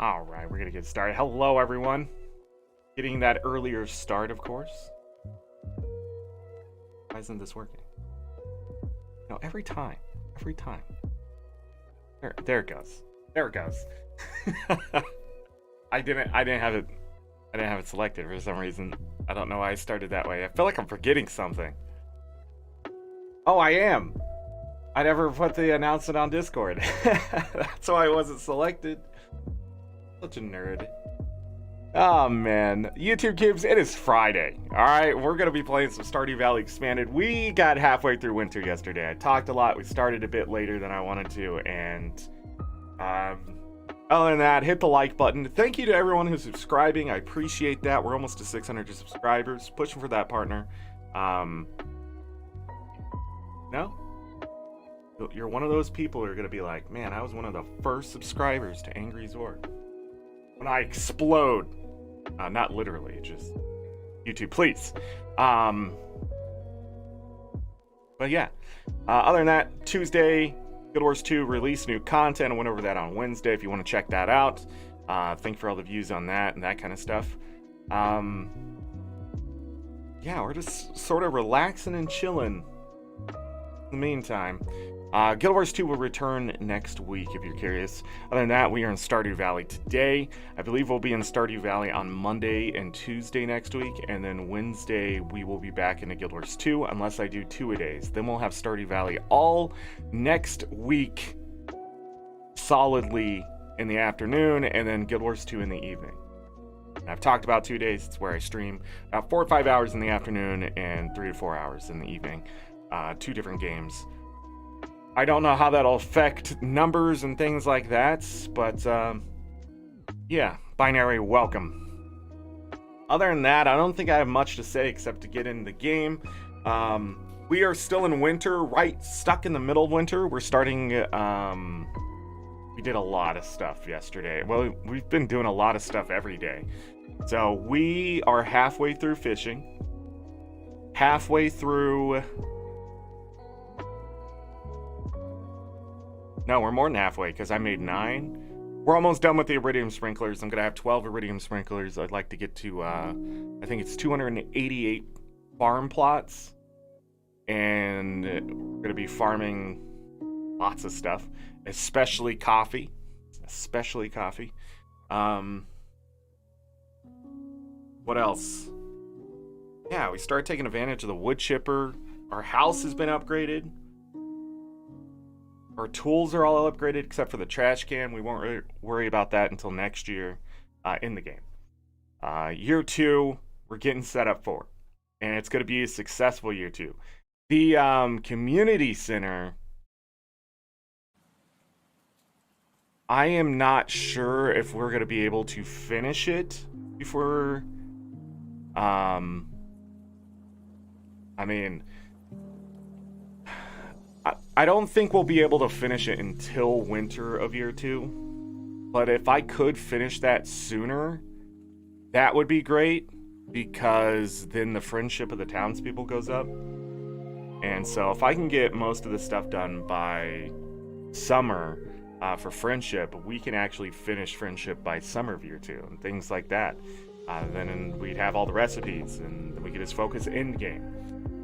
All right, we're gonna get started. Hello, everyone. Getting that earlier start, of course. Why isn't this working? No, every time. There it goes. There it goes. I didn't have it selected for some reason. I don't know why I started that way. I feel like I'm forgetting something. Oh, I am. I never put the announcement on Discord. That's why it wasn't selected. Such a nerd. Oh man, YouTube cubes, it is Friday. Alright, we're gonna be playing some Stardew Valley Expanded. We got halfway through winter yesterday. I talked a lot, we started a bit later than I wanted to, and other than that, hit the like button. Thank you to everyone who's subscribing. I appreciate that. We're almost to 600 subscribers. Pushing for that, partner. No? You're one of those people who are gonna be like, man, I was one of the first subscribers to AngryZorric. When I explode. Not literally, just YouTube, please. But yeah, other than that, Tuesday, Guild Wars 2 released new content. I went over that on Wednesday if you want to check that out. Thank you for all the views on that and that kind of stuff. Yeah, we're just sort of relaxing and chilling in the meantime. Guild Wars 2 will return next week, if you're curious. Other than that, we are in Stardew Valley today. I believe we'll be in Stardew Valley on Monday and Tuesday next week, and then Wednesday we will be back into Guild Wars 2, unless I do 2-a-days. Then we'll have Stardew Valley all next week, solidly in the afternoon, and then Guild Wars 2 in the evening. And I've talked about 2 days. It's where I stream about 4 or 5 hours in the afternoon and 3 to 4 hours in the evening. 2 different games. I don't know how that'll affect numbers and things like that, but yeah, binary welcome. Other than that, I don't think I have much to say except to get in the game. We are still in winter, right stuck in the middle of winter. We're starting, we did a lot of stuff yesterday. Well, we've been doing a lot of stuff every day. So we are halfway through fishing, halfway through... No, we're more than halfway because I made 9. We're almost done with the iridium sprinklers. I'm going to have 12 iridium sprinklers. I'd like to get to, I think it's 288 farm plots. And we're going to be farming lots of stuff, especially coffee. What else? Yeah, we started taking advantage of the wood chipper. Our house has been upgraded. Our tools are all upgraded except for the trash can. We won't really worry about that until next year in the game. Year 2, we're getting set up for. And it's going to be a successful year 2. The community center, I am not sure if we're going to be able to finish it before... I mean... I don't think we'll be able to finish it until winter of year 2. But if I could finish that sooner, that would be great. Because then the friendship of the townspeople goes up. And so if I can get most of the stuff done by summer for friendship, we can actually finish friendship by summer of year 2. And things like that. Then we'd have all the recipes and we could just focus end game.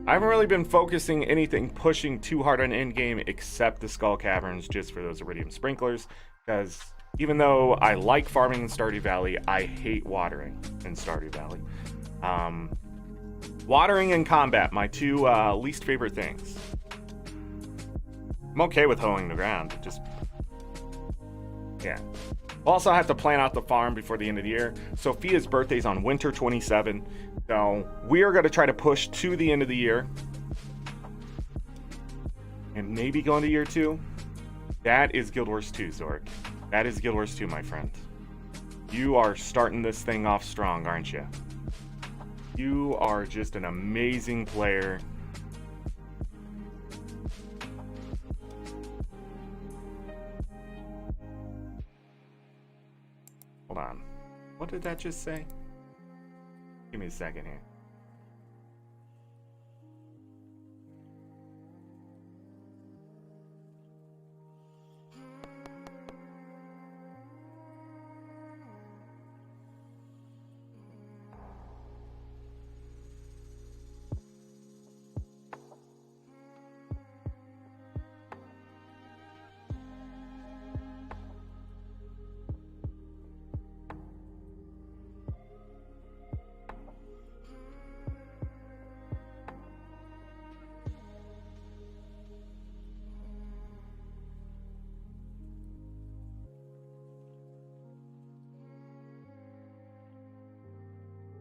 I haven't really been focusing pushing too hard on endgame except the Skull Caverns just for those iridium sprinklers, because even though I like farming in Stardew Valley, I hate watering in Stardew Valley. Watering and combat, my 2 least favorite things. I'm okay with hoeing the ground, just... yeah. We'll also have to plan out the farm before the end of the year. Sophia's birthday's on winter 27. So we are going to try to push to the end of the year. And maybe go into year 2. That is Guild Wars 2, Zorric. That is Guild Wars 2, my friend. You are starting this thing off strong, aren't you? You are just an amazing player. Hold on. What did that just say? Give me a second here.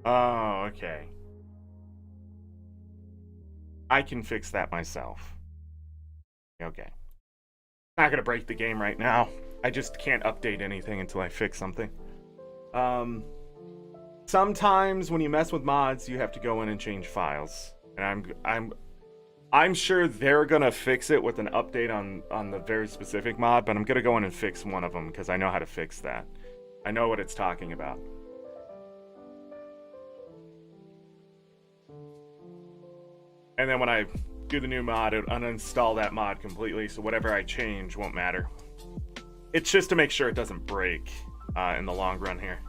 Oh, okay. I can fix that myself. Okay. Not gonna break the game right now. I just can't update anything until I fix something. Sometimes when you mess with mods, you have to go in and change files. And I'm sure they're gonna fix it with an update on the very specific mod, but I'm gonna go in and fix one of them because I know how to fix that. I know what it's talking about. And then when I do the new mod, it uninstall that mod completely, so whatever I change won't matter. It's just to make sure it doesn't break in the long run here.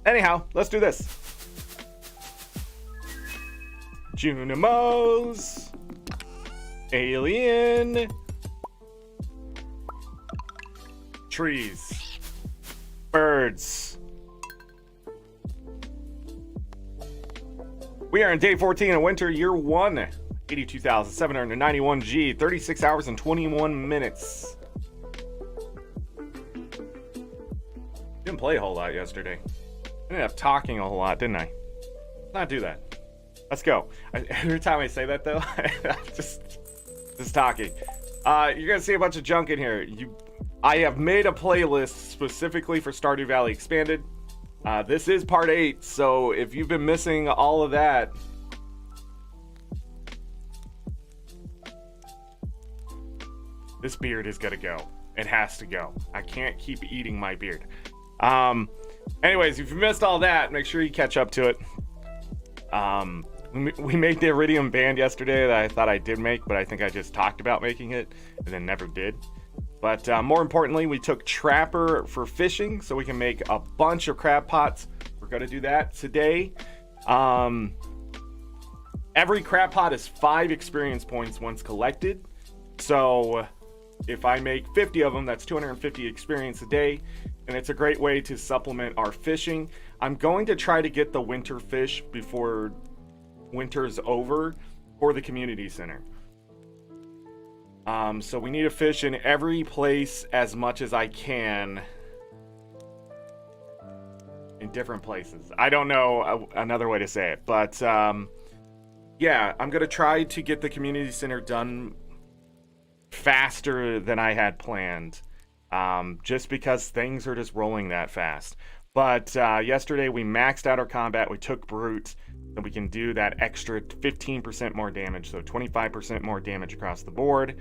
Anyhow, let's do this. Junimos. Alien. Trees. Birds. We are in day 14 of winter, year 1. 82,791 G, 36 hours and 21 minutes. Didn't play a whole lot yesterday. I ended up talking a whole lot, didn't I? Let's not do that. Let's go. Every time I say that, though, I'm just talking. You're gonna see a bunch of junk in here. I have made a playlist specifically for Stardew Valley Expanded. This is part 8, so if you've been missing all of that, this beard is gonna go. It has to go. I can't keep eating my beard. Anyways, if you missed all that, make sure you catch up to it. We made the Iridium band yesterday that I thought I did make, but I think I just talked about making it and then never did. But more importantly, we took Trapper for fishing so we can make a bunch of crab pots. We're going to do that today. Every crab pot is 5 experience points once collected. So if I make 50 of them, that's 250 experience a day. And it's a great way to supplement our fishing. I'm going to try to get the winter fish before winter's over for the community center. So we need to fish in every place as much as I can in different places. I don't know another way to say it, but yeah, I'm going to try to get the community center done faster than I had planned, just because things are just rolling that fast. But yesterday we maxed out our combat. We took brute, and we can do that extra 15% more damage, so 25% more damage across the board.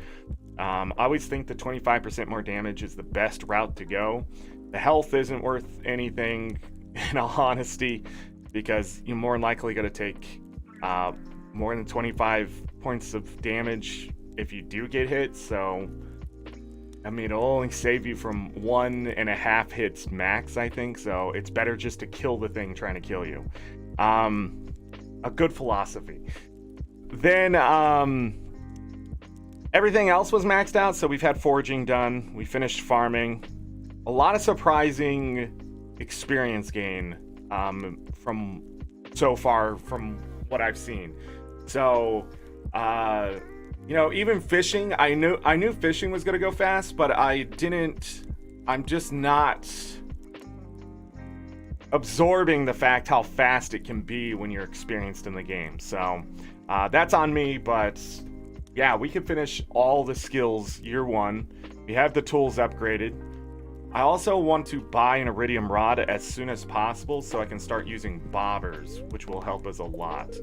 I always think the 25% more damage is the best route to go. The health isn't worth anything, in all honesty, because you're more than likely going to take more than 25 points of damage if you do get hit. So I mean, it'll only save you from 1.5 hits max, I think. So it's better just to kill the thing trying to kill you. A good philosophy. Then everything else was maxed out. So we've had foraging done. We finished farming. A lot of surprising experience gain from so far from what I've seen. So you know, even fishing, I knew fishing was gonna go fast, but I'm just not absorbing the fact how fast it can be when you're experienced in the game. So that's on me, but yeah, we can finish all the skills year 1. We have the tools upgraded. I also want to buy an iridium rod as soon as possible so I can start using bobbers, which will help us a lot.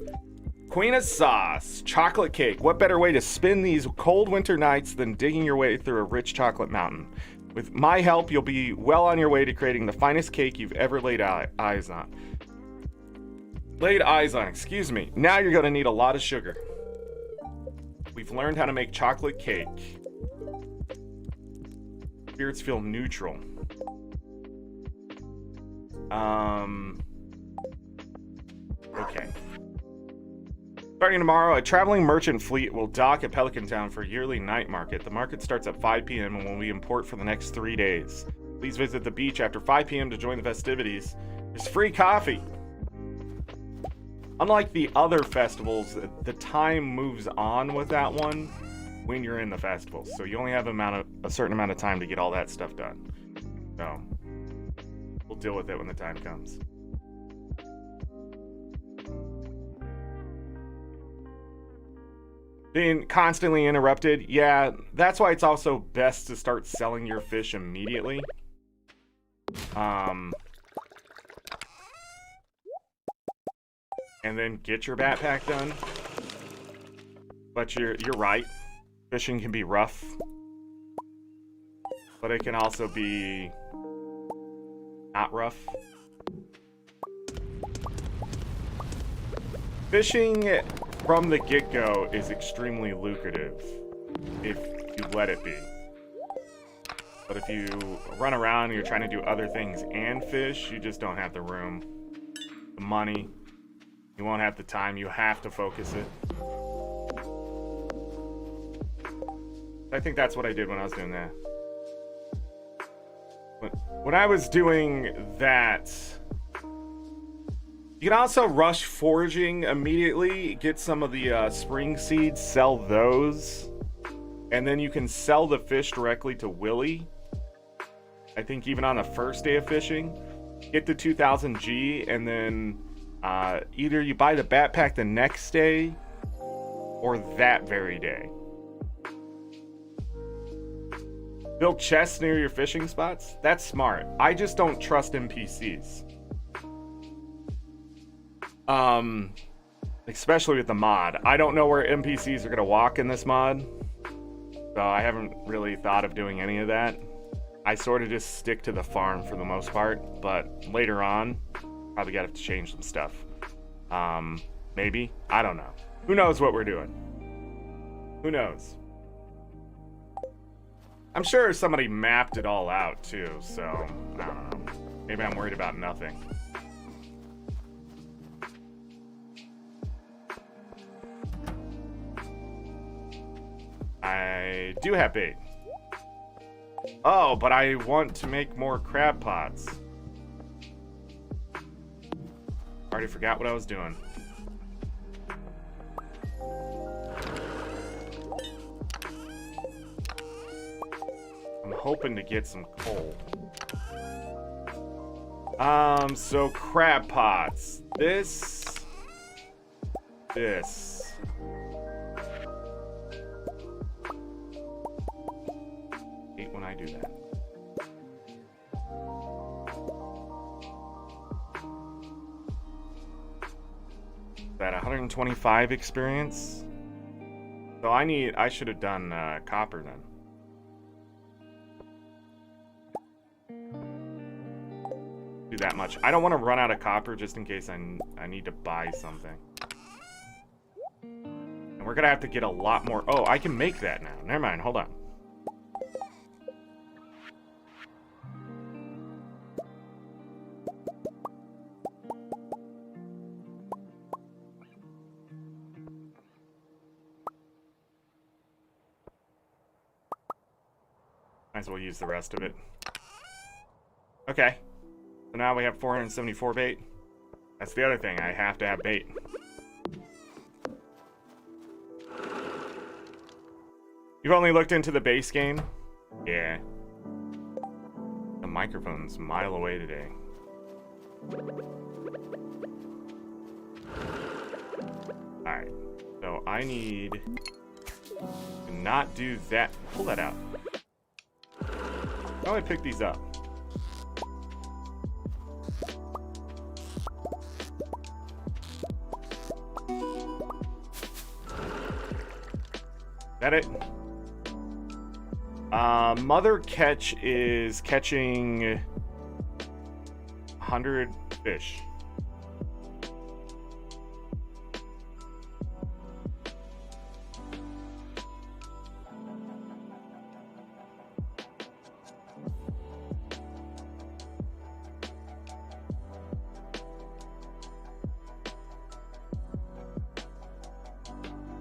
Queen of Sauce, chocolate cake. What better way to spend these cold winter nights than digging your way through a rich chocolate mountain? With my help, you'll be well on your way to creating the finest cake you've ever laid eyes on. Excuse me. Now you're going to need a lot of sugar. We've learned how to make chocolate cake. Spirits feel neutral. Okay. Starting tomorrow, a traveling merchant fleet will dock at Pelican Town for a yearly night market. The market starts at 5 p.m. and will be in port for the next 3 days. Please visit the beach after 5 p.m. to join the festivities. There's free coffee. Unlike the other festivals, the time moves on with that one when you're in the festival. So you only have a certain amount of time to get all that stuff done. So we'll deal with it when the time comes. Being constantly interrupted, yeah, that's why it's also best to start selling your fish immediately. And then get your backpack done. But you're right. Fishing can be rough. But it can also be not rough. Fishing from the get-go is extremely lucrative if you let it be. But if you run around and you're trying to do other things and fish, you just don't have the room, the money. You won't have the time. You have to focus it. I think that's what I did when I was doing that. When I was doing that, you can also rush foraging immediately, get some of the spring seeds, sell those, and then you can sell the fish directly to Willie. I think even on the first day of fishing, get the 2000 G, and then either you buy the backpack the next day or that very day. Build chests near your fishing spots? That's smart. I just don't trust NPCs. Especially with the mod. I don't know where NPCs are going to walk in this mod. So I haven't really thought of doing any of that. I sort of just stick to the farm for the most part. But later on, probably got to change some stuff. Maybe. I don't know. Who knows what we're doing? Who knows? I'm sure somebody mapped it all out too, so I don't know. Maybe I'm worried about nothing. I do have bait. Oh, but I want to make more crab pots. Already forgot what I was doing. I'm hoping to get some coal. So crab pots. This. Hate when I do that. That 125 experience. So I should have done copper then. Do that much. I don't want to run out of copper just in case I need to buy something. And we're gonna have to get a lot more. Oh, I can make that now. Never mind. Hold on. Might as well use the rest of it. Okay. So now we have 474 bait. That's the other thing. I have to have bait. You've only looked into the base game? Yeah. The microphone's a mile away today. Alright. So I need to not do that. Pull that out. How do I pick these up? That it? Mother catch is catching 100 fish.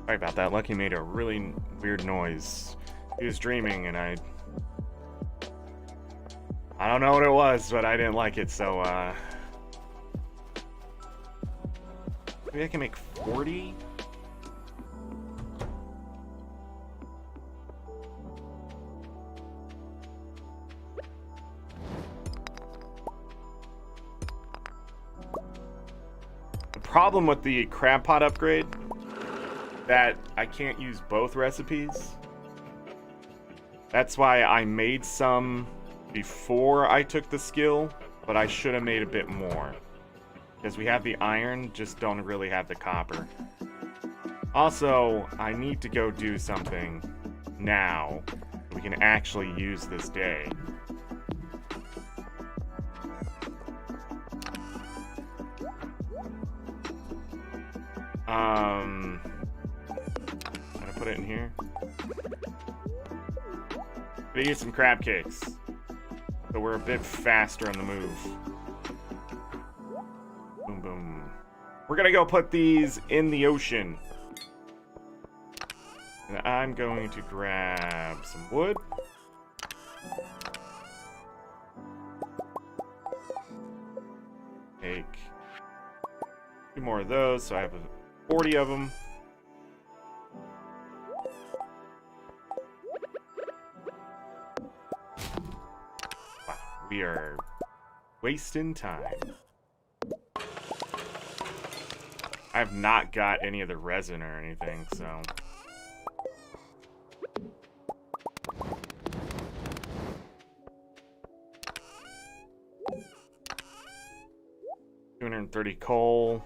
Sorry about that. Lucky made a really weird noise. He was dreaming and I don't know what it was, but I didn't like it, so maybe I can make 40? The problem with the crab pot upgrade that I can't use both recipes. That's why I made some before I took the skill, but I should have made a bit more. Because we have the iron, just don't really have the copper. Also, I need to go do something now we can actually use this day. I'm gonna put it in here. Gonna eat some crab cakes, so we're a bit faster on the move. Boom, boom. We're gonna go put these in the ocean. And I'm going to grab some wood. Take 2 more of those, so I have 40 of them. Wow, we are wasting time. I have not got any of the resin or anything, so... $230 coal.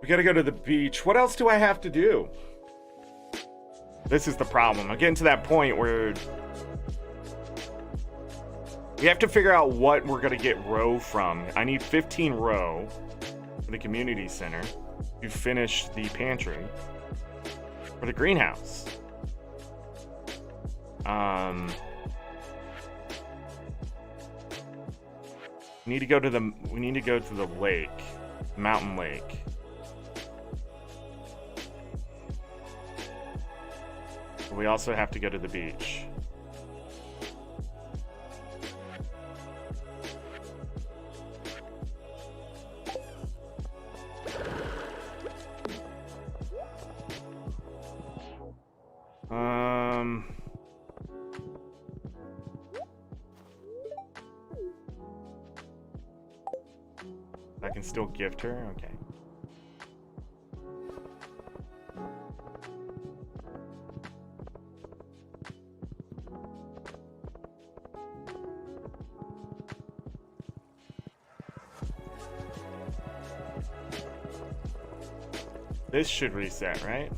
We gotta go to the beach. What else do I have to do? This is the problem. I'm getting to that point where we have to figure out what we're gonna get row from. I need 15 row for the community center to finish the pantry for the greenhouse. We need to go to the lake, mountain lake. We also have to go to the beach. I can still gift her? Okay. This should reset, right?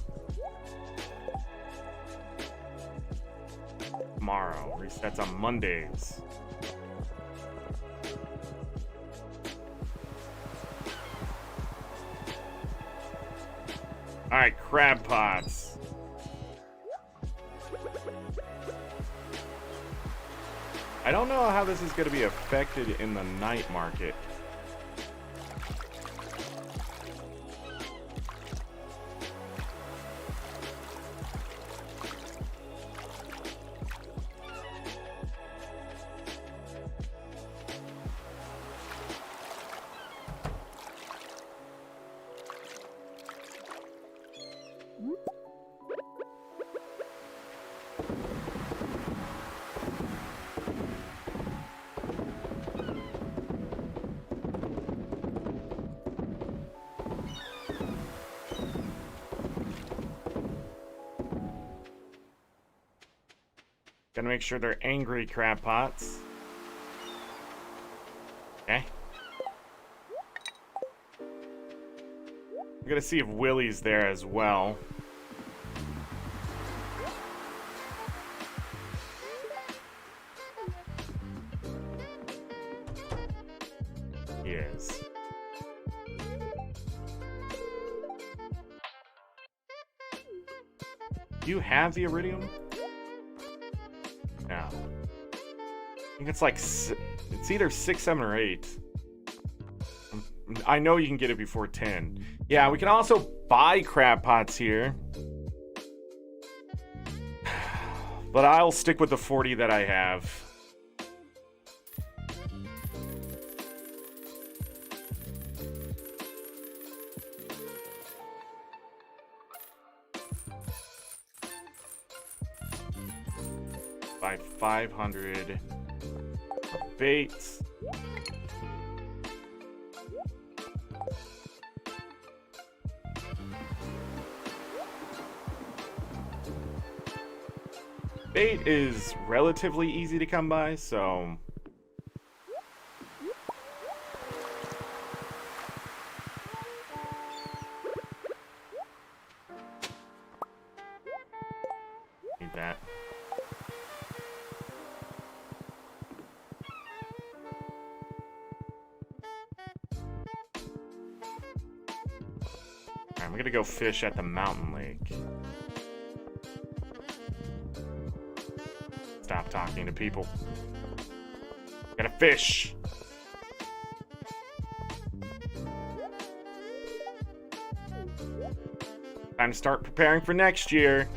Tomorrow. Resets on Mondays. Alright, crab pots. I don't know how this is going to be affected in the night market. Gotta make sure they're angry crab pots. Okay. We're gonna see if Willie's there as well. He is. Do you have the iridium? No. I think it's like, it's either 6, 7, or 8. I know you can get it before 10. Yeah, we can also buy crab pots here. But I'll stick with the 40 that I have. By 500 for bait. bait is relatively easy to come by, so... Need that. Alright, I'm gonna go fish at the mountain lake. Stop talking to people. Gotta fish. Time to start preparing for next year.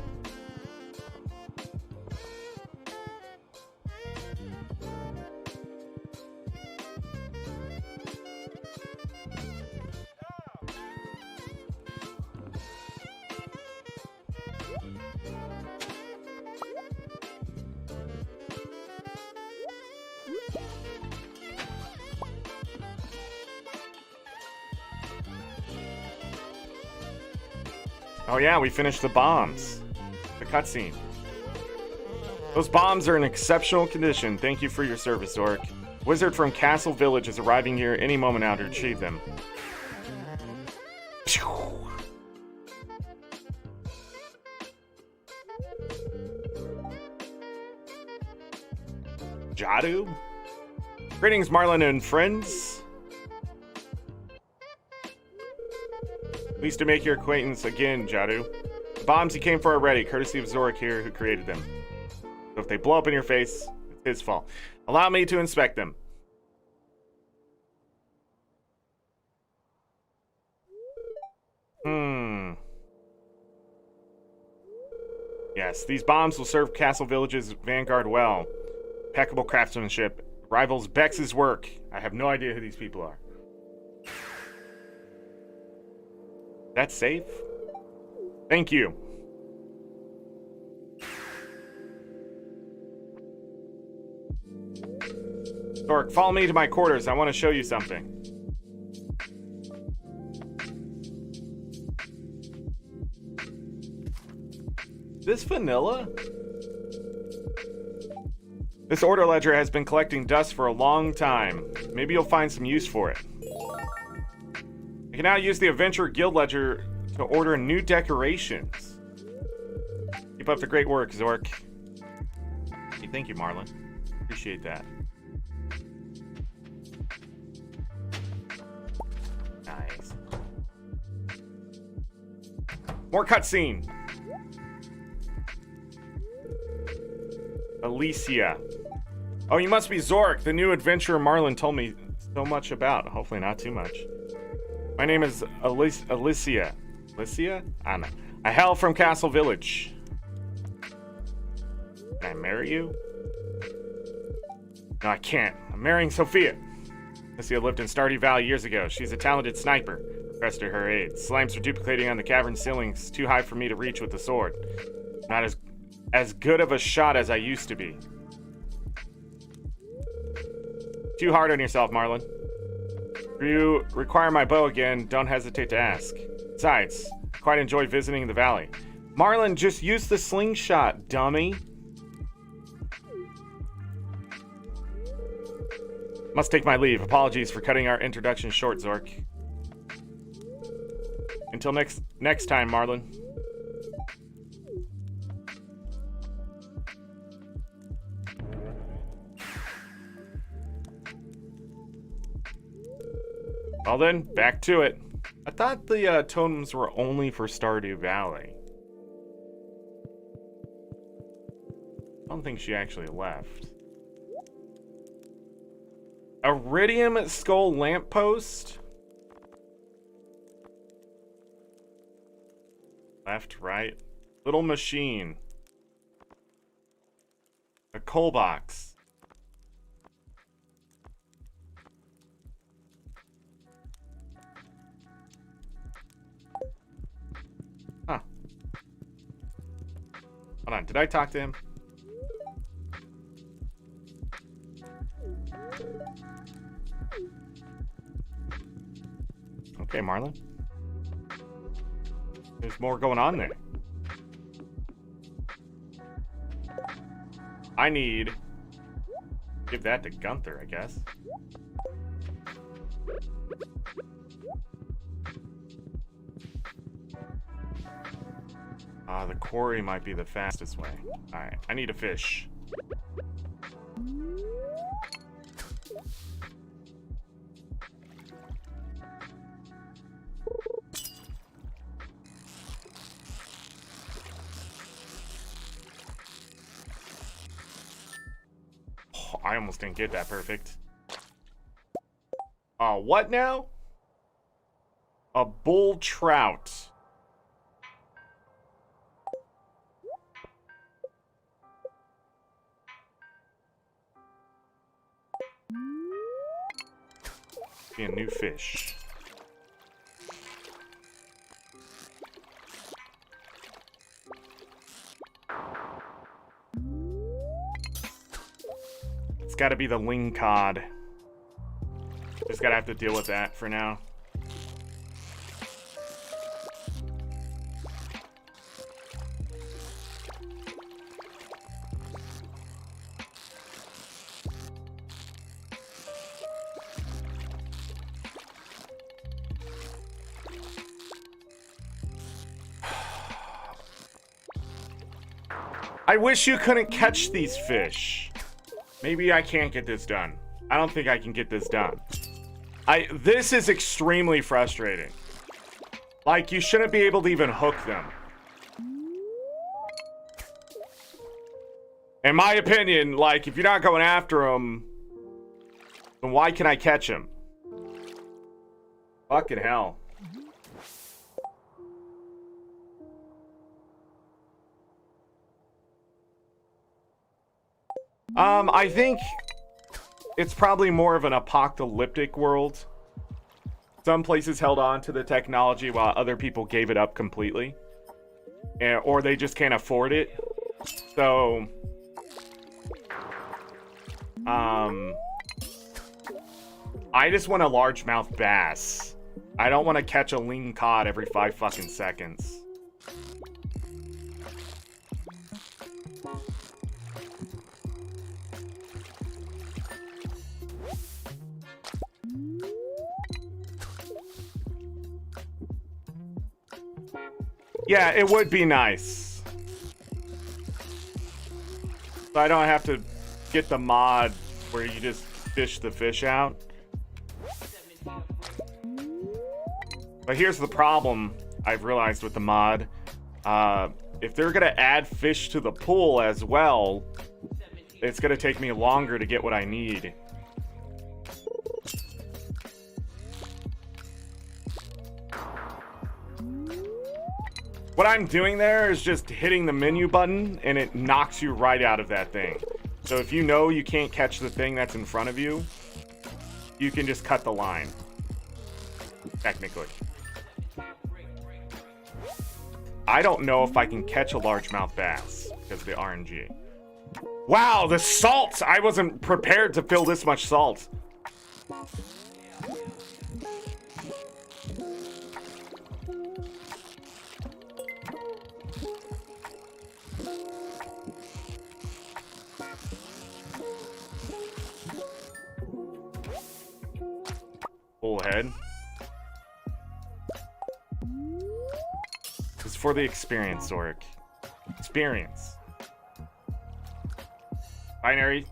Oh yeah, we finished the bombs. The cutscene. Those bombs are in exceptional condition. Thank you for your service, Zorric. Wizard from Castle Village is arriving here any moment now to retrieve them. Jadu? Greetings, Marlin and friends. Pleased to make your acquaintance again, Jadu. The bombs you came for are ready, courtesy of Zorric here, who created them. So if they blow up in your face, it's his fault. Allow me to inspect them. Yes, these bombs will serve Castle Village's vanguard well. Impeccable craftsmanship. Rivals Bex's work. I have no idea who these people are. That's safe? Thank you. Zorric, follow me to my quarters. I want to show you something. This vanilla? This order ledger has been collecting dust for a long time. Maybe you'll find some use for it. You can now use the Adventure Guild Ledger to order new decorations. Keep up the great work, Zorric. Hey, thank you, Marlin. Appreciate that. Nice. More cutscene. Alicia. Oh, you must be Zorric, the new adventurer Marlin told me so much about. Hopefully not too much. My name is Alicia. Alicia? I don't know. I hail from Castle Village. Can I marry you? No, I can't. I'm marrying Sophia. Alicia lived in Stardew Valley years ago. She's a talented sniper. Requested her aid. Slimes are duplicating on the cavern ceilings. Too high for me to reach with the sword. Not as good of a shot as I used to be. Too hard on yourself, Marlin. If you require my bow again, don't hesitate to ask. Besides, I quite enjoy visiting the valley. Marlin, just use the slingshot, dummy. Must take my leave. Apologies for cutting our introduction short, Zorric. Until next time, Marlin. Well then, back to it. I thought the totems were only for Stardew Valley. I don't think she actually left. Iridium Skull Lamppost? Left, right. Little machine. A coal box. Huh. Hold on, did I talk to him? Okay, Marlin. There's more going on there. I need... Give that to Gunther, I guess. The quarry might be the fastest way. Alright, I need a fish. Oh, I almost didn't get that perfect. What now? A bull trout. Be a new fish. It's gotta be the ling cod. Just gotta have to deal with that for now. I wish you couldn't catch these fish. Maybe I can't get this done. I don't think I can get this done. This is extremely frustrating. Like, you shouldn't be able to even hook them. In my opinion, like, if you're not going after them, then why can I catch them? Fucking hell. I think it's probably more of an apocalyptic world. Some places held on to the technology while other people gave it up completely. Or they just can't afford it. So, I just want a largemouth bass. I don't want to catch a ling cod every 5 fucking seconds. Yeah, it would be nice. So I don't have to get the mod where you just fish the fish out. But here's the problem I've realized with the mod. If they're gonna add fish to the pool as well, it's gonna take me longer to get what I need. What I'm doing there is just hitting the menu button and it knocks you right out of that thing. So if you know you can't catch the thing that's in front of you, you can just cut the line. Technically. I don't know if I can catch a largemouth bass because of the RNG. Wow, the salt! I wasn't prepared to fill this much salt. Full head. It's for the experience, Zorric. Experience. Binary,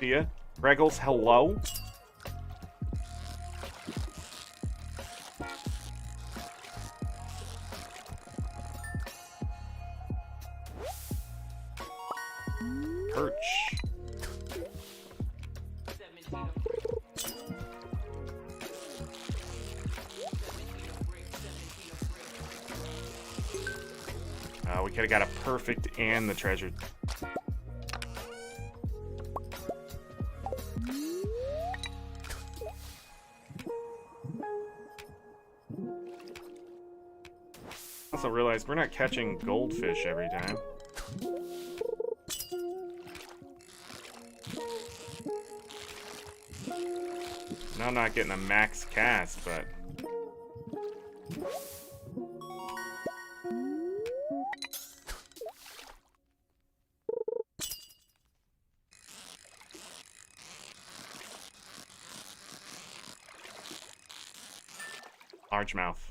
see ya. Regals, hello. Perch. We could have got a perfect and the treasure. Also realized we're not catching goldfish every time. Now I'm not getting a max cast, but... Largemouth.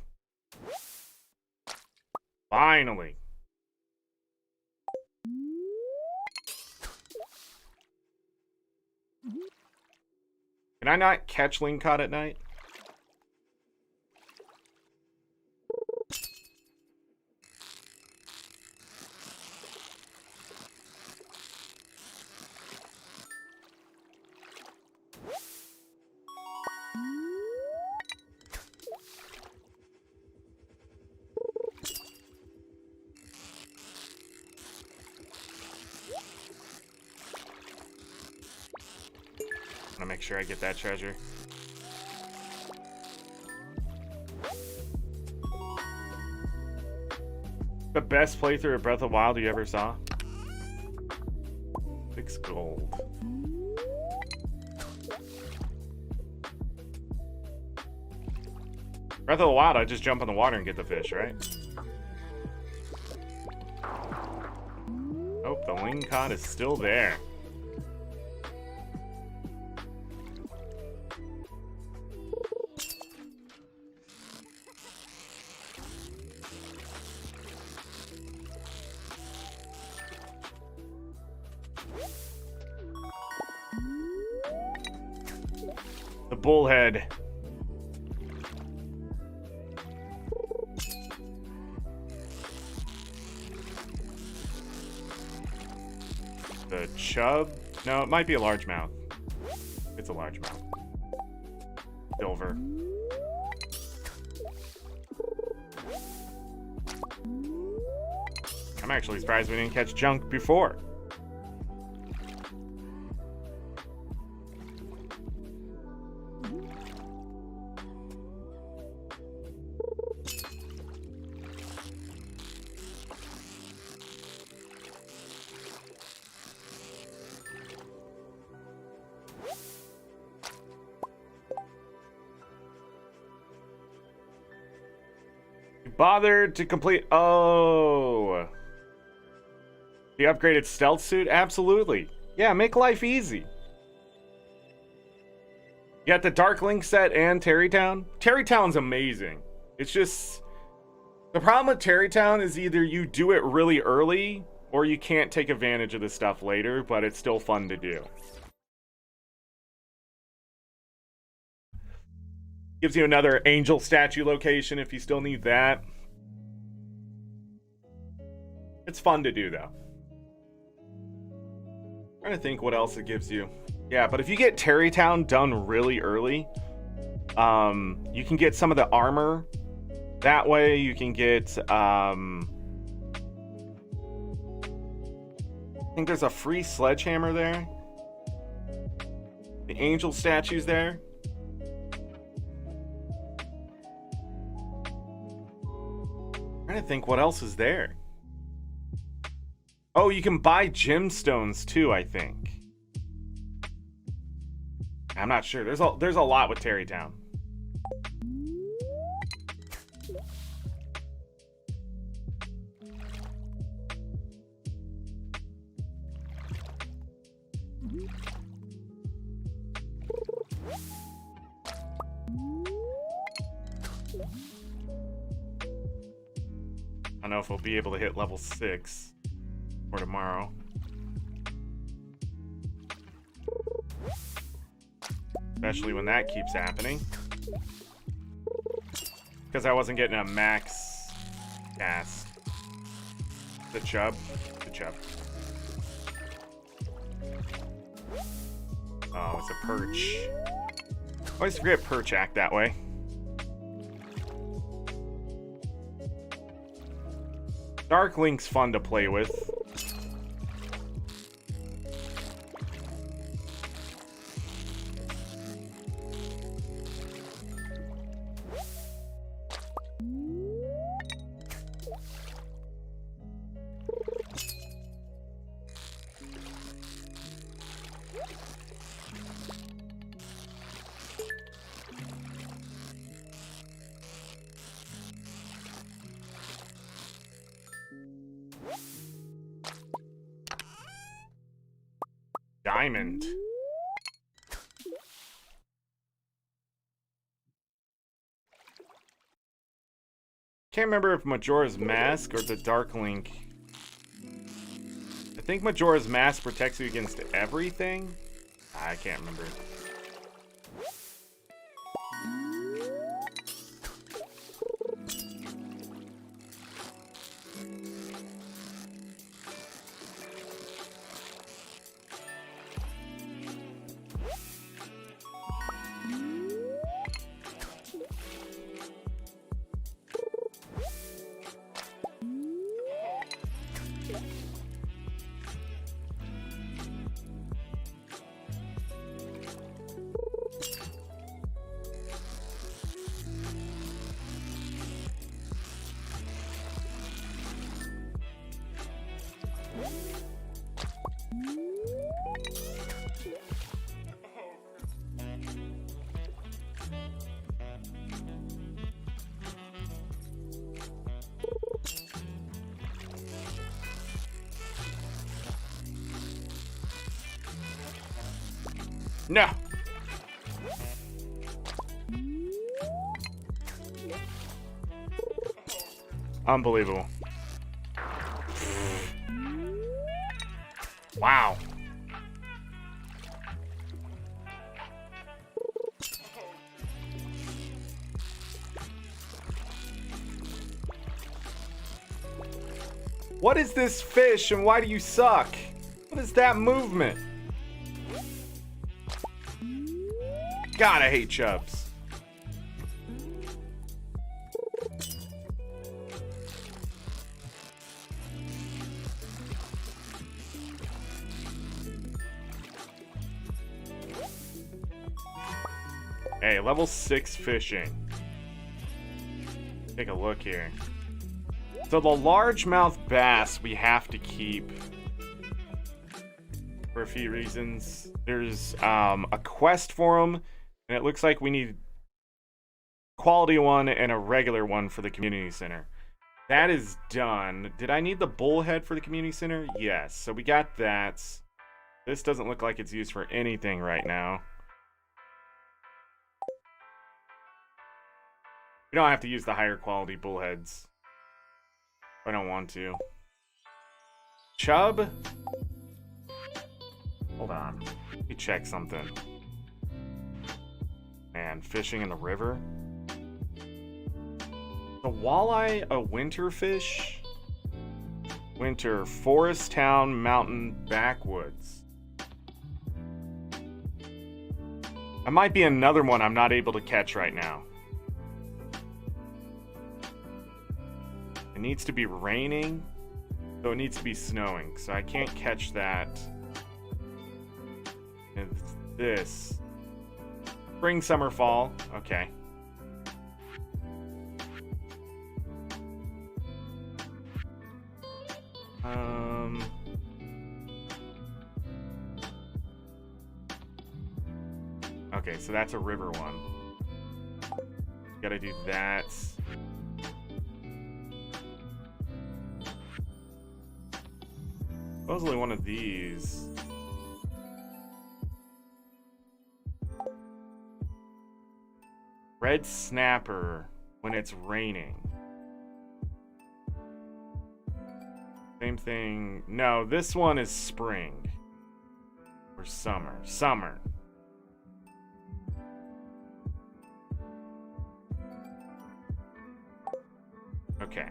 Finally. Can I not catch lingcod at night? I'm gonna make sure I get that treasure. The best playthrough of Breath of the Wild you ever saw? 6 gold. Breath of the Wild, I just jump in the water and get the fish, right? Oh, the lingcod is still there. The bullhead. The chub? No, it might be a largemouth. It's a largemouth. Silver. I'm actually surprised we didn't catch junk before. Bothered to complete. Oh, the upgraded stealth suit? Absolutely. Yeah, make life easy. You got the Darkling set and Terrytown. Terrytown's amazing. It's just the problem with Terrytown is either you do it really early or you can't take advantage of the stuff later, but it's still fun to do. Gives you another angel statue location if you still need that. It's fun to do, though. I'm trying to think what else it gives you. Yeah, but if you get Terrytown done really early, you can get some of the armor. That way you can get, I think there's a free sledgehammer there. The angel statue's there. I'm trying to think what else is there. Oh, you can buy gemstones too, I think. I'm not sure. There's a lot with Terrytown. I don't know if we'll be able to hit level 6 for tomorrow. Especially when that keeps happening. Because I wasn't getting a max cast. The chub. The chub. Oh, it's a perch. I always forget perch act that way. Darkling's fun to play with. Diamond. Can't remember if Majora's Mask or the Dark Link. I think Majora's Mask protects you against everything. I can't remember. No. Unbelievable. Wow. What is this fish and why do you suck? What is that movement? God, I hate chubs. Hey, level 6 fishing. Take a look here. So the largemouth bass we have to keep for a few reasons. There's a quest for them, and it looks like we need quality one and a regular one for the community center. That is done. Did I need the bullhead for the community center? Yes. So we got that. This doesn't look like it's used for anything right now. We don't have to use the higher quality bullheads. I don't want to. Chub? Hold on. Let me check something. Man, fishing in the river? The walleye a winter fish? Winter, forest town, mountain, backwoods. That might be another one I'm not able to catch right now. It needs to be raining, so it needs to be snowing, so I can't catch that. And it's this. Spring, summer, fall. Okay. Okay, so that's a river one. Gotta do that. Supposedly one of these. Red snapper when it's raining. Same thing. No, this one is spring. Or summer. Summer. Okay.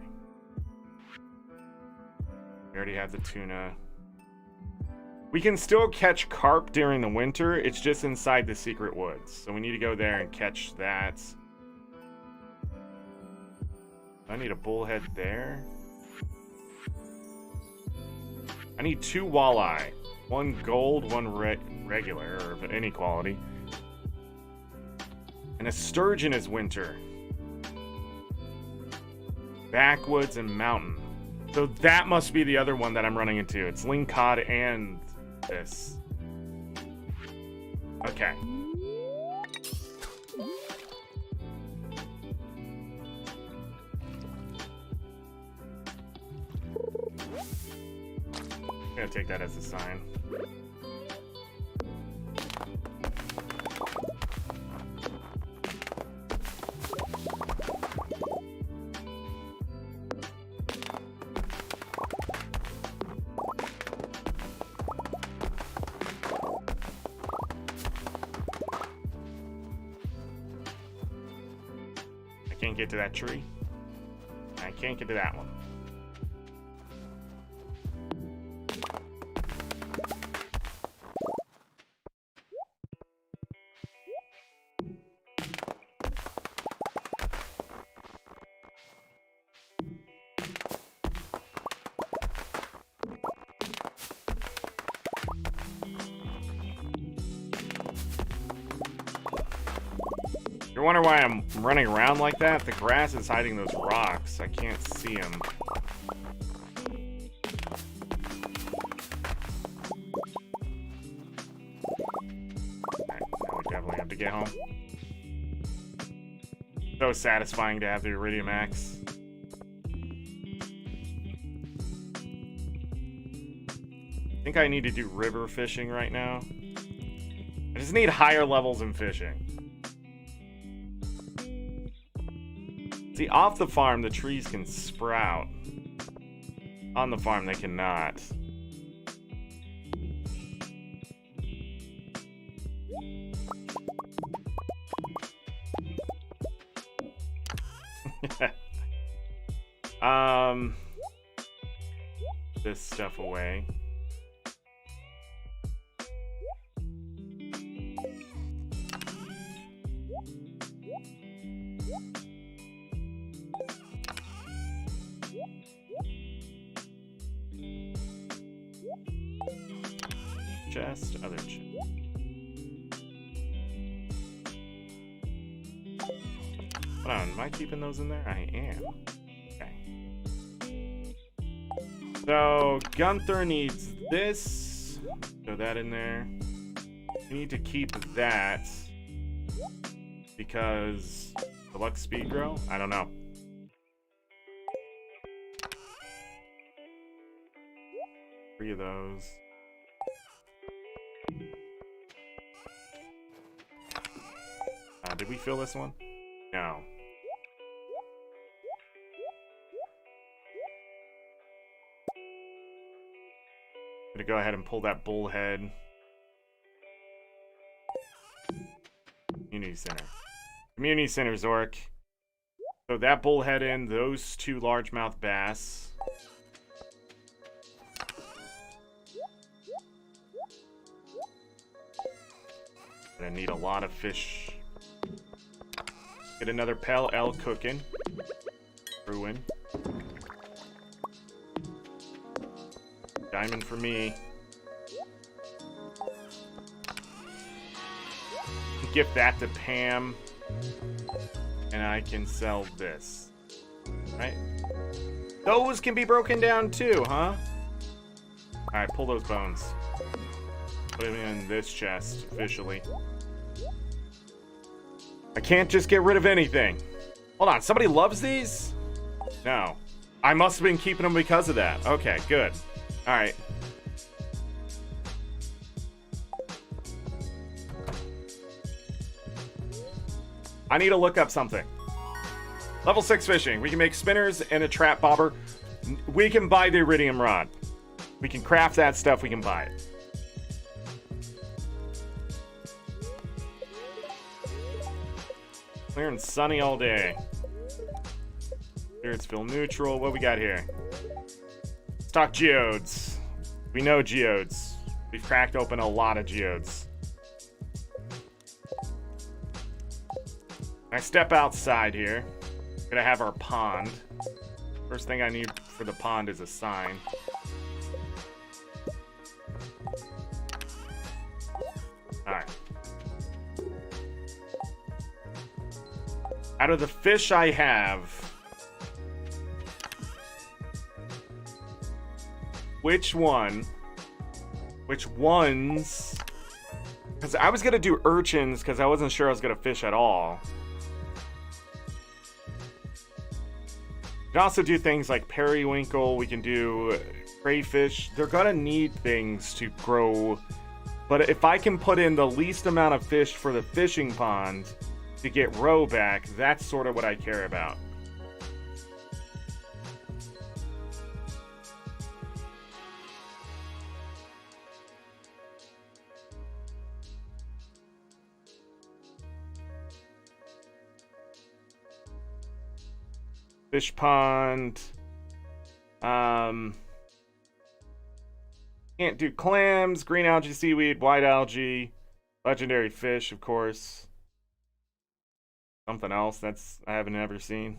We already have the tuna. We can still catch carp during the winter. It's just inside the secret woods. So we need to go there and catch that. I need a bullhead there. I need 2 walleye. One gold, one regular, or of any quality. And a sturgeon is winter. Backwoods and mountain. So that must be the other one that I'm running into. It's lingcod and this. Okay. I'm gonna take that as a sign. can't get to that tree. I can't get to that one. You wonder why I'm running around like that? The grass is hiding those rocks. I can't see them. Alright, now we definitely have to get home. So satisfying to have the Iridium Axe. I think I need to do river fishing right now. I just need higher levels in fishing. See, off the farm, the trees can sprout. On the farm, they cannot. This stuff away. Chest, other chest. Hold on, am I keeping those in there? I am. Okay. So, Gunther needs this. Throw that in there. We need to keep that because deluxe speed grow? I don't know. Three of those. Did we fill this one? No. I'm gonna go ahead and pull that bullhead. Community center. Community center, Zorric. So that bullhead in, those two largemouth bass. Gonna need a lot of fish. Get another Pale Ale cooking. Brewing. Diamond for me. Gift that to Pam. And I can sell this. Right? Those can be broken down too, huh? Alright, pull those bones. Put them in this chest, officially. I can't just get rid of anything. Hold on, somebody loves these? No. I must have been keeping them because of that. Okay, good. Alright. I need to look up something. Level 6 fishing. We can make spinners and a trap bobber. We can buy the iridium rod. We can craft that stuff. We can buy it. Clear and sunny all day. Spirits feel neutral. What we got here? Stock geodes. We know geodes. We've cracked open a lot of geodes. I step outside here. Gonna have our pond. First thing I need for the pond is a sign. Alright. Out of the fish I have, which ones, because I was going to do urchins because I wasn't sure I was going to fish at all. We can also do things like periwinkle, we can do crayfish. They're going to need things to grow, but if I can put in the least amount of fish for the fishing pond to get roe back, that's sort of what I care about. Fish pond. Can't do clams, green algae, seaweed, white algae, legendary fish, of course. Something else that's I haven't ever seen.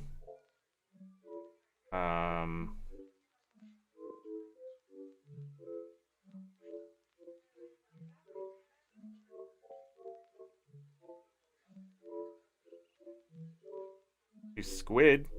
Do squid.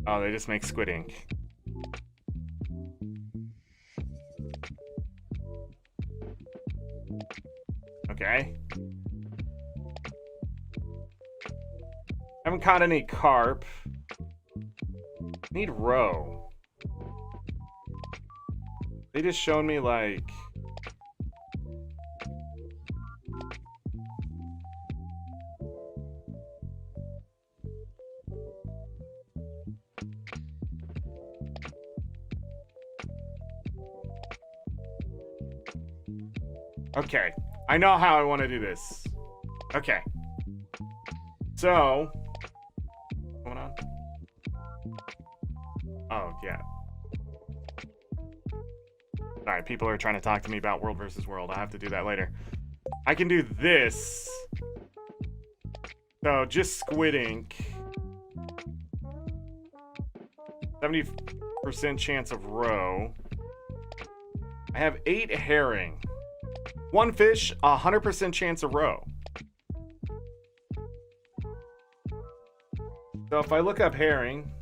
Oh, they just make squid ink. Okay. Haven't caught any carp. Need roe. They just showed me like... Okay, I know how I want to do this. Okay. So, what's going on? Oh, yeah. Alright, people are trying to talk to me about World versus World. I'll have to do that later. I can do this. So, just squid ink. 70% chance of roe. I have 8 herring. 1 fish, 100% chance of roe. So if I look up herring,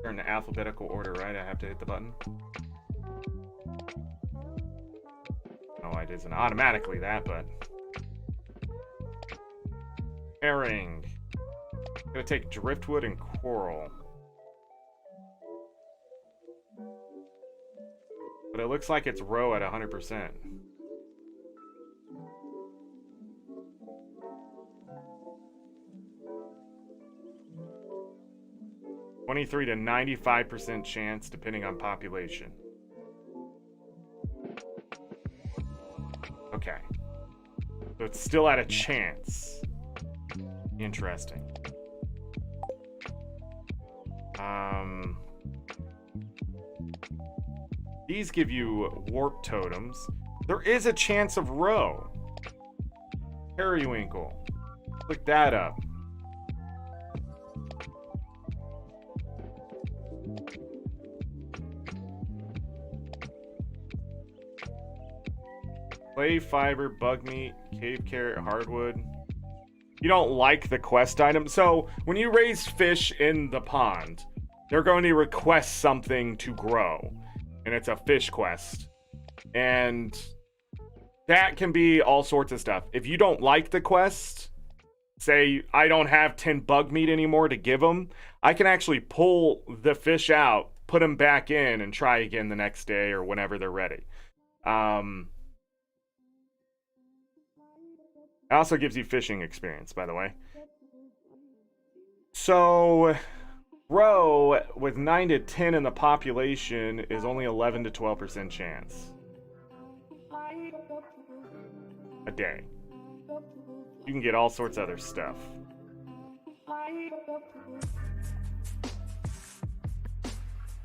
they're in alphabetical order, right? I have to hit the button. No, it isn't automatically that, but herring. I'm gonna take driftwood and coral. But it looks like it's roe at 100%. (23 to 95% chance depending on population). Okay. So it's still at a chance. Interesting. These give you warp totems. There is a chance of roe. Periwinkle. Look that up. Clay, fiber, bug meat, cave carrot, hardwood. You don't like the quest item. So when you raise fish in the pond, they're going to request something to grow. And it's a fish quest. And that can be all sorts of stuff. If you don't like the quest, say I don't have 10 bug meat anymore to give them, I can actually pull the fish out, put them back in, and try again the next day or whenever they're ready. It also gives you fishing experience, by the way. So, roe with 9 to 10 in the population is only 11 to 12% chance a day. You can get all sorts of other stuff.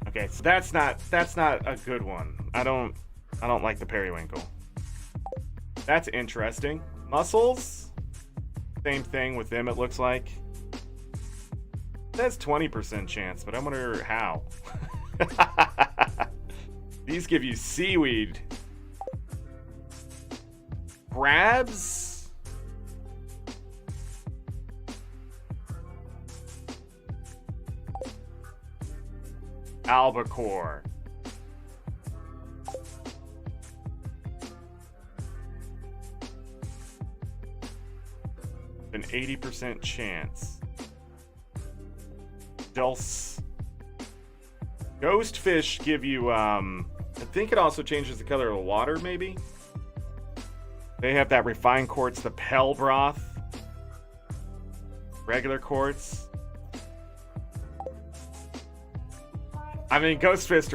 Okay, so that's not a good one. I don't like the periwinkle. That's interesting. Mussels, same thing with them, it looks like. That's 20% chance, but I wonder how. These give you seaweed. Crabs? Albacore. An 80% chance. Dulce. Ghost fish give you, I think it also changes the color of the water, maybe? They have that refined quartz, the Pell Broth, regular quartz. I mean, ghost fish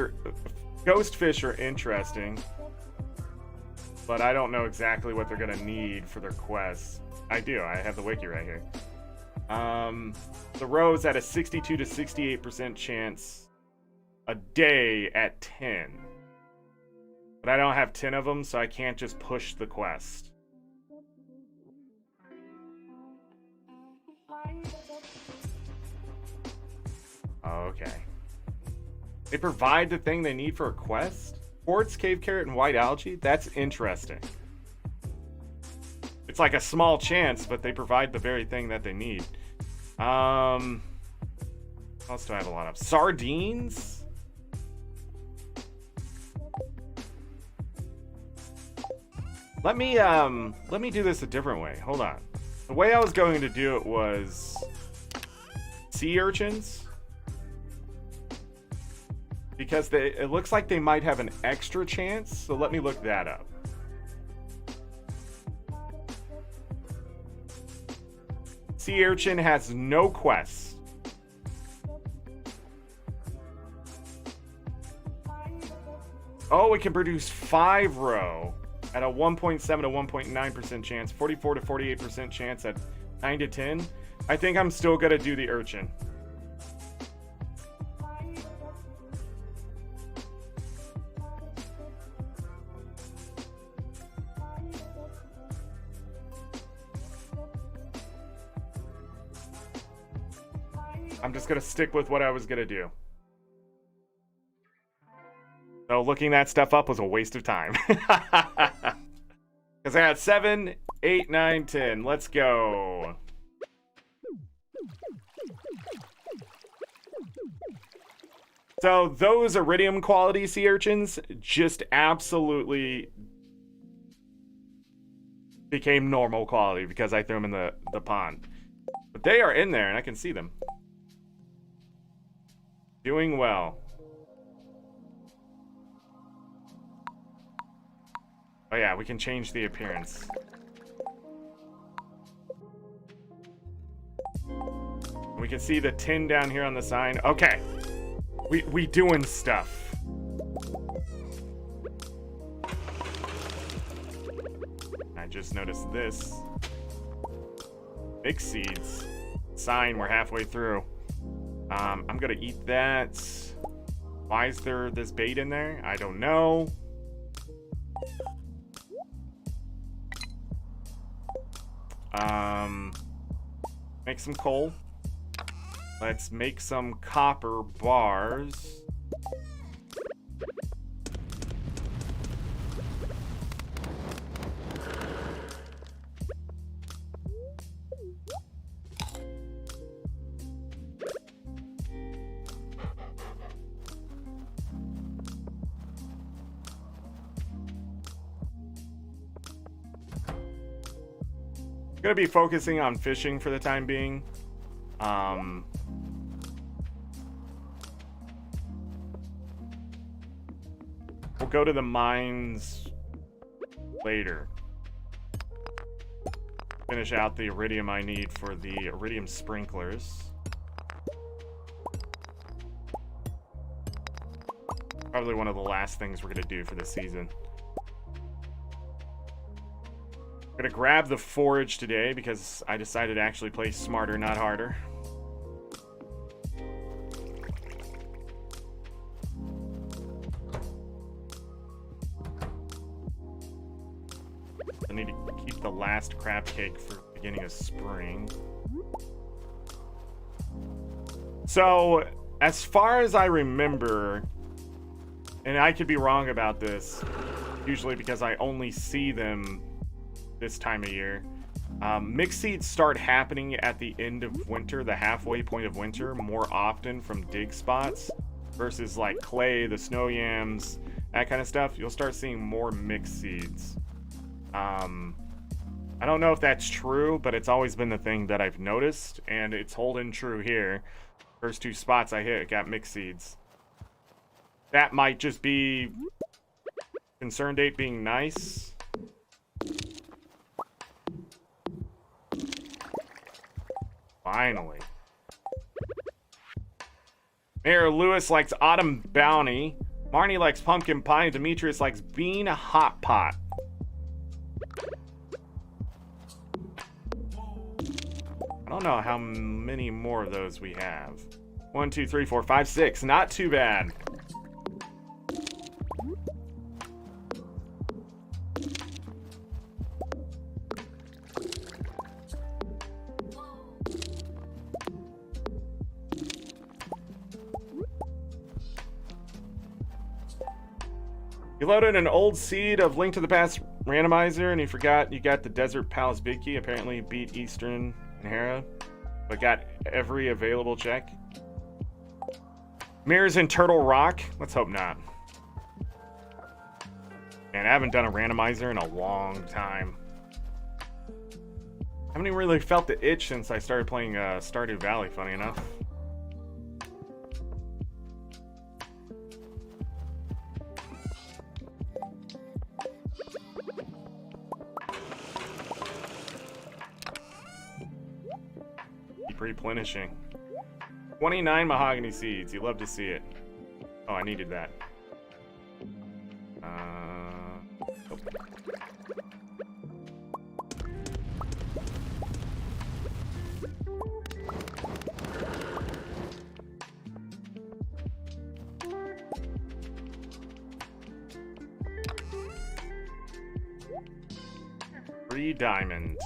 are interesting, but I don't know exactly what they're gonna need for their quests. I do. I have the wiki right here. The rose at a 62 to 68% chance a day at 10. But I don't have 10 of them, so I can't just push the quest. Okay. They provide the thing they need for a quest? Quartz, cave carrot, and white algae? That's interesting. It's like a small chance, but they provide the very thing that they need. What else do I have a lot of? Sardines? Let me do this a different way. Hold on. The way I was going to do it was sea urchins. Because it looks like they might have an extra chance, so let me look that up. Sea urchin has no quests. Oh, it can produce 5 row at a 1.7 to 1.9% chance, 44 to 48% chance at 9 to 10. I think I'm still gonna do the urchin. I'm just gonna stick with what I was gonna do. So looking that stuff up was a waste of time. Because I had 7, 8, 9, 10. Let's go. So those iridium quality sea urchins just absolutely became normal quality because I threw them in the pond. But they are in there and I can see them. Doing well. Oh yeah, we can change the appearance. We can see the 10 down here on the sign. Okay. We doing stuff. I just noticed this. Big seeds. Sign, we're halfway through. I'm gonna eat that. Why is there this bait in there? I don't know. Make some coal. Let's make some copper bars. Gonna be focusing on fishing for the time being. We'll go to the mines later. Finish out the iridium I need for the iridium sprinklers. Probably one of the last things we're gonna do for this season. I'm gonna grab the forage today because I decided to actually play smarter, not harder. I need to keep the last crab cake for the beginning of spring. So, as far as I remember, and I could be wrong about this, usually because I only see them this time of year. Mixed seeds start happening at the end of winter, the halfway point of winter, more often from dig spots versus like clay, the snow yams, that kind of stuff. You'll start seeing more mixed seeds. I don't know if that's true, but it's always been the thing that I've noticed, and it's holding true here. First 2 spots I hit got mixed seeds. That might just be concern date being nice. Finally. Mayor Lewis likes Autumn Bounty. Marnie likes Pumpkin Pie. And Demetrius likes Bean Hot Pot. I don't know how many more of those we have. 1, 2, 3, 4, 5, 6. Not too bad. You loaded an old seed of Link to the Past randomizer and you forgot you got the Desert Palace Big Key. Apparently beat Eastern and Hera, but got every available check. Mirrors in Turtle Rock? Let's hope not. Man, I haven't done a randomizer in a long time. I haven't even really felt the itch since I started playing Stardew Valley, funny enough. Replenishing. 29 mahogany seeds. You love to see it. Oh, I needed that. Oh. 3 diamond.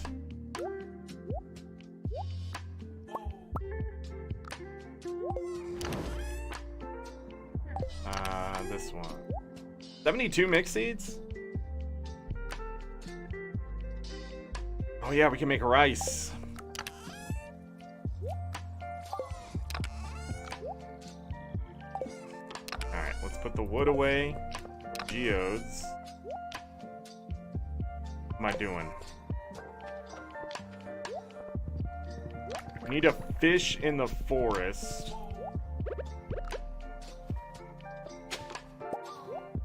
This one. 72 mixed seeds? Oh yeah, we can make rice. Alright, let's put the wood away. Geodes. What am I doing? We need a fish in the forest.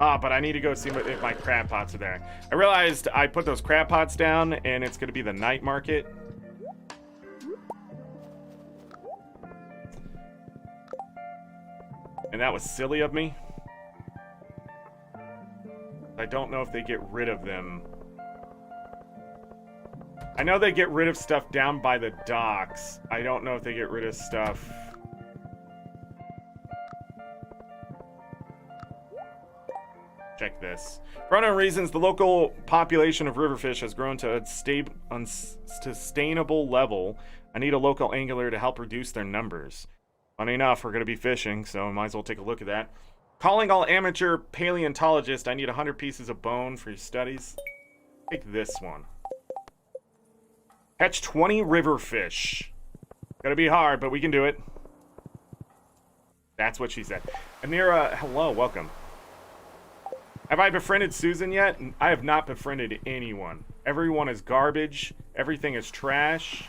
Ah, but I need to go see if my crab pots are there. I realized I put those crab pots down and it's going to be the night market. And that was silly of me. I don't know if they get rid of them. I know they get rid of stuff down by the docks. I don't know if they get rid of stuff. Check this. For unknown reasons, the local population of riverfish has grown to a unsustainable level. I need a local angler to help reduce their numbers. Funny enough, we're going to be fishing, so I might as well take a look at that. Calling all amateur paleontologists. I need 100 pieces of bone for your studies. Take this one. Catch 20 riverfish. Gonna be hard, but we can do it. That's what she said. Amira, hello, welcome. Have I befriended Susan yet? I have not befriended anyone. Everyone is garbage. Everything is trash.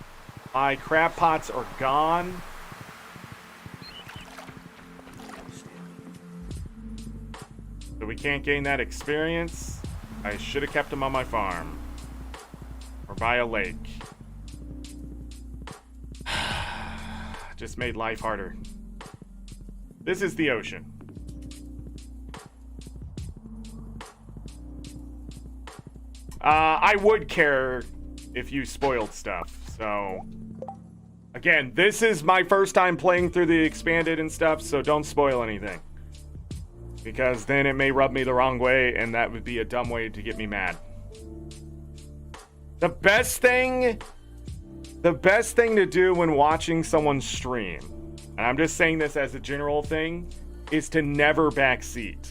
My crab pots are gone. So we can't gain that experience. I should have kept them on my farm. Or by a lake. Just made life harder. This is the ocean. I would care if you spoiled stuff, so... Again, this is my first time playing through the Expanded and stuff, so don't spoil anything. Because then it may rub me the wrong way, and that would be a dumb way to get me mad. The best thing to do when watching someone stream, and I'm just saying this as a general thing, is to never backseat.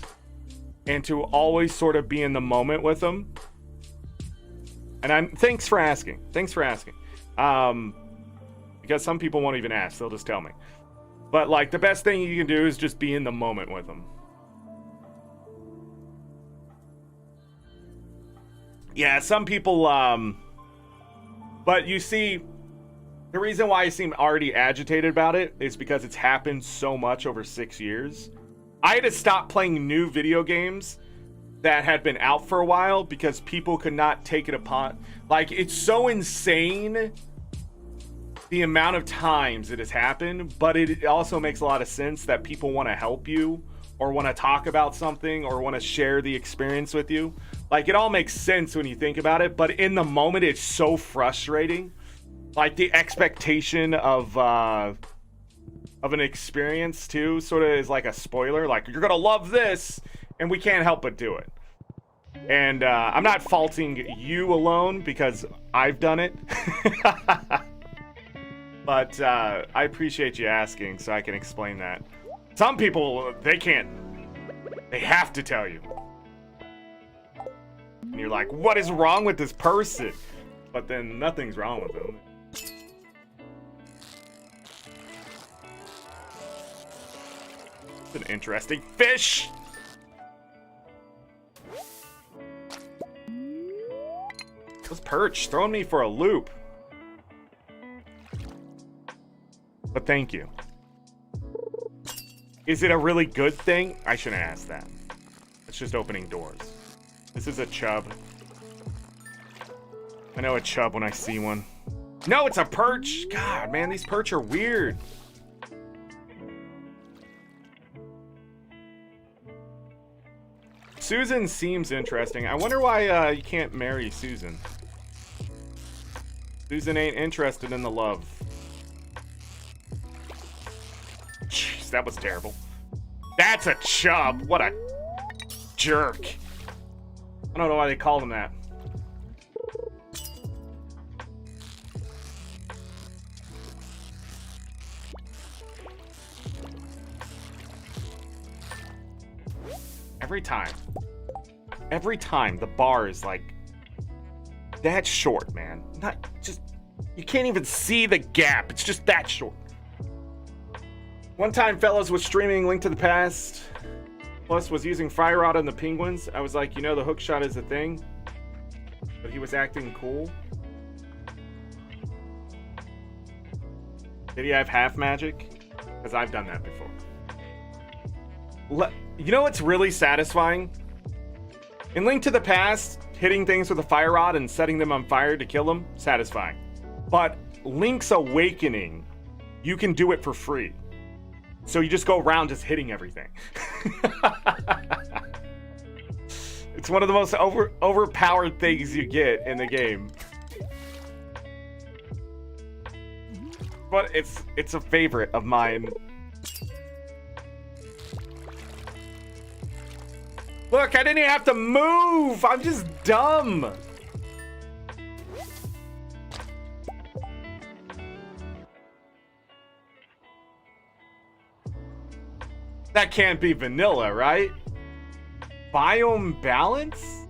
And to always sort of be in the moment with them. And thanks for asking. Thanks for asking. Because some people won't even ask. They'll just tell me. But, like, the best thing you can do is just be in the moment with them. Yeah, some people, but you see, the reason why I seem already agitated about it is because it's happened so much over 6 years. I had to stop playing new video games that had been out for a while because people could not take it upon. Like, it's so insane the amount of times it has happened, but it also makes a lot of sense that people want to help you or want to talk about something or want to share the experience with you. Like, it all makes sense when you think about it, but in the moment, it's so frustrating. Like, the expectation of an experience, too, sort of is like a spoiler. Like, you're going to love this, and we can't help but do it. And I'm not faulting you alone, because I've done it. But I appreciate you asking, so I can explain that. Some people, they can't. They have to tell you. And you're like, what is wrong with this person? But then nothing's wrong with them. It's an interesting fish. This perch throwing me for a loop. But thank you. Is it a really good thing? I shouldn't ask that. It's just opening doors. This is a chub. I know a chub when I see one. No, it's a perch. God, man, these perch are weird. Susan seems interesting. I wonder why you can't marry Susan. Susan ain't interested in the love. Jeez, that was terrible. That's a chub. What a jerk. I don't know why they called him that. Every time the bar is like that short, man. Not just, you can't even see the gap. It's just that short. One time, fellas, was streaming Link to the Past, plus was using Fire Rod on the penguins. I was like, you know, the hook shot is a thing, but he was acting cool. Did he have half magic? Because I've done that before. You know what's really satisfying? In Link to the Past, hitting things with a fire rod and setting them on fire to kill them, satisfying. But Link's Awakening, you can do it for free. So you just go around just hitting everything. It's one of the most overpowered things you get in the game. But it's a favorite of mine. Look, I didn't even have to move. I'm just dumb. That can't be vanilla, right? Biome balance?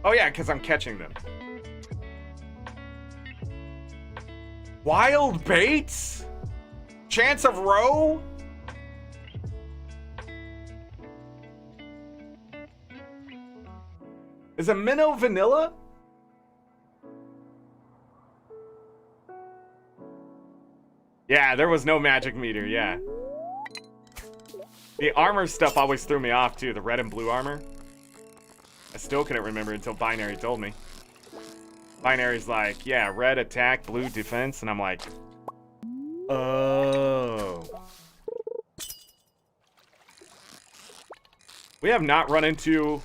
Oh yeah, because I'm catching them. Wild baits? Chance of roe? Is a minnow vanilla? Yeah, there was no magic meter, yeah. The armor stuff always threw me off too, the red and blue armor. I still couldn't remember until Binary told me. Binary's like, yeah, red attack, blue defense, and I'm like, oh. We have not run into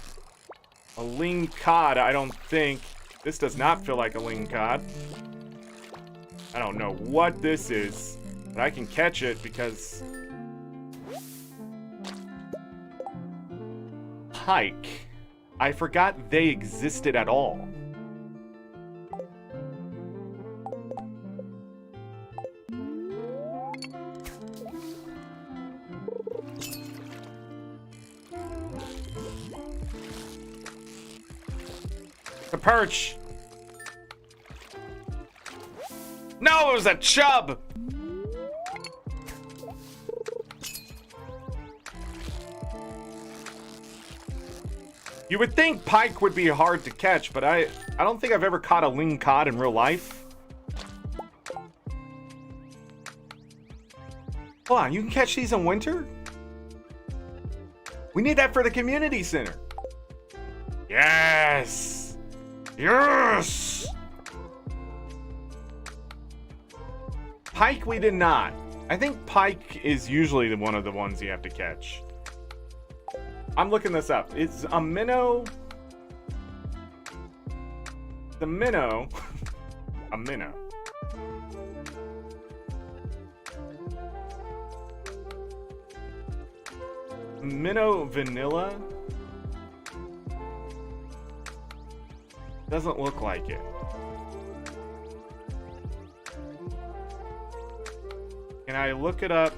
a ling cod, I don't think. This does not feel like a ling cod. I don't know what this is, but I can catch it because... Pike. I forgot they existed at all. The perch. No, it was a chub. You would think pike would be hard to catch, but I don't think I've ever caught a ling cod in real life. Hold on, you can catch these in winter? We need that for the community center. Yes! Yes! pike we did not. I think pike is usually one of the ones you have to catch. I'm looking this up. It's a minnow. The minnow. A minnow. Minnow vanilla? Doesn't look like it. Can I look it up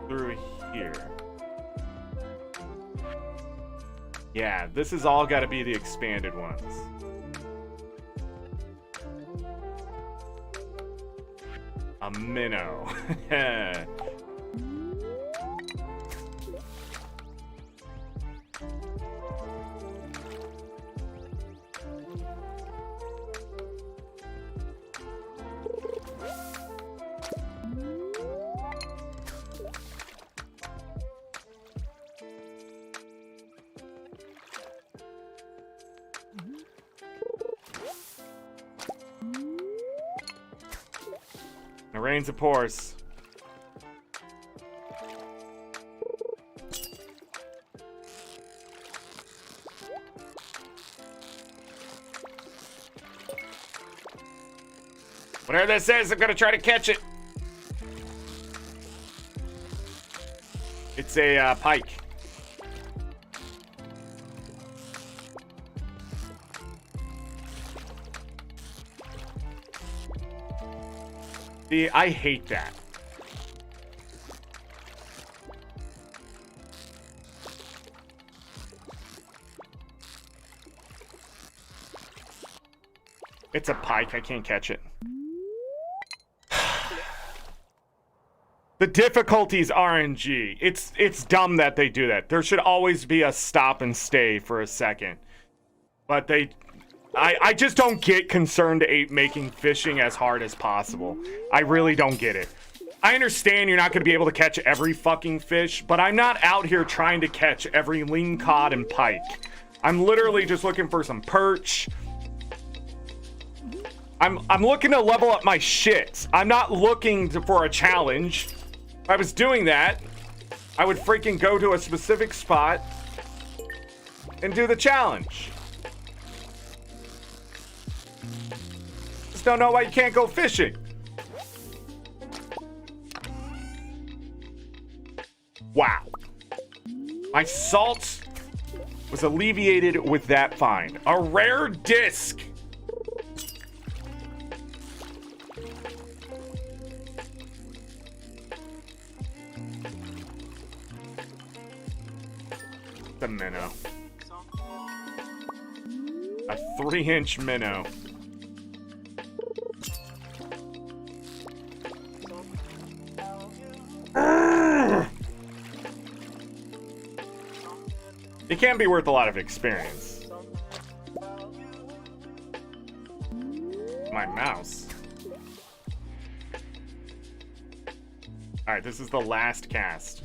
through here? Yeah, this has all got to be the expanded ones. A minnow. It rains and pours. Whatever this is, I'm gonna try to catch it. It's a pike. See, I hate that. It's a pike. I can't catch it. The difficulty's RNG. It's dumb that they do that. There should always be a stop and stay for a second. But I just don't get concerned making fishing as hard as possible. I really don't get it. I understand you're not going to be able to catch every fucking fish, but I'm not out here trying to catch every ling cod and pike. I'm literally just looking for some perch. I'm looking to level up my shit. I'm not looking for a challenge. If I was doing that, I would freaking go to a specific spot and do the challenge. Just don't know why you can't go fishing. Wow. My salt was alleviated with that find. A rare disc. The minnow. A 3-inch minnow. It can be worth a lot of experience. My mouse. Alright, this is the last cast.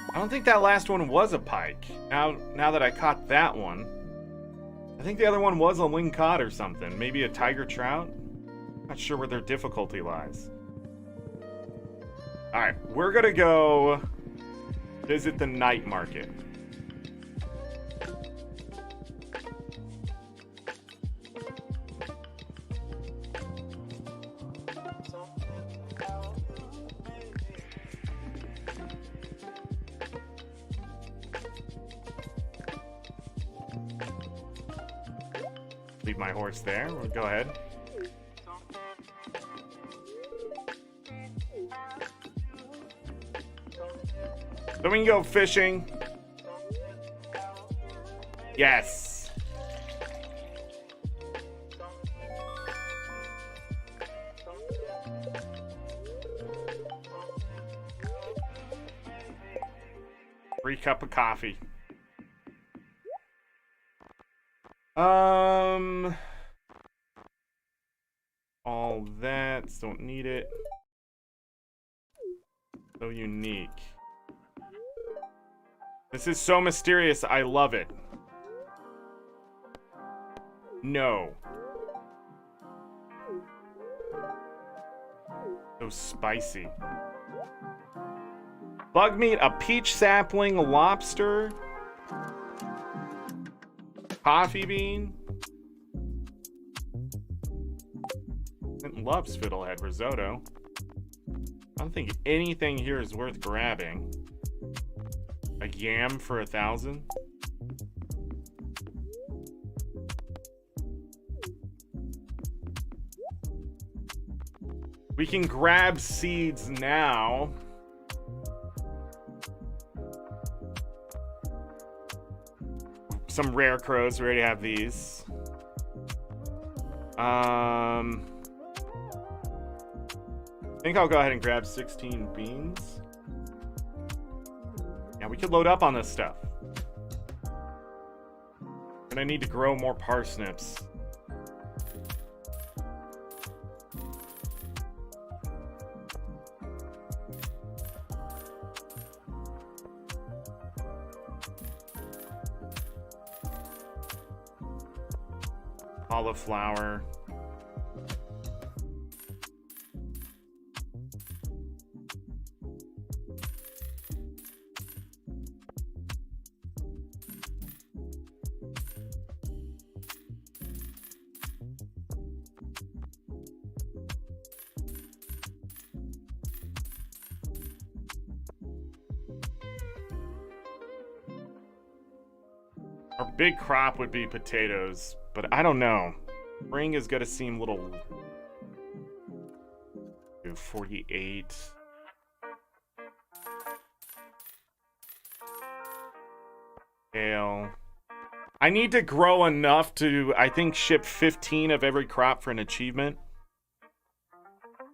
I don't think that last one was a pike. Now that I caught that one, I think the other one was a ling cod or something. Maybe a tiger trout? Not sure where their difficulty lies. Alright, we're gonna go visit the night market. Leave my horse there. We'll go ahead. Then we can go fishing. Yes. Free cup of coffee. All that, don't need it. So unique. This is so mysterious, I love it. No. So spicy. Bug meat, a peach sapling, lobster. Coffee bean. It loves fiddlehead risotto. I don't think anything here is worth grabbing. A yam for 1,000. We can grab seeds now. Some rare crows. We already have these. I think I'll go ahead and grab 16 beans. Yeah, we could load up on this stuff. And I need to grow more parsnips. Cauliflower. Our big crop would be potatoes, but I don't know. Spring is gonna seem a little... 48. Kale. I need to grow enough to, I think, ship 15 of every crop for an achievement.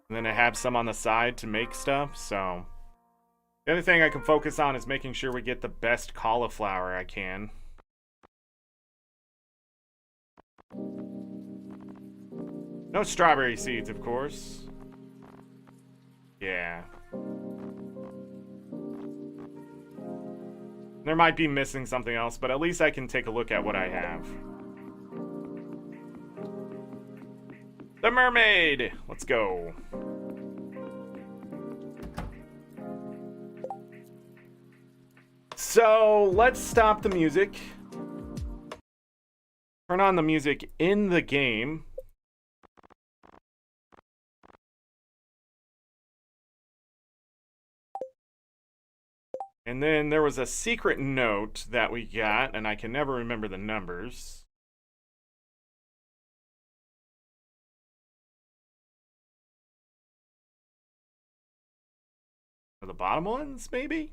And then I have some on the side to make stuff, so... The other thing I can focus on is making sure we get the best cauliflower I can. No strawberry seeds, of course. Yeah. There might be missing something else, but at least I can take a look at what I have. The mermaid! Let's go. So, let's stop the music. Turn on the music in the game. And then there was a secret note that we got, and I can never remember the numbers. Are the bottom ones, maybe?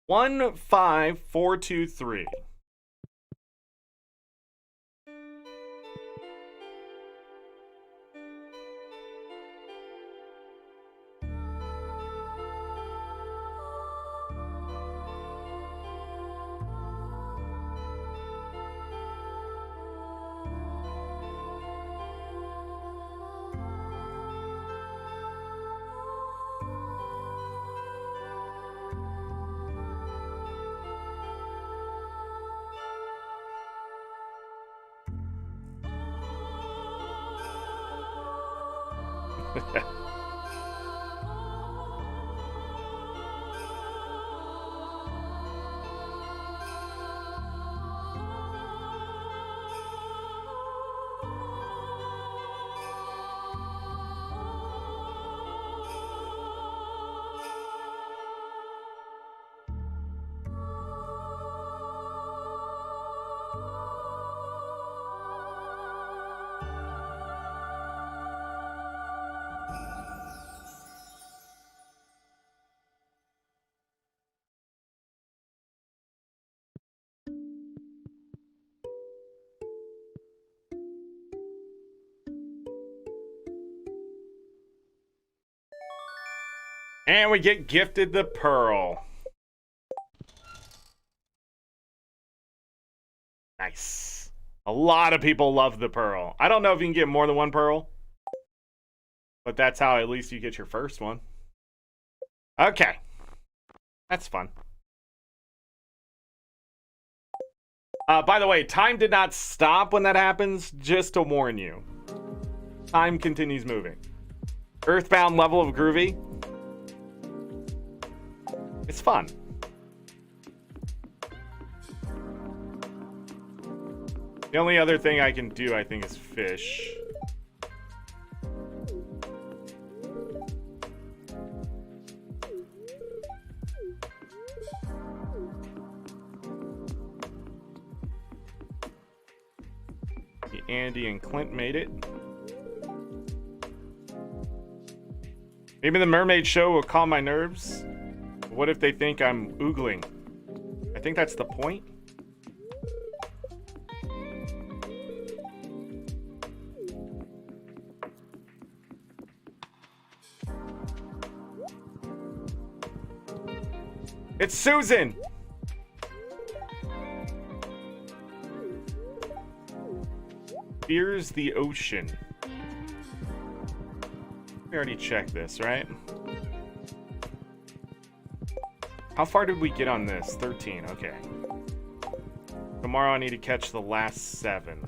15423. And we get gifted the pearl. A lot of people love the pearl. I don't know if you can get more than one pearl, but that's how at least you get your first one. Okay. That's fun. By the way, time did not stop when that happens, just to warn you. Time continues moving. Earthbound level of groovy. It's fun. The only other thing I can do, I think, is fish. Andy and Clint made it. Maybe the mermaid show will calm my nerves. What if they think I'm oogling? I think that's the point. It's Susan! Fears the ocean. We already checked this, right? How far did we get on this? 13, okay. Tomorrow I need to catch the last 7.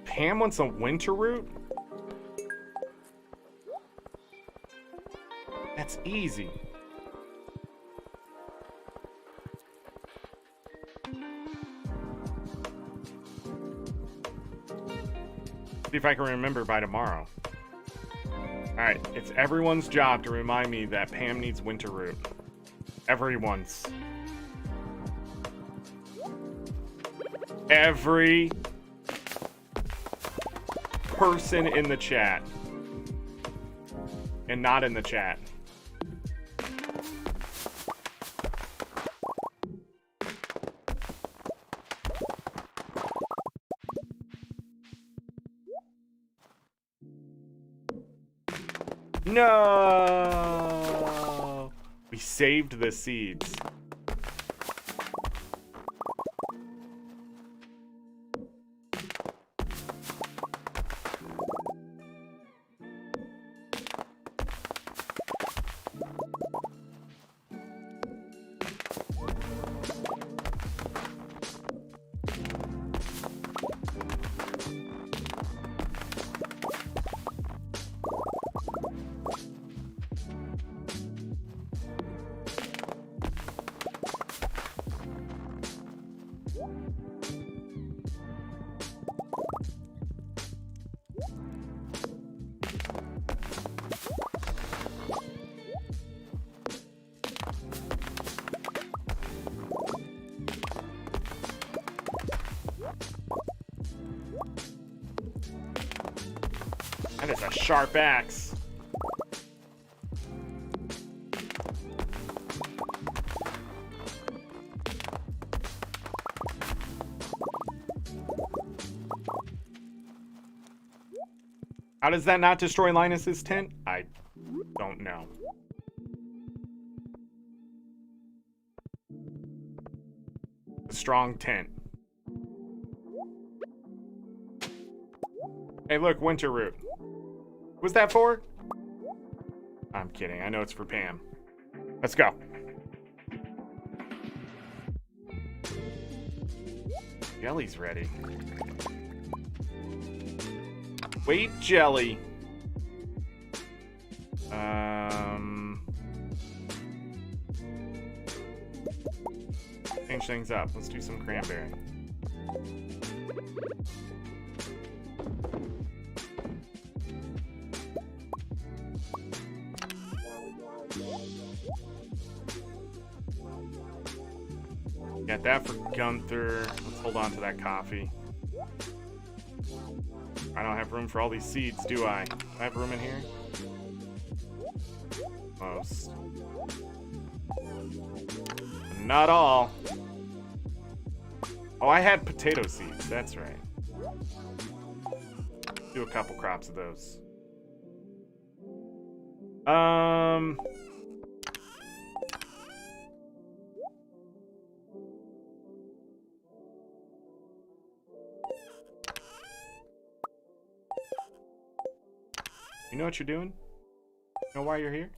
Pam wants a winter route? That's easy. See if I can remember by tomorrow. Alright, it's everyone's job to remind me that Pam needs winter route. Everyone's. Every person in the chat. And not in the chat. No! We saved the seeds. That is a sharp axe. How does that not destroy Linus's tent? I don't know. A strong tent. Hey, look, winter root. What's that for? I'm kidding. I know it's for Pam. Let's go. Jelly's ready. Wait, Jelly. Change things up. Let's do some cranberry. Got that for Gunther. Let's hold on to that coffee. I don't have room for all these seeds, do I? Do I have room in here? Most. Not all. Oh, I had potato seeds. That's right. Do a couple crops of those. You know what you're doing? You know why you're here?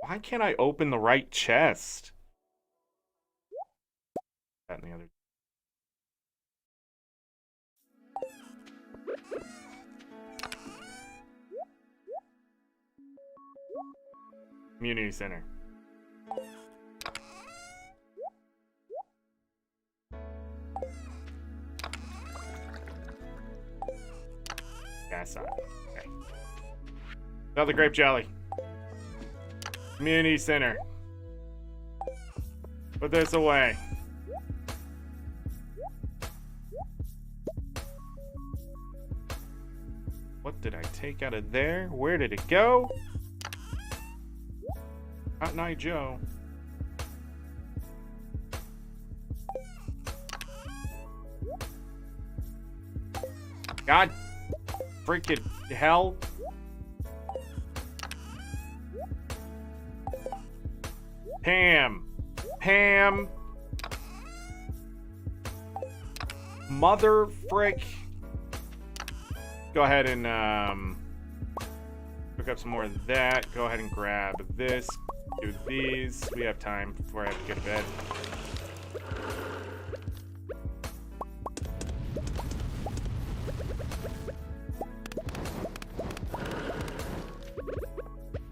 Why can't I open the right chest? That and the other. Community center. Gas side. Okay. Another grape jelly. Community center. Put this away. What did I take out of there? Where did it go? Cotton Eye Joe. God freaking hell. Pam. Pam. Mother frick. Go ahead and pick up some more of that. Go ahead and grab this. Do these. We have time before I have to get to bed.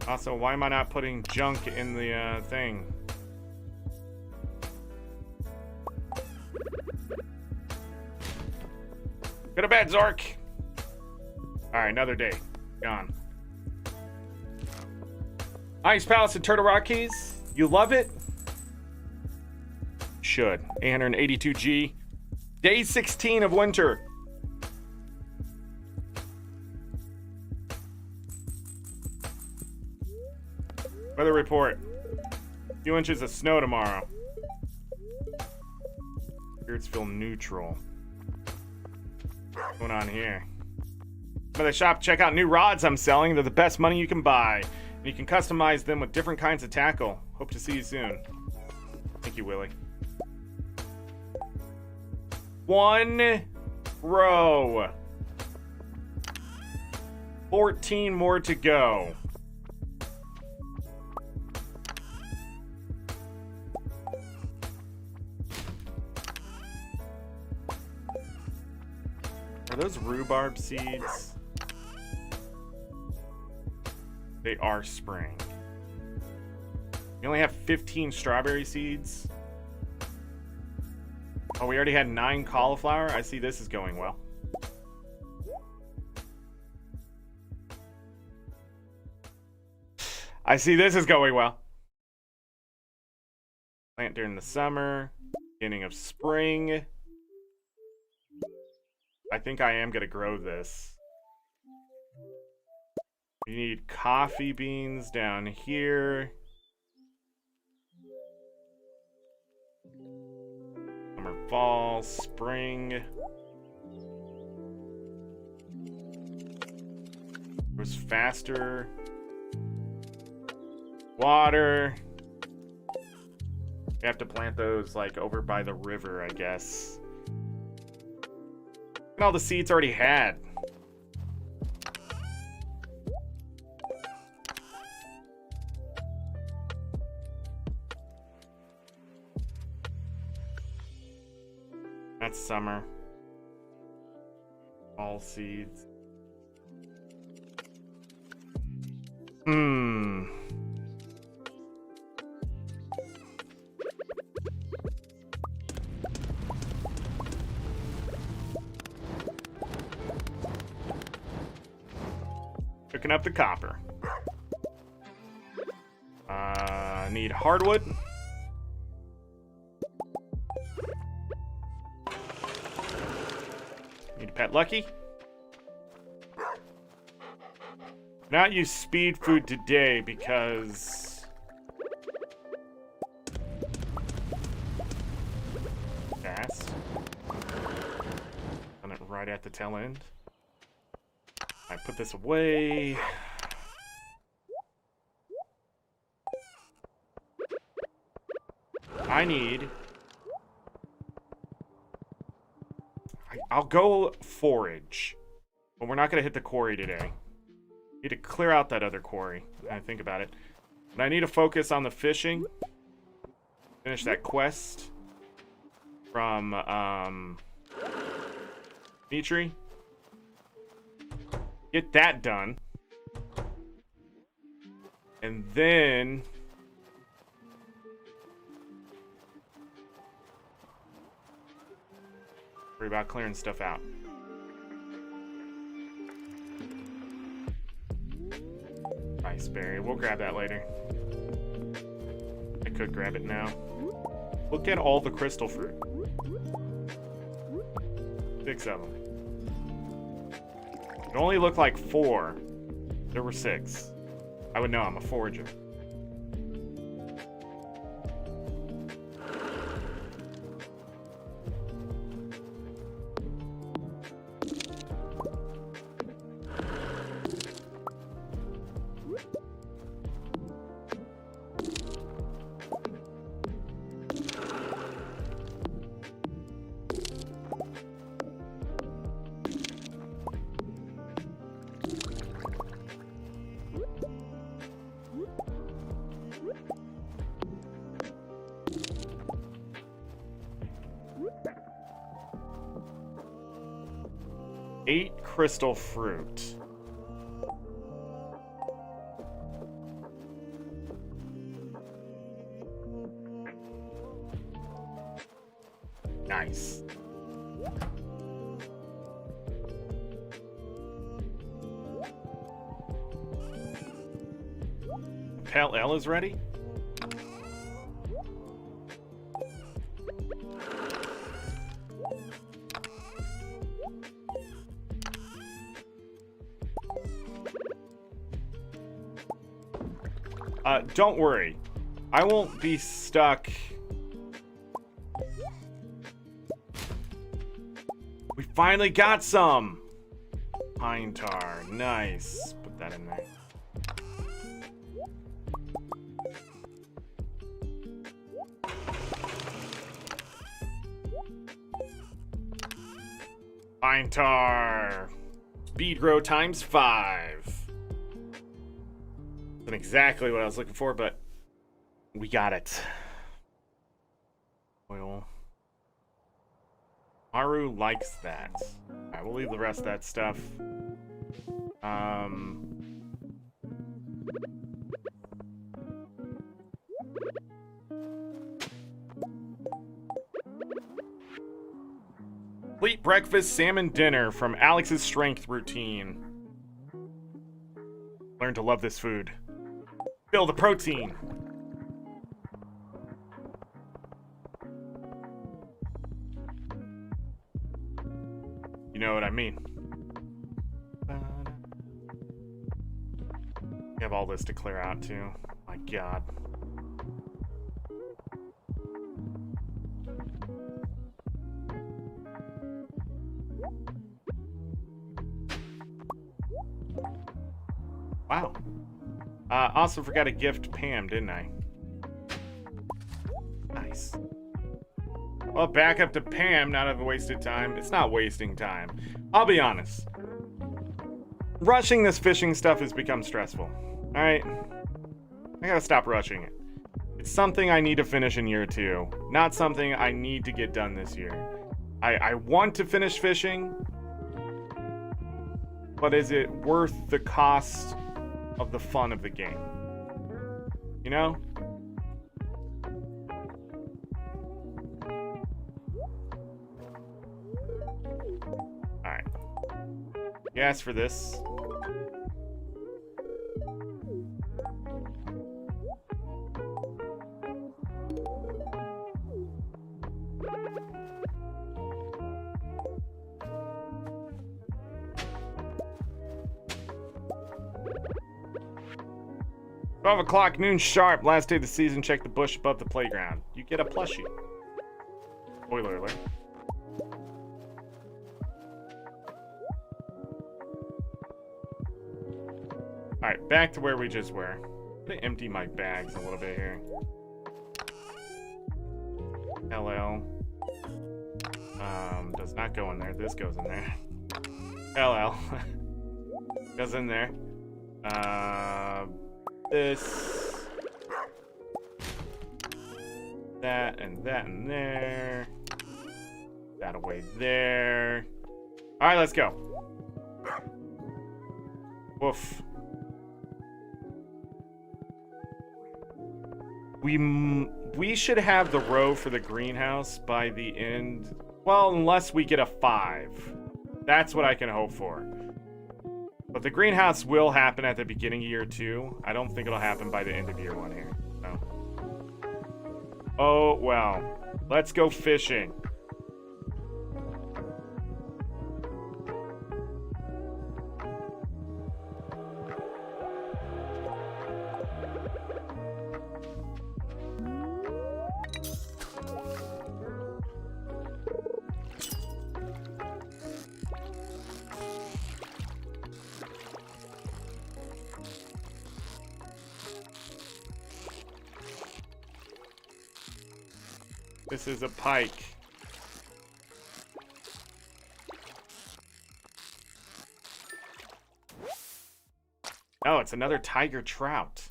Also, why am I not putting junk in the thing? Go to bed, Zorric! Alright, another day. Gone. Ice Palace and Turtle Rock Keys. You love it? Should. 882G. Day 16 of winter. Weather report. A few inches of snow tomorrow. Spirits feel neutral. What's going on here? By the shop, check out new rods I'm selling. They're the best money you can buy. And you can customize them with different kinds of tackle. Hope to see you soon. Thank you, Willie. 1 row. 14 more to go. Are those rhubarb seeds? They are spring. We only have 15 strawberry seeds. Oh, we already had 9 cauliflower. I see this is going well. I see this is going well. Plant during the summer. Beginning of spring. I think I am going to grow this. We need coffee beans down here. Summer, fall, spring. Goes faster. Water. We have to plant those like over by the river, I guess. And all the seeds already had. That's summer. All seeds. Picking up the copper. Need hardwood. Need to pet Lucky. Not use speed food today because fast. Done it right at the tail end. I put this away. I need... I'll go forage. But we're not going to hit the quarry today. Need to clear out that other quarry. I think about it. But I need to focus on the fishing. Finish that quest from Mitri. Get that done. And then worry about clearing stuff out. Iceberry. We'll grab that later. I could grab it now. Look at all the crystal fruit. 6 of them. It only looked like 4. There were 6. I would know, I'm a forager. Crystal fruit. Nice. Pale Ale is ready? Don't worry. I won't be stuck. We finally got some! Pine tar. Nice. Put that in there. Pine tar. Speed grow times 5. Isn't exactly what I was looking for, but we got it. Oil. Maru likes that. Alright, we'll leave the rest of that stuff. Complete breakfast, salmon dinner from Alex's strength routine. Learn to love this food. Feel the protein. You know what I mean. We have all this to clear out too. My God. Wow. Also forgot to gift Pam, didn't I? Nice. Well, back up to Pam, not have wasted time. It's not wasting time. I'll be honest. Rushing this fishing stuff has become stressful. Alright? I gotta stop rushing it. It's something I need to finish in year 2. Not something I need to get done this year. I want to finish fishing. But is it worth the cost of the fun of the game? You know? Alright. You asked for this. $12 noon sharp, last day of the season, check the bush above the playground. You get a plushie. Spoiler alert. Alright, back to where we just were. I'm gonna empty my bags a little bit here. LL. Does not go in there. This goes in there. LL. Goes in there. This. That and that in there. That away there. Alright, let's go. Woof. We should have the row for the greenhouse by the end. Well, unless we get a 5. That's what I can hope for. But the greenhouse will happen at the beginning of year 2. I don't think it'll happen by the end of year 1 here. No. Oh, well. Let's go fishing. This is a pike. Oh, it's another tiger trout.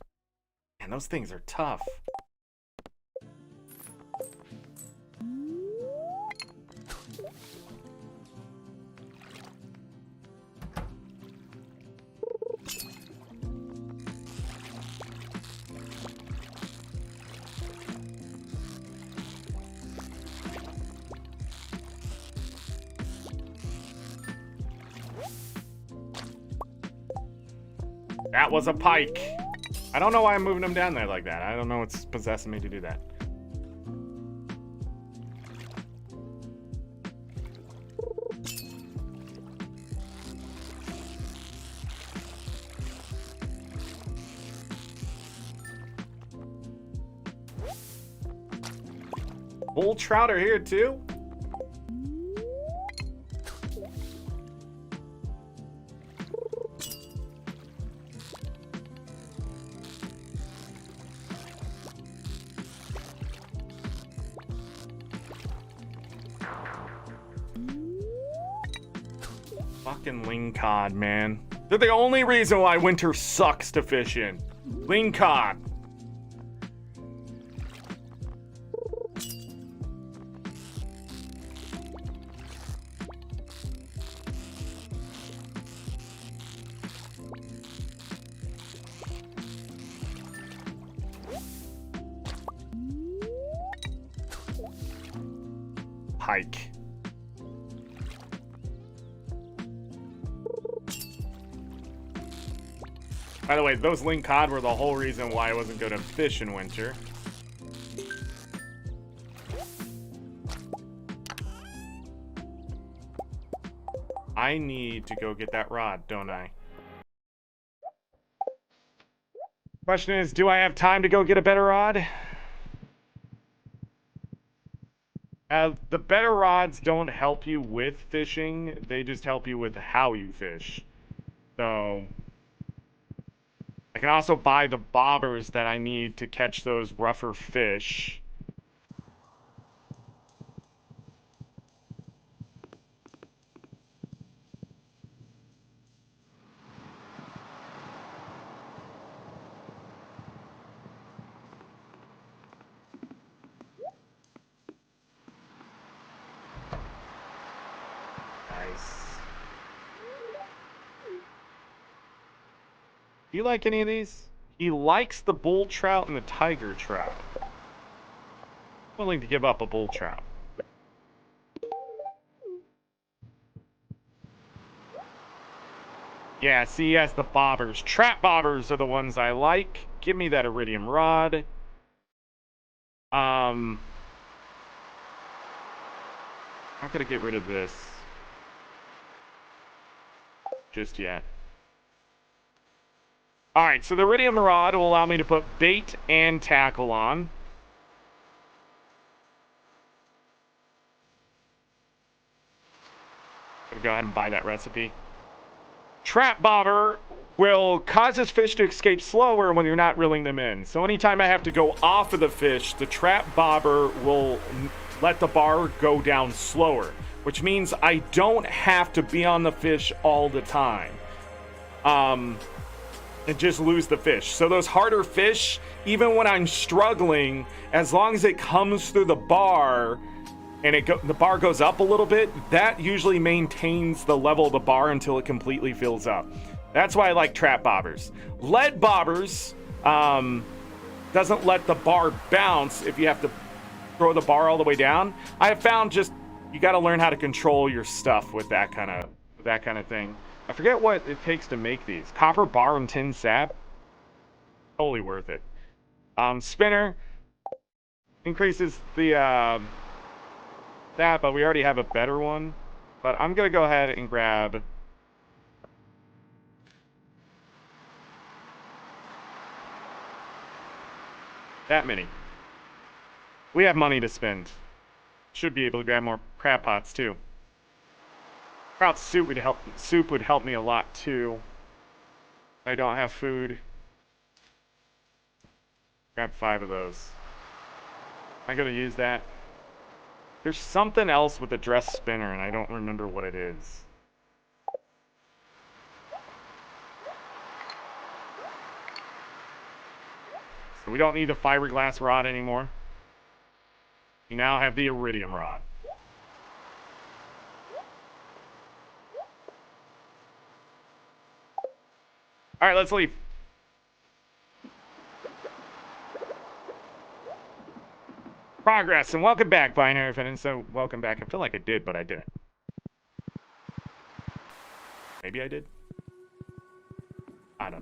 Man, those things are tough. That was a pike. I don't know why I'm moving them down there like that. I don't know what's possessing me to do that. Bull trout are here too? Fucking lingcod, man. They're the only reason why winter sucks to fish in. Lingcod. Pike. By the way, those lingcod were the whole reason why I wasn't going to fish in winter. I need to go get that rod, don't I? Question is, do I have time to go get a better rod? The better rods don't help you with fishing, they just help you with how you fish. So I can also buy the bobbers that I need to catch those rougher fish. Nice. Do you like any of these? He likes the bull trout and the tiger trout. Willing to give up a bull trout. Yeah, see, he has the bobbers. Trap bobbers are the ones I like. Give me that iridium rod. I'm not gonna get rid of this just yet. Alright, so the iridium rod will allow me to put bait and tackle on. Gonna go ahead and buy that recipe. Trap bobber will causes fish to escape slower when you're not reeling them in. So anytime I have to go off of the fish, the trap bobber will let the bar go down slower, which means I don't have to be on the fish all the time. And just lose the fish. So those harder fish, even when I'm struggling, as long as it comes through the bar and the bar goes up a little bit, that usually maintains the level of the bar until it completely fills up. That's why I like trap bobbers. Lead bobbers doesn't let the bar bounce if you have to throw the bar all the way down. I have found just you got to learn how to control your stuff with that kind of thing. I forget what it takes to make these. Copper bar and tin sap. Totally worth it. Spinner increases the that, but we already have a better one. But I'm gonna go ahead and grab that many. We have money to spend. Should be able to grab more crab pots too. Kraut soup would help me a lot too. I don't have food. Grab 5 of those. Am I gonna use that? There's something else with the dress spinner and I don't remember what it is. So we don't need the fiberglass rod anymore. We now have the iridium rod. All right, let's leave. Progress, and welcome back, Binary Fan. So, welcome back. I feel like I did, but I didn't. Maybe I did? I don't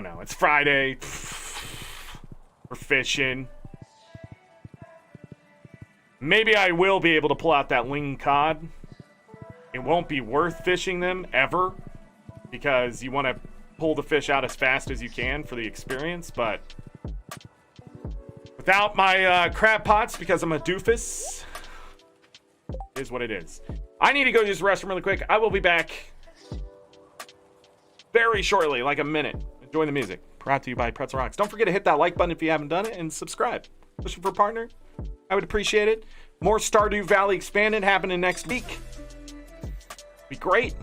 know. It's Friday. We're fishing. Maybe I will be able to pull out that ling cod. It won't be worth fishing them, ever. Because you want to pull the fish out as fast as you can for the experience, but without my crab pots, because I'm a doofus, is what it is. I need to go use the restroom really quick. I will be back very shortly, like a minute. Enjoy the music. Brought to you by Pretzel Rocks. Don't forget to hit that like button if you haven't done it, and subscribe. Looking for a partner? I would appreciate it. More Stardew Valley Expanded happening next week. Be great.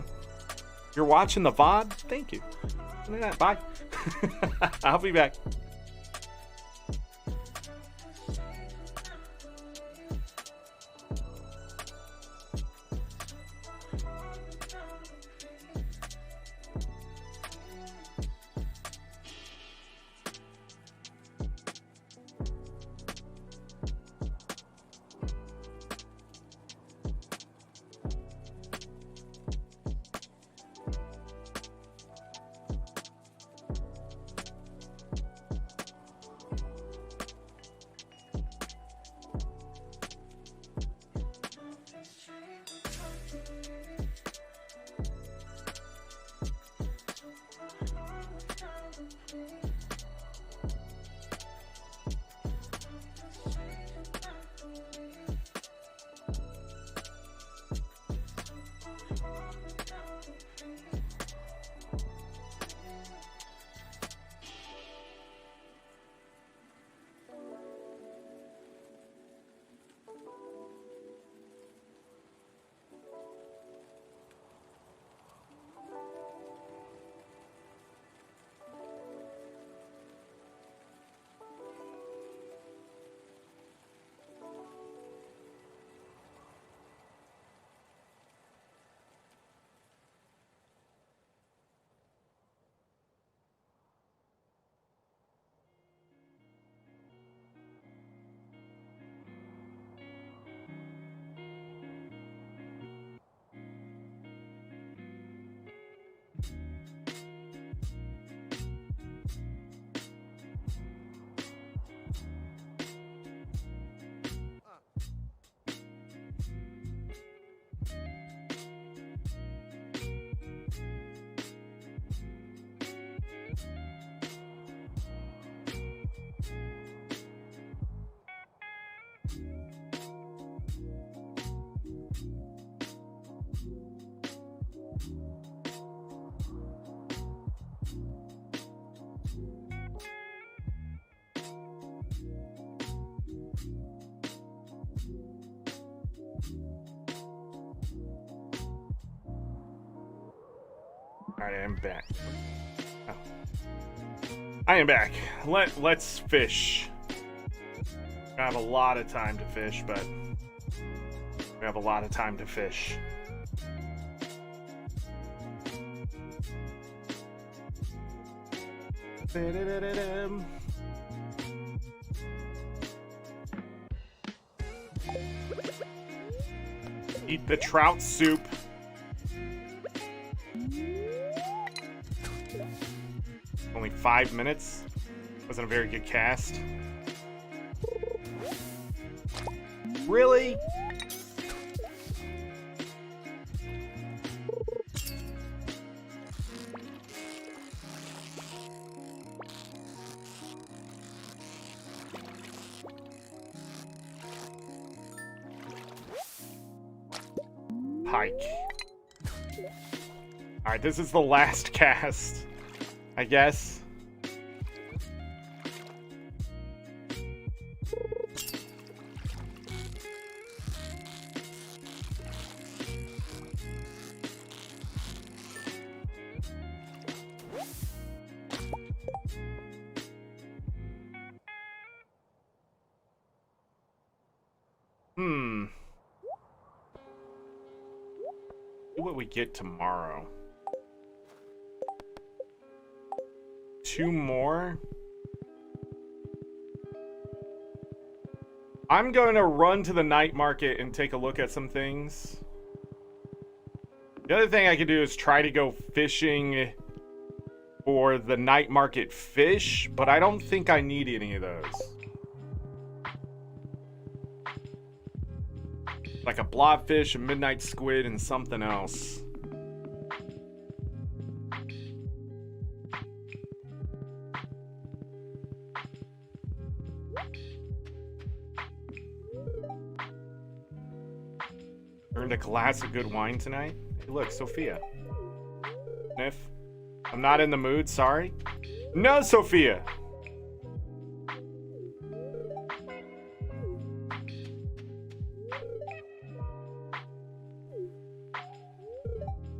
You're watching the VOD? Thank you. Bye. I'll be back. Alright, I am back. Oh. I am back. Let's fish. I have a lot of time to fish, but we have a lot of time to fish. Eat the trout soup. Only 5 minutes. Wasn't a very good cast. Really? Pike. Alright, this is the last cast, I guess. See what we get tomorrow. 2 more? I'm going to run to the night market and take a look at some things. The other thing I could do is try to go fishing for the night market fish, but I don't think I need any of those. Like a blobfish, a midnight squid, and something else. Earned a glass of good wine tonight. Hey, look, Sophia. Sniff. I'm not in the mood, sorry. No, Sophia!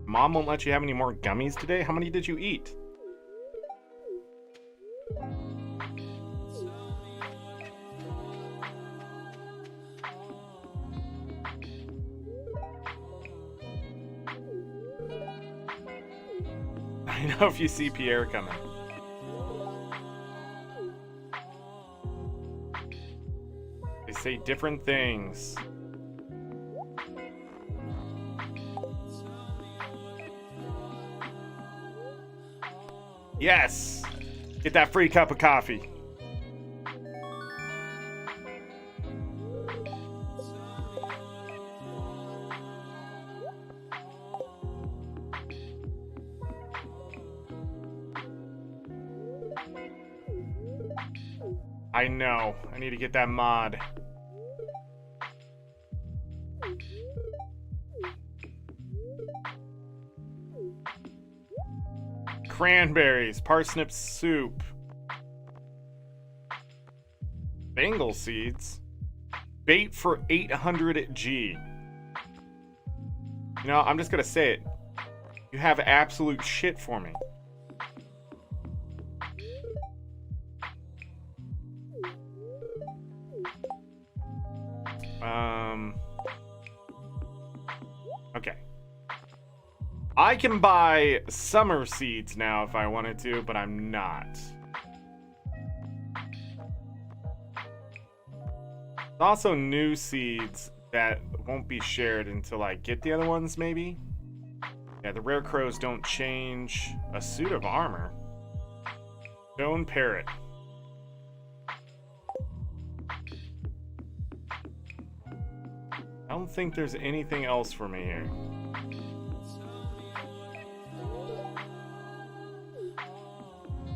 Mom won't let you have any more gummies today? How many did you eat? I know if you see Pierre coming. They say different things. Yes! Get that free cup of coffee. I know. I need to get that mod. Cranberries, parsnip soup, Bengal seeds, bait for 800 G. You know, I'm just gonna say it. You have absolute shit for me. Okay. I can buy summer seeds now if I wanted to, but I'm not. There's also new seeds that won't be shared until I get the other ones, maybe? Yeah, the rare crows don't change. A suit of armor. Stone parrot. I don't think there's anything else for me here.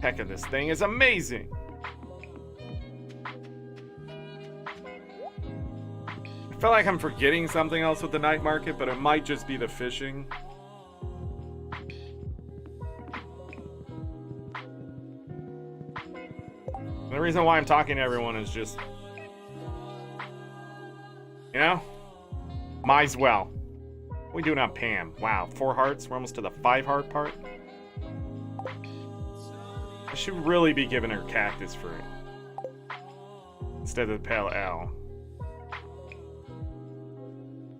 Heck of this thing is amazing. I feel like I'm forgetting something else with the night market, but it might just be the fishing. The reason why I'm talking to everyone is just, you know, might as well. What are we doing on Pam? Wow, 4 hearts. We're almost to the 5 heart part. should really be giving her cactus fruit instead of the pale ale.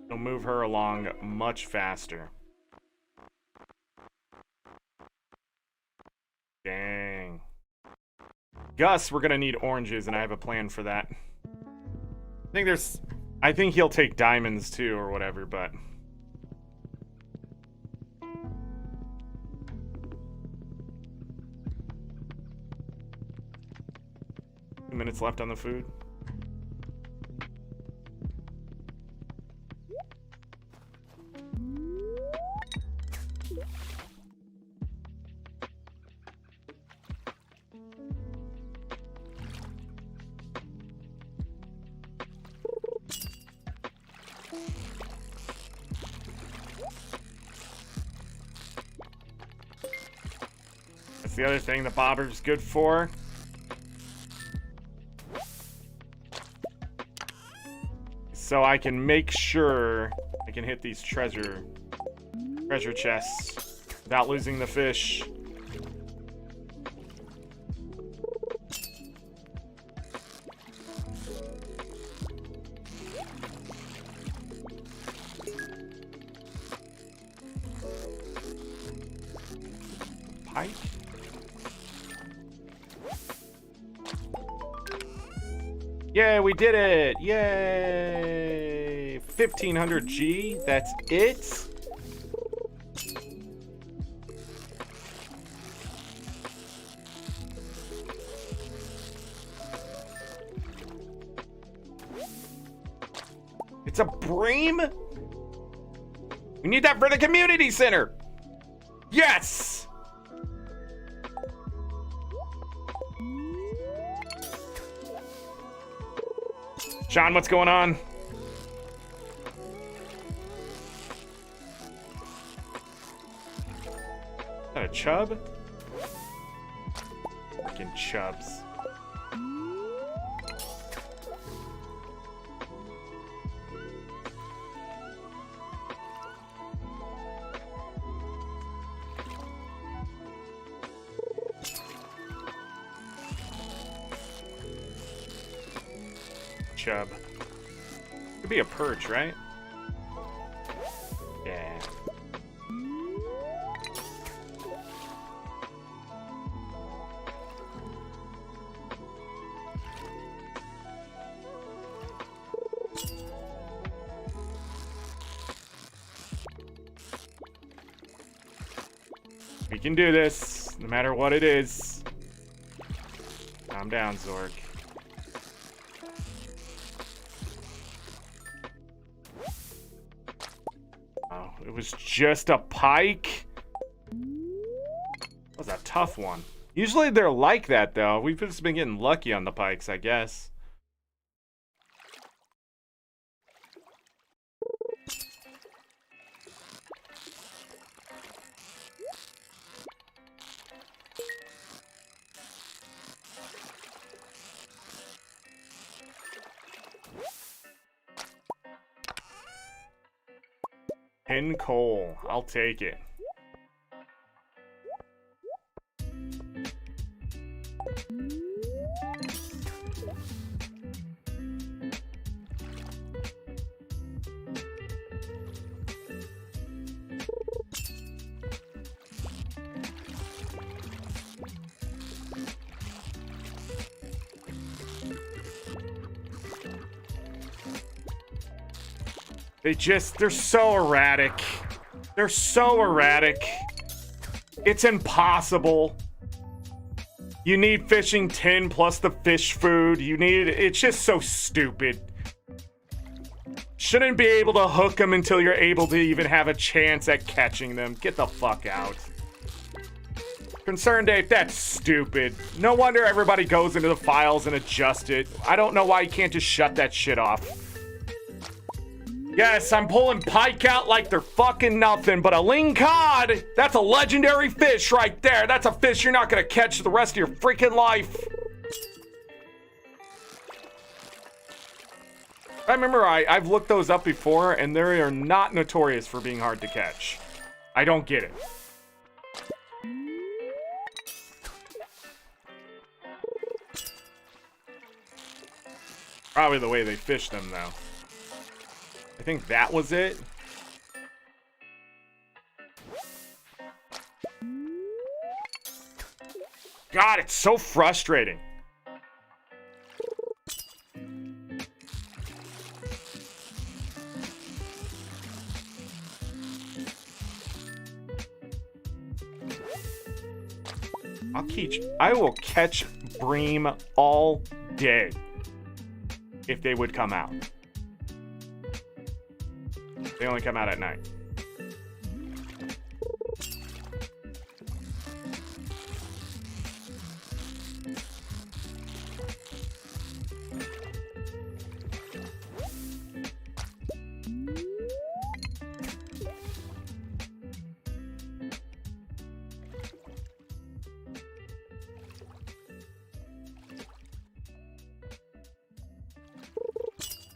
It'll move her along much faster. Dang. Gus, we're gonna need oranges, and I have a plan for that. I think he'll take diamonds too, or whatever, but... 2 minutes left on the food. That's the other thing the bobber's good for. So I can make sure I can hit these treasure chests without losing the fish. Pike? Yeah, we did it! Yay! 1500 G, that's it? It's a bream? We need that for the community center! Yes! Sean, what's going on? Is that a chub? Freaking chubs. Chub. Could be a perch, right? Yeah. We can do this, no matter what it is. Calm down, Zorric. It was just a pike? That was a tough one. Usually they're like that, though. We've just been getting lucky on the pikes, I guess. Tin coal. I'll take it. They're so erratic. They're so erratic. It's impossible. You need fishing tin plus the fish food. It's just so stupid. Shouldn't be able to hook them until you're able to even have a chance at catching them. Get the fuck out. Concern Dave, that's stupid. No wonder everybody goes into the files and adjust it. I don't know why you can't just shut that shit off. Yes, I'm pulling pike out like they're fucking nothing, but a ling cod, that's a legendary fish right there. That's a fish you're not gonna catch the rest of your freaking life. I remember I've looked those up before, and they are not notorious for being hard to catch. I don't get it. probably the way they fish them, though. I think that was it. God, it's so frustrating. I will catch bream all day if they would come out. They only come out at night.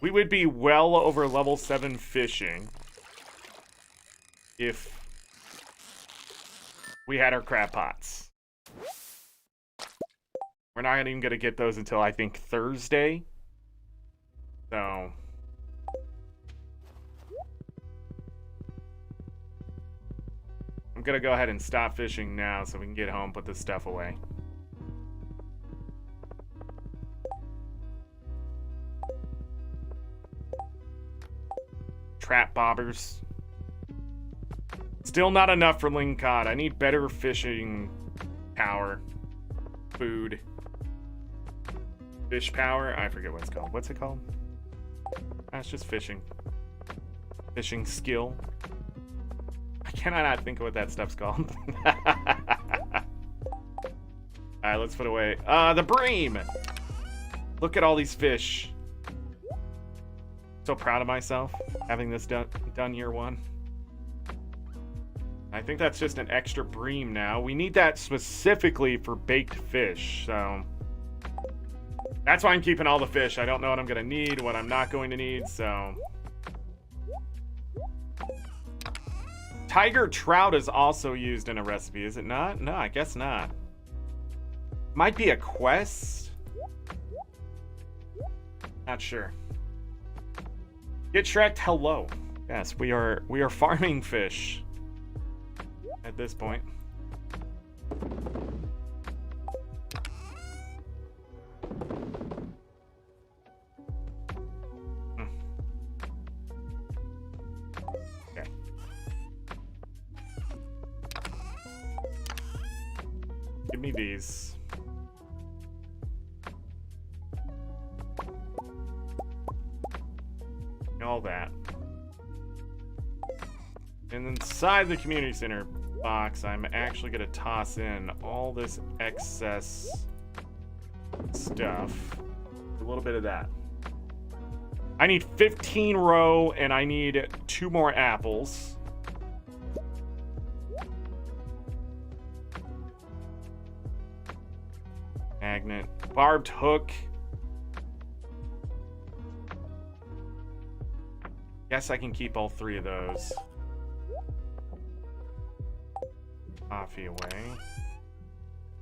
We would be well over level 7 fishing if we had our crab pots. We're not even going to get those until, I think, Thursday. So I'm going to go ahead and stop fishing now so we can get home, put this stuff away. Trap bobbers. Still not enough for ling cod. I need better fishing power. Food. Fish power? I forget what it's called. What's it called? That's just fishing. Fishing skill. I cannot not think of what that stuff's called. Alright, let's put away. The bream! Look at all these fish. So proud of myself having this done year 1. I think that's just an extra bream now. We need that specifically for baked fish, so that's why I'm keeping all the fish. I don't know what I'm going to need, what I'm not going to need, so. Tiger trout is also used in a recipe, is it not? No, I guess not. Might be a quest? Not sure. Get Shrek, hello. Yes, we are farming fish at this point. Okay. Give me these. All that. And inside the community center box, I'm actually going to toss in all this excess stuff. A little bit of that. I need 15 roe, and I need 2 more apples. Magnet. Barbed hook. Guess I can keep all 3 of those. Coffee away.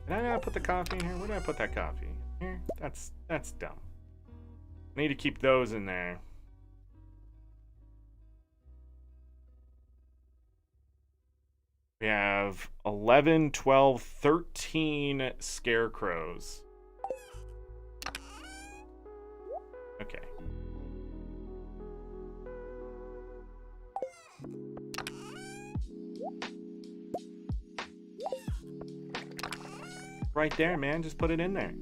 Did I not put the coffee in here? Where did I put that coffee? Here? That's dumb. I need to keep those in there. We have 11, 12, 13 scarecrows. Okay. Right there, man. Just put it in there.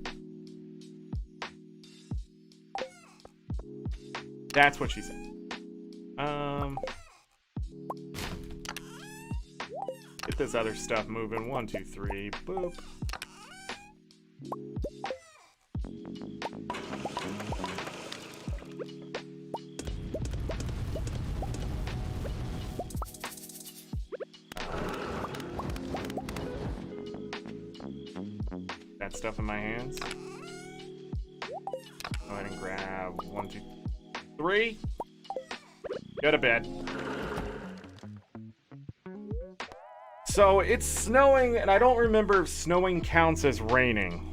That's what she said. Get this other stuff moving. 1, 2, 3. Boop. That stuff in my hands. Go ahead and grab 1, 2, 3. Go to bed. So it's snowing, and I don't remember if snowing counts as raining.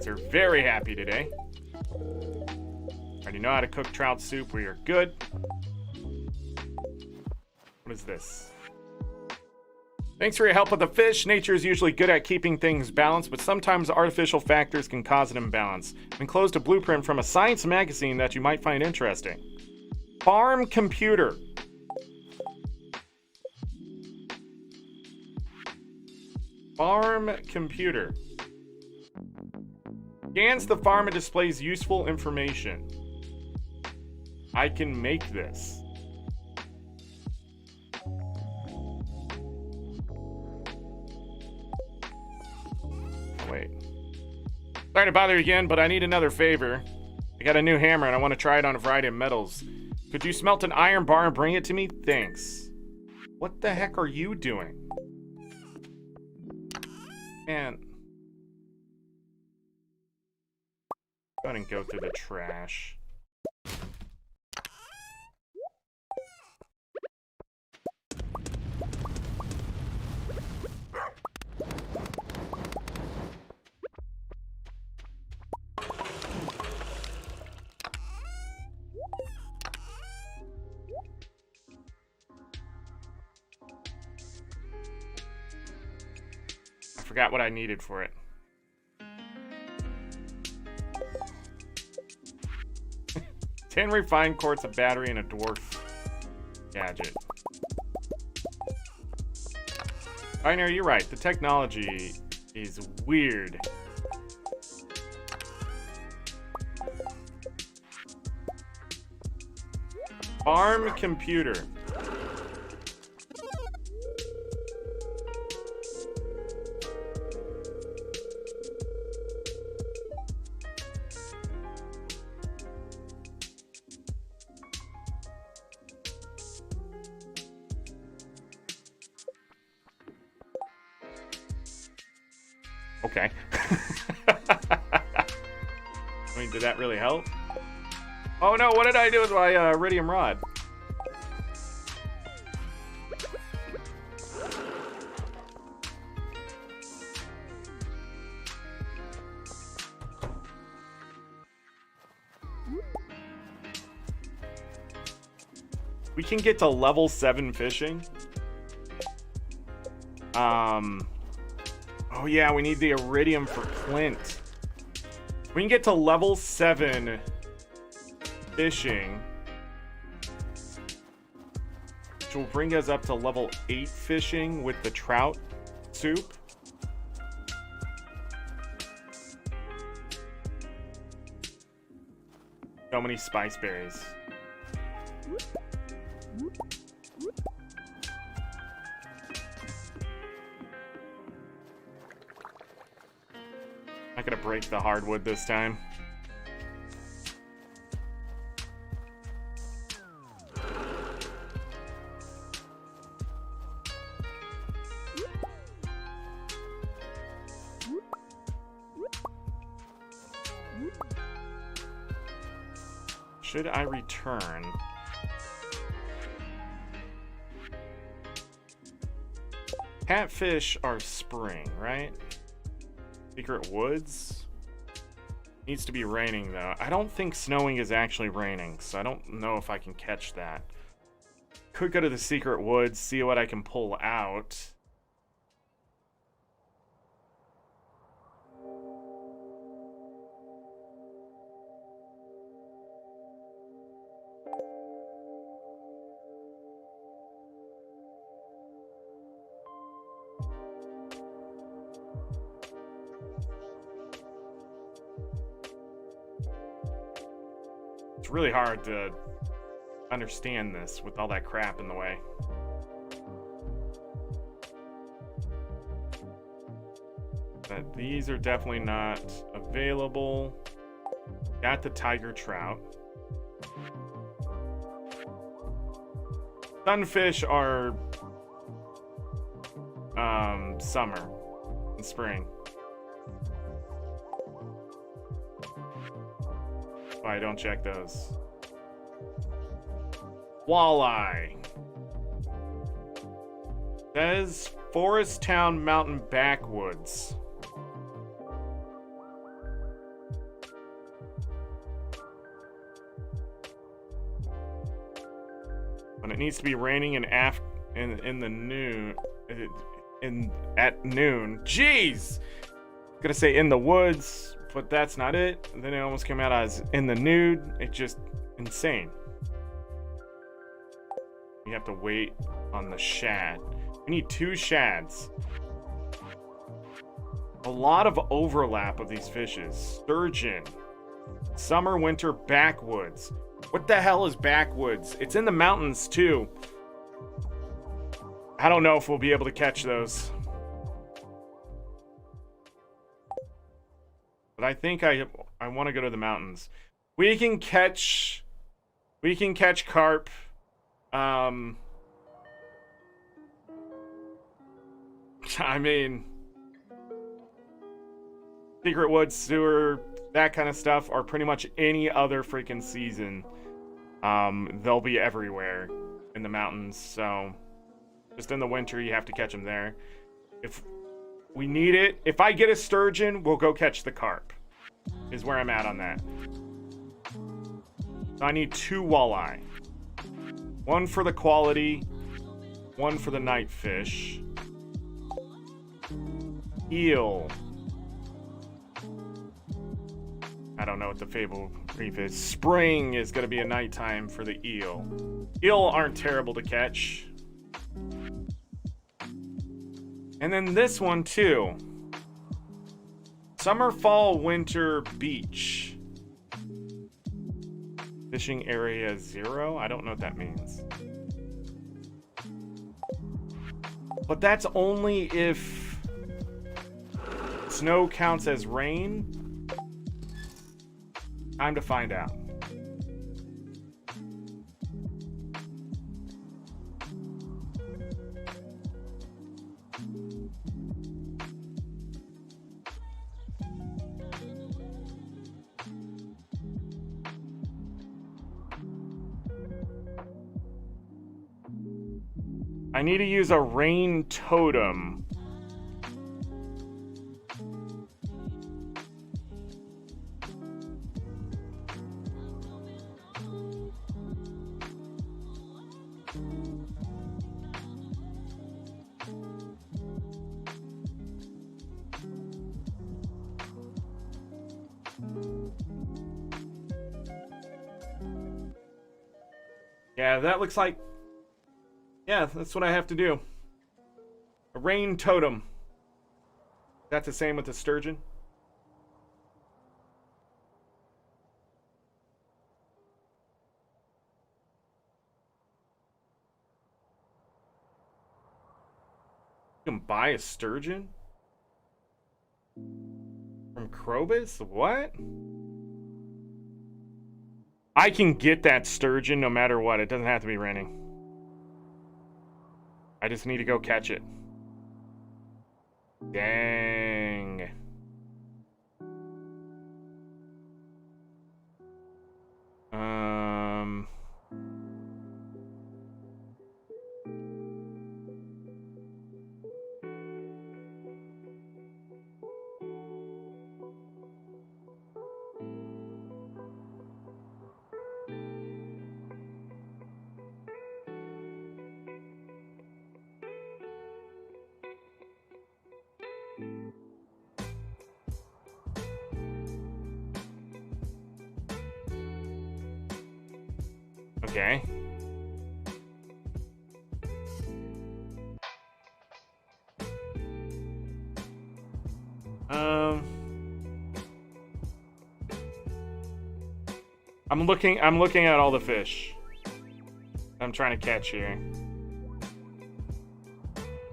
are very happy today. Already know how to cook trout soup. We are good. What is this? Thanks for your help with the fish. Nature is usually good at keeping things balanced, but sometimes artificial factors can cause an imbalance. I've enclosed a blueprint from a science magazine that you might find interesting. Farm computer. Farm computer. Scans the farm and displays useful information. I can make this. Wait. Sorry to bother you again, but I need another favor. I got a new hammer and I want to try it on a variety of metals. Could you smelt an iron bar and bring it to me? Thanks. What the heck are you doing? Man. Go ahead and go through the trash. Forgot what I needed for it. 10 refined quartz, a battery, and a dwarf gadget. Binary, you're right. The technology is weird. Farm computer. Okay. I mean, did that really help? Oh no, what did I do with my iridium rod? We can get to level 7 fishing. Oh yeah, we need the iridium for Clint. We can get to level 7 fishing, which will bring us up to level 8 fishing with the trout soup. So many spice berries. Not gonna break the hardwood this time. Should I return? Catfish are spring, right? Secret woods? Needs to be raining though. I don't think snowing is actually raining, so I don't know if I can catch that. Could go to the secret woods, see what I can pull out. It's really hard to understand this with all that crap in the way. But these are definitely not available. Got the tiger trout. Sunfish are summer and spring. Why don't check those? Walleye. Says Forest Town Mountain Backwoods. But it needs to be raining in the noon at noon. Jeez! I'm gonna say in the woods, but that's not it. And then it almost came out as in the nude. It's just insane. You have to wait on the shad. We need 2 shads. A lot of overlap of these fishes. Sturgeon. Summer, winter, backwoods. What the hell is backwoods? It's in the mountains too. I don't know if we'll be able to catch those. But I think I want to go to the mountains. We can catch carp. I mean, Secret Woods, sewer, that kind of stuff are pretty much any other freaking season. They'll be everywhere in the mountains, so just in the winter you have to catch them there. If we need it, if I get a sturgeon, we'll go catch the carp, is where I'm at on that. So I need 2 walleye. 1 for the quality, 1 for the night fish. Eel. I don't know what the Fable Reef is. Spring is going to be a nighttime for the eel. Eel aren't terrible to catch. And then this one too. Summer, fall, winter, beach. Fishing area 0? I don't know what that means. But that's only if snow counts as rain. Time to find out. I need to use a rain totem. Yeah, that looks like... Yeah, that's what I have to do. A rain totem. That's the same with the sturgeon. You can buy a sturgeon? From Krobus? What? I can get that sturgeon no matter what. It doesn't have to be raining. I just need to go catch it. Dang. Okay. I'm looking at all the fish I'm trying to catch here.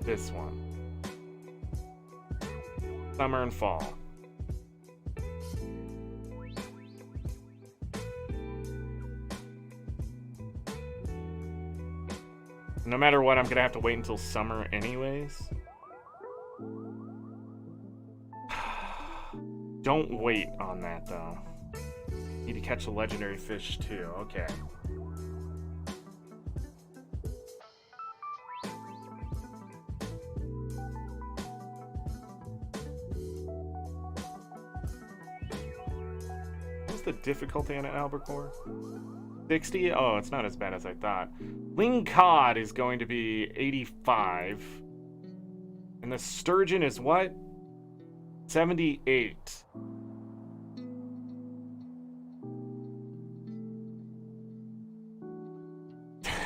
This one. Summer and fall. No matter what, I'm gonna have to wait until summer anyways. Don't wait on that though. Need to catch a legendary fish too. Okay. What's the difficulty on an albacore? 60? Oh, it's not as bad as I thought. Ling cod is going to be 85. And the sturgeon is what? 78.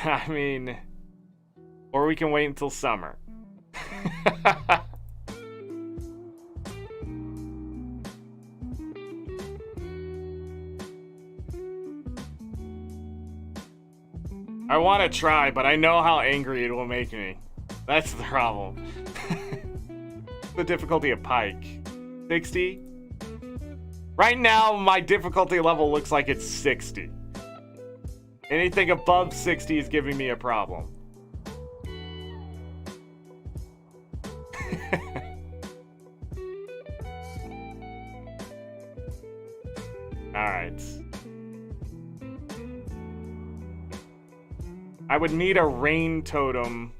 I mean, or we can wait until summer. I want to try, but I know how angry it will make me. That's the problem. The difficulty of pike. 60? Right now, my difficulty level looks like it's 60. Anything above 60 is giving me a problem. Alright. I would need a rain totem.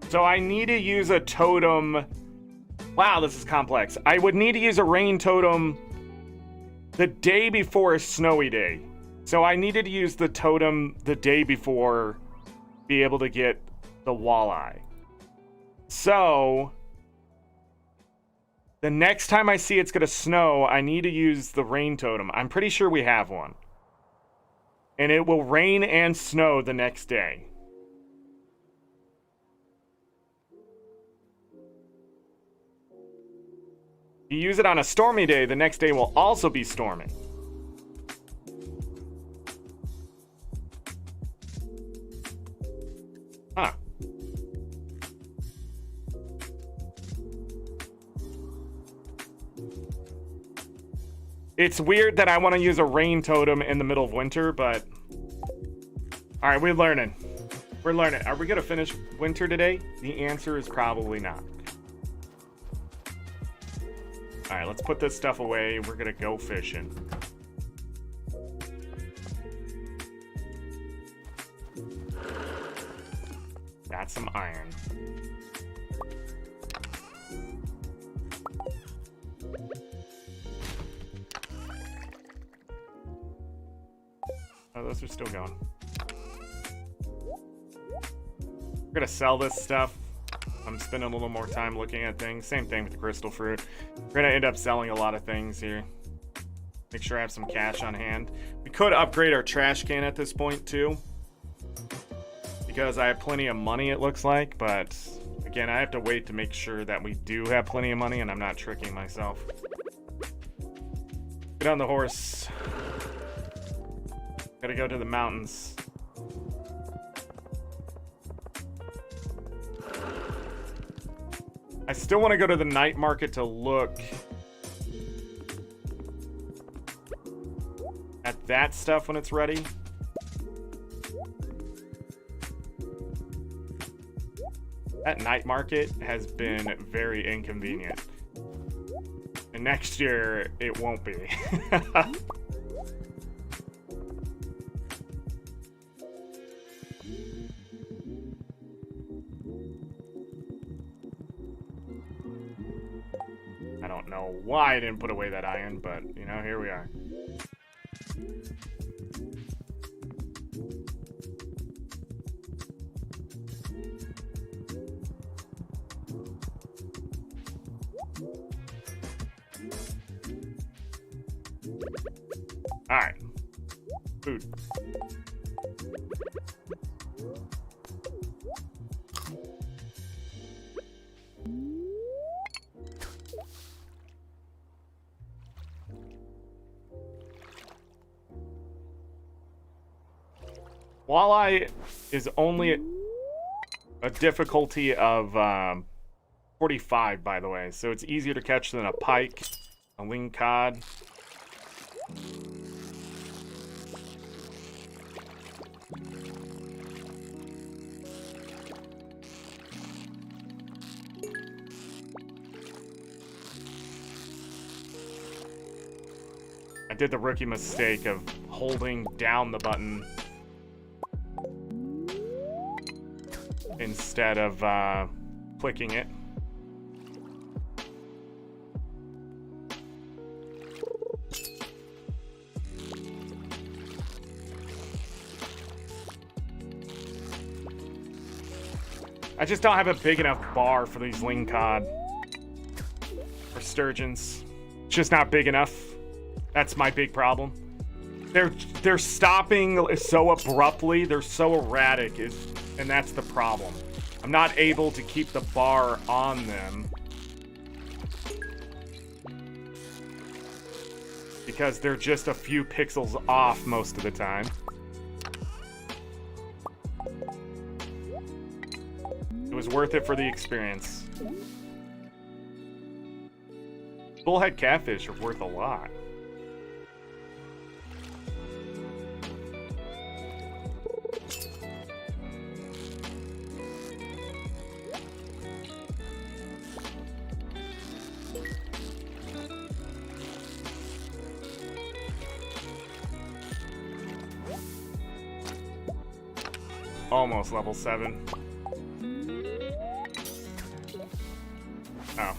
So I need to use a totem. Wow, this is complex. I would need to use a rain totem the day before a snowy day. So I needed to use the totem the day before, be able to get the walleye. So the next time I see it's gonna snow, I need to use the rain totem. I'm pretty sure we have one. And it will rain and snow the next day. You use it on a stormy day, the next day will also be stormy. Huh. It's weird that I want to use a rain totem in the middle of winter, but... Alright, we're learning. We're learning. Are we going to finish winter today? The answer is probably not. Alright, let's put this stuff away. We're gonna go fishing. Got some iron. Oh, those are still going. We're gonna sell this stuff. I'm spending a little more time looking at things. Same thing with the crystal fruit. We're gonna end up selling a lot of things here. Make sure I have some cash on hand. We could upgrade our trash can at this point too, because I have plenty of money, it looks like. But again, I have to wait to make sure that we do have plenty of money and I'm not tricking myself. Get on the horse. Gotta go to the mountains. I still want to go to the night market to look at that stuff when it's ready. That night market has been very inconvenient. And next year, it won't be. I don't know why I didn't put away that iron, but, you know, here we are. All right. Food. Walleye is only a difficulty of 45, by the way, so it's easier to catch than a pike, a ling cod. I did the rookie mistake of holding down the button instead of clicking it. I just don't have a big enough bar for these lingcod or sturgeons. It's just not big enough. That's my big problem. They're stopping so abruptly. They're so erratic, and that's the problem. I'm not able to keep the bar on them because they're just a few pixels off most of the time. It was worth it for the experience. Bullhead catfish are worth a lot. Almost level 7. Oh.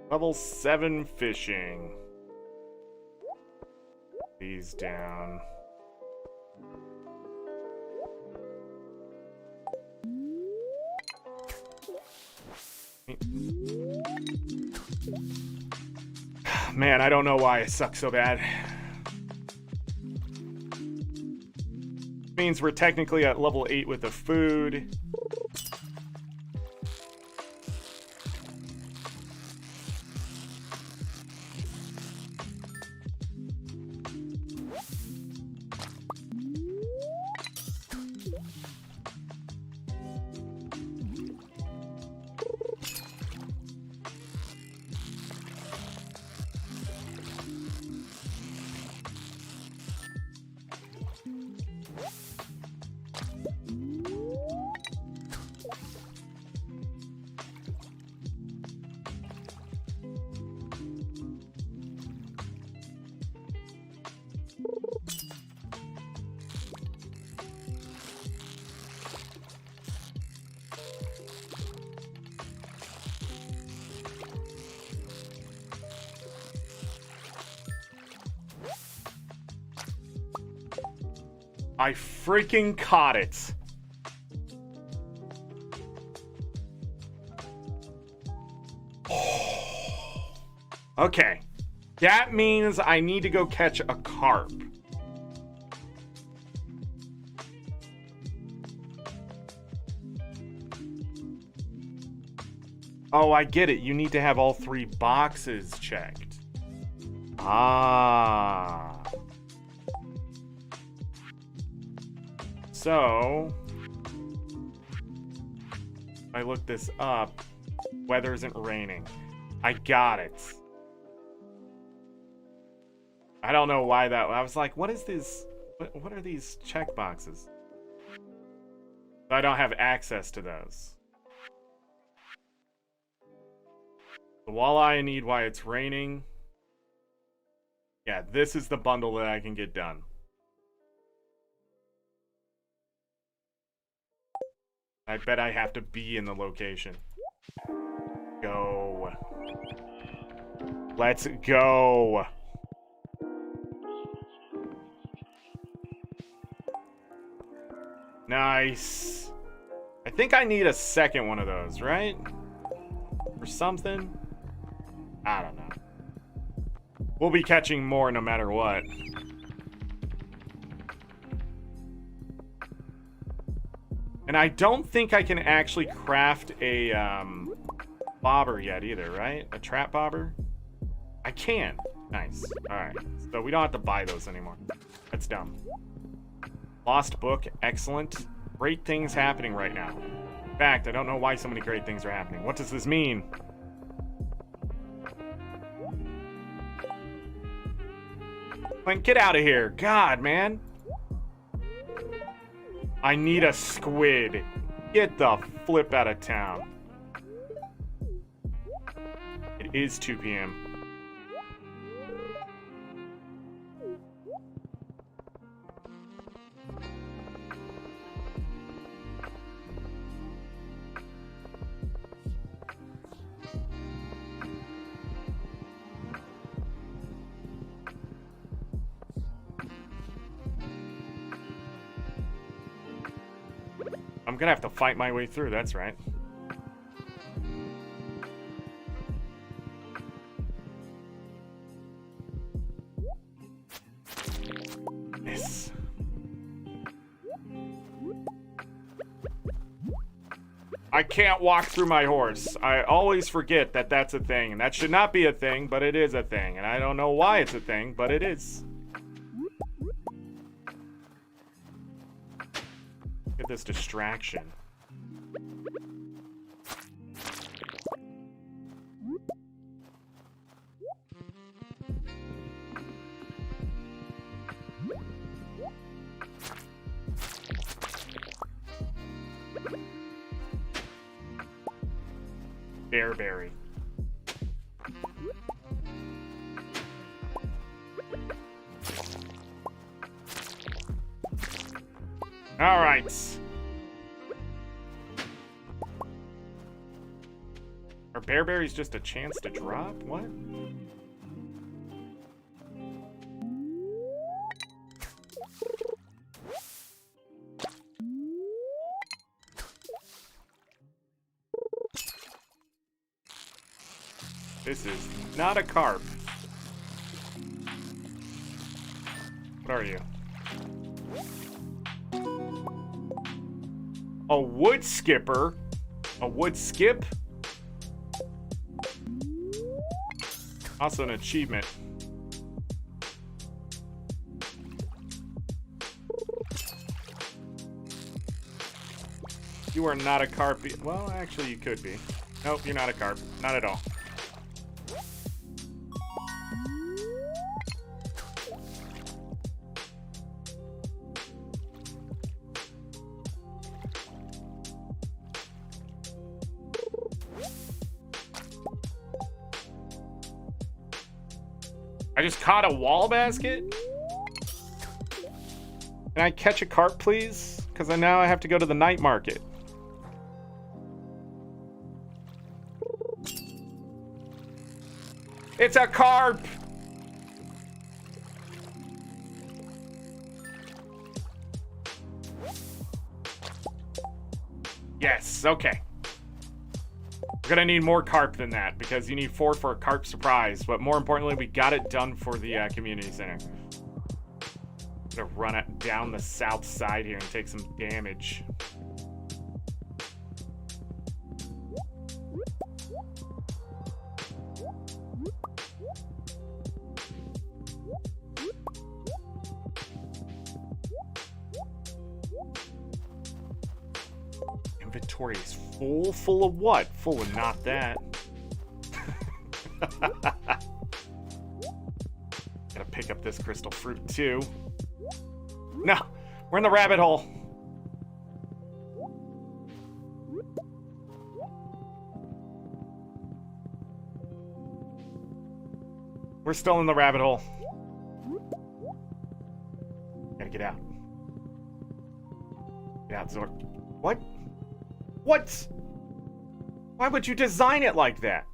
Level 7 fishing. These down. Man, I don't know why I suck so bad. Means we're technically at level 8 with the food. I freaking caught it. Okay. That means I need to go catch a carp. Oh, I get it. You need to have all 3 boxes checked. Ah. So, if I look this up, weather isn't raining. I got it. I don't know why that. I was like, what is this? What are these check boxes? I don't have access to those. The walleye I need why it's raining. Yeah, this is the bundle that I can get done. I bet I have to be in the location. Go. Let's go. Nice. I think I need a second one of those, right? Or something? I don't know. We'll be catching more no matter what. And I don't think I can actually craft a bobber yet either, right? A trap bobber? I can. Nice. Alright. So we don't have to buy those anymore. That's dumb. Lost book. Excellent. Great things happening right now. In fact, I don't know why so many great things are happening. What does this mean? Clint, get out of here. God, man. I need a squid. Get the flip out of town. It is 2 p.m. I'm gonna have to fight my way through, that's right. Yes. I can't walk through my horse. I always forget that that's a thing, and that should not be a thing, but it is a thing, and I don't know why it's a thing, but it is. Look at this distraction. Bearberry. All right. Are bearberries just a chance to drop? What? This is not a carp. What are you? A wood skipper? A wood skip? Also an achievement. You are not a carp. Well, actually, you could be. Nope, you're not a carp. Not at all. I just caught a wall basket? Can I catch a carp, please? Because now I have to go to the night market. It's a carp! Yes, okay. We're gonna need more carp than that, because you need 4 for a carp surprise. But more importantly, we got it done for the community center. Gonna run it down the south side here and take some damage. Inventory is full of what? Full of not that. Gotta pick up this crystal fruit too. No, we're in the rabbit hole. We're still in the rabbit hole. Gotta get out. Get out, Zorric. What? What? Why would you design it like that?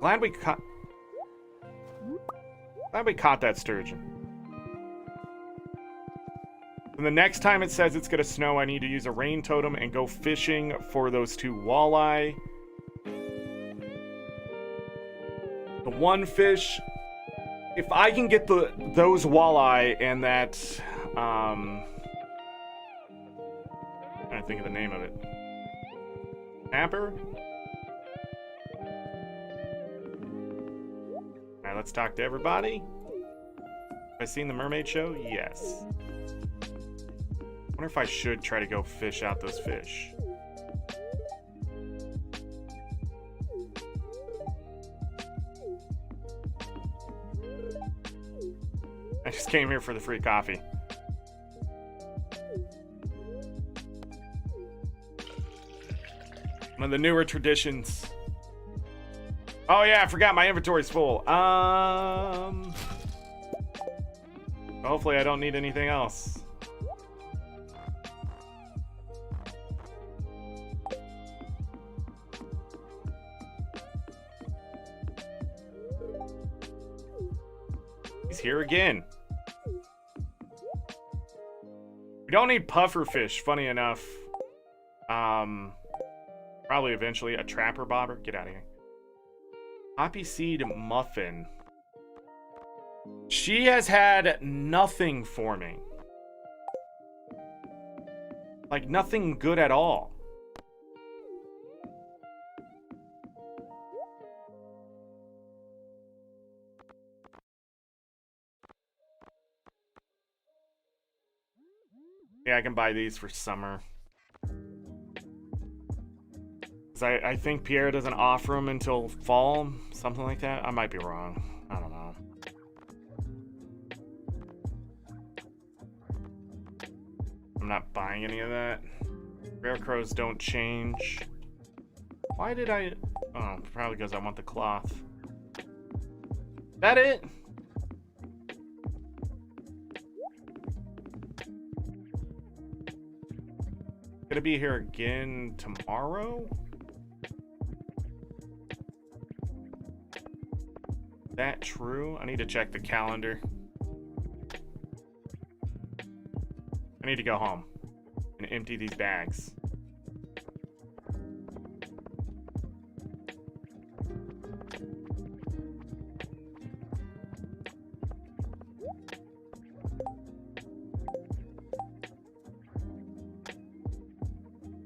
Glad we caught that sturgeon. And the next time it says it's gonna snow, I need to use a rain totem and go fishing for those 2 walleye. one fish. If I can get those walleye and that, I can't think of the name of it. Snapper? Alright, let's talk to everybody. Have I seen the mermaid show? Yes. I wonder if I should try to go fish out those fish. I just came here for the free coffee. One of the newer traditions. Oh yeah, I forgot my inventory's full. Hopefully I don't need anything else. He's here again. We don't need puffer fish, funny enough. Probably eventually a trapper bobber. Get out of here. Poppy seed muffin. She has had nothing for me. Like nothing good at all. Yeah, I can buy these for summer. I think Pierre doesn't offer them until fall, something like that. I might be wrong. I don't know. I'm not buying any of that. Rare crows don't change. Why did I... Oh, probably because I want the cloth. That it? Gonna be here again tomorrow? That true? I need to check the calendar. I need to go home and empty these bags.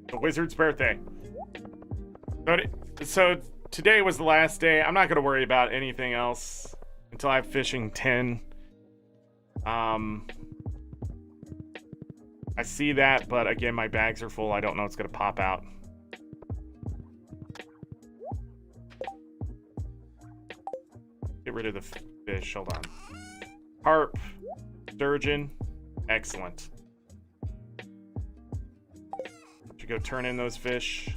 The wizard's birthday. So today was the last day. I'm not going to worry about anything else until I have fishing 10. I see that, but again, my bags are full. I don't know what's going to pop out. Get rid of the fish. Hold on. Carp. Sturgeon. Excellent. Should go turn in those fish.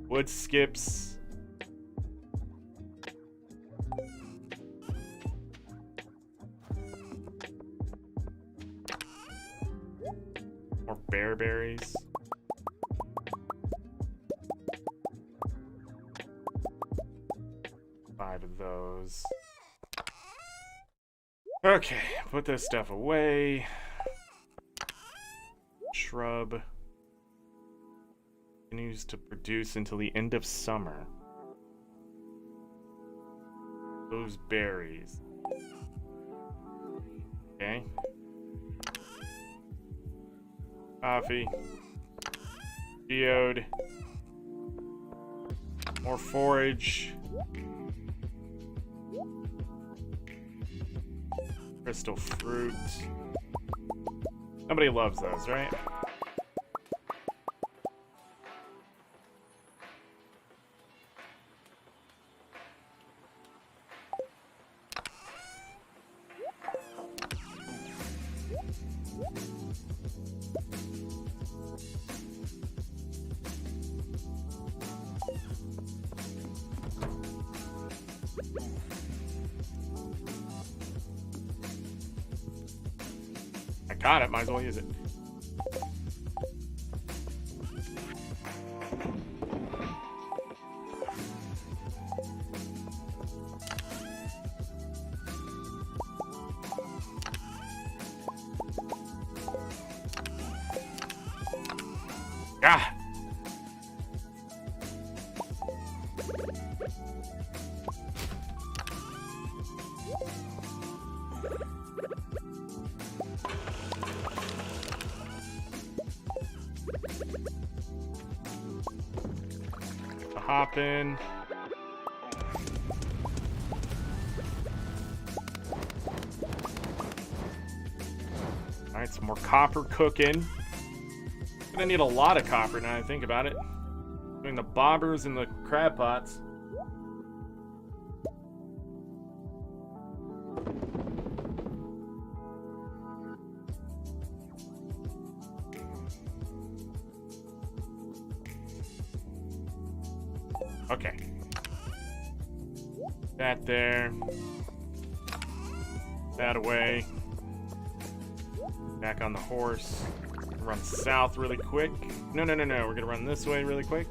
Wood skips. More bearberries. Five of those. Okay, put this stuff away. Shrub. Continues to produce until the end of summer. Those berries. Okay. Coffee. Geode. More forage. Crystal fruit. Nobody loves those, right? Got it, might as well use it. Ah, Hop in. Alright, some more copper cooking. Gonna need a lot of copper now I think about it. Between the bobbers and the crab pots. Okay. That there. That away. Back on the horse. Run south really quick. No. We're gonna run this way really quick.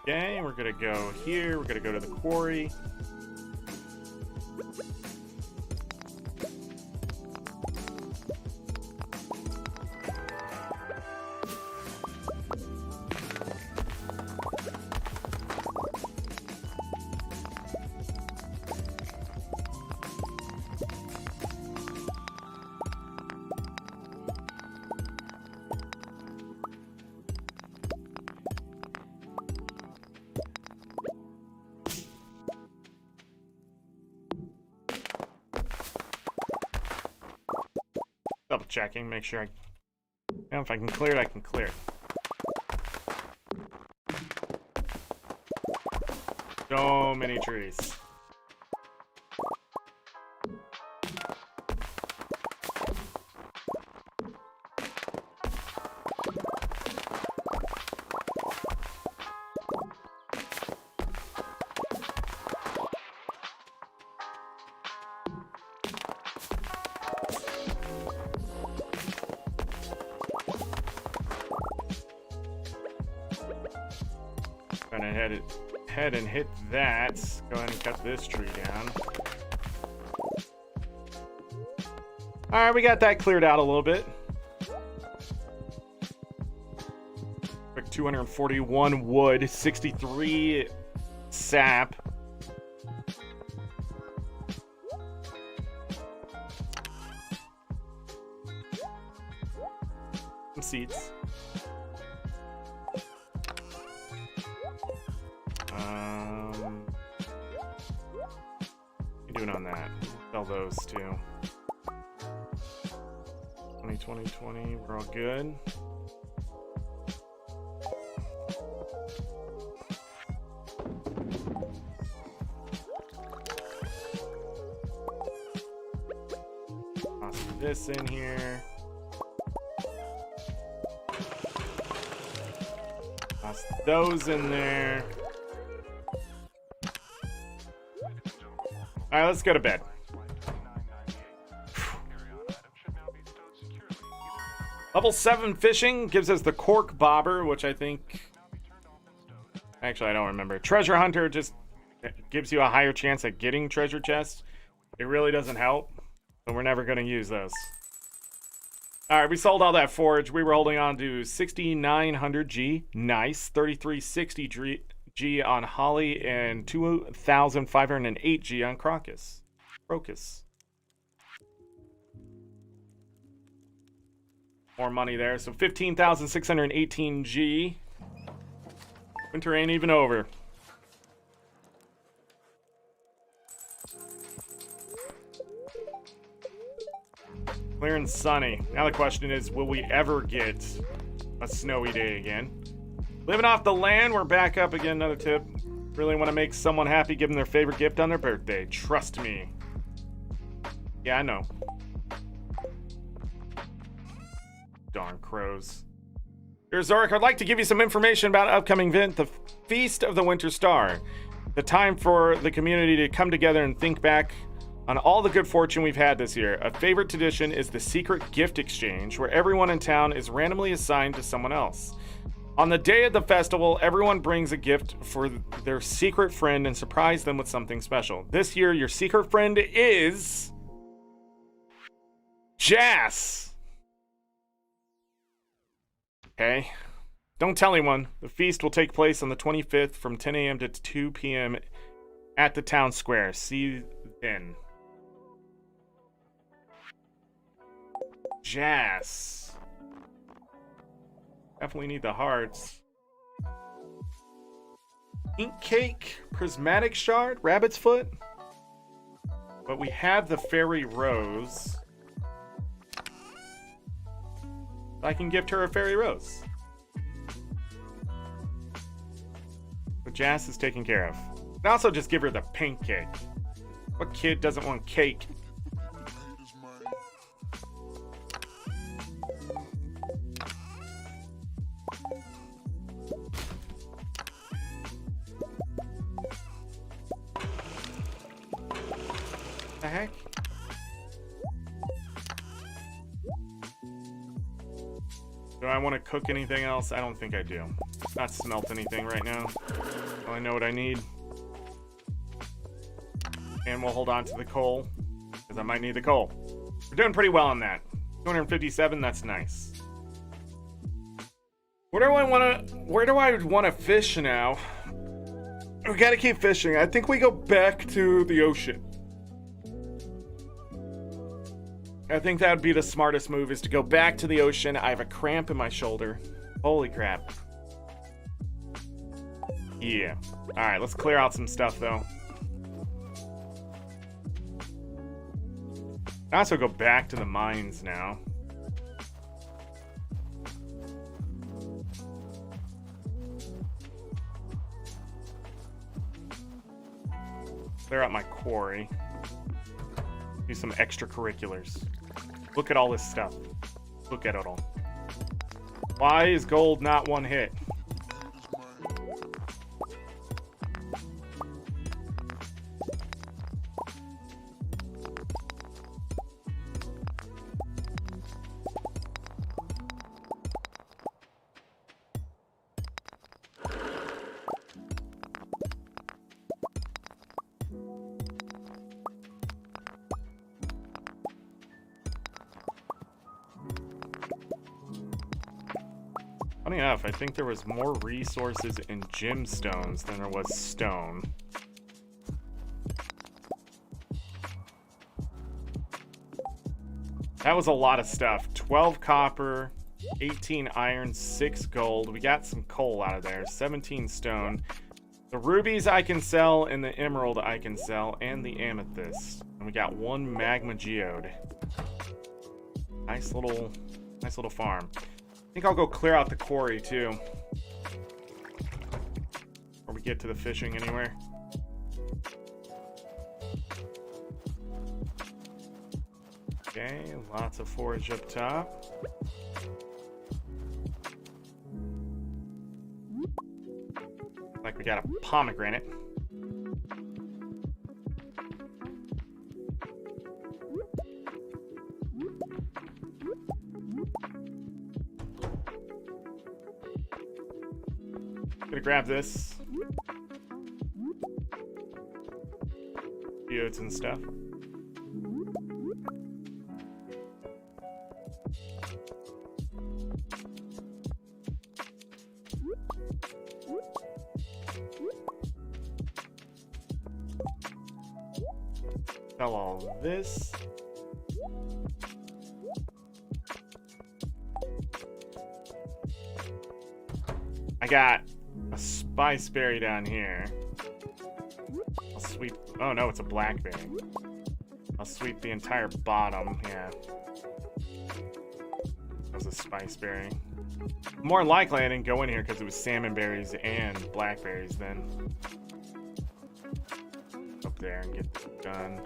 Okay, we're gonna go here. We're gonna go to the quarry. Double checking, make sure if I can clear it, I can clear it. So many trees. Gonna head and hit that. Go ahead and cut this tree down. Alright, we got that cleared out a little bit. Quick 241 wood, 63 sap. Some seeds. Doing on that. Sell those too. 20, we're all good. Toss this in here. Toss those in there. Alright, let's go to bed. Level 7 fishing gives us the cork bobber, which I think... Actually, I don't remember. Treasure hunter just gives you a higher chance at getting treasure chests. It really doesn't help, so we're never going to use those. Alright, we sold all that forage. We were holding on to 6,900 G. Nice. 3,360 G on Holly and 2,508 G on Crocus. More money there, so 15,618 G. Winter ain't even over. Clear and sunny. Now the question is, will we ever get a snowy day again? Living off the land, we're back up again. Another tip. Really want to make someone happy, give them their favorite gift on their birthday. Trust me. Yeah, I know. Darn crows. Here's Zorric. I'd like to give you some information about an upcoming event, the Feast of the Winter Star. The time for the community to come together and think back on all the good fortune we've had this year. A favorite tradition is the secret gift exchange, where everyone in town is randomly assigned to someone else. On the day of the festival, everyone brings a gift for their secret friend and surprise them with something special. This year, your secret friend is... Jas! Okay. Don't tell anyone. The feast will take place on the 25th from 10 a.m. to 2 p.m. at the town square. See you then. Jazz. Definitely need the hearts. Ink cake, prismatic shard, rabbit's foot. But we have the fairy rose. I can gift her a fairy rose. So Jazz is taken care of. And also just give her the pink cake. What kid doesn't want cake? The heck? Do I want to cook anything else? I don't think I do. Not smelt anything right now. So I know what I need. And we'll hold on to the coal, because I might need the coal. We're doing pretty well on that. 257, that's nice. Where do I want to fish now? We gotta keep fishing. I think we go back to the ocean. I think that would be the smartest move, is to go back to the ocean. I have a cramp in my shoulder. Holy crap. Yeah. Alright, let's clear out some stuff, though. I also go back to the mines now. Clear out my quarry. Do some extracurriculars. Look at all this stuff. Look at it all. Why is gold not one hit? Funny enough, I think there was more resources in gemstones than there was stone. That was a lot of stuff. 12 copper, 18 iron, 6 gold. We got some coal out of there. 17 stone. The rubies I can sell, and the emerald I can sell, and the amethyst. And we got 1 magma geode. Nice little farm. I think I'll go clear out the quarry too. Before we get to the fishing anywhere. Okay, lots of forage up top. Like we got a pomegranate. Gonna grab this. Geodes and stuff. Sell all this. I got a spice berry down here. I'll sweep. Oh no, it's a blackberry. I'll sweep the entire bottom. Yeah. That was a spice berry. More likely I didn't go in here because it was salmon berries and blackberries then. Up there and get this done.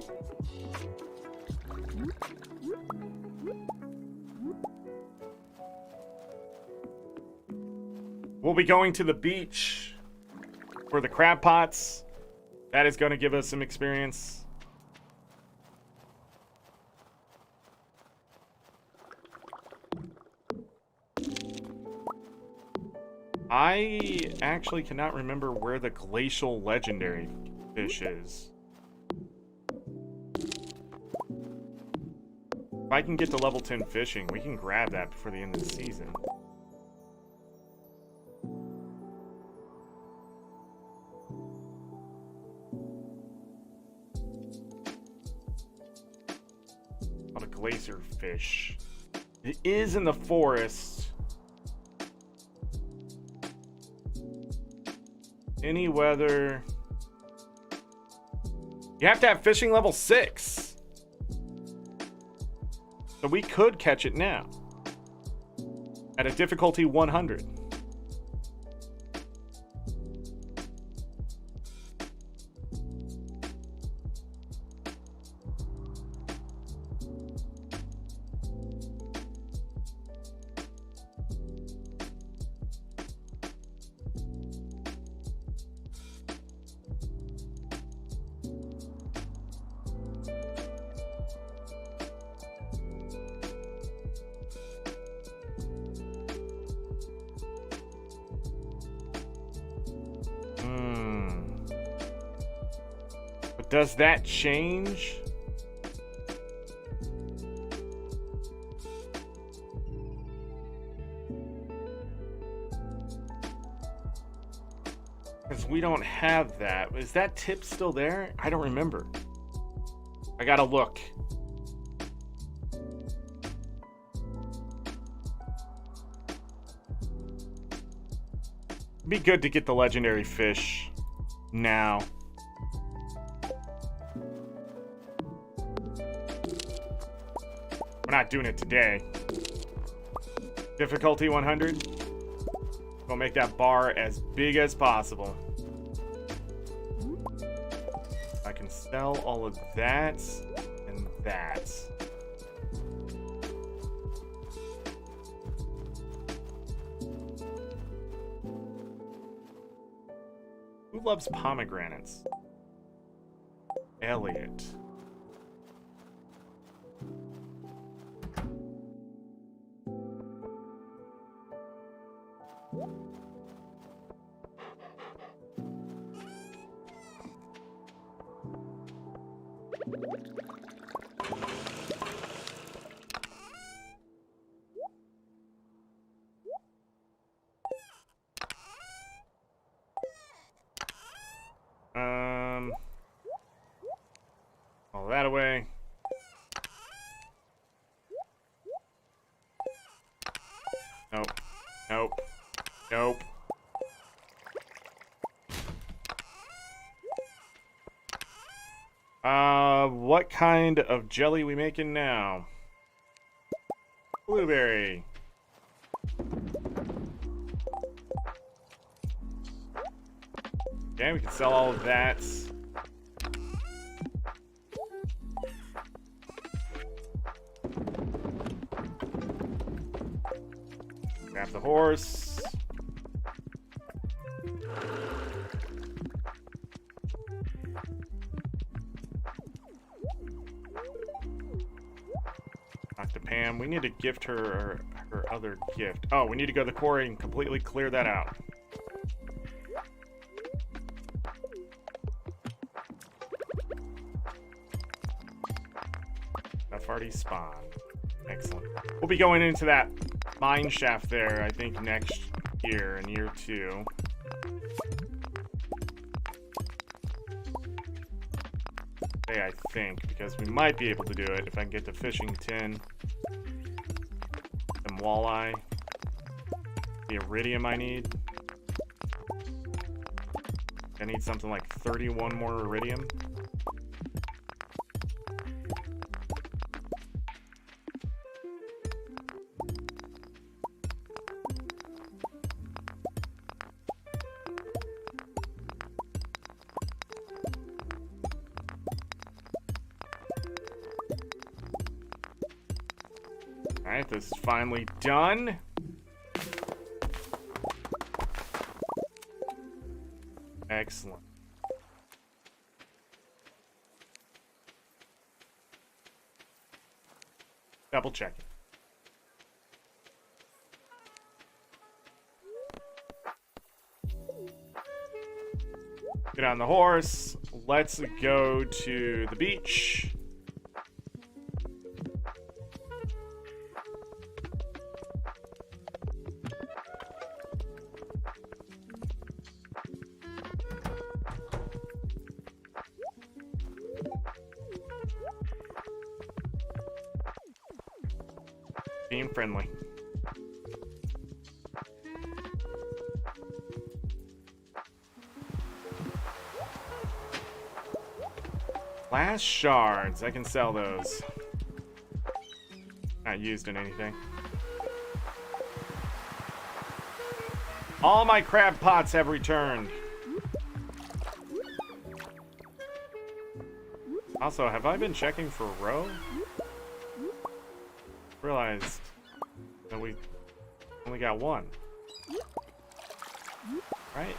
We'll be going to the beach for the crab pots. That is going to give us some experience. I actually cannot remember where the glacial legendary fish is. If I can get to level 10 fishing, we can grab that before the end of the season. laserfish. It is in the forest. Any weather. You have to have fishing level 6. So we could catch it now. At a difficulty 100. Does that change? Because we don't have that. Is that tip still there? I don't remember. I gotta look. It'd be good to get the legendary fish now. We're not doing it today. Difficulty 100. We'll make that bar as big as possible. I can sell all of that and that. Who loves pomegranates? Elliot. All that away. Nope. Nope. Nope. What kind of jelly we making now? Blueberry. Okay, we can sell all of that. Grab the horse. Talk to Pam. We need to gift her her other gift. Oh, we need to go to the quarry and completely clear that out. I've already spawned. Excellent. We'll be going into that mine shaft there, I think, next year, in year 2. Hey, I think, because we might be able to do it if I can get the fishing tin. Some walleye. The iridium I need. I need something like 31 more iridium. Alright, this is finally done. Excellent. Double check it. Get on the horse. Let's go to the beach. being friendly. Glass shards. I can sell those. Not used in anything. All my crab pots have returned. Also, have I been checking for roe? Realized that we only got one. Right?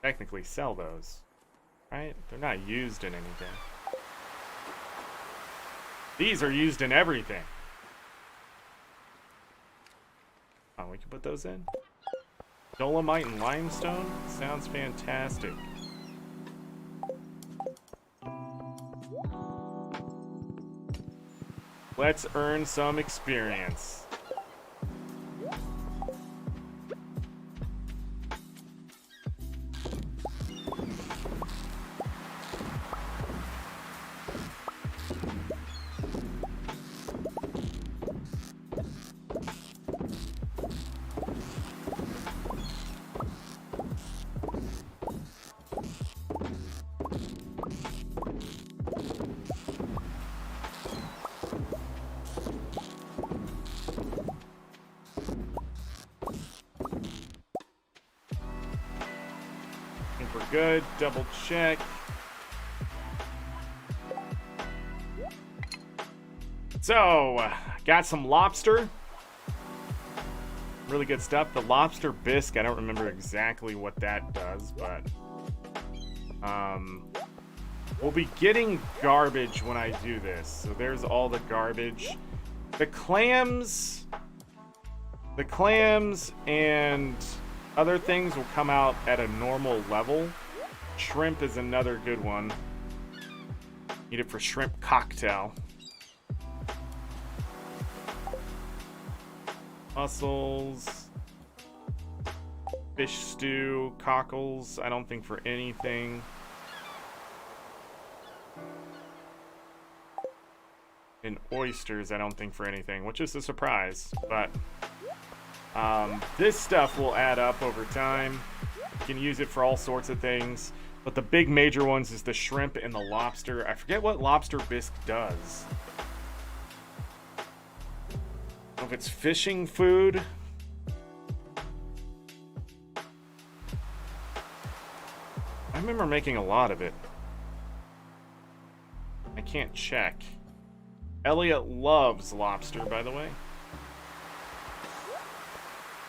Technically sell those. Right? They're not used in anything. These are used in everything. Oh, we can put those in? Dolomite and limestone? Sounds fantastic. Let's earn some experience. Good, double check. So, got some lobster. Really good stuff. The lobster bisque, I don't remember exactly what that does, but we'll be getting garbage when I do this. So there's all the garbage. The clams and other things will come out at a normal level. Shrimp is another good one. Need it for shrimp cocktail. Mussels. Fish stew. Cockles, I don't think for anything. And oysters, I don't think for anything, which is a surprise, but this stuff will add up over time. You can use it for all sorts of things, but the big major ones is the shrimp and the lobster. I forget what lobster bisque does. I don't know if it's fishing food. I remember making a lot of it. I can't check. Elliot loves lobster, by the way.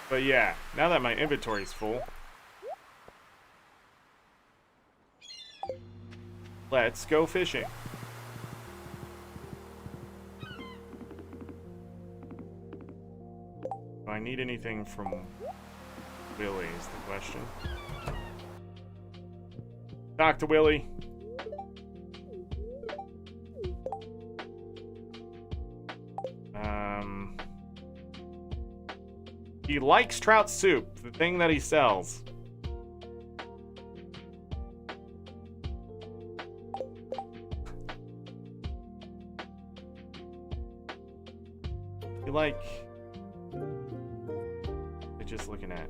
But yeah, now that my inventory's full, let's go fishing. Do I need anything from Willie is the question. Talk to Willie. He likes trout soup, the thing that he sells. You like... just looking at...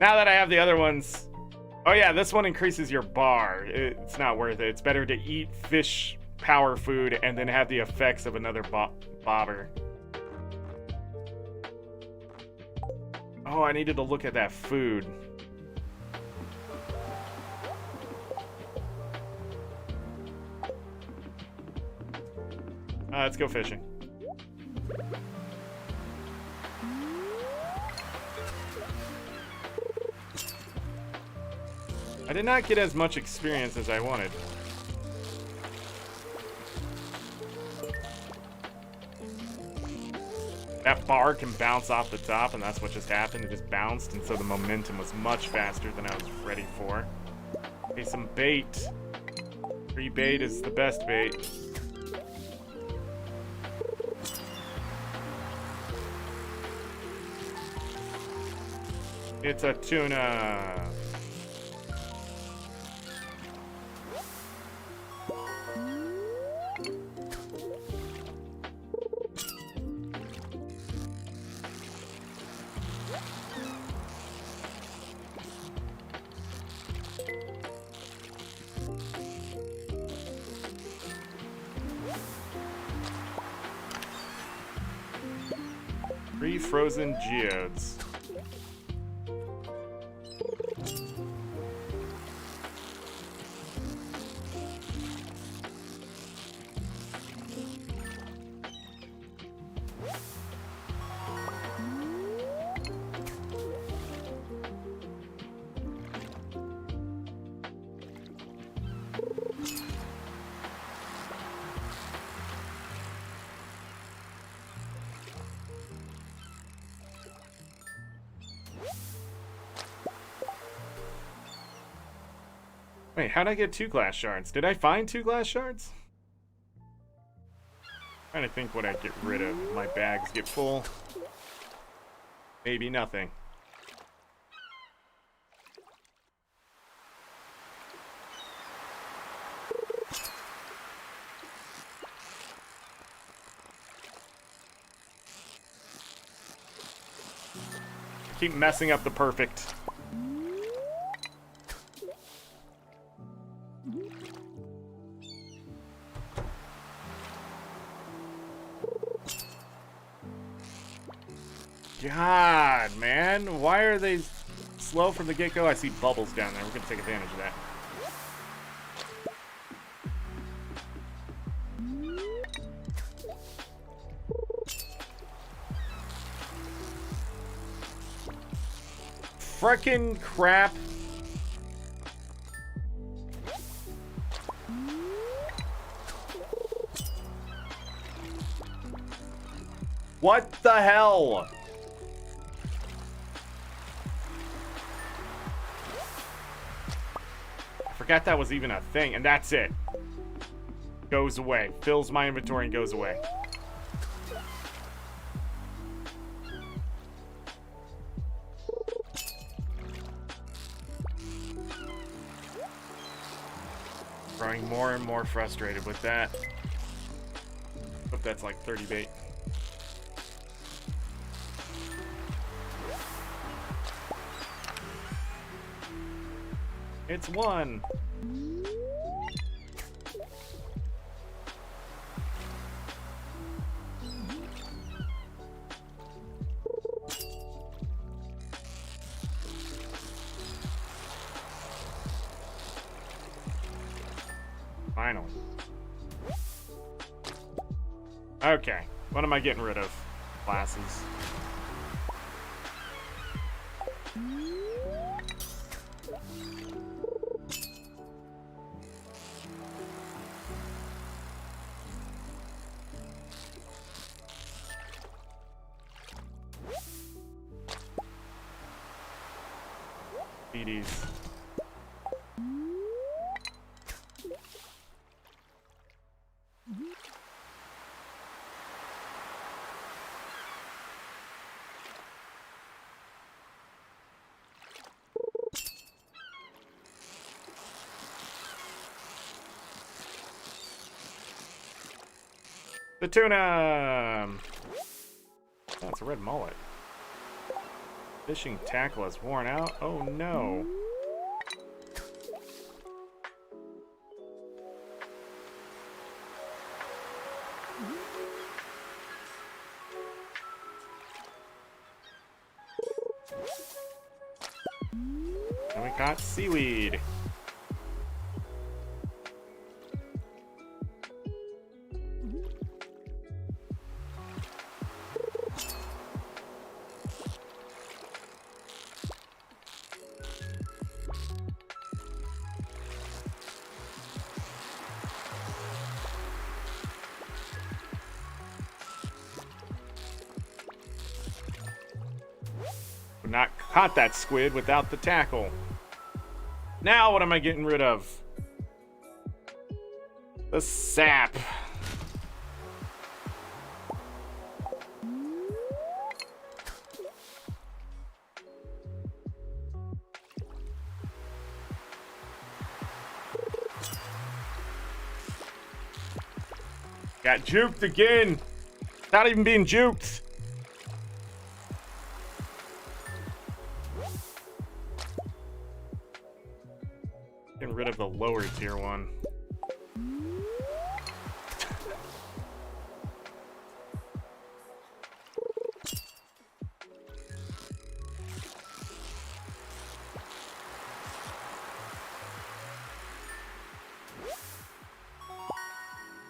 Now that I have the other ones... Oh yeah, this one increases your bar. It's not worth it. It's better to eat fish power food and then have the effects of another bobber. Oh, I needed to look at that food. Let's go fishing. I did not get as much experience as I wanted. That bar can bounce off the top, and that's what just happened. It just bounced, and so the momentum was much faster than I was ready for. Okay, some bait. Free bait is the best bait. It's a tuna. Three frozen geodes. Wait, how'd I get 2 glass shards? Did I find 2 glass shards? Trying to think what I'd get rid of if my bags get full. Maybe nothing. I keep messing up the perfect. God, man. Why are they slow from the get-go? I see bubbles down there. We're going to take advantage of that. Frickin' crap. What the hell? Forgot that was even a thing, and that's it. Goes away. Fills my inventory and goes away. Growing more and more frustrated with that. Hope that's like 30 bait. It's 1. Finally. Okay. What am I getting rid of? Classes. BDs. The tuna! That's a red mullet. Fishing tackle is worn out. Oh no. And we got seaweed. Would not caught that squid without the tackle. Now what am I getting rid of? The sap. Got juked again. Not even being juked. Getting rid of the lower tier one.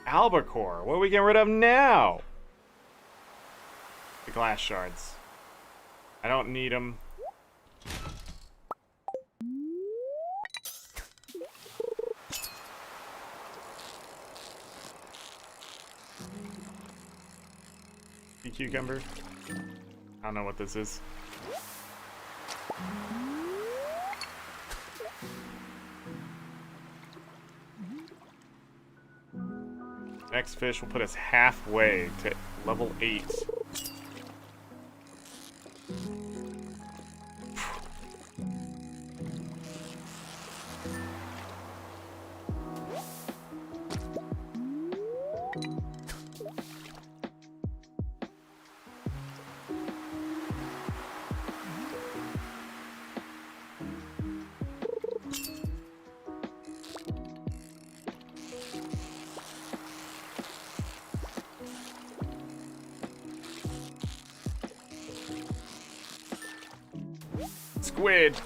Albacore. What are we getting rid of now? The glass shards. I don't need them. Sea cucumber. I don't know what this is. Next fish will put us halfway to level 8. Squid.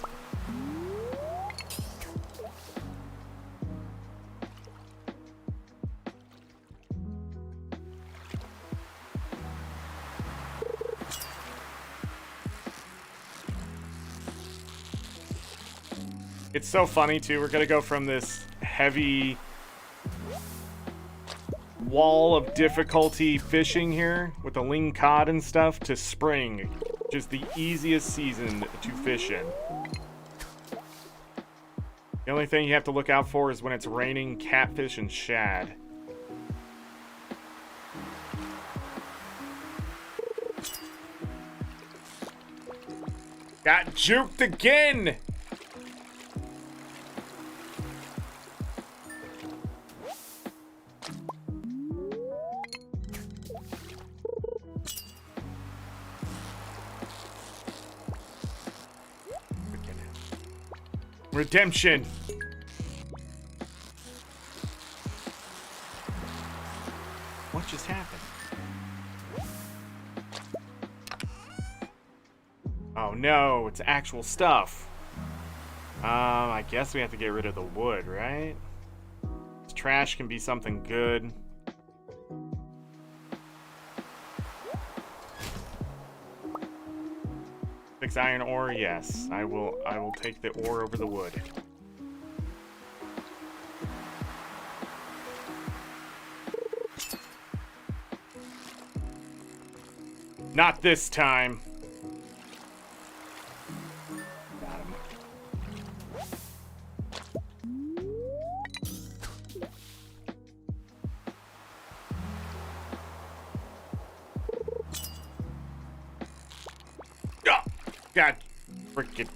It's so funny too. We're gonna go from this heavy wall of difficulty fishing here with the ling cod and stuff to spring. Just the easiest season to fish in. The only thing you have to look out for is when it's raining catfish and shad. Got juked again! Redemption. What just happened? Oh no, it's actual stuff. I guess we have to get rid of the wood, right? This trash can be something good. Iron ore, yes. I will take the ore over the wood. Not this time. Got him. God, frickin'.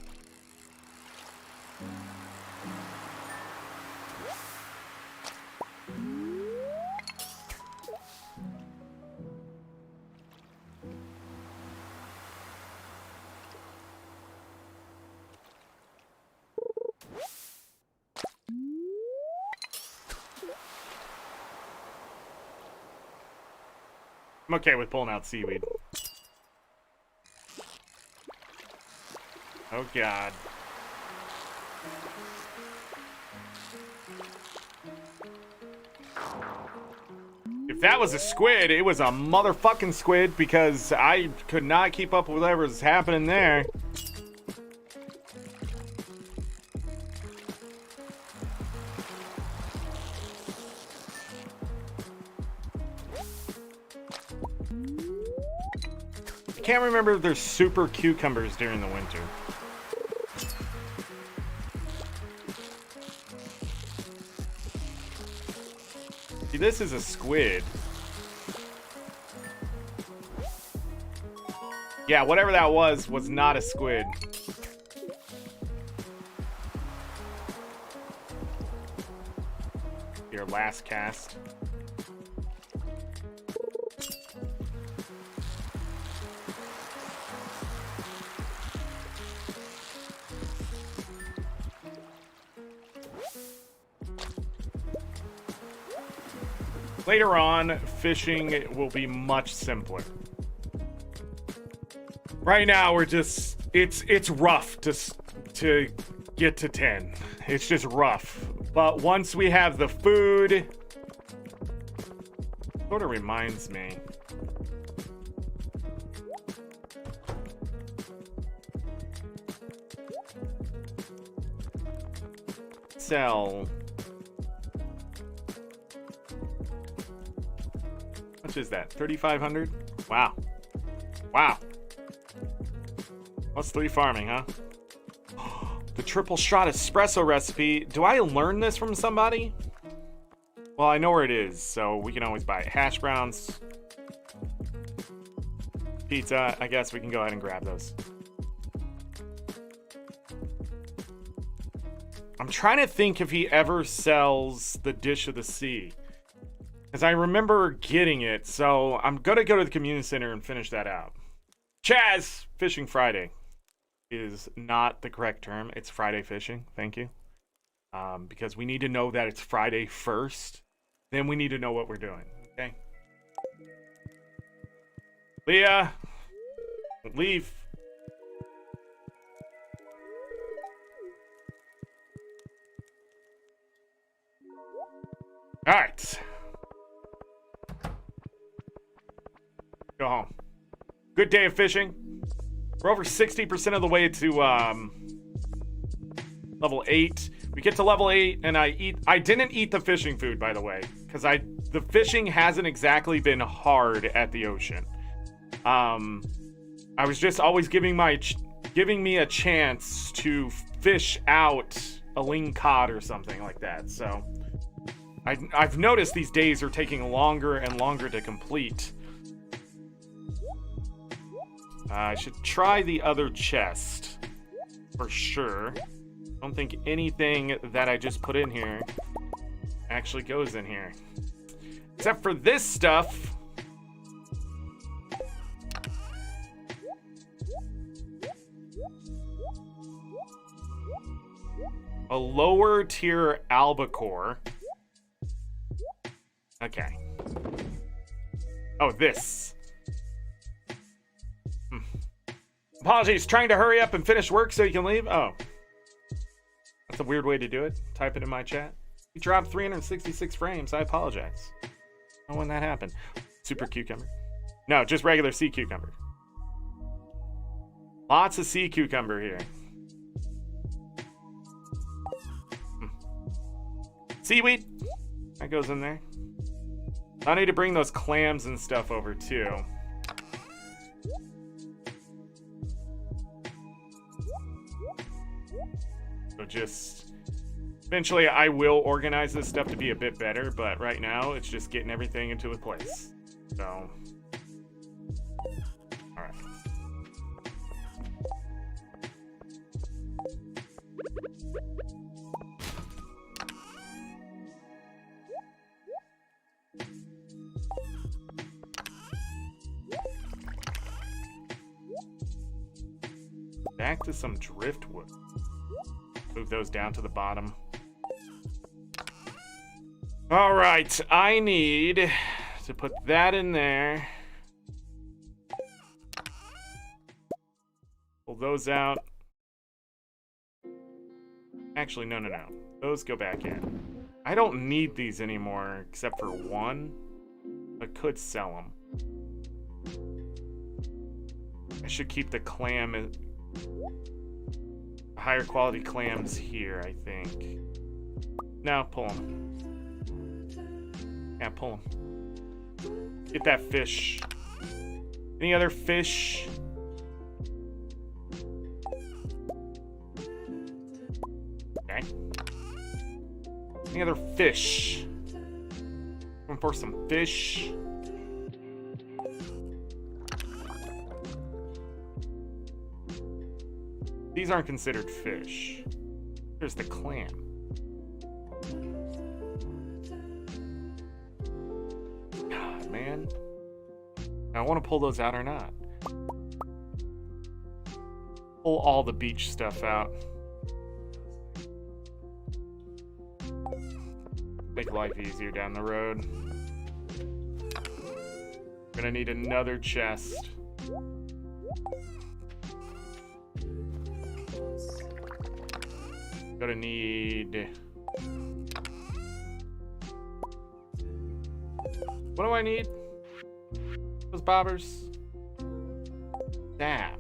I'm okay with pulling out seaweed. Oh God. If that was a squid, it was a motherfucking squid because I could not keep up with whatever was happening there. I can't remember if there's super cucumbers during the winter. See, this is a squid. Yeah, whatever that was not a squid. Your last cast. Later on, fishing will be much simpler. Right now, we're just it's rough to get to 10. It's just rough. But once we have the food, sort of reminds me. Sell. How much is that? 3,500? Wow. Wow. What's 3 farming, huh? The triple shot espresso recipe. Do I learn this from somebody? Well, I know where it is, so we can always buy it. Hash browns. Pizza. I guess we can go ahead and grab those. I'm trying to think if he ever sells the dish of the sea. Because I remember getting it, so I'm going to go to the community center and finish that out. Chaz! Fishing Friday is not the correct term. It's Friday fishing. Thank you. Because we need to know that it's Friday first. Then we need to know what we're doing. Okay? Leah! Leave. Alright. Go home. Good day of fishing. We're over 60% of the way to level 8. We get to level 8 and I didn't eat the fishing food, by the way, because the fishing hasn't exactly been hard at the ocean. I was just always giving me a chance to fish out a ling cod or something like that. So I've noticed these days are taking longer and longer to complete. I should try the other chest for sure. I don't think anything that I just put in here actually goes in here. Except for this stuff. A lower tier albacore. Okay. Oh, this. Apologies, trying to hurry up and finish work so you can leave? Oh. That's a weird way to do it. Type it in my chat. You dropped 366 frames. I apologize. I don't know when that happened. Super cucumber. No, just regular sea cucumber. Lots of sea cucumber here. Seaweed. That goes in there. I need to bring those clams and stuff over too. So just eventually I will organize this stuff to be a bit better, but right now it's just getting everything into a place. So, all right. Back to some driftwood. Move those down to the bottom. All right, I need to put that in there. Pull those out. Actually, no. Those go back in. I don't need these anymore except for one. I could sell them. I should keep the clam, higher quality clams here, I think. No, pull them. Yeah, pull them. Get that fish. Any other fish? Okay. Any other fish? Looking for some fish. These aren't considered fish. There's the clam. God, man. I want to pull those out or not. Pull all the beach stuff out. Make life easier down the road. Gonna need another chest. Gonna need... What do I need? Those bobbers? That.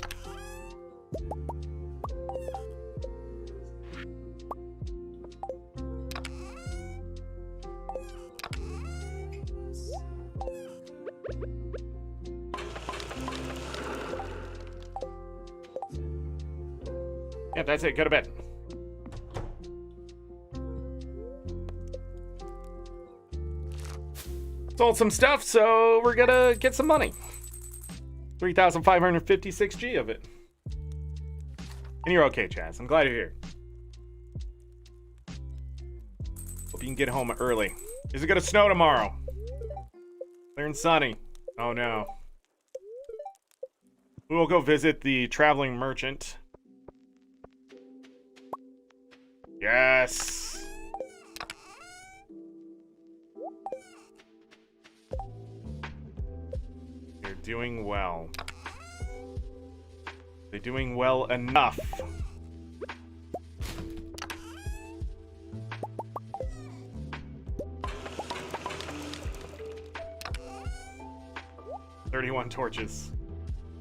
Yeah, that's it. Go to bed. Sold some stuff, so we're gonna get some money. 3,556 G of it. And you're okay, Chaz. I'm glad you're here. Hope you can get home early. Is it gonna snow tomorrow? Clear and sunny. Oh no. We will go visit the traveling merchant. Yes. They're doing well. They're doing well enough. $31 torches.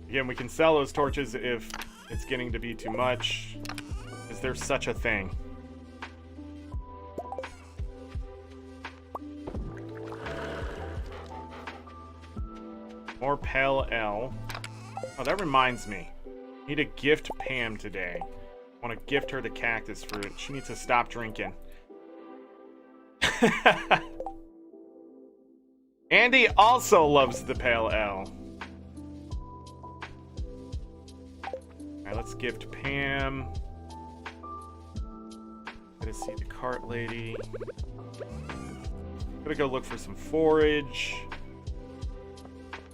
Again, we can sell those torches if it's getting to be too much. Is there such a thing? More Pale Ale. Oh, that reminds me. I need to gift Pam today. I want to gift her the cactus fruit. She needs to stop drinking. Andy also loves the Pale Ale. Alright, let's gift Pam. Gotta see the cart lady. Gotta go look for some forage.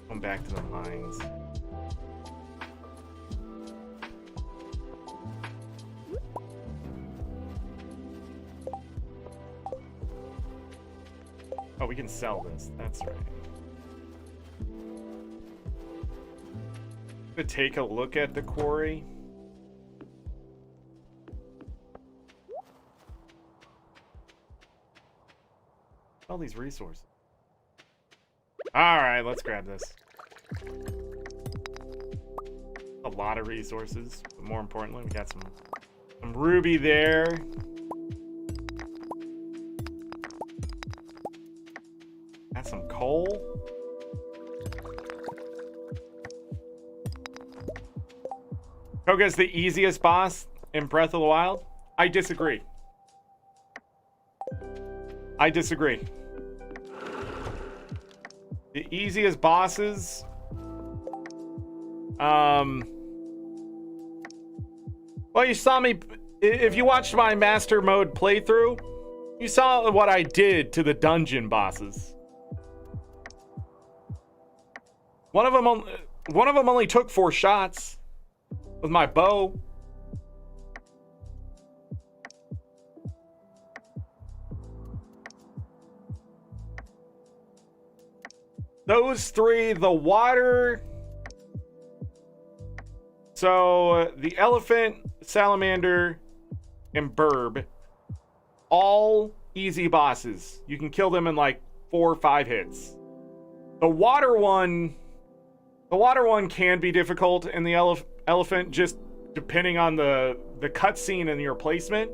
Come back to the mines. Oh, we can sell this. That's right. To take a look at the quarry. All these resources. All right, let's grab this. A lot of resources, but more importantly, we got some ruby there. Got some coal. Koga's the easiest boss in Breath of the Wild? I disagree. I disagree. The easiest bosses... Well, you saw me... If you watched my Master Mode playthrough, you saw what I did to the dungeon bosses. One of them only took 4 shots with my bow. Those 3, the water. So the elephant, salamander, and burb, all easy bosses. You can kill them in like 4 or 5 hits. The water one can be difficult, and the elephant, just depending on the cutscene and your placement.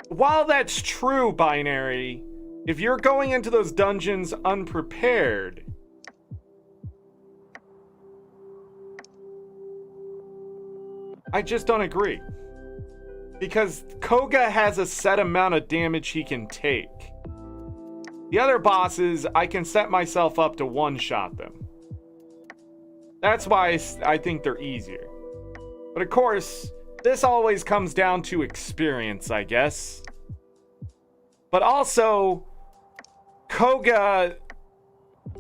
While that's true, Binary, if you're going into those dungeons unprepared, I just don't agree. Because Koga has a set amount of damage he can take. The other bosses, I can set myself up to one-shot them. That's why I think they're easier. But of course, this always comes down to experience, I guess. But also, Koga...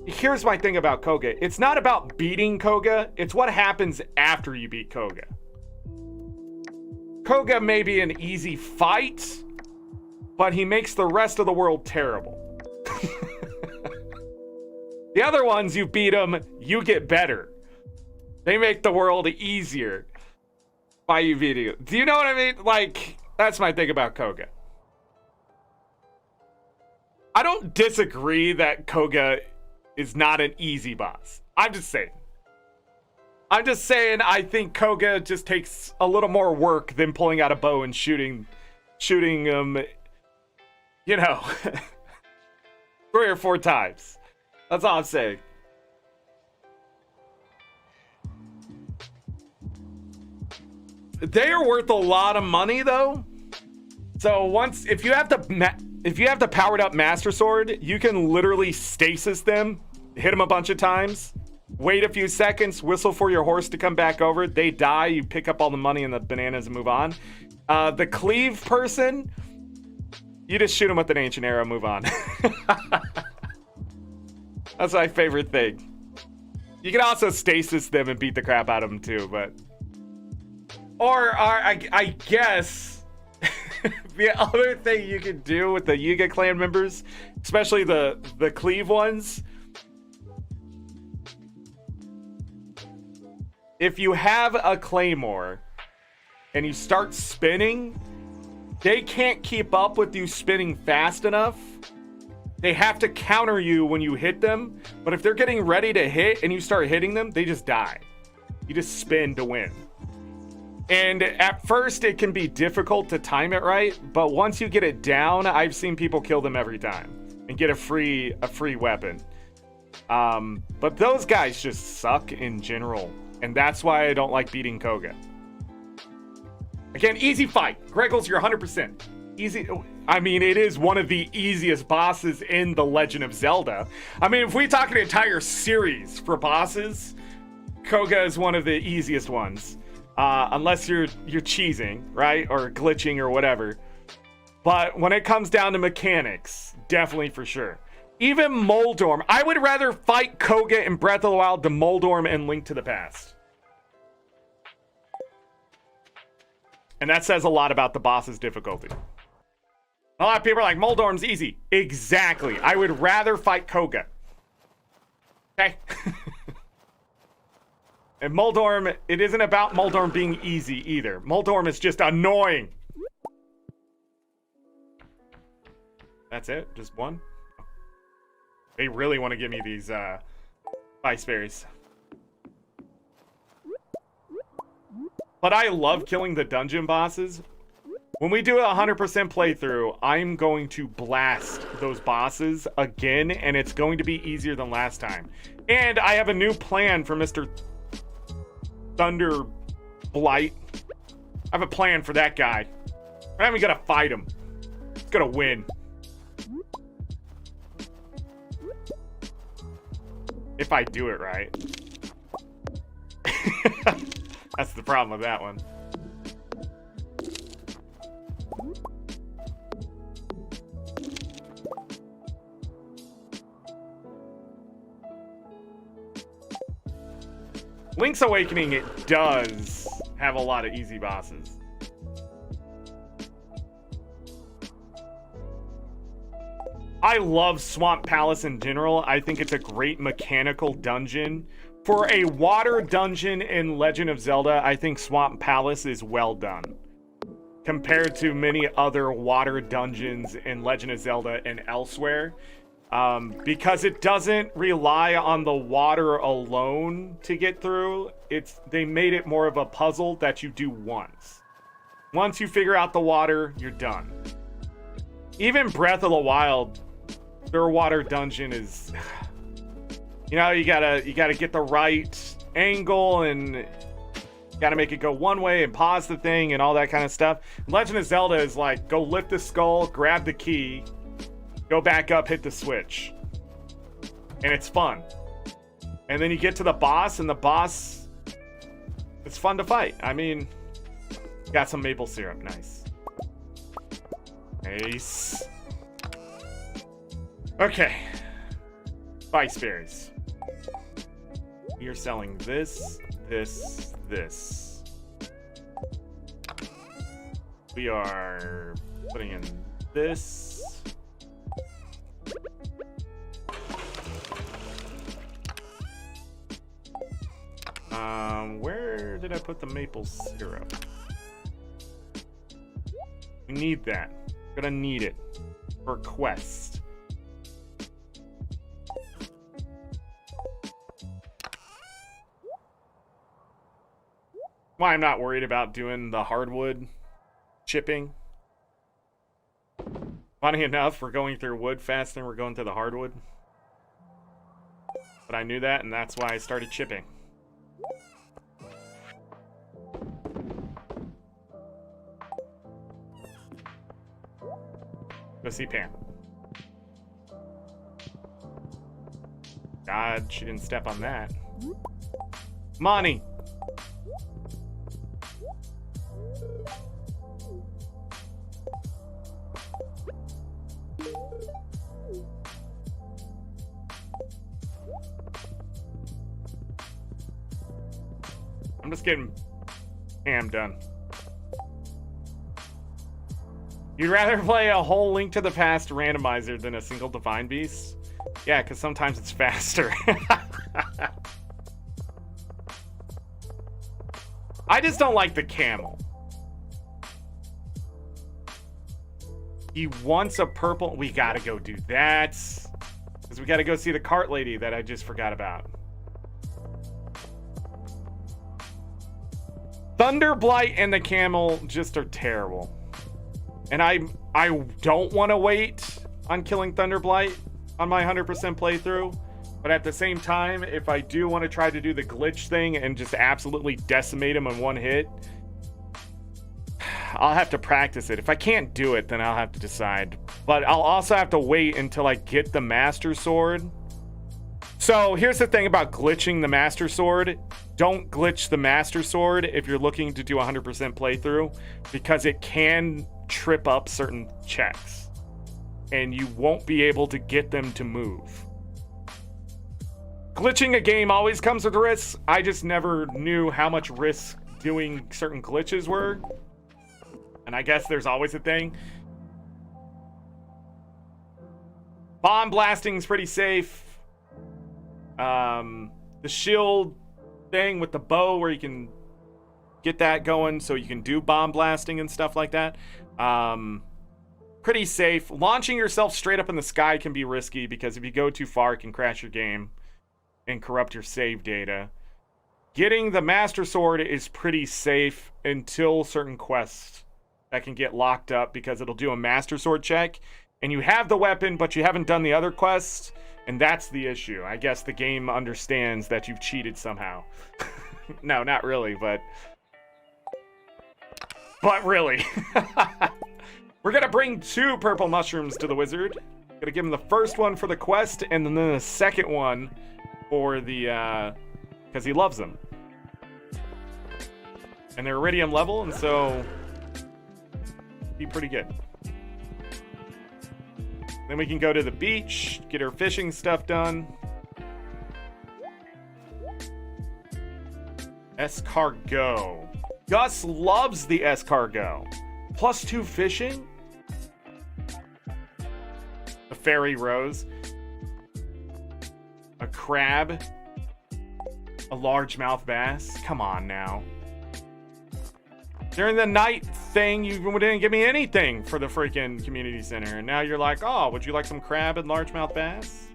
Here's my thing about Koga. It's not about beating Koga, it's what happens after you beat Koga. Koga may be an easy fight, but he makes the rest of the world terrible. The other ones, you beat them, you get better. They make the world easier by you beating it. Do you know what I mean? Like, that's my thing about Koga. I don't disagree that Koga is not an easy boss. I'm just saying I think Koga just takes a little more work than pulling out a bow and shooting you know, 3 or 4 times. That's all I'm saying. They are worth a lot of money though. So if you have the powered up Master Sword, you can literally stasis them, hit them a bunch of times, wait a few seconds, whistle for your horse to come back over. They die, you pick up all the money and the bananas and move on. The cleave person, you just shoot them with an ancient arrow, move on. That's my favorite thing. You can also stasis them and beat the crap out of them too, but... Or I guess... the other thing you can do with the Yiga clan members, especially the cleave ones... If you have a claymore and you start spinning, they can't keep up with you spinning fast enough. They have to counter you when you hit them, but if they're getting ready to hit and you start hitting them, they just die. You just spin to win. And at first it can be difficult to time it right, but once you get it down, I've seen people kill them every time and get a free weapon. But those guys just suck in general. And that's why I don't like beating Koga. Again, easy fight. Greggles, you're 100%. Easy. I mean, it is one of the easiest bosses in The Legend of Zelda. I mean, if we talk an entire series for bosses, Koga is one of the easiest ones. Unless you're cheesing, right? Or glitching or whatever. But when it comes down to mechanics, definitely for sure. Even Moldorm. I would rather fight Koga in Breath of the Wild than Moldorm and Link to the Past. And that says a lot about the boss's difficulty. A lot of people are like, Moldorm's easy. Exactly. I would rather fight Koga. Okay? And Moldorm, it isn't about Moldorm being easy either. Moldorm is just annoying. That's it? Just one? They really want to give me these spice berries. But I love killing the dungeon bosses. When we do a 100% playthrough, I'm going to blast those bosses again, and it's going to be easier than last time. And I have a new plan for Mr. Thunder Blight. I have a plan for that guy. I'm not even gonna fight him. He's gonna win. If I do it right. That's the problem with that one. Link's Awakening, it does have a lot of easy bosses. I love Swamp Palace in general. I think it's a great mechanical dungeon. For a water dungeon in Legend of Zelda, I think Swamp Palace is well done. Compared to many other water dungeons in Legend of Zelda and elsewhere. Because it doesn't rely on the water alone to get through. They made it more of a puzzle that you do once. Once you figure out the water, you're done. Even Breath of the Wild, their water dungeon is, you know, you gotta get the right angle, and Got to make it go one way and pause the thing and all that kind of stuff. Legend of Zelda is like, go lift the skull, grab the key, go back up, hit the switch. And it's fun. And then you get to the boss, and the boss, it's fun to fight. I mean, got some maple syrup. Nice. Nice. Okay. Spice berries. We are selling this, this. We are putting in this. Where did I put the maple syrup? We need that. We're gonna need it for quest. Why I'm not worried about doing the hardwood chipping. Funny enough, we're going through wood faster than we're going through the hardwood. But I knew that, and that's why I started chipping. Go see Pam. God, she didn't step on that. Money! I'm just getting Pam done. You'd rather play a whole Link to the Past randomizer than a single Divine Beast? Yeah, because sometimes it's faster. I just don't like the camel. He wants a purple... We gotta go do that. Because we gotta go see the cart lady that I just forgot about. Thunderblight and the camel just are terrible. And I don't want to wait on killing Thunderblight on my 100% playthrough. But at the same time, if I do want to try to do the glitch thing and just absolutely decimate him in one hit, I'll have to practice it. If I can't do it, then I'll have to decide. But I'll also have to wait until I get the Master Sword. So here's the thing about glitching the Master Sword. Don't glitch the Master Sword if you're looking to do a 100% playthrough, because it can trip up certain checks and you won't be able to get them to move. Glitching a game always comes with risks. I just never knew how much risk doing certain glitches were, and I guess there's always a thing. Bomb blasting is pretty safe. The shield thing with the bow where you can get that going so you can do bomb blasting and stuff like that. Pretty safe. Launching yourself straight up in the sky can be risky because if you go too far, it can crash your game and corrupt your save data. Getting the Master Sword is pretty safe until certain quests that can get locked up because it'll do a Master Sword check and you have the weapon, but you haven't done the other quests, and that's the issue. I guess the game understands that you've cheated somehow. No, not really, but really. We're gonna bring 2 purple mushrooms to the wizard. Gonna give him the first one for the quest, and then the second one for the, because he loves them. And they're iridium level, and so be pretty good. Then we can go to the beach, get our fishing stuff done. Escargot. Gus loves the escargot. +2 fishing? A fairy rose. A crab. A largemouth bass. Come on now. During the night thing, you didn't give me anything for the freaking community center. And now you're like, oh, would you like some crab and largemouth bass?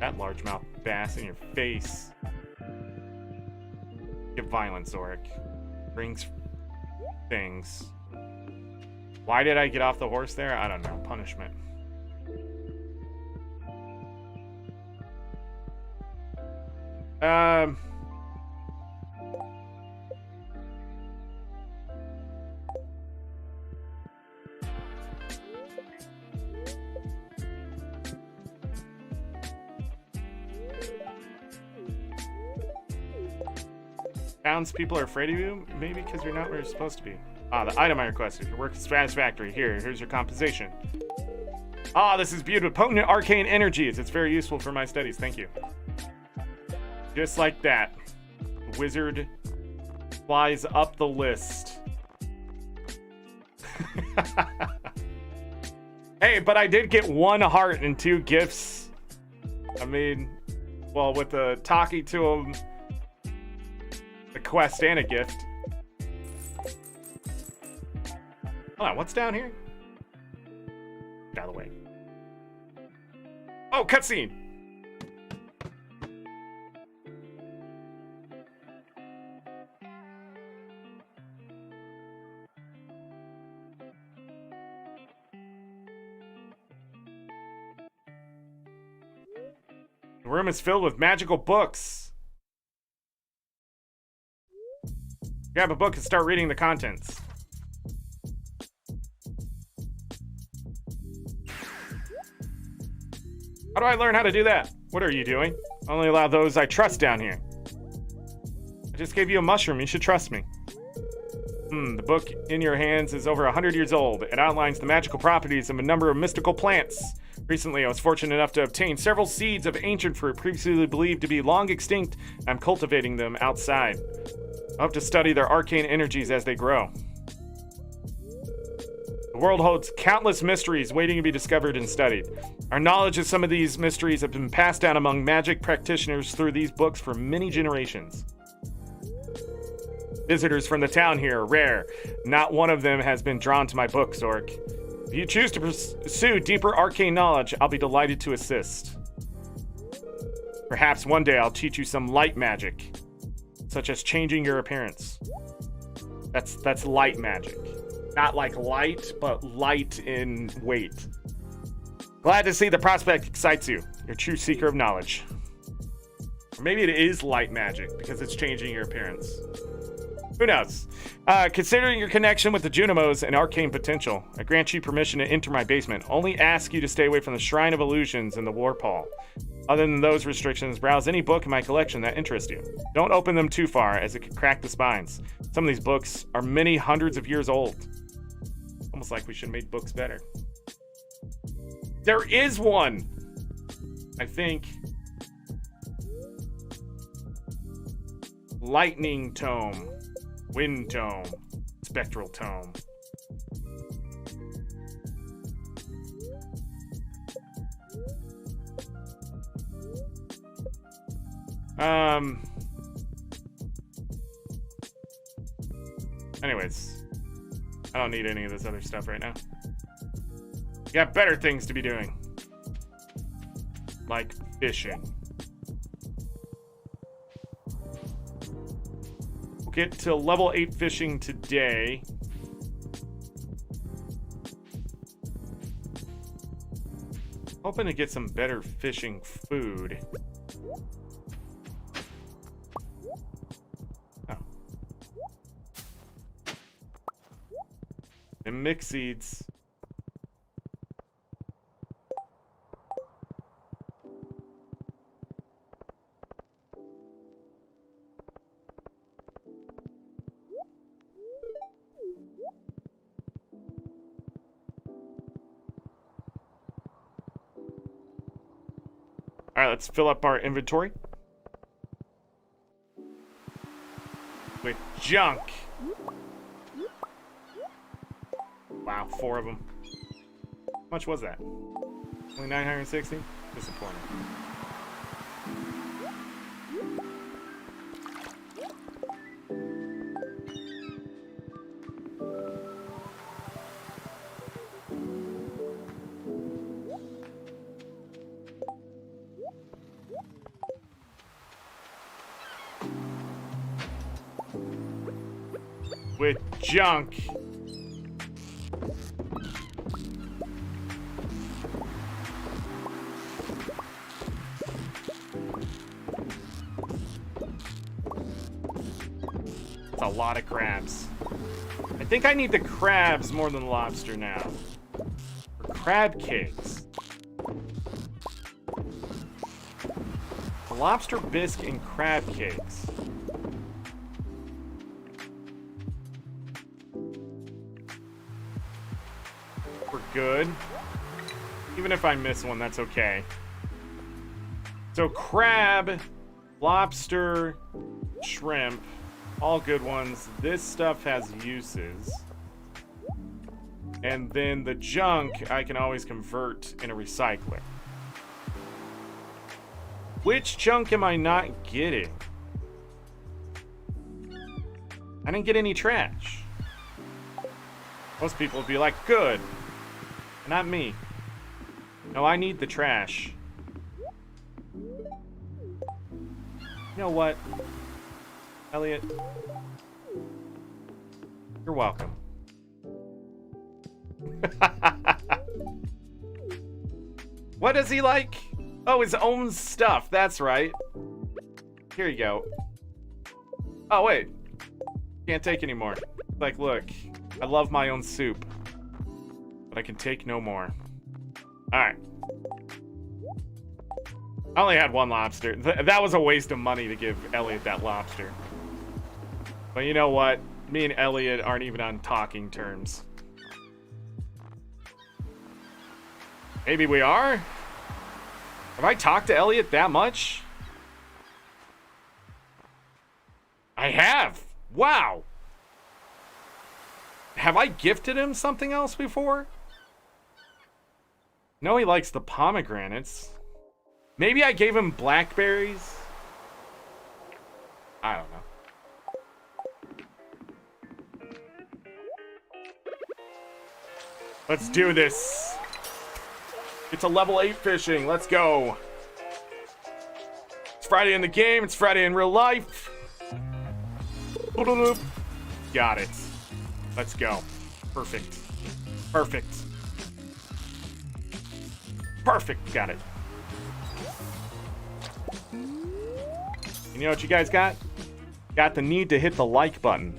That largemouth bass in your face. Get violent, Zorric. Brings things. Why did I get off the horse there? I don't know. Punishment. Townspeople are afraid of you? Maybe because you're not where you're supposed to be. Ah, the item I requested. Your work is satisfactory. Here's your compensation. Ah, this is beautiful. Potent arcane energies. It's very useful for my studies. Thank you. Just like that. The wizard flies up the list. Hey, but I did get 1 heart and 2 gifts. I mean, well, with the talking to him, the quest and a gift. Hold on, what's down here? Get out of the way. Oh, cutscene. The room is filled with magical books. Grab a book and start reading the contents. How do I learn how to do that? What are you doing? I only allow those I trust down here. I just gave you a mushroom. You should trust me. The book in your hands is over 100 years old. It outlines the magical properties of a number of mystical plants. Recently, I was fortunate enough to obtain several seeds of ancient fruit previously believed to be long extinct. I'm cultivating them outside. I hope to study their arcane energies as they grow. The world holds countless mysteries waiting to be discovered and studied. Our knowledge of some of these mysteries have been passed down among magic practitioners through these books for many generations. Visitors from the town here are rare. Not one of them has been drawn to my book, Zorric. If you choose to pursue deeper arcane knowledge, I'll be delighted to assist. Perhaps one day I'll teach you some light magic, such as changing your appearance. That's light magic. Not like light, but light in weight. Glad to see the prospect excites you. You're a true seeker of knowledge. Or maybe it is light magic because it's changing your appearance. Who knows? Considering your connection with the Junimos and arcane potential, I grant you permission to enter my basement. Only ask you to stay away from the Shrine of Illusions and the Warp Hall. Other than those restrictions, browse any book in my collection that interests you. Don't open them too far, as it could crack the spines. Some of these books are many hundreds of years old. Almost like we should have made books better. There is one! I think. Lightning Tome. Wind Tome. Spectral Tome. Anyways, I don't need any of this other stuff right now. You got better things to be doing. Like fishing. We'll get to level 8 fishing today. Hoping to get some better fishing food. And mix seeds. All right, let's fill up our inventory with junk. Wow, 4 of them. How much was that? Only 960? Disappointing. With junk. A lot of crabs. I think I need the crabs more than the lobster now. For crab cakes. Lobster bisque and crab cakes. good. Even if I miss one, that's okay. So crab, lobster, shrimp, all good ones. This stuff has uses. And then the junk I can always convert in a recycler. Which junk am I not getting? I didn't get any trash. Most people would be like, good. Not me. No, I need the trash. You know what, Elliot? You're welcome. What does he like? Oh, his own stuff. That's right. Here you go. Oh, wait. Can't take any more. Like, look. I love my own soup. But I can take no more. Alright. I only had one lobster. That was a waste of money to give Elliot that lobster. But you know what? Me and Elliot aren't even on talking terms. Maybe we are? Have I talked to Elliot that much? I have. Wow. Have I gifted him something else before? No, he likes the pomegranates. Maybe I gave him blackberries? I don't know. Let's do this. It's a level 8 fishing. Let's go. It's Friday in the game. It's Friday in real life. Got it. Let's go. Perfect. Perfect. Perfect. Got it. You know what you guys got? Got the need to hit the like button.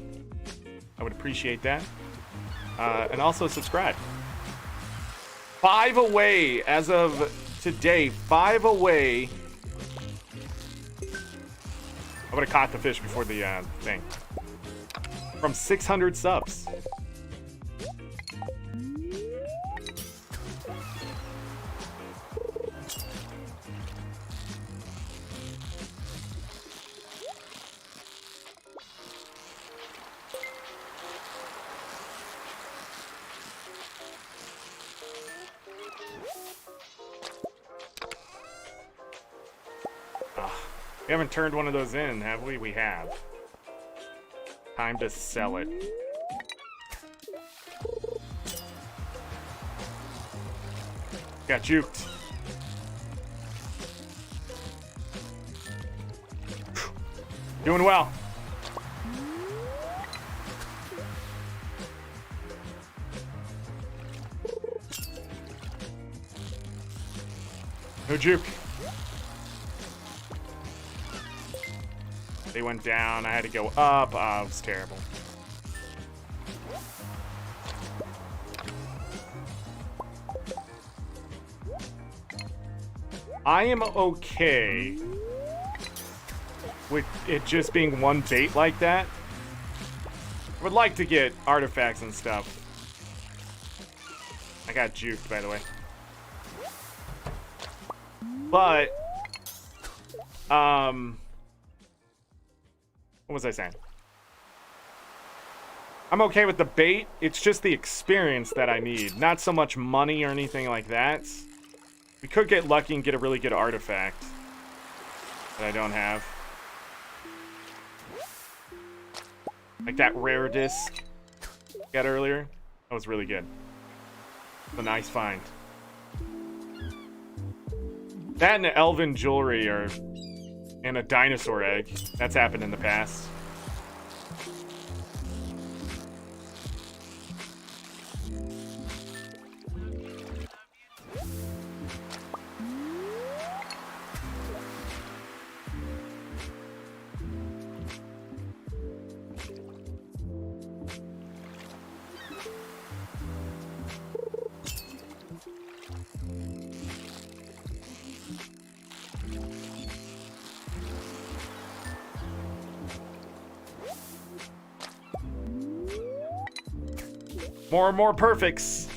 I would appreciate that. And also subscribe. 5 away as of today. 5 away. I would have caught the fish before the thing. From 600 subs. We haven't turned one of those in, have we? We have. Time to sell it. Got juked. Doing well. No juke. They went down. I had to go up. Oh, it was terrible. I am okay with it just being one bait like that. I would like to get artifacts and stuff. I got juked, by the way. But, what was I saying? I'm okay with the bait. It's just the experience that I need. Not so much money or anything like that. We could get lucky and get a really good artifact that I don't have. Like that rare disc I got earlier. That was really good. A nice find. That and elven jewelry are... and a dinosaur egg. That's happened in the past. More and more perfects.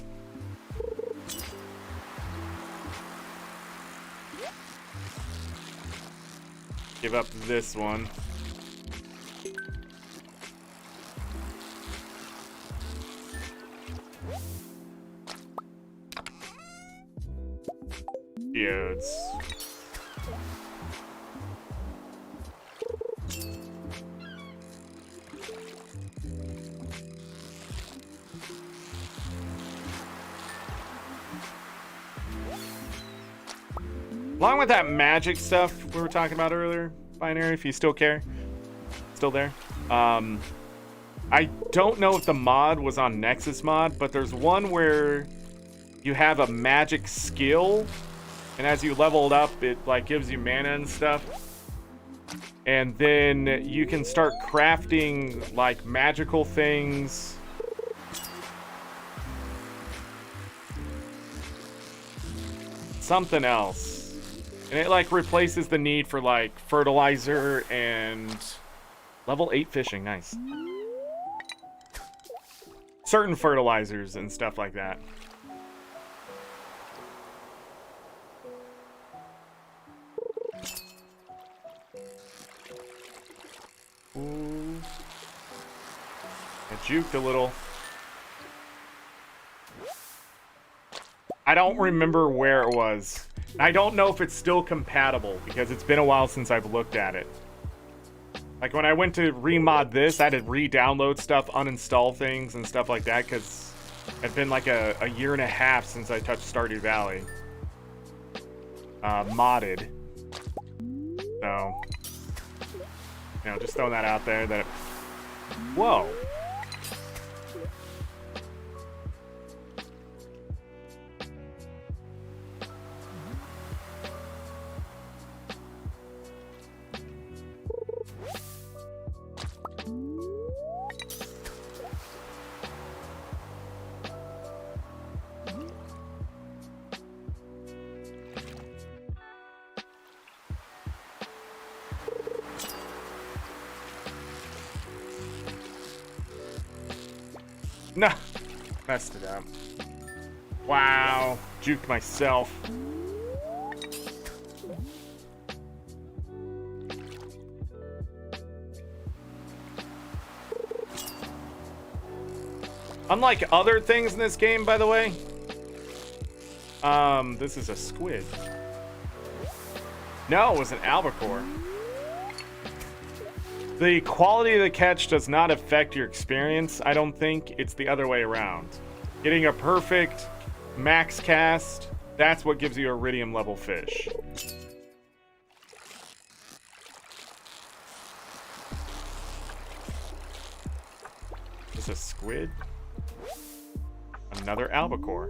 save up this one. Geodes. Along with that magic stuff we were talking about earlier, Binary, if you still care. Still there. I don't know if the mod was on Nexus mod, but there's one where you have a magic skill, and as you level it up, it like gives you mana and stuff. And then you can start crafting like magical things. Something else. And it like replaces the need for like fertilizer and level 8 fishing. Nice. Certain fertilizers and stuff like that. Ooh. It juked a little. I don't remember where it was. I don't know if it's still compatible because it's been a while since I've looked at it. Like when I went to remod this, I had to re-download stuff, uninstall things and stuff like that because it had been like a year and a half since I touched Stardew Valley. Modded. So, you know, just throwing that out there that... Whoa. No, messed it up. Wow, juked myself. Unlike other things in this game, by the way, this is a squid. No, it was an albacore. The quality of the catch does not affect your experience, I don't think. It's the other way around. Getting a perfect max cast, that's what gives you iridium level fish. Is this a squid? Another albacore.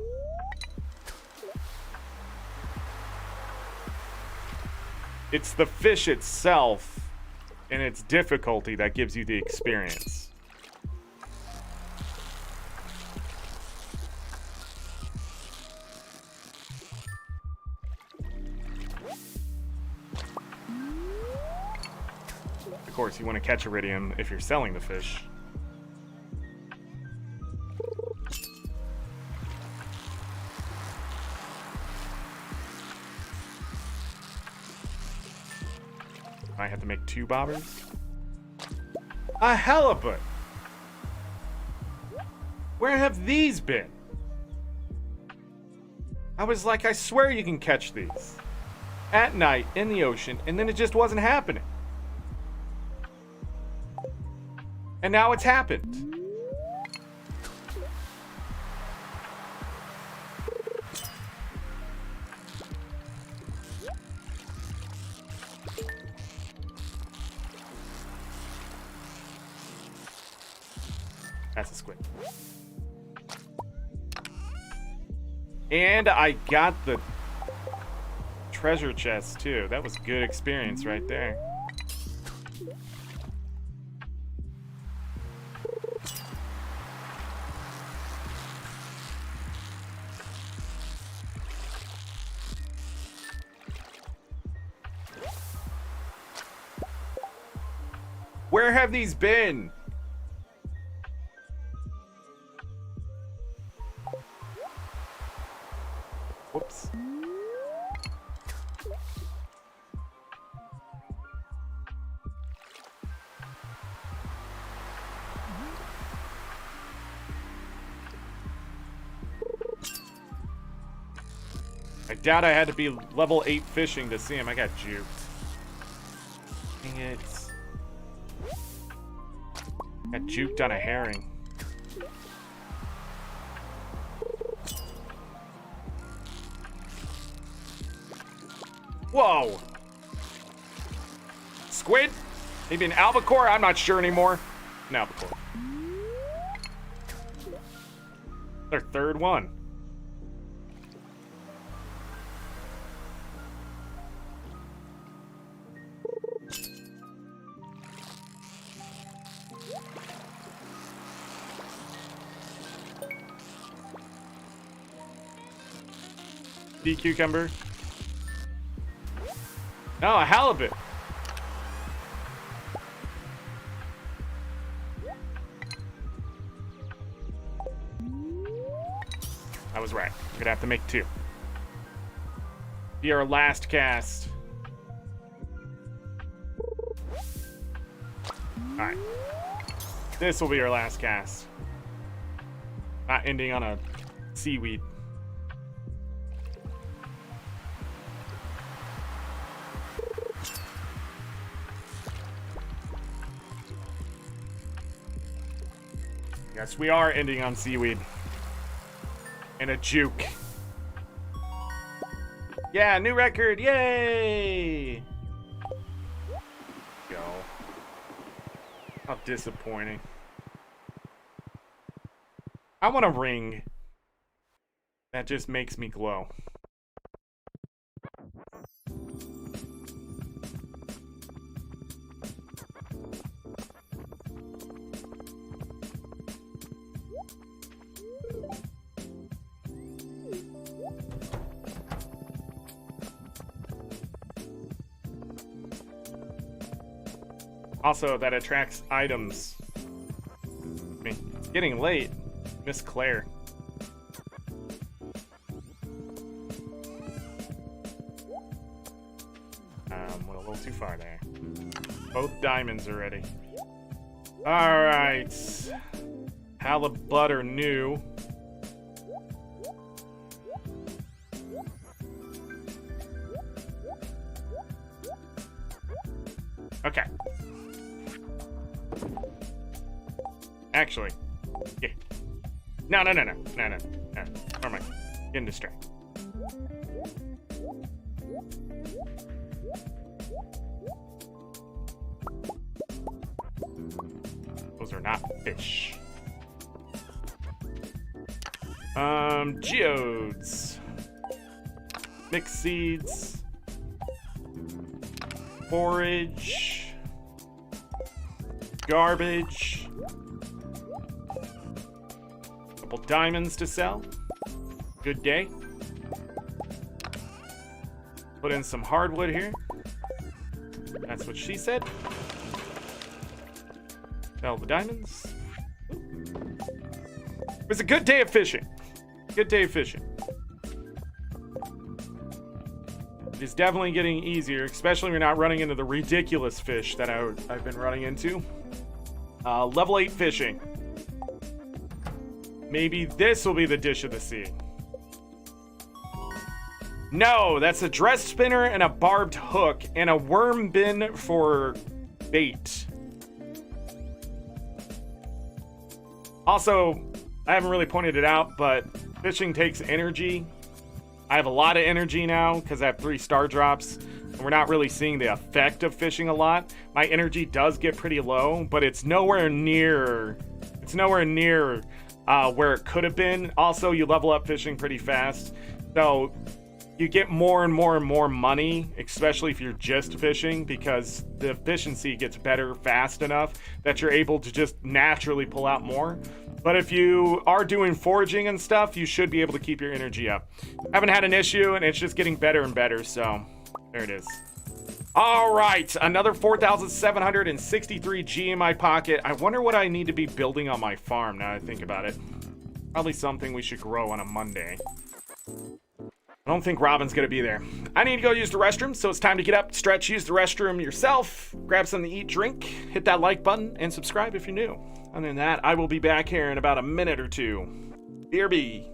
It's the fish itself and its difficulty that gives you the experience. Of course, you want to catch iridium if you're selling the fish. I have to make 2 bobbers. A halibut! Where have these been? I was like, I swear you can catch these. At night, in the ocean, and then it just wasn't happening. And now it's happened. That's a squid. And I got the treasure chest too. That was good experience right there. Where have these been? Whoops. doubt I had to be level 8 fishing to see him. I got juked. Dang it. Got juked on a herring. Whoa! Squid? Maybe an albacore? I'm not sure anymore. An albacore. Their third one. Sea cucumber. No, a halibut. I was right. I'm gonna have to make 2. Be our last cast. Alright. This will be our last cast. Not ending on a seaweed. Yes, we are ending on seaweed. And a juke. Yeah, new record. Yay! Go. How disappointing. I want a ring. That just makes me glow. Also, that attracts items. I mean, it's getting late. Miss Claire. Went a little too far there. Both diamonds already. Alright. Halibut are new. Okay. Actually, yeah. No. Never mind. Getting distracted. Those are not fish. Geodes. Mixed seeds. Forage. Garbage. Couple diamonds to sell. Good day. Put in some hardwood here. That's what she said. Sell the diamonds. It was a good day of fishing. Good day of fishing. It is definitely getting easier, especially when you're not running into the ridiculous fish that I've been running into. Level 8 fishing. Maybe this will be the dish of the sea. No, that's a dress spinner and a barbed hook and a worm bin for bait. Also, I haven't really pointed it out, but fishing takes energy. I have a lot of energy now because I have 3 star drops. And we're not really seeing the effect of fishing a lot. My energy does get pretty low, but it's nowhere near. It's nowhere near where it could have been. Also, you level up fishing pretty fast, so you get more and more and more money, especially if you're just fishing, because the efficiency gets better fast enough that you're able to just naturally pull out more. But if you are doing foraging and stuff, you should be able to keep your energy up. Haven't had an issue, and it's just getting better and better, so there it is. All right, another 4,763 G in my pocket. I wonder what I need to be building on my farm now that I think about it. Probably something we should grow on a Monday. I don't think Robin's gonna be there. I need to go use the restroom, so it's time to get up, stretch, use the restroom yourself, grab something to eat, drink, hit that like button, and subscribe if you're new. Other than that, I will be back here in about a minute or two. BRB.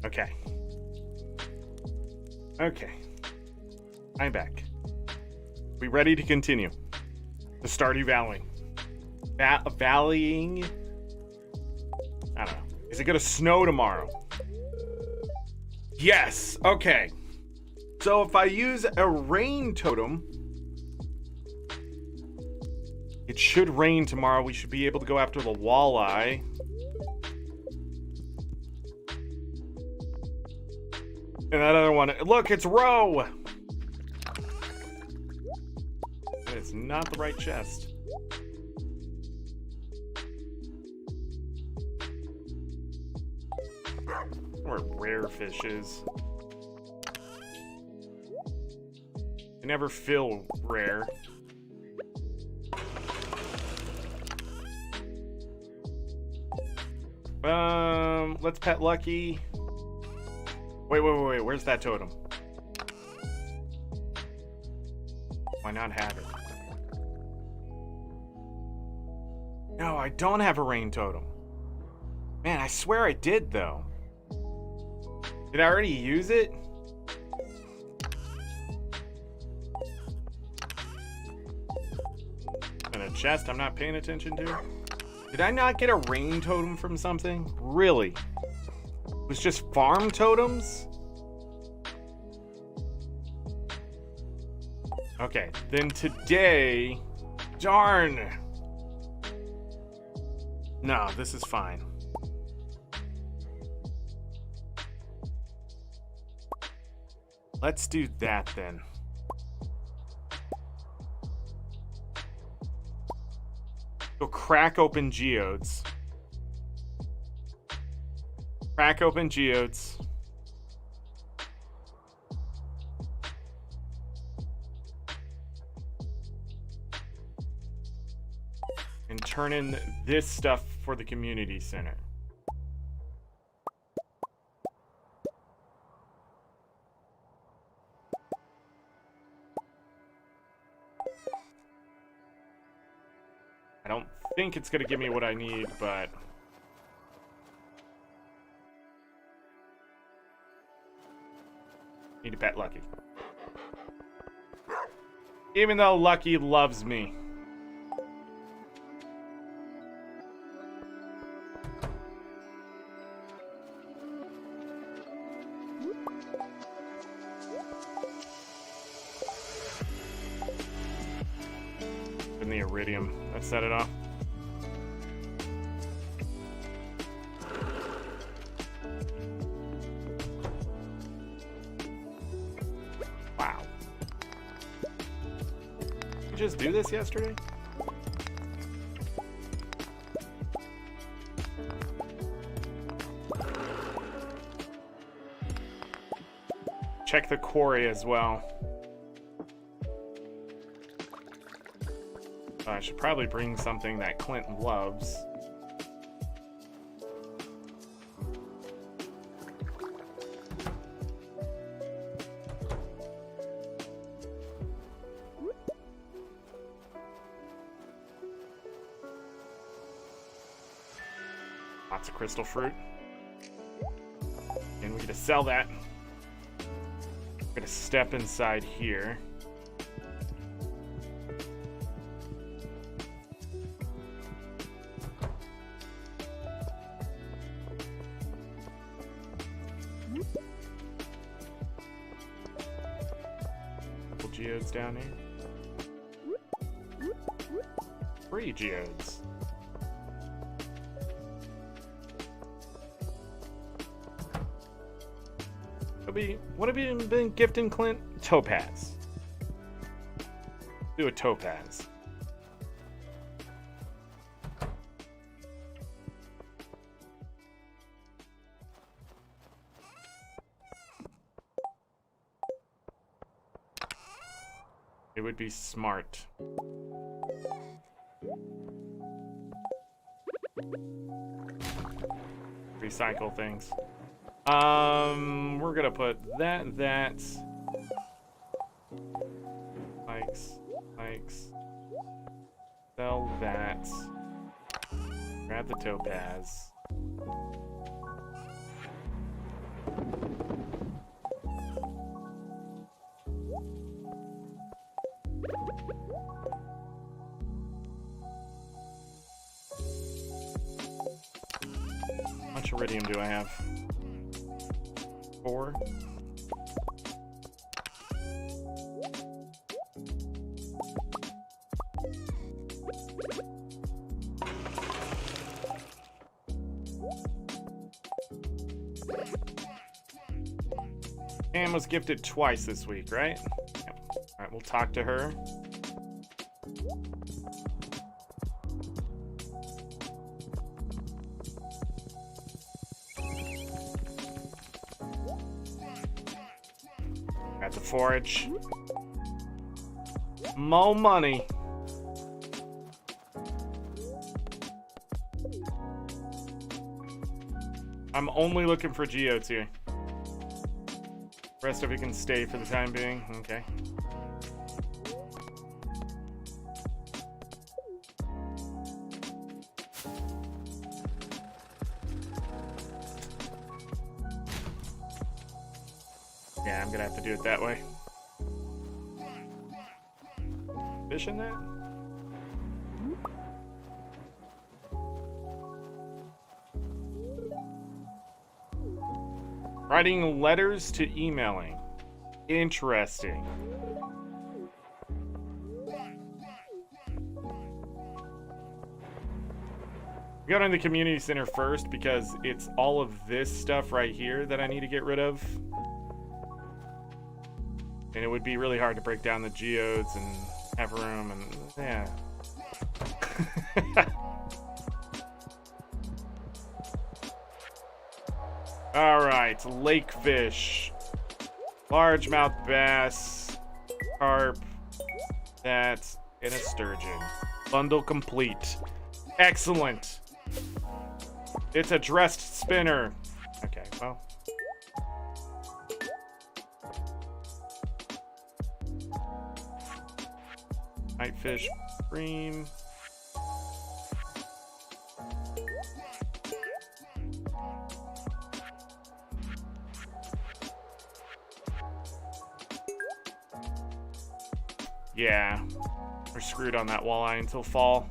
Okay. Okay. I'm back. We ready to continue? The Stardew Valley. Valleying? I don't know. Is it gonna snow tomorrow? Yes! Okay. So if I use a rain totem, it should rain tomorrow. We should be able to go after the walleye. And that other one, look, it's Roe! It's not the right chest. Where rare fish is. They never feel rare. Let's pet Lucky. Wait, where's that totem? Why not have it? No, I don't have a rain totem. Man, I swear I did, though. Did I already use it? In a chest I'm not paying attention to? Did I not get a rain totem from something? Really? It was just farm totems? Okay, then today... Darn! No, this is fine. Let's do that then. Go crack open geodes. Crack open geodes. And turn in this stuff for the community center. I don't think it's gonna give me what I need, but... Need to pet Lucky. Even though Lucky loves me. In the iridium. Let's set it off. Wow. Did you just do this yesterday? Check the quarry as well. I should probably bring something that Clint loves. Lots of crystal fruit. And we get to sell that. We're gonna step inside here. Couple geodes down here. 3 geodes. What have you been gifting Clint? Topaz. Do a topaz. It would be smart. Recycle things. We're gonna put that. Likes. Sell that. Grab the topaz. How much iridium do I have? 4. Anne was gifted twice this week, right? Yep. All right, we'll talk to her. Got the forage. More money. I'm only looking for geodes here. Rest of it can stay for the time being. Okay. Yeah, I'm gonna have to do it that way. Fish in that? Writing letters to emailing. Interesting. We got in the community center first because it's all of this stuff right here that I need to get rid of. And it would be really hard to break down the geodes and have room and yeah. Alright, lake fish. Largemouth bass. Carp. That. And a sturgeon. Bundle complete. Excellent. It's a dressed spinner. Okay, well. Nightfish cream. Yeah, we're screwed on that walleye until fall.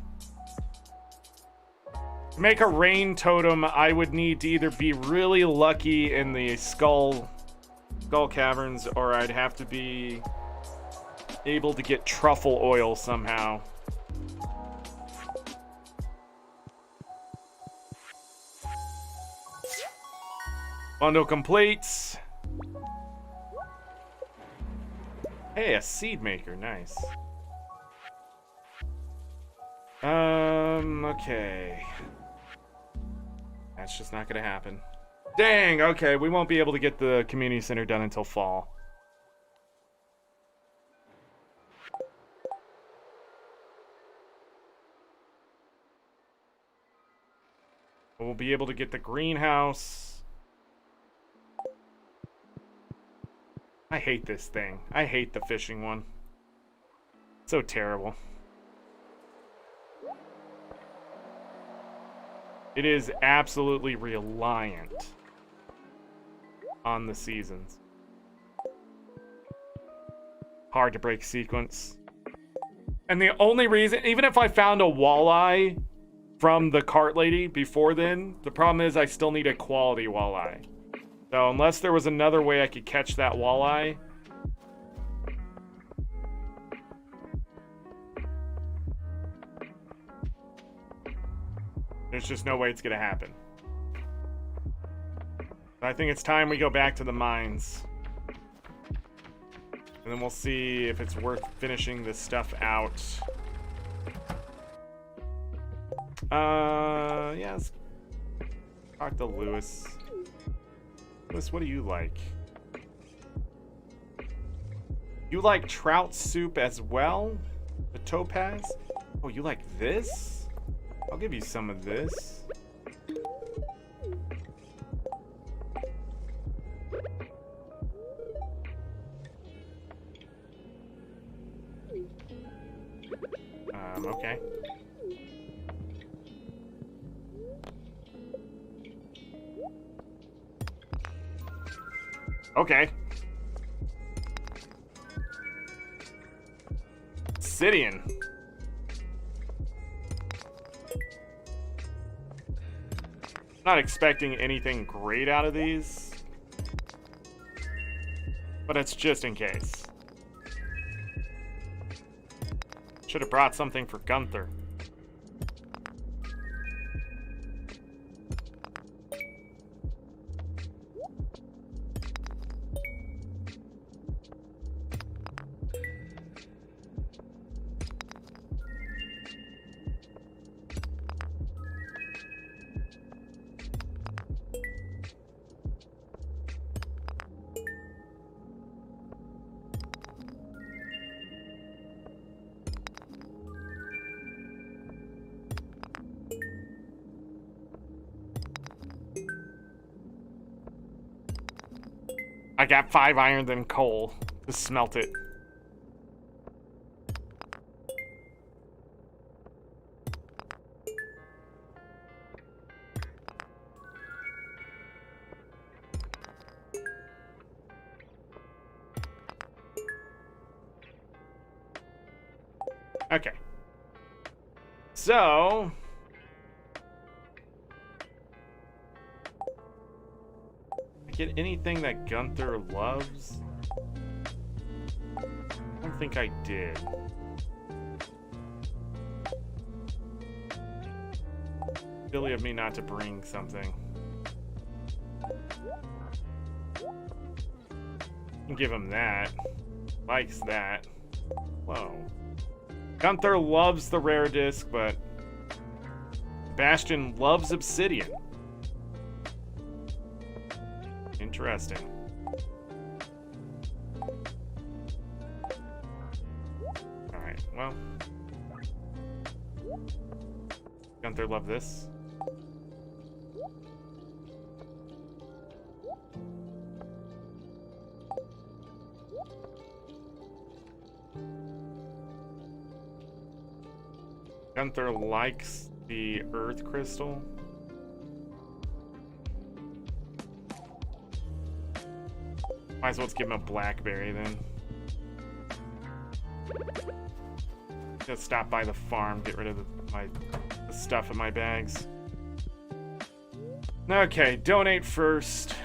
To make a rain totem, I would need to either be really lucky in the skull caverns, or I'd have to be able to get truffle oil somehow. Bundle completes. Hey, a seed maker, nice. Okay. That's just not gonna happen. Dang, okay, we won't be able to get the community center done until fall. We'll be able to get the greenhouse. I hate this thing. I hate the fishing one. So terrible. It is absolutely reliant on the seasons. Hard to break sequence. And the only reason, even if I found a walleye from the cart lady before then, the problem is I still need a quality walleye. So unless there was another way I could catch that walleye, there's just no way it's gonna happen. I think it's time we go back to the mines. And then we'll see if it's worth finishing this stuff out. Yeah, let's talk to Lewis. Lewis, what do you like? You like trout soup as well? The topaz? Oh, you like this? I'll give you some of this. Okay. Okay. Obsidian. Not expecting anything great out of these, but it's just in case. Should have brought something for Gunther. I got 5 iron and coal to smelt it. Okay. So... get anything that Gunther loves? I don't think I did. Silly of me not to bring something. Can give him that. Likes that. Whoa. Gunther loves the rare disc, but Bastion loves obsidian. Interesting. Alright, well. Gunther love this. Gunther likes the earth crystal. Might as well give him a blackberry then. Just stop by the farm, get rid of the stuff in my bags. Okay, donate first.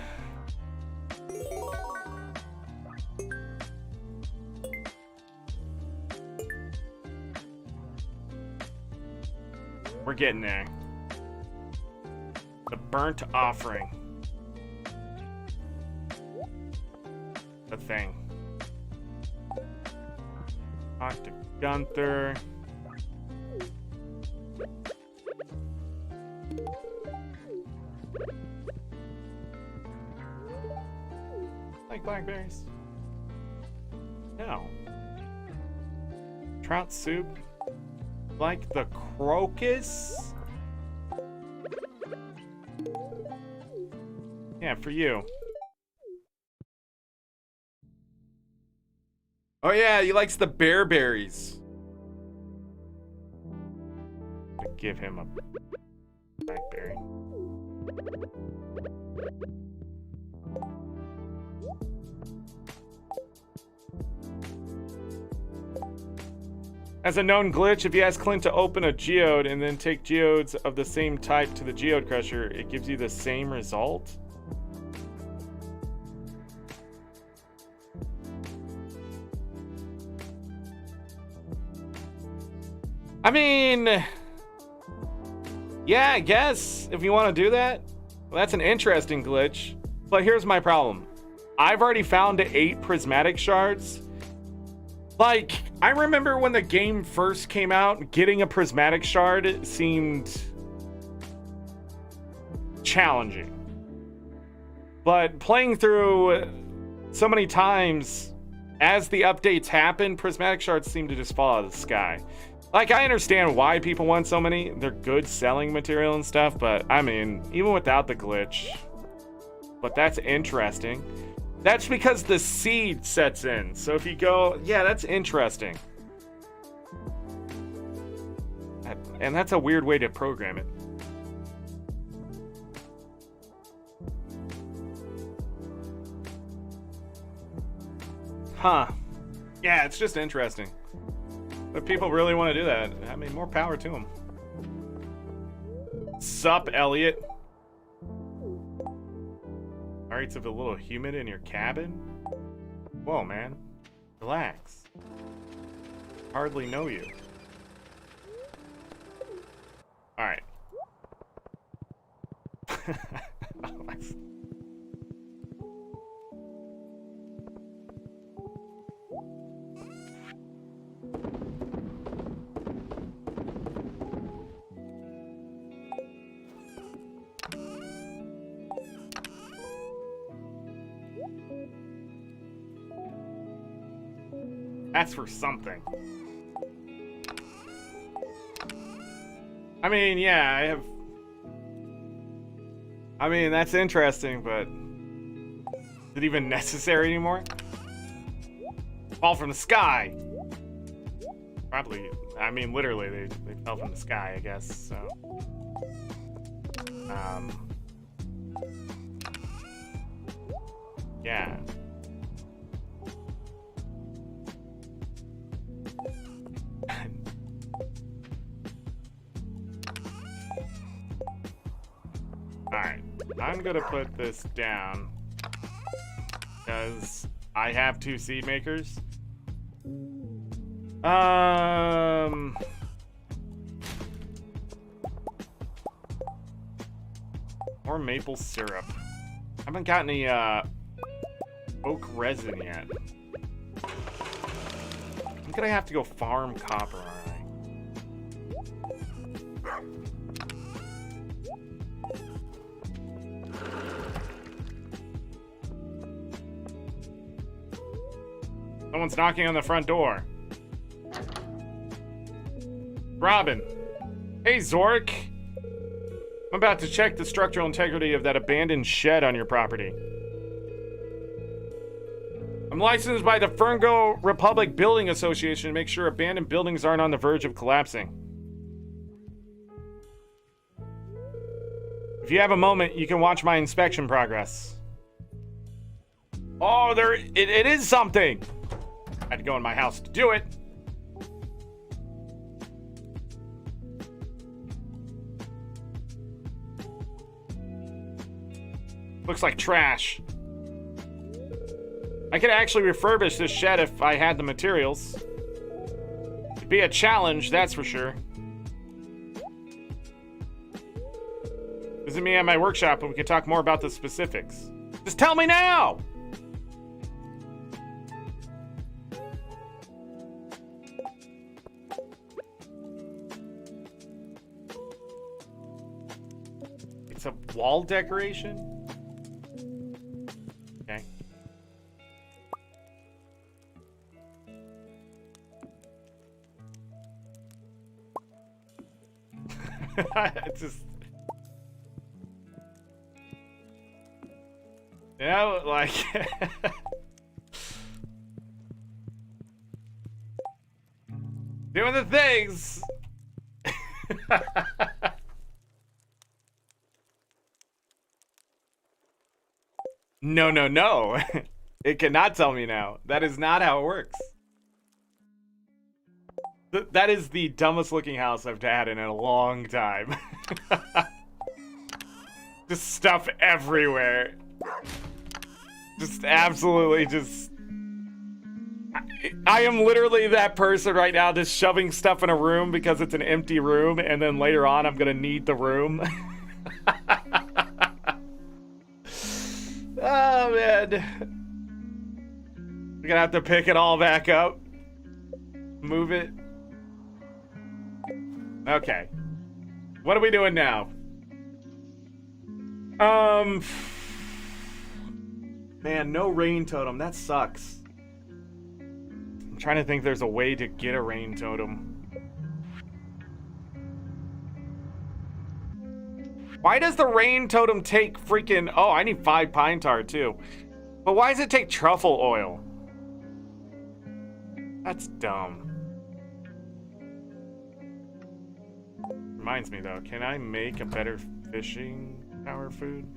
We're getting there. The burnt offering. The thing. Talk to Gunther. Like blackberries? No. Trout soup? Like the crocus? Yeah, for you. Oh yeah, he likes the bear berries. Give him a blackberry. As a known glitch, if you ask Clint to open a geode and then take geodes of the same type to the geode crusher, it gives you the same result? I mean, yeah, I guess if you want to do that, well, that's an interesting glitch. But here's my problem. I've already found 8 prismatic shards. Like, I remember when the game first came out, getting a prismatic shard seemed challenging. But playing through so many times, as the updates happen, prismatic shards seem to just fall out of the sky. Like, I understand why people want so many. They're good selling material and stuff, but I mean, even without the glitch. But that's interesting. That's because the seed sets in. So if you go, yeah, that's interesting. And that's a weird way to program it. Huh. Yeah, it's just interesting. But people really want to do that. I mean, more power to them. Sup, Elliot? Sorry, it's a little humid in your cabin? Whoa, man. Relax. Hardly know you. Alright. That's for something. I mean, yeah, I mean, that's interesting, but is it even necessary anymore? Fall from the sky. Probably. I mean, literally, they fell from the sky, I guess. So, yeah. Alright, I'm gonna put this down because I have 2 seed makers. More maple syrup. I haven't got any oak resin yet. I'm gonna have to go farm copper, aren't I? Someone's knocking on the front door. Robin. Hey, Zorric. I'm about to check the structural integrity of that abandoned shed on your property. I'm licensed by the Ferngo Republic Building Association to make sure abandoned buildings aren't on the verge of collapsing. If you have a moment, you can watch my inspection progress. Oh, it is something! I had to go in my house to do it. Looks like trash. I could actually refurbish this shed if I had the materials. It'd be a challenge, that's for sure. Visit me at my workshop and we can talk more about the specifics. Just tell me now! It's a wall decoration? Okay. It's just... You know, like... doing the things! No, no, no. It cannot tell me now. That is not how it works. That is the dumbest looking house I've had in a long time. Just stuff everywhere. Just absolutely just... I am literally that person right now just shoving stuff in a room because it's an empty room, and then later on I'm gonna need the room. Oh, man. We're gonna have to pick it all back up. Move it. Okay. What are we doing now? Man, no rain totem. That sucks. I'm trying to think if there's a way to get a rain totem. Why does the rain totem take freaking... Oh, I need 5 pine tar, too. But why does it take truffle oil? That's dumb. Reminds me, though. Can I make a better fishing power food?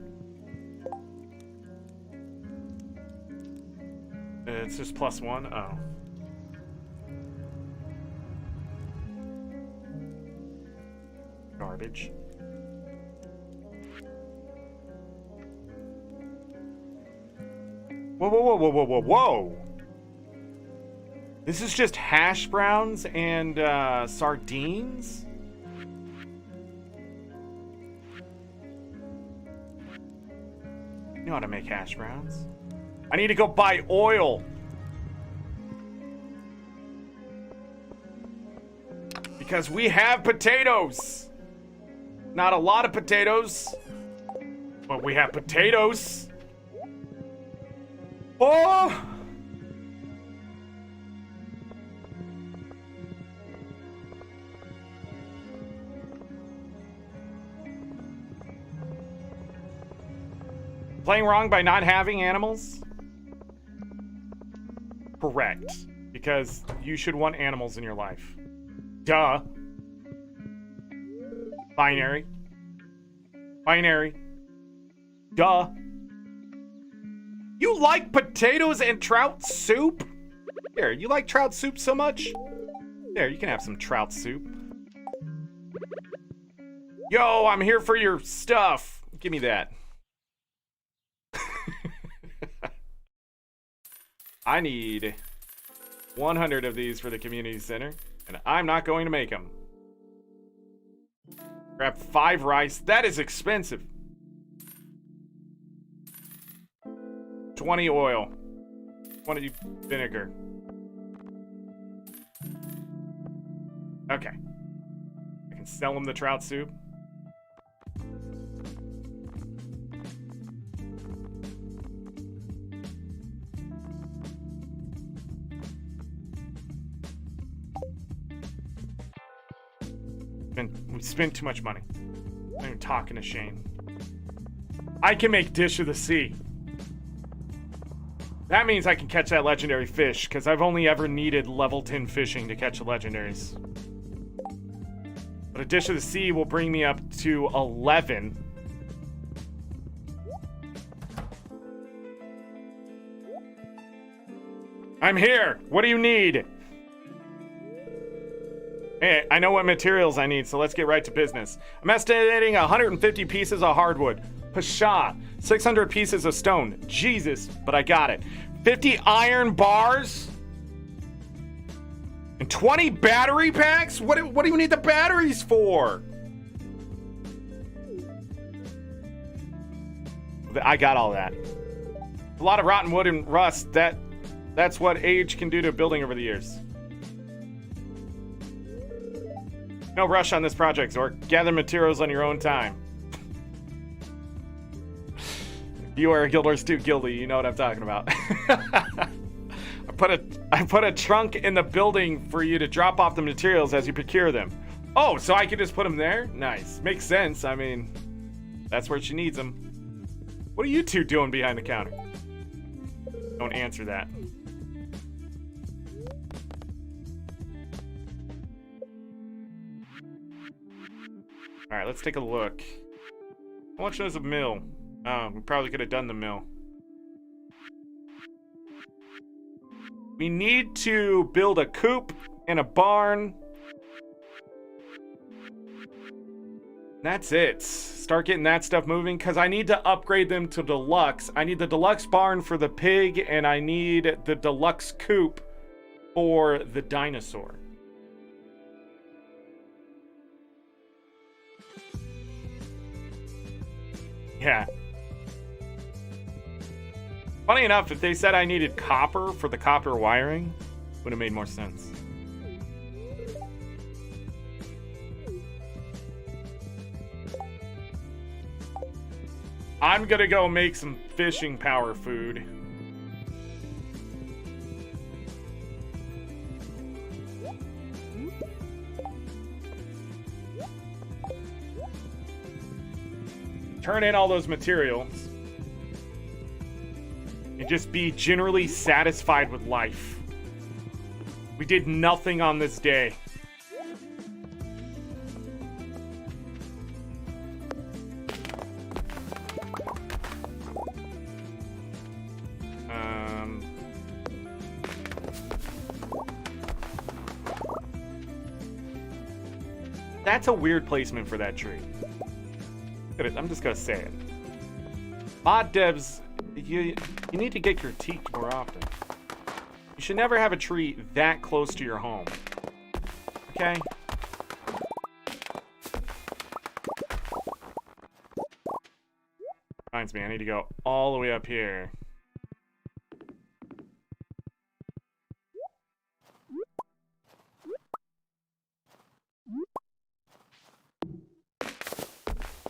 It's just +1. Oh. Garbage. Whoa, whoa, whoa, whoa, whoa, whoa, whoa! This is just hash browns and sardines? You know how to make hash browns. I need to go buy oil. Because we have potatoes. Not a lot of potatoes, but we have potatoes. Oh! Playing wrong by not having animals? Correct. Because you should want animals in your life. Duh. Binary. Binary. Duh. You like potatoes and trout soup? Here, you like trout soup so much? There, you can have some trout soup. Yo, I'm here for your stuff. Give me that. I need 100 of these for the community center, and I'm not going to make them. Grab 5 rice. That is expensive. 20 oil. 20 vinegar. Okay. I can sell them the trout soup. We spent too much money. I'm even talking to Shane. I can make Dish of the Sea. That means I can catch that legendary fish, because I've only ever needed level 10 fishing to catch the legendaries. But a Dish of the Sea will bring me up to 11. I'm here! What do you need? Hey, I know what materials I need, so let's get right to business. I'm estimating 150 pieces of hardwood. Pshaw. 600 pieces of stone. Jesus, but I got it. 50 iron bars? And 20 battery packs? What do you need the batteries for? I got all that. A lot of rotten wood and rust. That's what age can do to a building over the years. No rush on this project, Zorric. Gather materials on your own time. You are a Guild Wars 2 guildie, you know what I'm talking about. I put a trunk in the building for you to drop off the materials as you procure them. Oh, so I can just put them there? Nice. Makes sense. I mean, that's where she needs them. What are you two doing behind the counter? Don't answer that. Alright, let's take a look. How much is a mill? Oh, we probably could have done the mill. We need to build a coop and a barn. That's it. Start getting that stuff moving, because I need to upgrade them to deluxe. I need the deluxe barn for the pig, and I need the deluxe coop for the dinosaur. Yeah. Funny enough, if they said I needed copper for the copper wiring, would have made more sense. I'm gonna go make some fishing power food. Turn in all those materials. And just be generally satisfied with life. We did nothing on this day. That's a weird placement for that tree. I'm just gonna say it. Mod devs, you need to get critiqued more often. You should never have a tree that close to your home. Okay? Reminds me, I need to go all the way up here.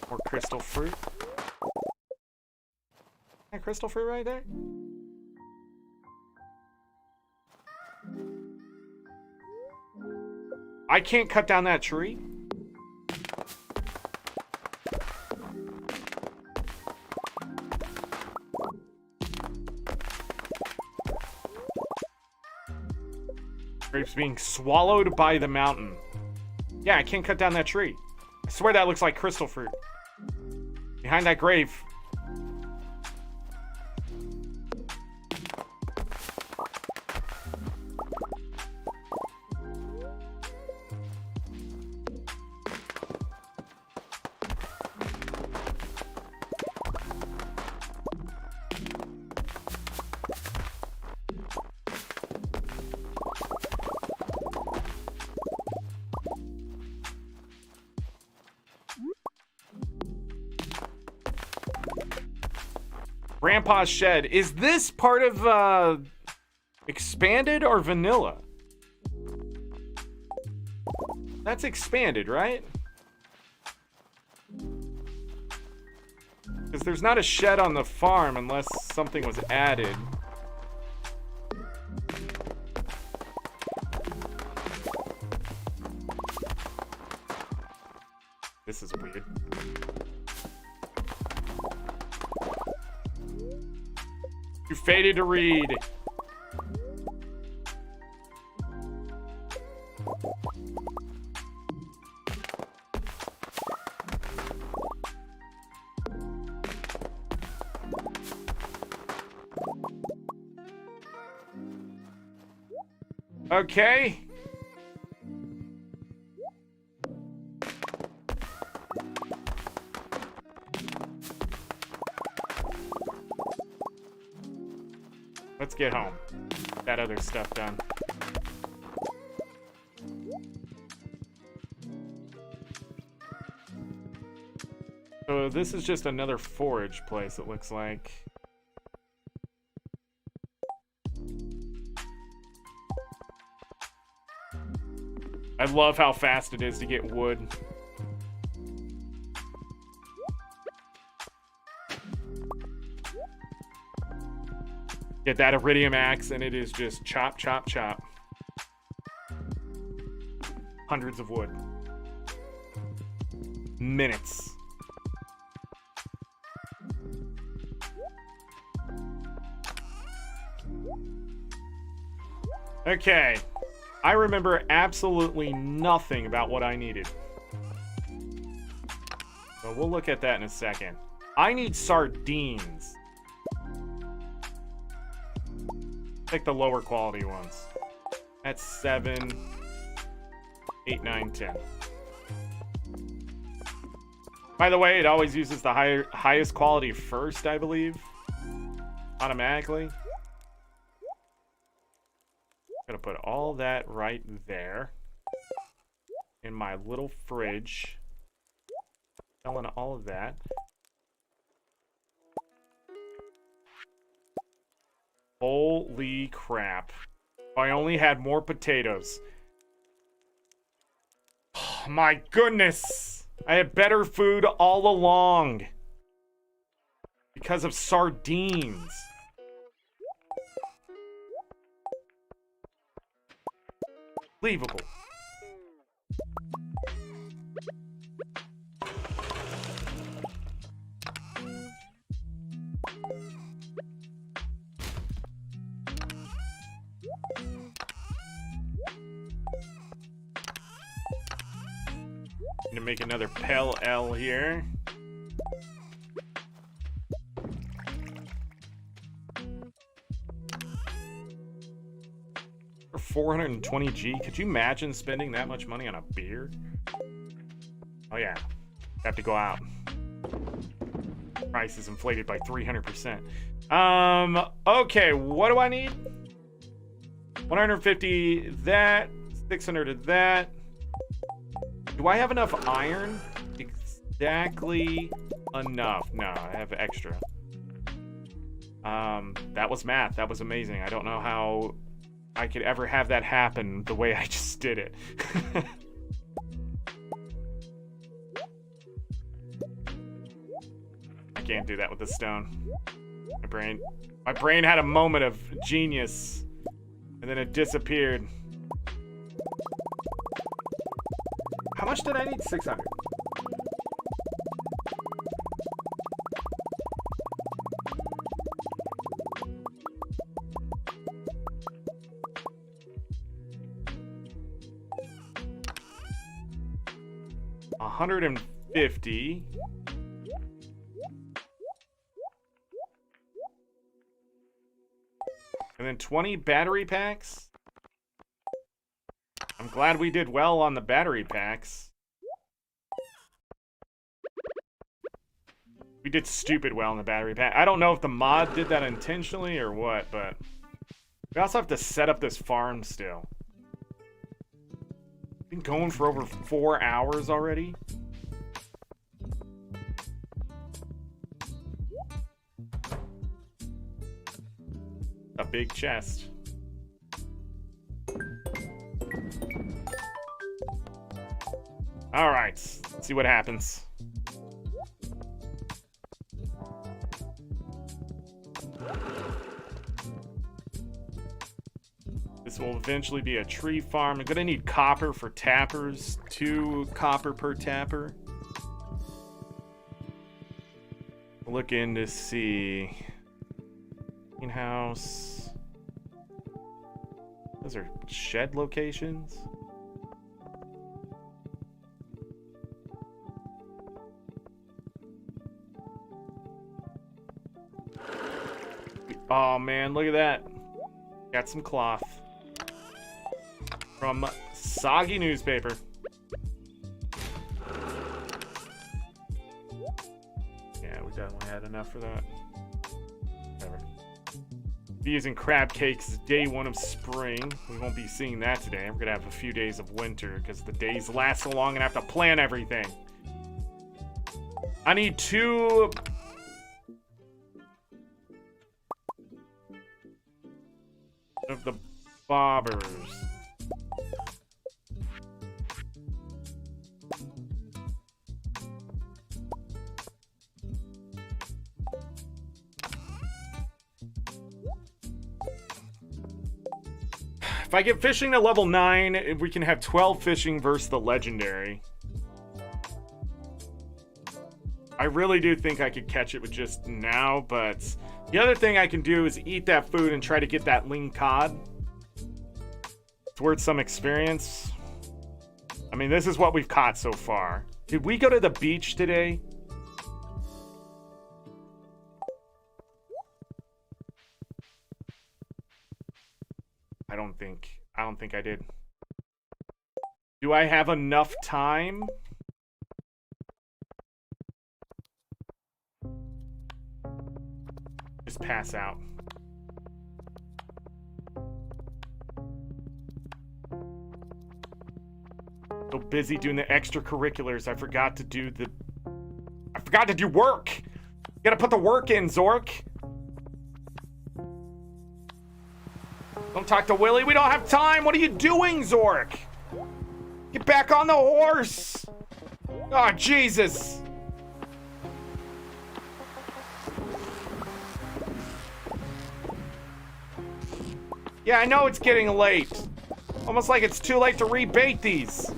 More crystal fruit. That crystal fruit right there? I can't cut down that tree? Grapes being swallowed by the mountain. Yeah, I can't cut down that tree. I swear that looks like crystal fruit. Behind that grave. Grandpa's shed. Is this part of expanded or vanilla? That's expanded, right? Because there's not a shed on the farm unless something was added. This is weird. You faded to read. Okay. Let's get home. That other stuff done. So this is just another forage place, it looks like. I love how fast it is to get wood. Get that iridium axe, and it is just chop, chop, chop. Hundreds of wood. Minutes. Okay. I remember absolutely nothing about what I needed. So we'll look at that in a second. I need sardines. Pick the lower quality ones. That's 7, 8, 9, 10. By the way, it always uses the highest quality first, I believe. Automatically. Gonna put all that right there. In my little fridge. Selling all of that. Holy crap. If I only had more potatoes. Oh, my goodness. I had better food all along. Because of sardines. Unbelievable. Need to make another Pell L here. For 420G, could you imagine spending that much money on a beer? Oh yeah, have to go out. Price is inflated by 300%. Okay, what do I need? 150 that, 600 of that. Do I have enough iron? Exactly enough. No, I have extra. That was math. That was amazing. I don't know how I could ever have that happen the way I just did it. I can't do that with the stone. My brain had a moment of genius, and then it disappeared. How much did I need? 600. $150. And then 20 battery packs. I'm glad we did well on the battery packs. We did stupid well on the battery pack. I don't know if the mod did that intentionally or what, but we also have to set up this farm still. Been going for over 4 hours already. A big chest. All right, let's see what happens. This will eventually be a tree farm. I'm gonna need copper for tappers. 2 copper per tapper. Looking to see. Greenhouse. Those are shed locations. Oh man, look at that. Got some cloth. From Soggy Newspaper. Yeah, we definitely had enough for that. Whatever. Be using crab cakes day 1 of spring. We won't be seeing that today. We're gonna have a few days of winter because the days last so long and I have to plan everything. I need 2... of the bobbers. If I get fishing to level 9, we can have 12 fishing versus the legendary. I really do think I could catch it with just now, but the other thing I can do is eat that food and try to get that lean cod. It's worth some experience. I mean, this is what we've caught so far. Did we go to the beach today? I don't think I did. Do I have enough time? Just pass out. So busy doing the extracurriculars, I forgot to do work. You gotta put the work in, Zorric. Don't talk to Willie. We don't have time. What are you doing, Zorric? Get back on the horse. Oh, Jesus. Yeah, I know it's getting late. Almost like it's too late to rebait these.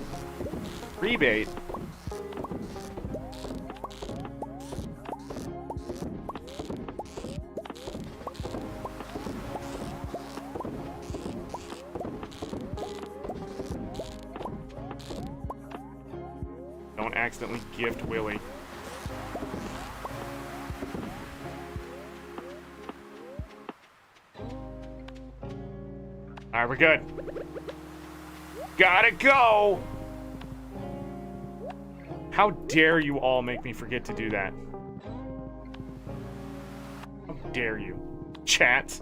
Rebait? Don't accidentally gift Willie. Alright, we're good. Gotta go! How dare you all make me forget to do that? How dare you? Chat.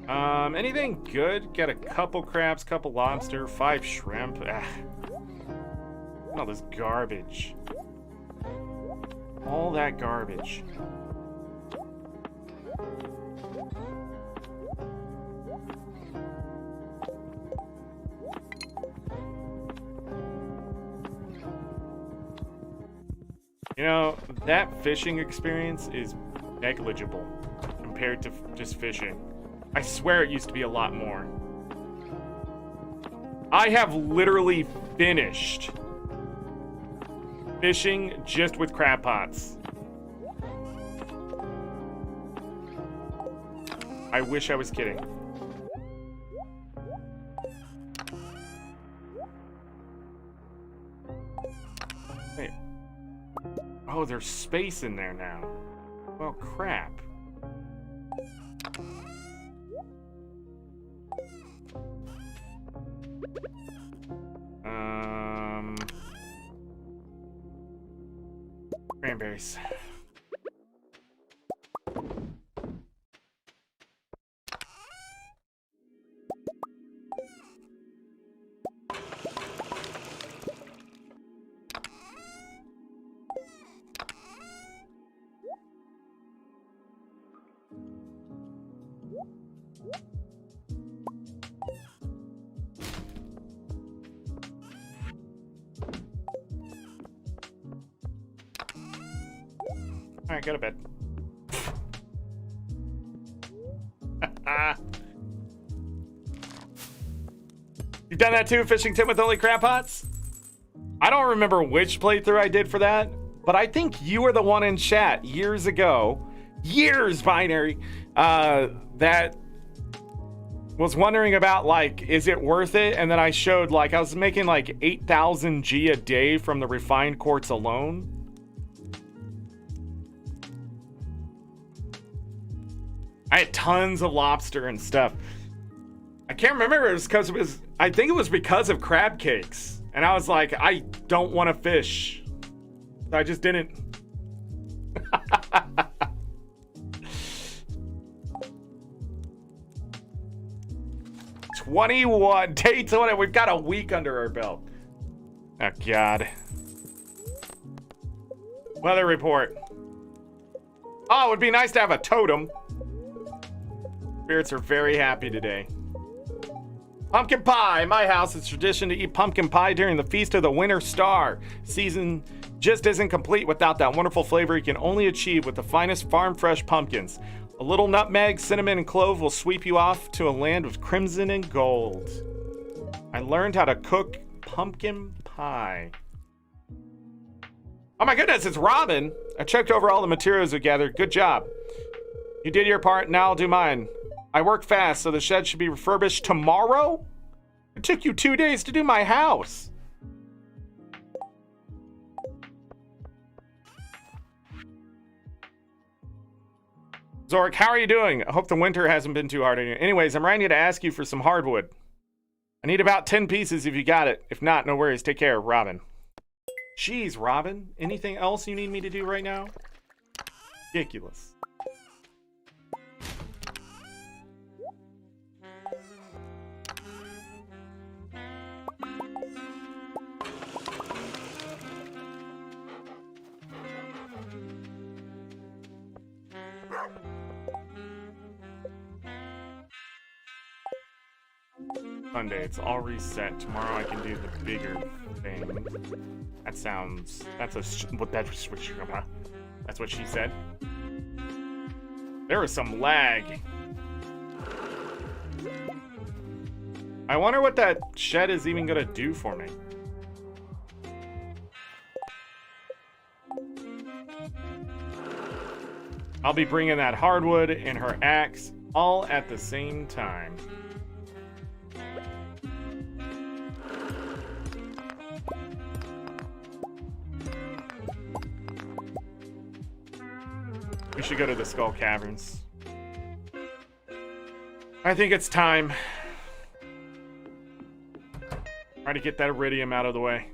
Anything good? Got a couple crabs, couple lobster, 5 shrimp. All this garbage. All that garbage. You know, that fishing experience is negligible compared to just fishing. I swear it used to be a lot more. I have literally finished fishing just with crab pots. I wish I was kidding. Wait. Oh, there's space in there now. Well, crap. Cranberries. Alright, go to bed. You've done that too, fishing Tim with only crab pots? I don't remember which playthrough I did for that, but I think you were the one in chat years ago, binary, that was wondering about, like, is it worth it? And then I showed, like, I was making like 8,000 G a day from the refined quartz alone. I had tons of lobster and stuff. I can't remember. It was because it was. I think it was because of crab cakes, and I was like, I don't want to fish. So I just didn't. 21 day 20. We've got a week under our belt. Oh God. Weather report. Oh, it would be nice to have a totem. Spirits are very happy today. Pumpkin pie. In my house, it's tradition to eat pumpkin pie during the Feast of the Winter Star. Season just isn't complete without that wonderful flavor you can only achieve with the finest farm-fresh pumpkins. A little nutmeg, cinnamon, and clove will sweep you off to a land of crimson and gold. I learned how to cook pumpkin pie. Oh my goodness, it's Robin. I checked over all the materials we gathered. Good job. You did your part, now I'll do mine. I work fast, so the shed should be refurbished tomorrow? It took you 2 days to do my house. Zorric, how are you doing? I hope the winter hasn't been too hard on you. Anyways, I'm writing to ask you for some hardwood. I need about 10 pieces if you got it. If not, no worries. Take care, Robin. Jeez, Robin. Anything else you need me to do right now? Ridiculous. Sunday, it's all reset. Tomorrow I can do the bigger thing. That sounds. That's what she said. There was some lag. I wonder what that shed is even gonna do for me. I'll be bringing that hardwood and her axe all at the same time. We should go to the Skull Caverns. I think it's time. Try to get that iridium out of the way.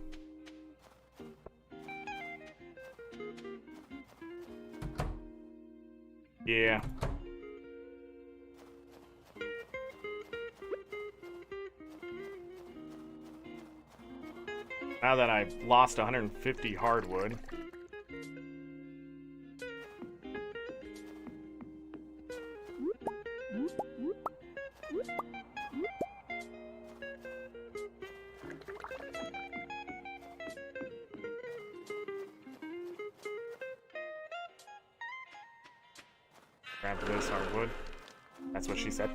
Yeah. Now that I've lost 150 hardwood. Grab this hardwood. That's what she said.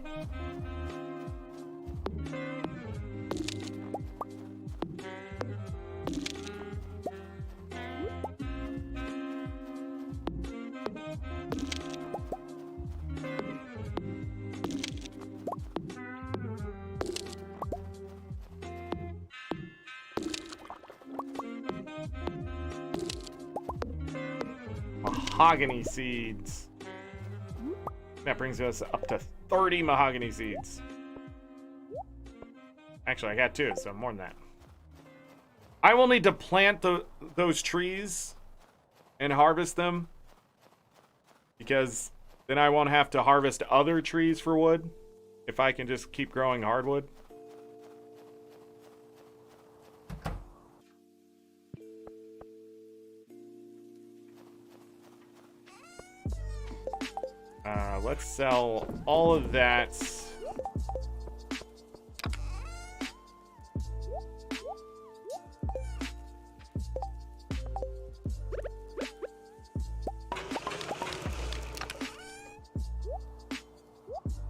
Mahogany seeds. That brings us up to 30 mahogany seeds. Actually, I got 2, so more than that. I will need to plant those trees and harvest them, because then I won't have to harvest other trees for wood if I can just keep growing hardwood. Let's sell all of that.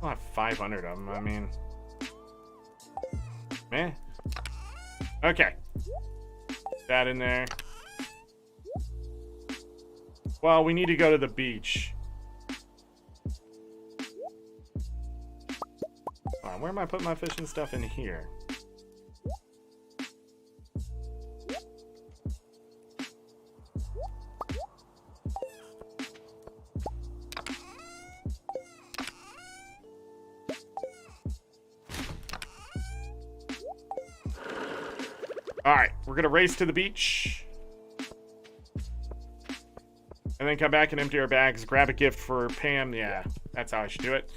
I'll have 500 of them, I mean. Meh. Okay. That in there. Well, we need to go to the beach. Where am I putting my fishing stuff? In here? Alright, we're gonna race to the beach. And then come back and empty our bags, grab a gift for Pam. Yeah, that's how I should do it.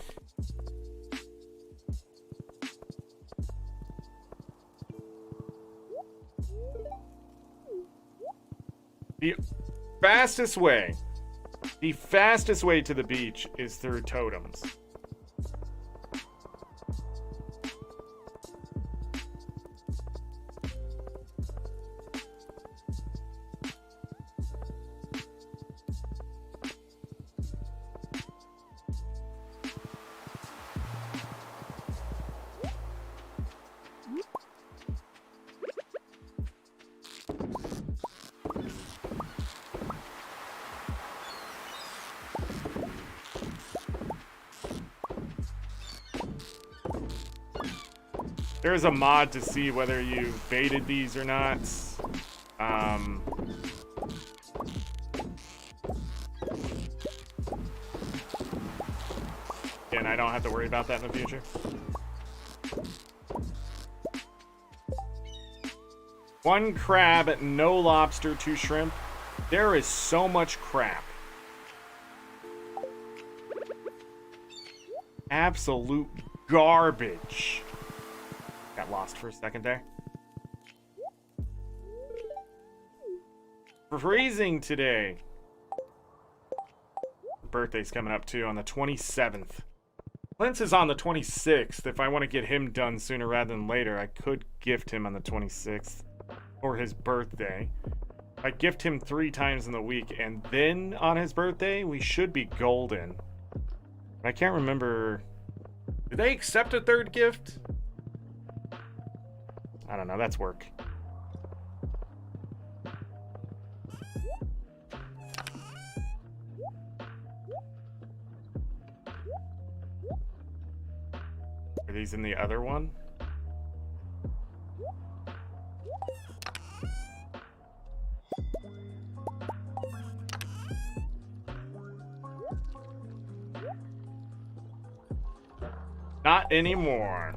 The fastest way to the beach is through totems. There's a mod to see whether you baited these or not. Again, I don't have to worry about that in the future. One crab, no lobster, 2 shrimp. There is so much crap. Absolute garbage. Got lost for a second there. Freezing today. Birthday's coming up too on the 27th. Clint's is on the 26th. If I want to get him done sooner rather than later, I could gift him on the 26th for his birthday. I gift him 3 times in the week, and then on his birthday, we should be golden. I can't remember. Do they accept a 3rd gift? I don't know, that's work. Are these in the other one? Not anymore.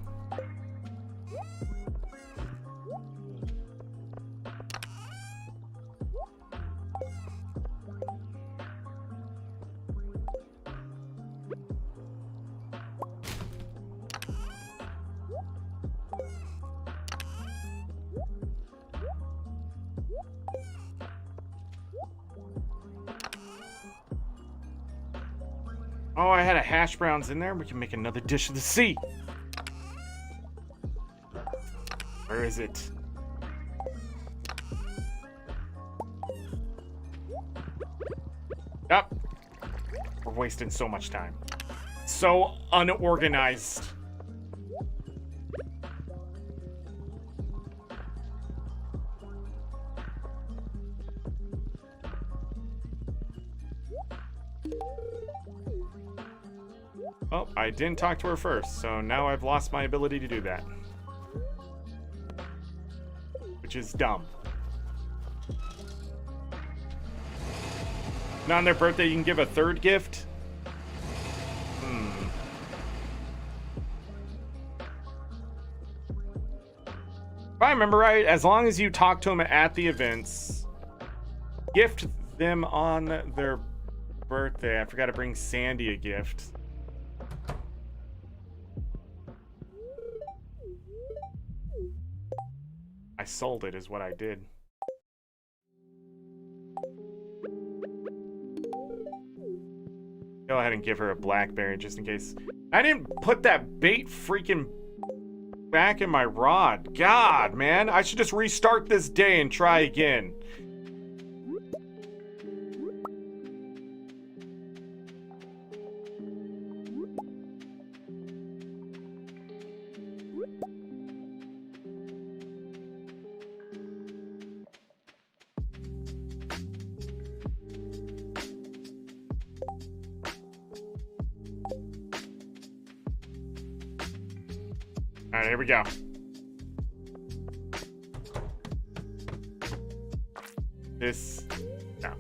Oh, I had a hash browns in there. We can make another dish of the sea. Where is it? Yep. We're wasting so much time. So unorganized. Oh, I didn't talk to her first, so now I've lost my ability to do that. Which is dumb. Not on their birthday, you can give a third gift? If I remember right, as long as you talk to them at the events, gift them on their birthday. I forgot to bring Sandy a gift. I sold it is what I did. Go ahead and give her a blackberry just in case. I didn't put that bait freaking back in my rod. God, man. I should just restart this day and try again. All right, here we go. No.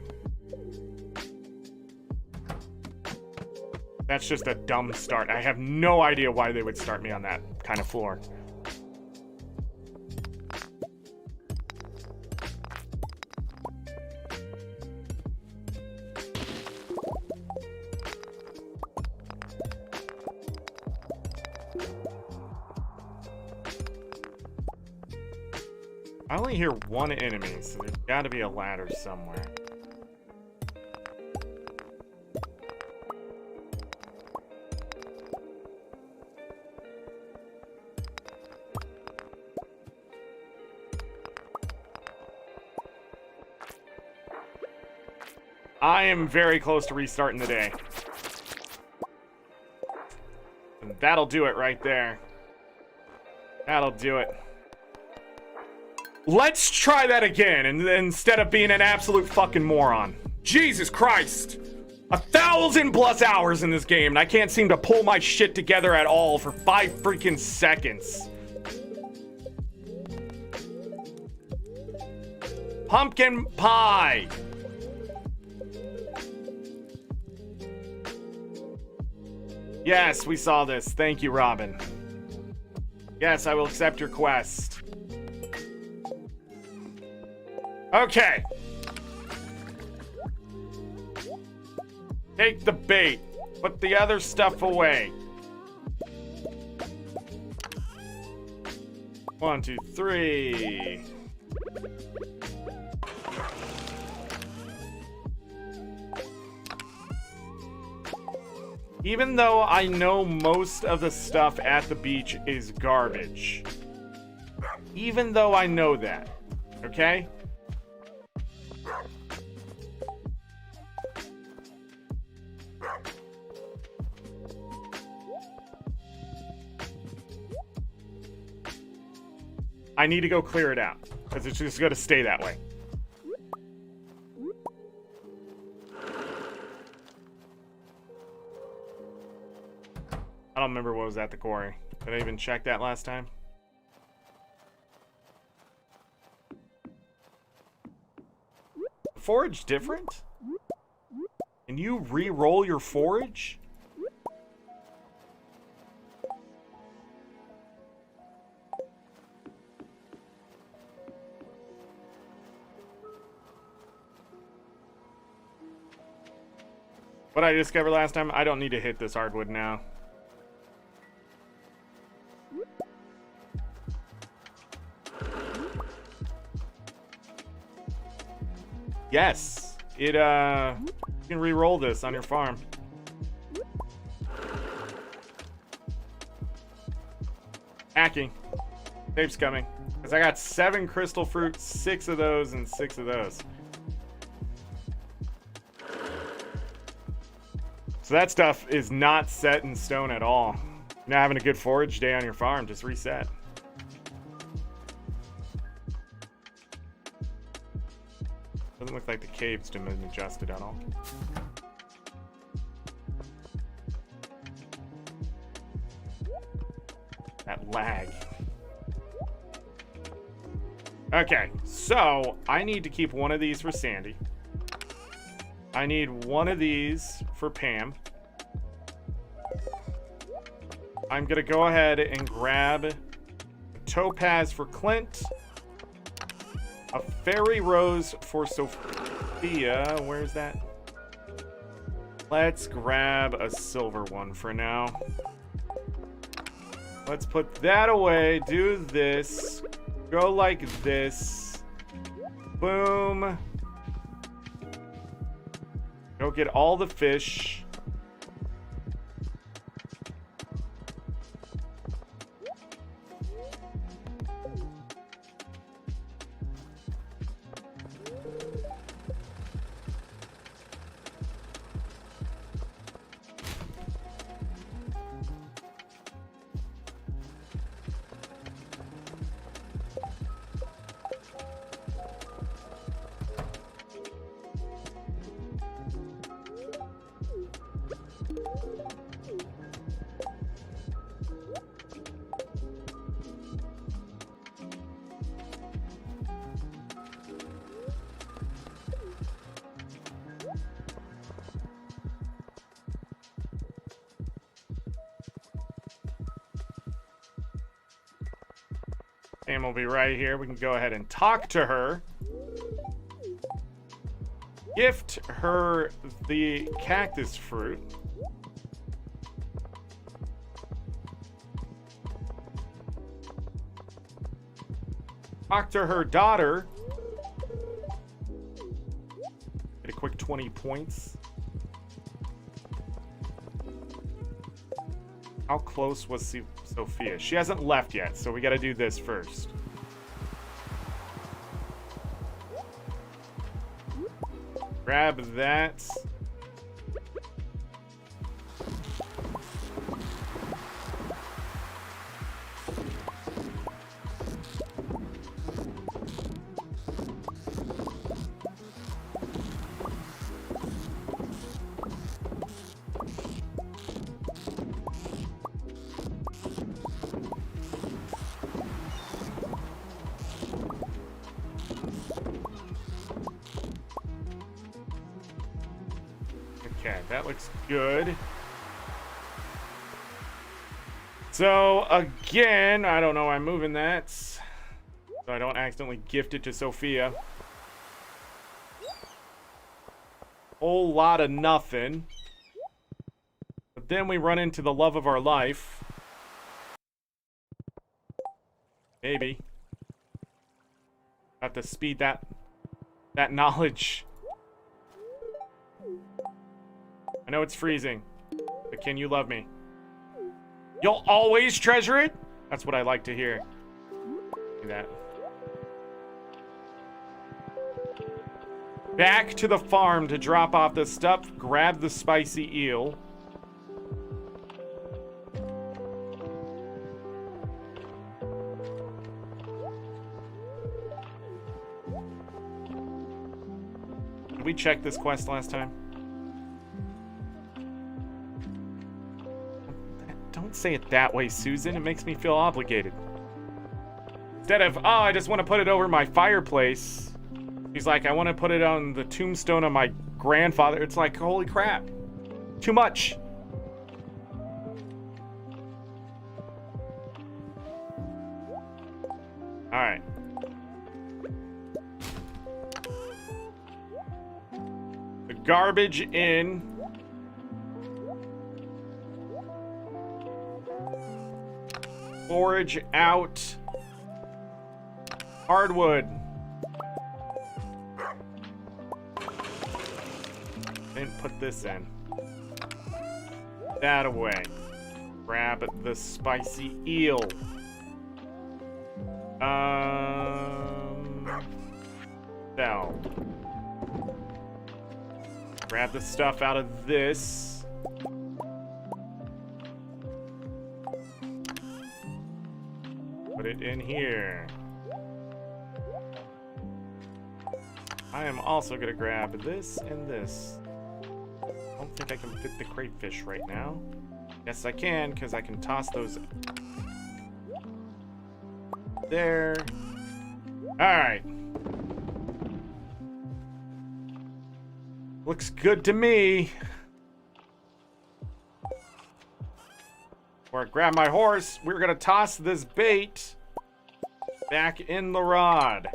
That's just a dumb start. I have no idea why they would start me on that kind of floor. I only hear one enemy, so there's got to be a ladder somewhere. I am very close to restarting the day. And that'll do it right there. That'll do it. Let's try that again, and instead of being an absolute fucking moron. Jesus Christ. 1,000+ hours in this game, and I can't seem to pull my shit together at all for 5 freaking seconds. Pumpkin pie. Yes, we saw this. Thank you, Robin. Yes, I will accept your quest. Okay. Take the bait. Put the other stuff away. 1, 2, 3. Even though I know most of the stuff at the beach is garbage. Even though I know that. Okay? I need to go clear it out, because it's just going to stay that way. I don't remember what was at the quarry. Did I even check that last time? Forage different? Can you re-roll your forage? What I discovered last time, I don't need to hit this hardwood now. Yes, it you can re-roll this on your farm. Hacking. Tape's coming. Because I got 7 crystal fruit, 6 of those, and 6 of those. So that stuff is not set in stone at all. You're not having a good forage day on your farm, just reset. Doesn't look like the cave's been adjusted at all. That lag. Okay, so I need to keep one of these for Sandy. I need one of these for Pam. I'm gonna go ahead and grab a topaz for Clint. A fairy rose for Sophia. Where's that? Let's grab a silver one for now. Let's put that away. Do this. Go like this. Boom. Go get all the fish. And we'll be right here. We can go ahead and talk to her. Gift her the cactus fruit. Talk to her daughter. Get a quick 20 points. How close was Sophia? She hasn't left yet, so we got to do this first. Grab that. Okay, that looks good. So, again, I don't know, I'm moving that so I don't accidentally gift it to Sophia. Whole lot of nothing. But then we run into the love of our life. Maybe. Have to speed that knowledge. I know it's freezing, but can you love me? You'll always treasure it? That's what I like to hear. Do that. Back to the farm to drop off the stuff. Grab the spicy eel. Did we check this quest last time? Don't say it that way, Susan. It makes me feel obligated. Instead of, oh, I just want to put it over my fireplace. He's like, I want to put it on the tombstone of my grandfather. It's like, holy crap. Too much. All right. The garbage in. Forage out. Hardwood. Didn't put this in. That away. Grab the spicy eel. Sell. Grab the stuff out of this. Put it in here. I am also gonna grab this and this. I don't think I can fit the crayfish right now. Yes, I can, because I can toss those there. Alright. Looks good to me. Before I grab my horse, we're gonna toss this bait back in the rod.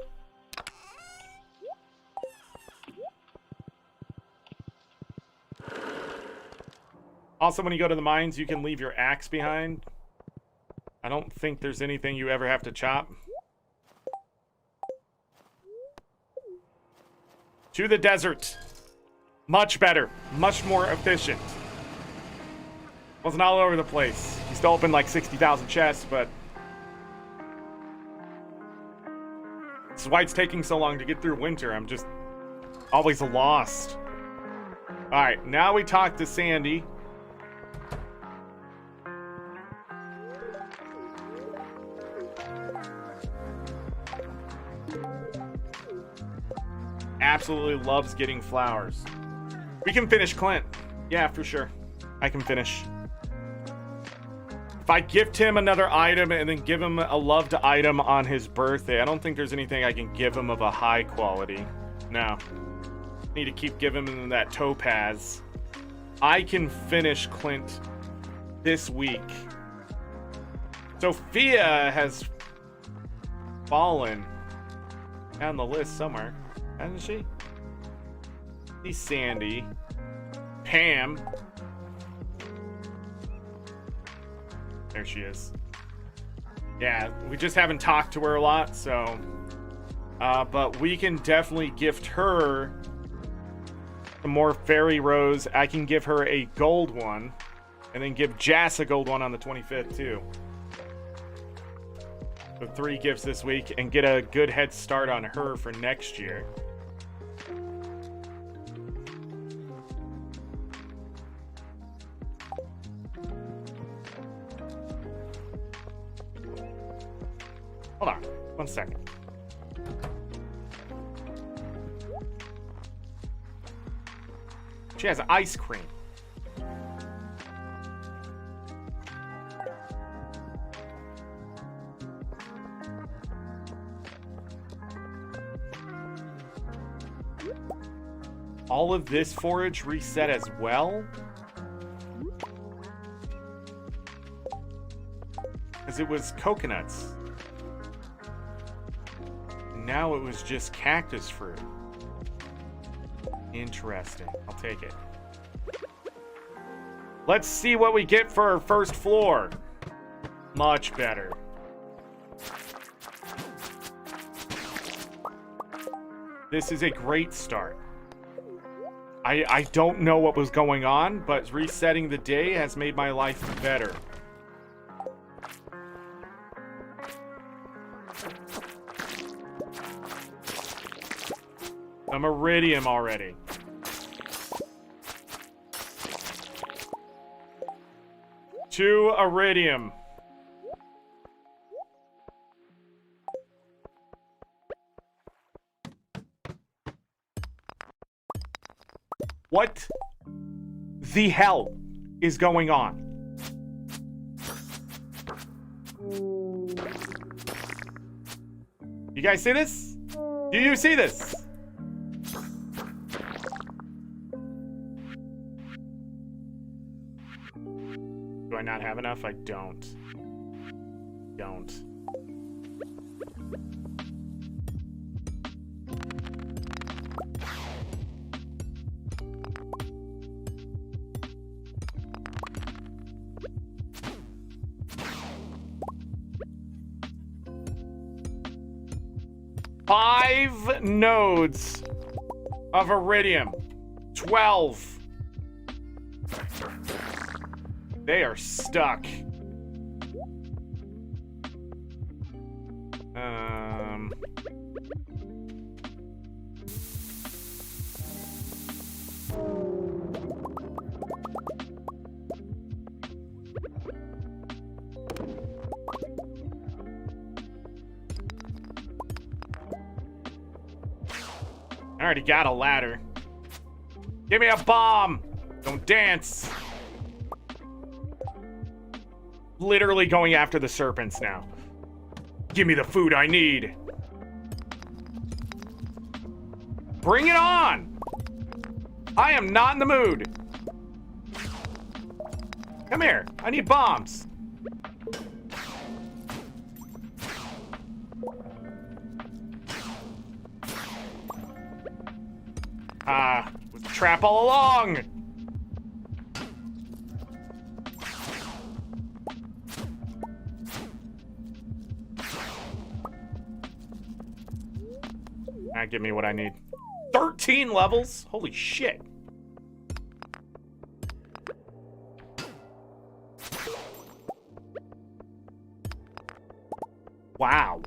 Also, when you go to the mines, you can leave your axe behind. I don't think there's anything you ever have to chop. To the desert. Much better. Much more efficient. Wasn't all over the place. Used to open like 60,000 chests, but... this is why it's taking so long to get through winter. I'm just always lost. Alright, now we talk to Sandy. Absolutely loves getting flowers. We can finish Clint. Yeah, for sure. I can finish. If I gift him another item and then give him a loved item on his birthday, I don't think there's anything I can give him of a high quality. No. Need to keep giving him that topaz. I can finish Clint this week. Sophia has fallen down the list somewhere. Hasn't she? See Sandy. Pam. There she is. Yeah, we just haven't talked to her a lot, so... but we can definitely gift her some more fairy rose. I can give her a gold one. And then give Jas a gold one on the 25th, too. So 3 gifts this week, and get a good head start on her for next year. Hold on, 1 second. She has ice cream. All of this forage reset as well? Because it was coconuts. Now it was just cactus fruit. Interesting. I'll take it. Let's see what we get for our first floor. Much better. This is a great start. I don't know what was going on, but resetting the day has made my life better. I'm iridium already. Two iridium. What the hell is going on? You guys see this? Do you see this? Do I not have enough? I don't. Don't. Five nodes of iridium. 12. They are stuck. already got a ladder. Give me a bomb! Don't dance! Literally going after the serpents now. Give me the food I need. Bring it on! I am not in the mood. Come here. I need bombs. Was a trap all along. Give me what I need. 13 levels? Holy shit. Wow.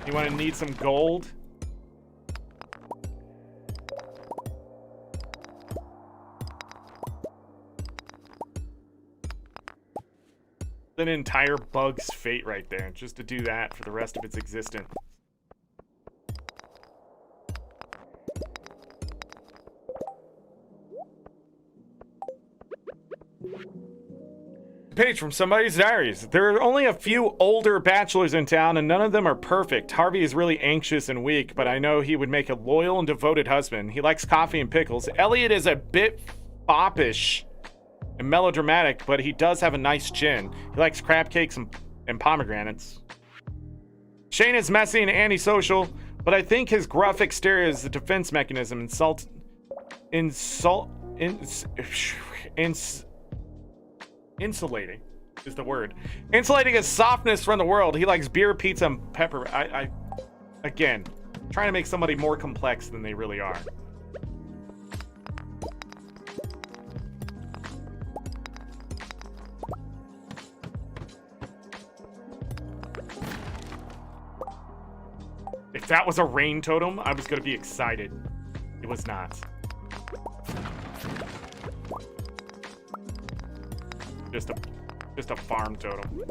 You want to need some gold? An entire bug's fate right there, just to do that for the rest of its existence. Page from somebody's diaries. There are only a few older bachelors in town, and none of them are perfect. Harvey is really anxious and weak, but I know he would make a loyal and devoted husband. He likes coffee and pickles. Elliot is a bit foppish and melodramatic, but he does have a nice chin. He likes crab cakes and pomegranates. Shane is messy and antisocial, but I think his gruff exterior is a defense mechanism. Insulating is the word. Insulating his softness from the world. He likes beer, pizza, and pepper. Again, trying to make somebody more complex than they really are. If that was a rain totem, I was going to be excited. It was not. Just a farm totem.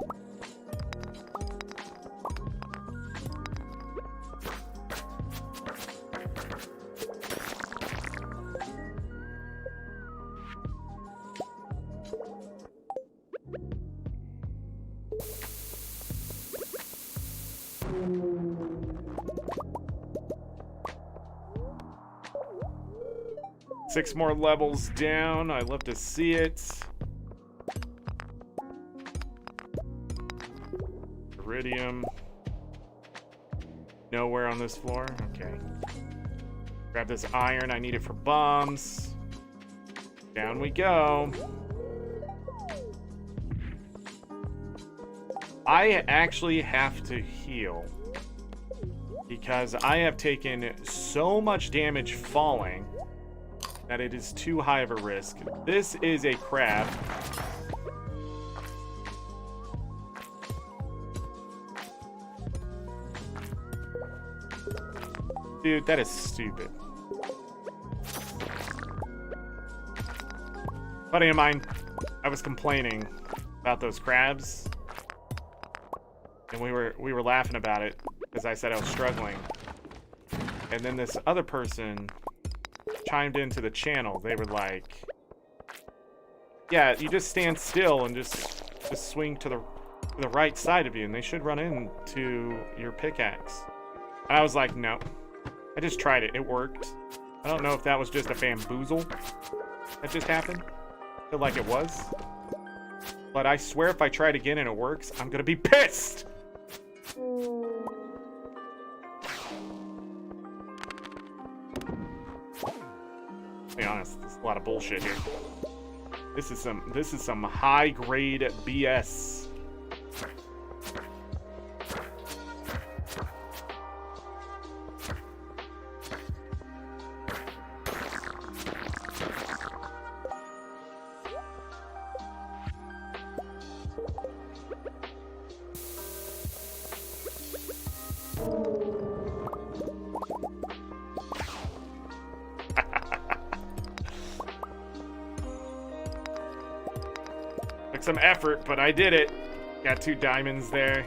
Six more levels down. I love to see it. Iridium. Nowhere on this floor. Okay. Grab this iron. I need it for bombs. Down we go. I actually have to heal because I have taken so much damage falling that it is too high of a risk. This is a crab. Dude, that is stupid. Buddy of mine, I was complaining about those crabs, and we were laughing about it because I said I was struggling. And then this other person chimed into the channel. They were like, "Yeah, you just stand still and just swing to the right side of you, and they should run into your pickaxe." And I was like, "No." I just tried it. It worked. I don't know if that was just a bamboozle that just happened. I feel like it was. But I swear if I try it again and it works, I'm gonna be pissed! To be honest, there's a lot of bullshit here. This is some high-grade BS. Took some effort, but I did it. Got 2 diamonds there.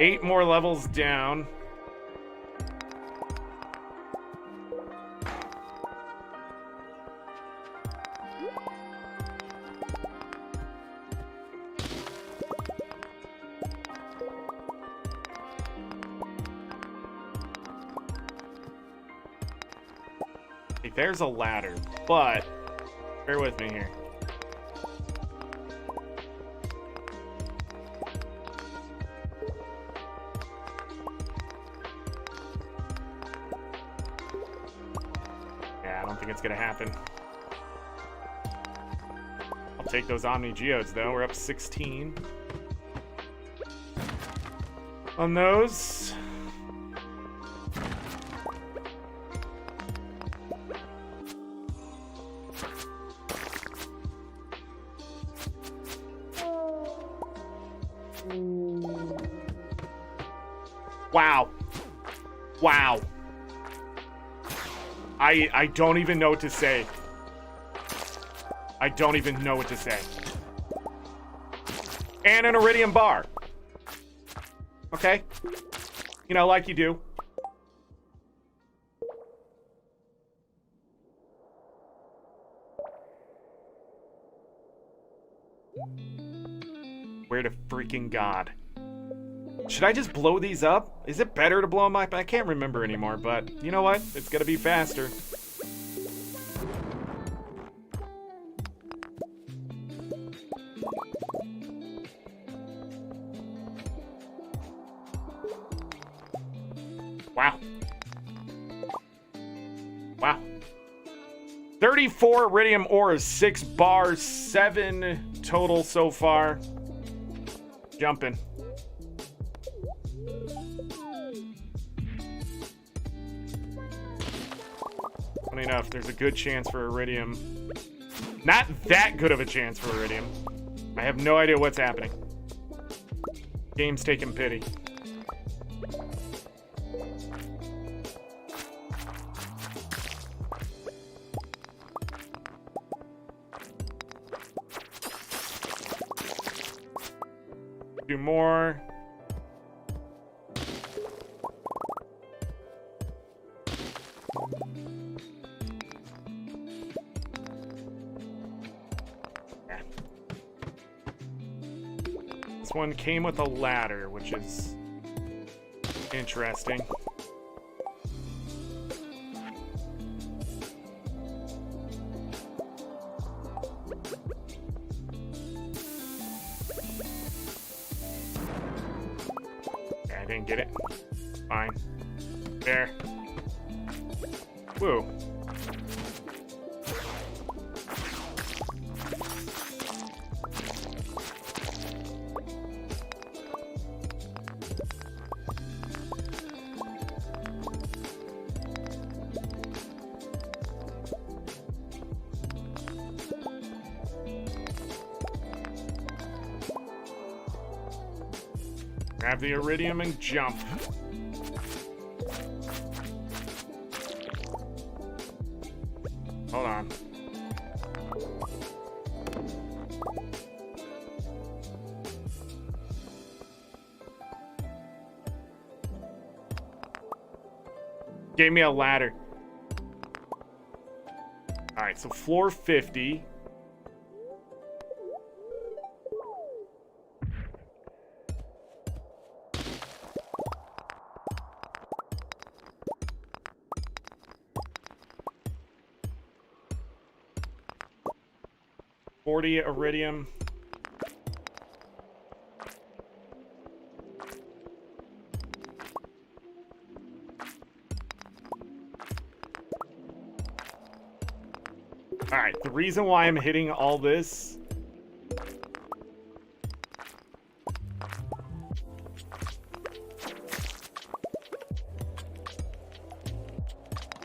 8 more levels down. Okay, there's a ladder, but bear with me here. Yeah, I don't think it's gonna happen. I'll take those Omni Geodes though. We're up 16 on those. Wow. Wow. I don't even know what to say. I don't even know what to say. And an iridium bar. Okay. You know, like you do. Where to freaking God? Should I just blow these up? Is it better to blow them up? I can't remember anymore, but you know what? It's gonna be faster. Wow. Wow. 34 iridium ores, 6 bars, 7 total so far. Jumping. Funny enough, there's a good chance for iridium. Not that good of a chance for iridium. I have no idea what's happening. Game's taking pity. Do more. This one came with a ladder, which is interesting. I didn't get it. Fine. There. Woo. Grab the iridium and jump. Hold on. Gave me a ladder. All right, so floor 50. Iridium. All right, the reason why I'm hitting all this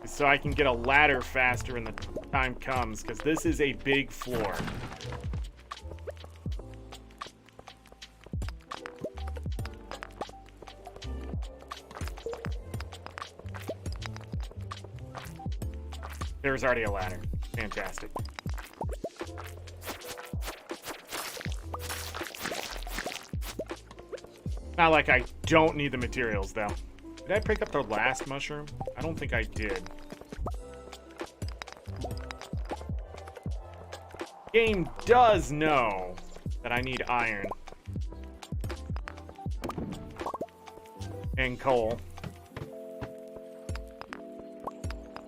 is so I can get a ladder faster when the time comes, because this is a big floor. There's already a ladder. Fantastic. Not like I don't need the materials, though. Did I pick up the last mushroom? I don't think I did. Game does know that I need iron. And coal.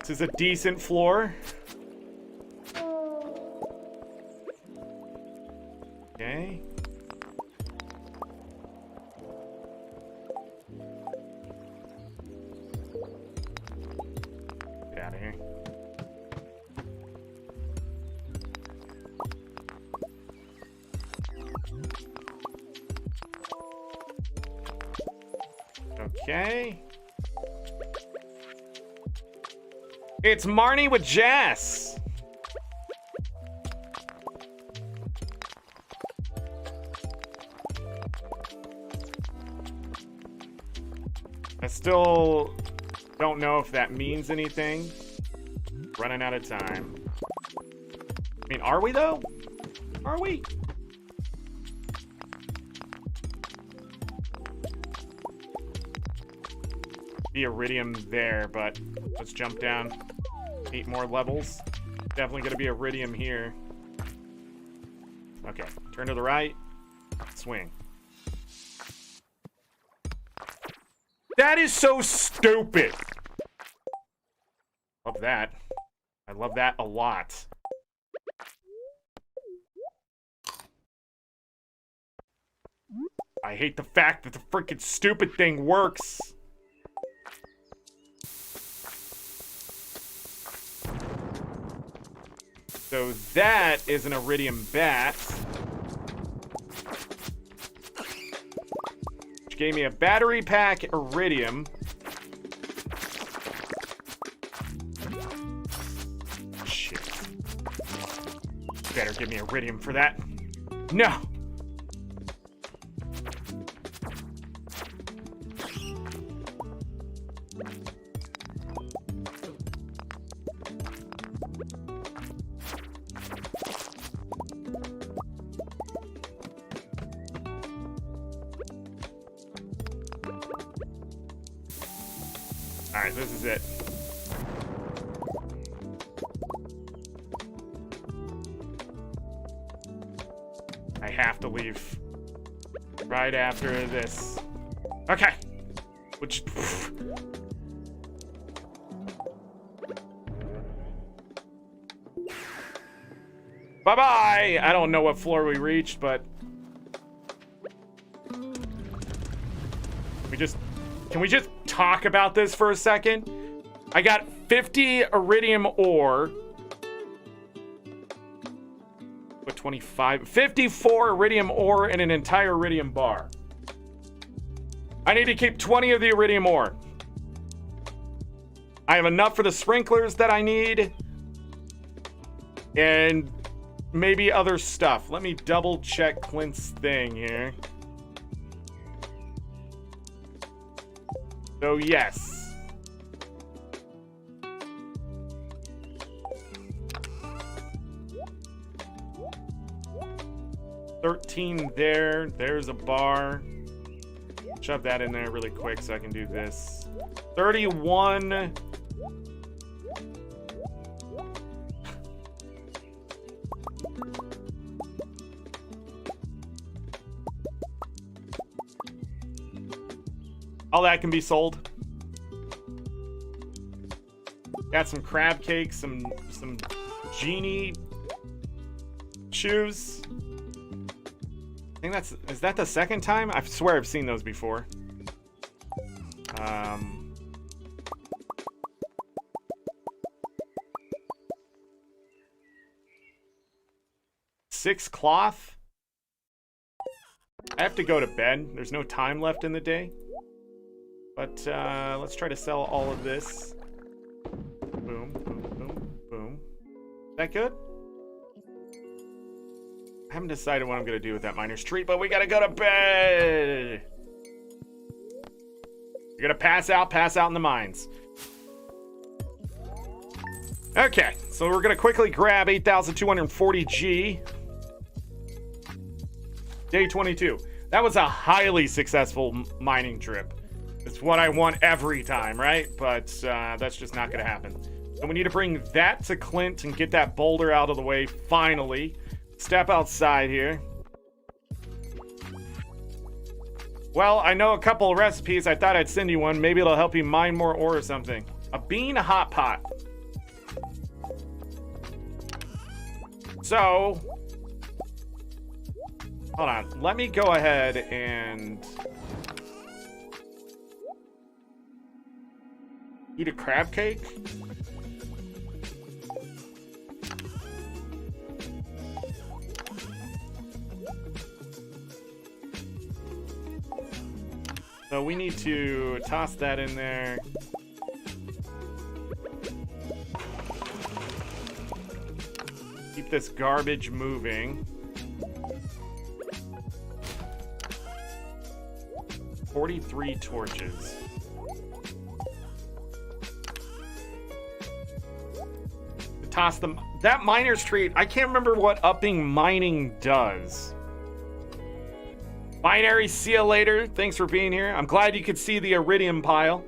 This is a decent floor. Okay. Get out of here. Okay. It's Marnie with Jess. I still don't know if that means anything. Running out of time. I mean, are we though? Are we? The iridium there, but let's jump down 8 more levels. Definitely gonna be iridium here. Okay, turn to the right, swing. That is so stupid. Love that. I love that a lot. I hate the fact that the freaking stupid thing works. So that is an iridium bat. Which gave me a battery pack iridium. Shit. Better give me iridium for that. No! Alright, this is it. I have to leave right after this. Okay. Which... Bye-bye! I don't know what floor we reached, but... Can we just talk about this for a second? I got 50 iridium ore. What, 25? 54 iridium ore and an entire iridium bar. I need to keep 20 of the iridium ore. I have enough for the sprinklers that I need. And maybe other stuff. Let me double check Clint's thing here. So yes. $13 there. There's a bar. Shove that in there really quick so I can do this. 31. All that can be sold. Got some crab cakes, some genie shoes. I think is that the second time? I swear I've seen those before. 6 cloth. I have to go to bed. There's no time left in the day. But let's try to sell all of this. Boom, boom, boom, boom. Is that good? I haven't decided what I'm going to do with that miner's treat, but we got to go to bed. You're going to pass out in the mines. Okay, so we're going to quickly grab 8,240 G. Day 22. That was a highly successful mining trip. It's what I want every time, right? But that's just not going to happen. So we need to bring that to Clint and get that boulder out of the way, finally. Step outside here. Well, I know a couple of recipes. I thought I'd send you one. Maybe it'll help you mine more ore or something. A bean hot pot. So, hold on. Let me go ahead and eat a crab cake. So we need to toss that in there. Keep this garbage moving. 43 torches. Toss them. That miner's treat, I can't remember what upping mining does. Binary, see you later. Thanks for being here. I'm glad you could see the iridium pile.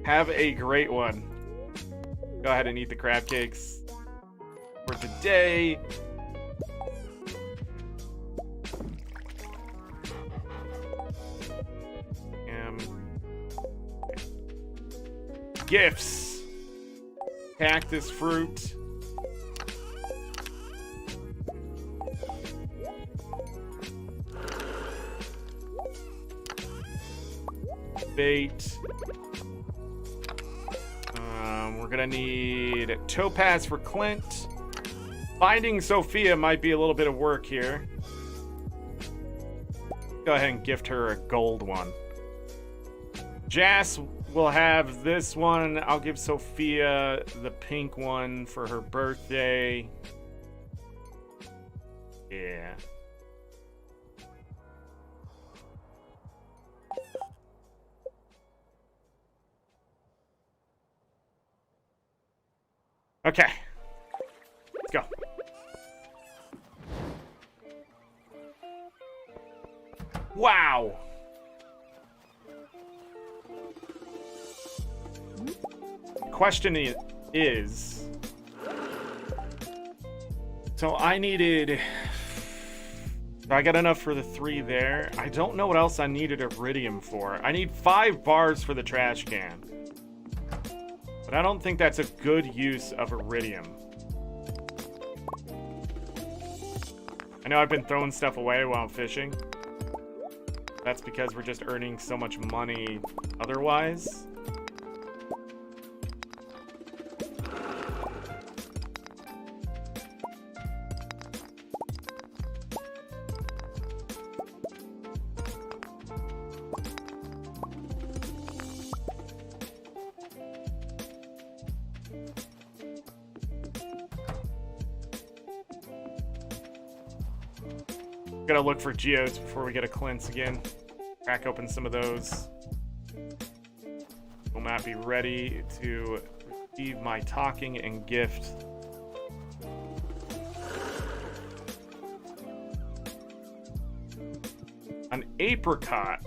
Have a great one. Go ahead and eat the crab cakes for today. Gifts. Cactus fruit. Bait. We're gonna need topaz for Clint. Finding Sophia might be a little bit of work here. Go ahead and gift her a gold one. Jas will have this one. I'll give Sophia the pink one for her birthday. Yeah. Okay. Let's go. Wow. Question is, so I needed, I got enough for the 3 there. I don't know what else I needed iridium for. I need 5 bars for the trash can. But I don't think that's a good use of iridium. I know I've been throwing stuff away while I'm fishing. That's because we're just earning so much money otherwise. Gotta look for geodes before we get a cleanse again. Crack open some of those. Will not be ready to receive my talking and gift. An apricot.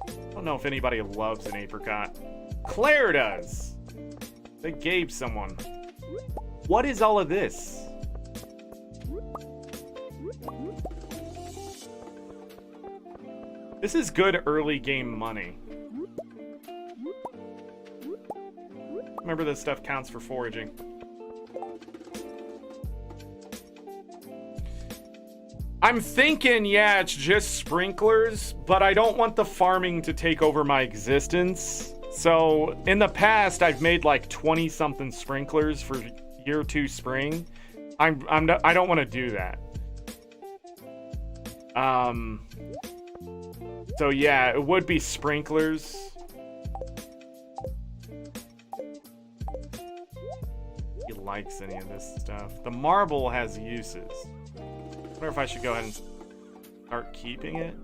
I don't know if anybody loves an apricot. Claire does. They gave someone. What is all of this? This is good early game money. Remember, this stuff counts for foraging. I'm thinking, yeah, it's just sprinklers, but I don't want the farming to take over my existence. So in the past, I've made like 20-something sprinklers for year 2 spring. I don't want to do that. So yeah, it would be sprinklers. He likes any of this stuff. The marble has uses. I wonder if I should go ahead and start keeping it.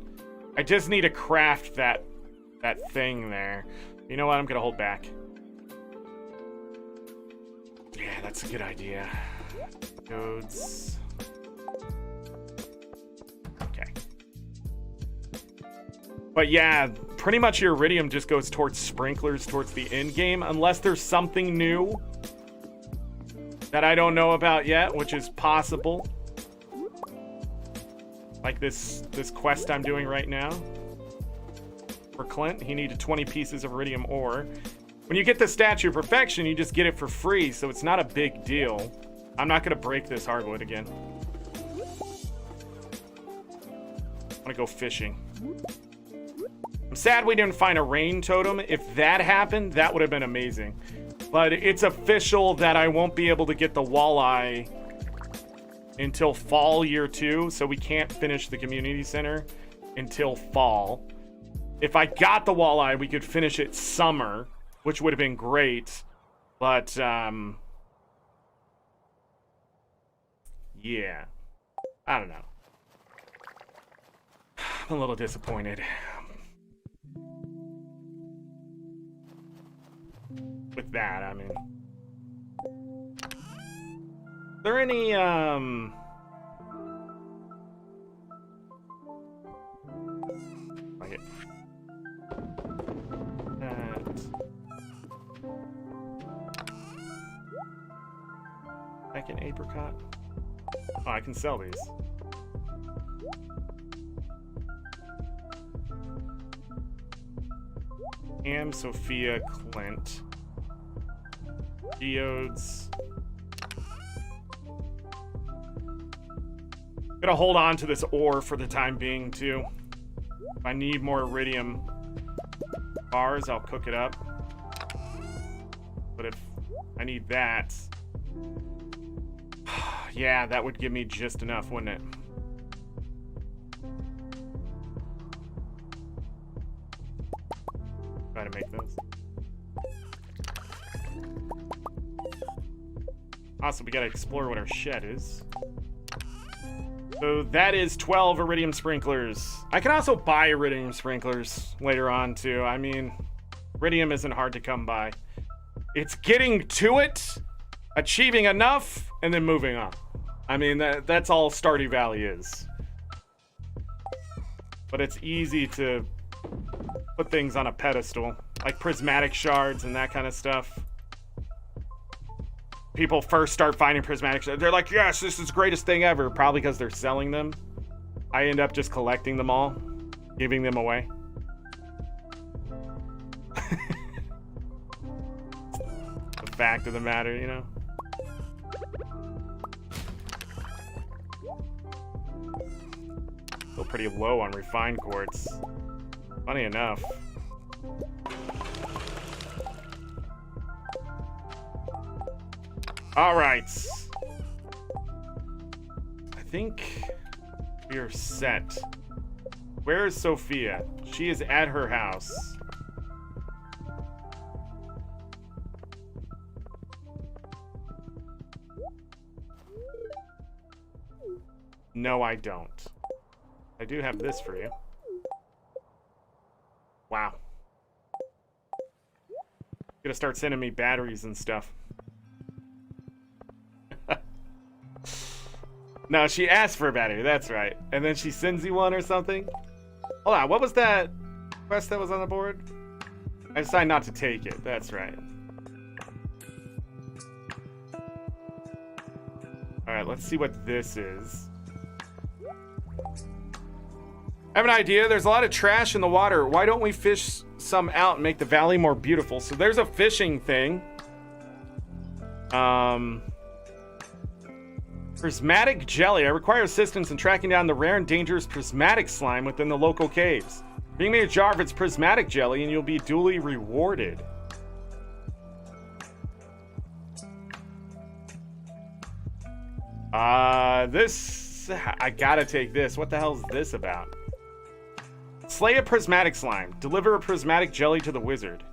I just need to craft that thing there. You know what? I'm gonna hold back. Yeah, that's a good idea. Codes. Okay. But yeah, pretty much your iridium just goes towards sprinklers towards the end game, unless there's something new that I don't know about yet, which is possible. Like this quest I'm doing right now. For Clint, he needed 20 pieces of iridium ore. When you get the Statue of Perfection, you just get it for free, so it's not a big deal. I'm not gonna break this hardwood again. I'm gonna go fishing. I'm sad we didn't find a rain totem. If that happened, that would have been amazing. But it's official that I won't be able to get the walleye until fall year 2, so we can't finish the community center until fall. If I got the walleye, we could finish it summer, which would have been great. But, yeah. I don't know. I'm a little disappointed. With that, I mean. Are there any, like it. Second apricot. Oh, I can sell these. Am, Sophia, Clint. Geodes. Gonna hold on to this ore for the time being, too. If I need more iridium bars, I'll cook it up. But if I need that... yeah, that would give me just enough, wouldn't it? Try to make those. Also, we gotta explore what our shed is. So that is 12 iridium sprinklers. I can also buy iridium sprinklers later on, too. I mean, iridium isn't hard to come by. It's getting to it, achieving enough, and then moving on. I mean, that's all Stardew Valley is. But it's easy to put things on a pedestal, like prismatic shards and that kind of stuff. People first start finding prismatic shards. They're like, yes, this is the greatest thing ever. Probably because they're selling them. I end up just collecting them all, giving them away. The fact of the matter, you know? Still pretty low on refined quartz. Funny enough. All right. I think we are set. Where is Sophia? She is at her house. No, I don't. I do have this for you. Wow. Gonna start sending me batteries and stuff. No, she asked for a battery, that's right. And then she sends you one or something? Hold on, what was that quest that was on the board? I decided not to take it, that's right. Alright, let's see what this is. I have an idea. There's a lot of trash in the water. Why don't we fish some out and make the valley more beautiful? So there's a fishing thing. Prismatic jelly. I require assistance in tracking down the rare and dangerous prismatic slime within the local caves. Bring me a jar of its prismatic jelly and you'll be duly rewarded. This... I gotta take this. What the hell is this about? Slay a prismatic slime. Deliver a prismatic jelly to the wizard.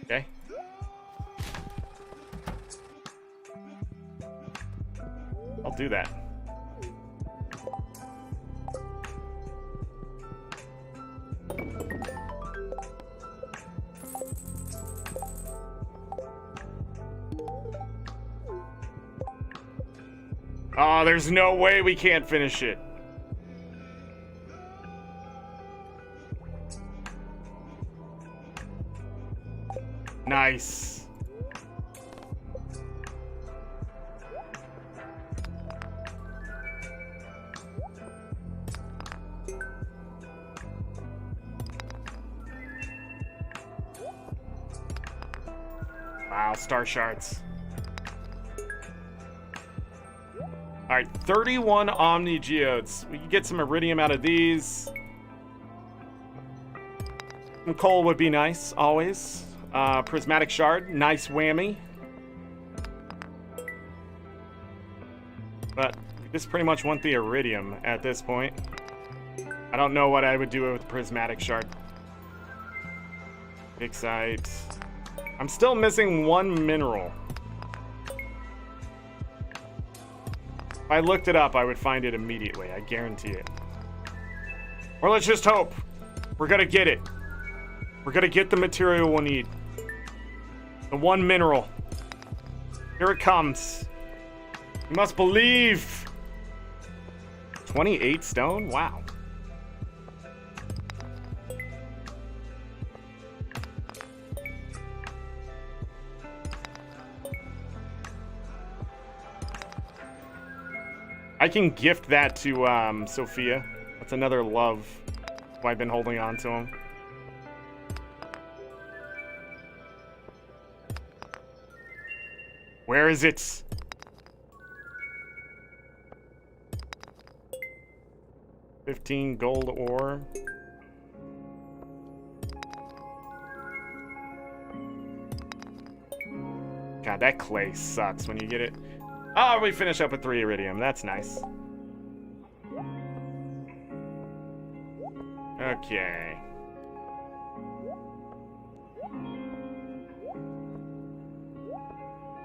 Okay. I'll do that. Oh, there's no way we can't finish it. Nice. Wow, star shards. All right, 31 Omni Geodes. We can get some iridium out of these. Some coal would be nice, always. Prismatic shard, nice whammy. But we just pretty much want the iridium at this point. I don't know what I would do with prismatic shard. Excite. I'm still missing one mineral. If I looked it up, I would find it immediately. I guarantee it. Or let's just hope. We're gonna get it. We're gonna get the material we'll need. The one mineral. Here it comes. You must believe. 28 stone? Wow. I can gift that to Sophia. That's another love. That's why I've been holding on to him. Where is it? $15 gold ore. God, that clay sucks when you get it. Oh, we finish up with 3 iridium. That's nice. Okay.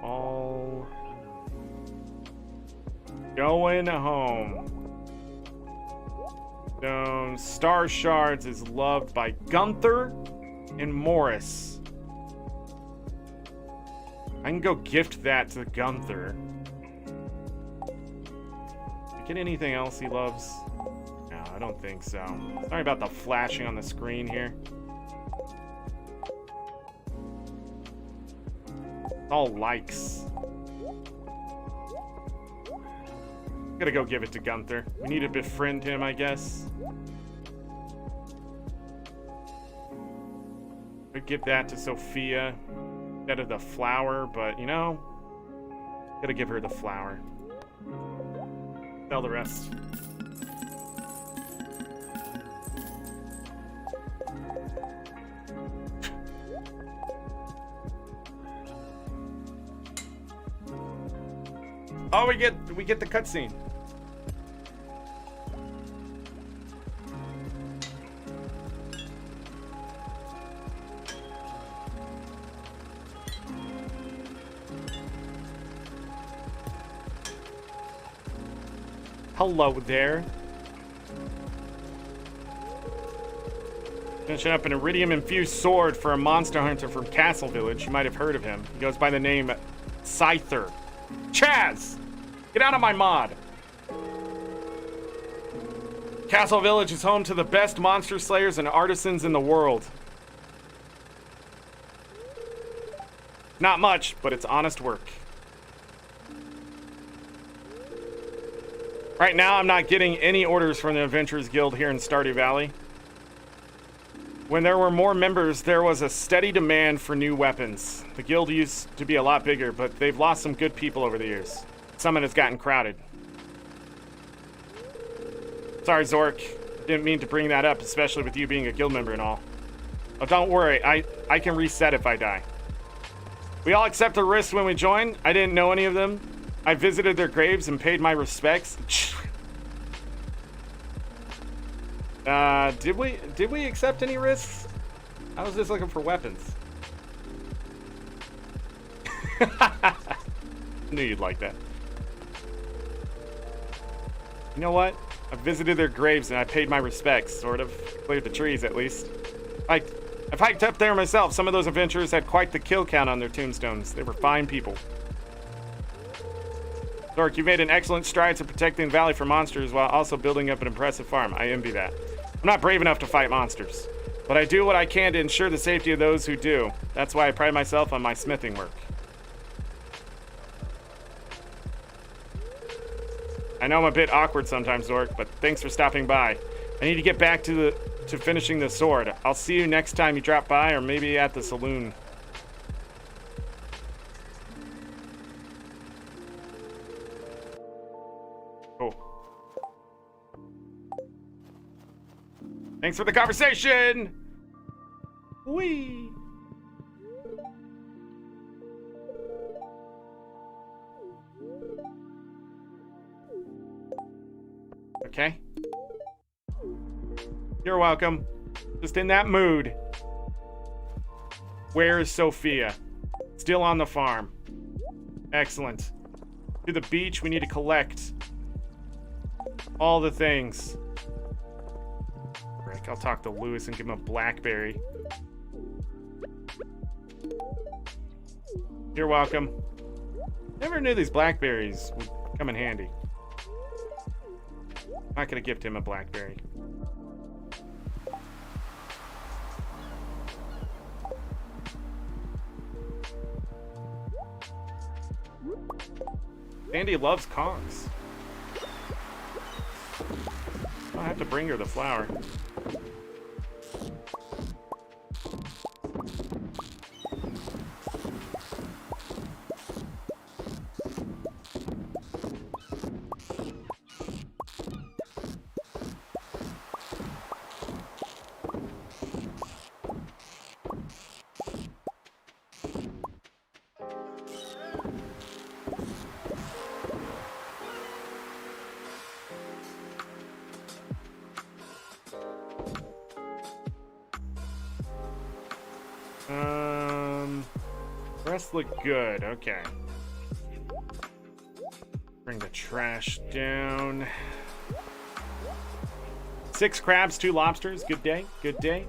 All going home. Star Shards is loved by Gunther and Morris. I can go gift that to Gunther. Get anything else he loves? No, I don't think so. Sorry about the flashing on the screen here. It's all likes. Gotta go give it to Gunther. We need to befriend him, I guess. Could give that to Sophia instead of the flower, but you know, gotta give her the flower. Sell the rest. Oh, we get the cutscene. Hello there. Finishing up an iridium-infused sword for a monster hunter from Castle Village. You might have heard of him. He goes by the name Scyther. Chaz! Get out of my mod! Castle Village is home to the best monster slayers and artisans in the world. Not much, but it's honest work. Right now, I'm not getting any orders from the Adventurers Guild here in Stardew Valley. When there were more members, there was a steady demand for new weapons. The guild used to be a lot bigger, but they've lost some good people over the years. Some of it's gotten crowded. Sorry, Zorric. Didn't mean to bring that up, especially with you being a guild member and all. Oh, don't worry. I can reset if I die. We all accept the risks when we join. I didn't know any of them. I visited their graves and paid my respects. Did we accept any risks? I was just looking for weapons. Knew you'd like that. You know what? I visited their graves and I paid my respects, sort of. Cleared the trees, at least. I hiked up there myself. Some of those adventurers had quite the kill count on their tombstones. They were fine people. Zorric, you made an excellent strides in protecting the valley from monsters while also building up an impressive farm. I envy that. I'm not brave enough to fight monsters, but I do what I can to ensure the safety of those who do. That's why I pride myself on my smithing work. I know I'm a bit awkward sometimes, Zorric, but thanks for stopping by. I need to get back to finishing the sword. I'll see you next time you drop by, or maybe at the saloon. Oh. Thanks for the conversation! Whee! Okay. You're welcome. Just in that mood. Where is Sophia? Still on the farm. Excellent. To the beach, we need to collect all the things. Rick, I'll talk to Lewis and give him a blackberry. You're welcome. Never knew these blackberries would come in handy. I'm not gonna gift him a blackberry. Sandy loves conchs. I'll have to bring her the flower. Rest look good. Okay. Bring the trash down. 6 crabs, 2 lobsters. Good day. Good day.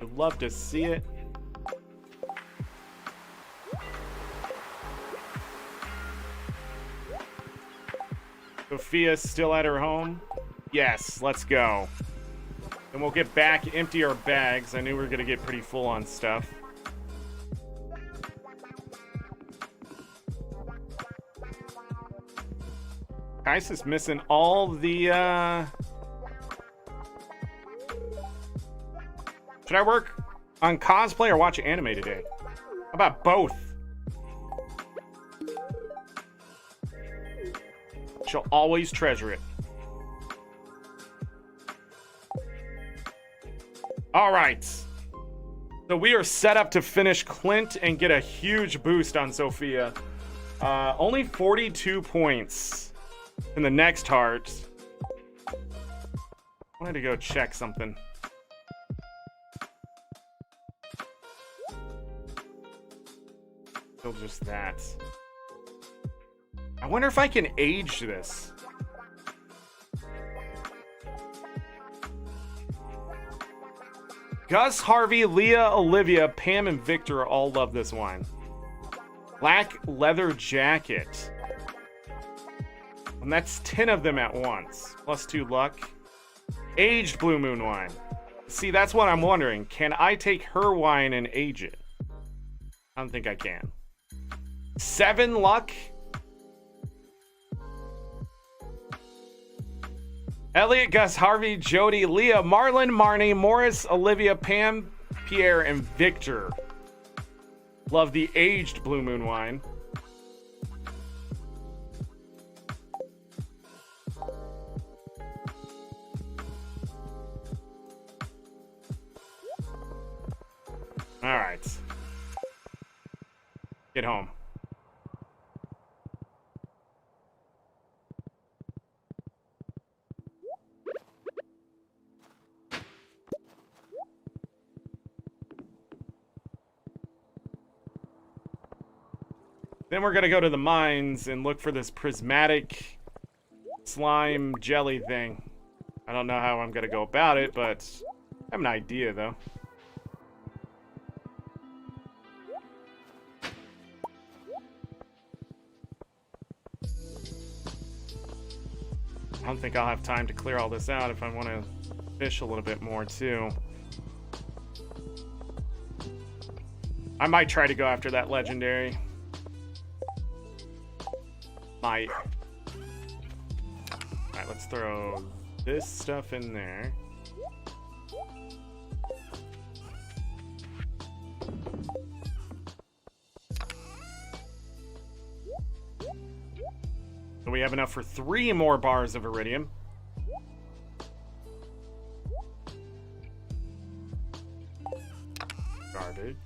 I'd love to see it. Sophia's still at her home. Yes, let's go. And we'll get back, empty our bags. I knew we were gonna get pretty full on stuff. Kais is missing all the, Should I work on cosplay or watch anime today? How about both? She'll always treasure it. All right. So we are set up to finish Clint and get a huge boost on Sophia. Only 42 points in the next heart. I wanted to go check something. Still just that. I wonder if I can age this. Gus, Harvey, Leah, Olivia, Pam, and Victor all love this wine. Black leather jacket. And that's 10 of them at once. Plus 2 luck. Aged Blue Moon wine. See, that's what I'm wondering. Can I take her wine and age it? I don't think I can. 7 luck. Elliot, Gus, Harvey, Jody, Leah, Marlon, Marnie, Morris, Olivia, Pam, Pierre, and Victor. Love the aged Blue Moon wine. All right. Get home. Then we're going to go to the mines and look for this prismatic slime jelly thing. I don't know how I'm going to go about it, but I have an idea, though. I don't think I'll have time to clear all this out if I want to fish a little bit more, too. I might try to go after that legendary. Might. Alright, let's throw this stuff in there. So we have enough for 3 more bars of iridium. Garbage.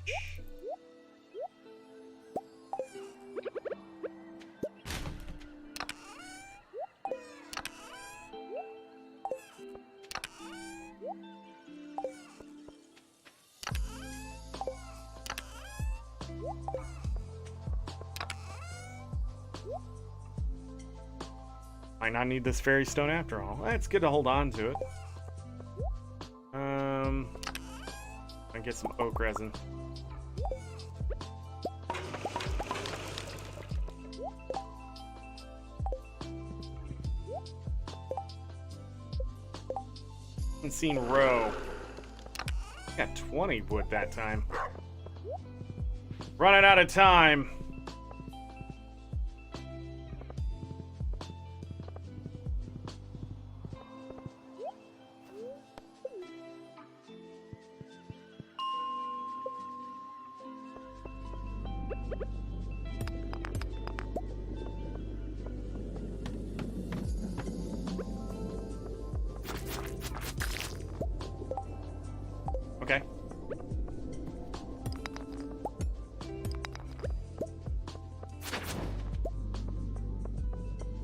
Might not need this fairy stone after all. It's good to hold on to it. I get some oak resin. Haven't seen row. Got 20 wood that time. Running out of time. Okay.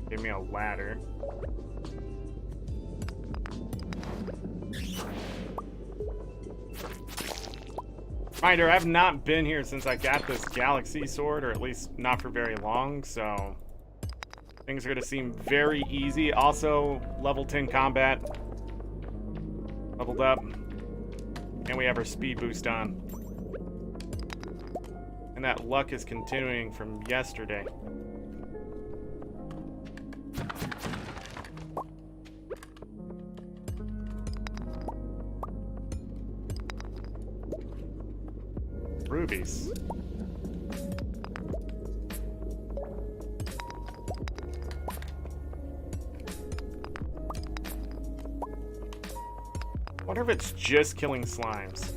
Give me a ladder. Reminder, I've not been here since I got this galaxy sword, or at least not for very long, so things are going to seem very easy. Also, level 10 combat. Leveled up. And we have our speed boost on. And that luck is continuing from yesterday. Rubies. Wonder if it's just killing slimes.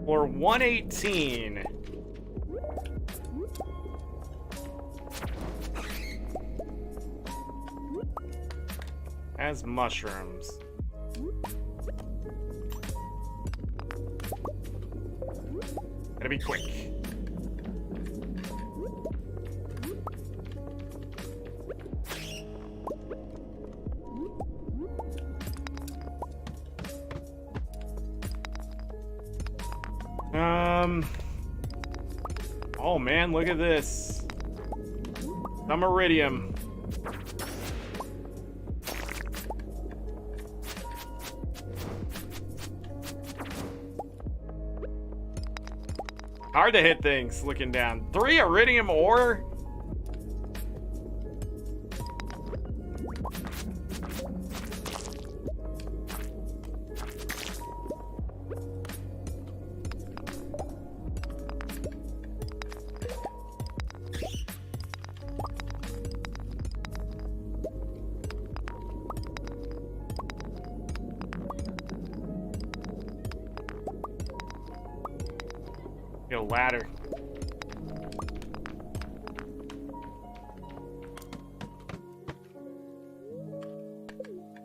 Or 118. As mushrooms. Gotta be quick. Oh man, look at this. Some iridium. Hard to hit things looking down. 3 iridium ore? Get a ladder.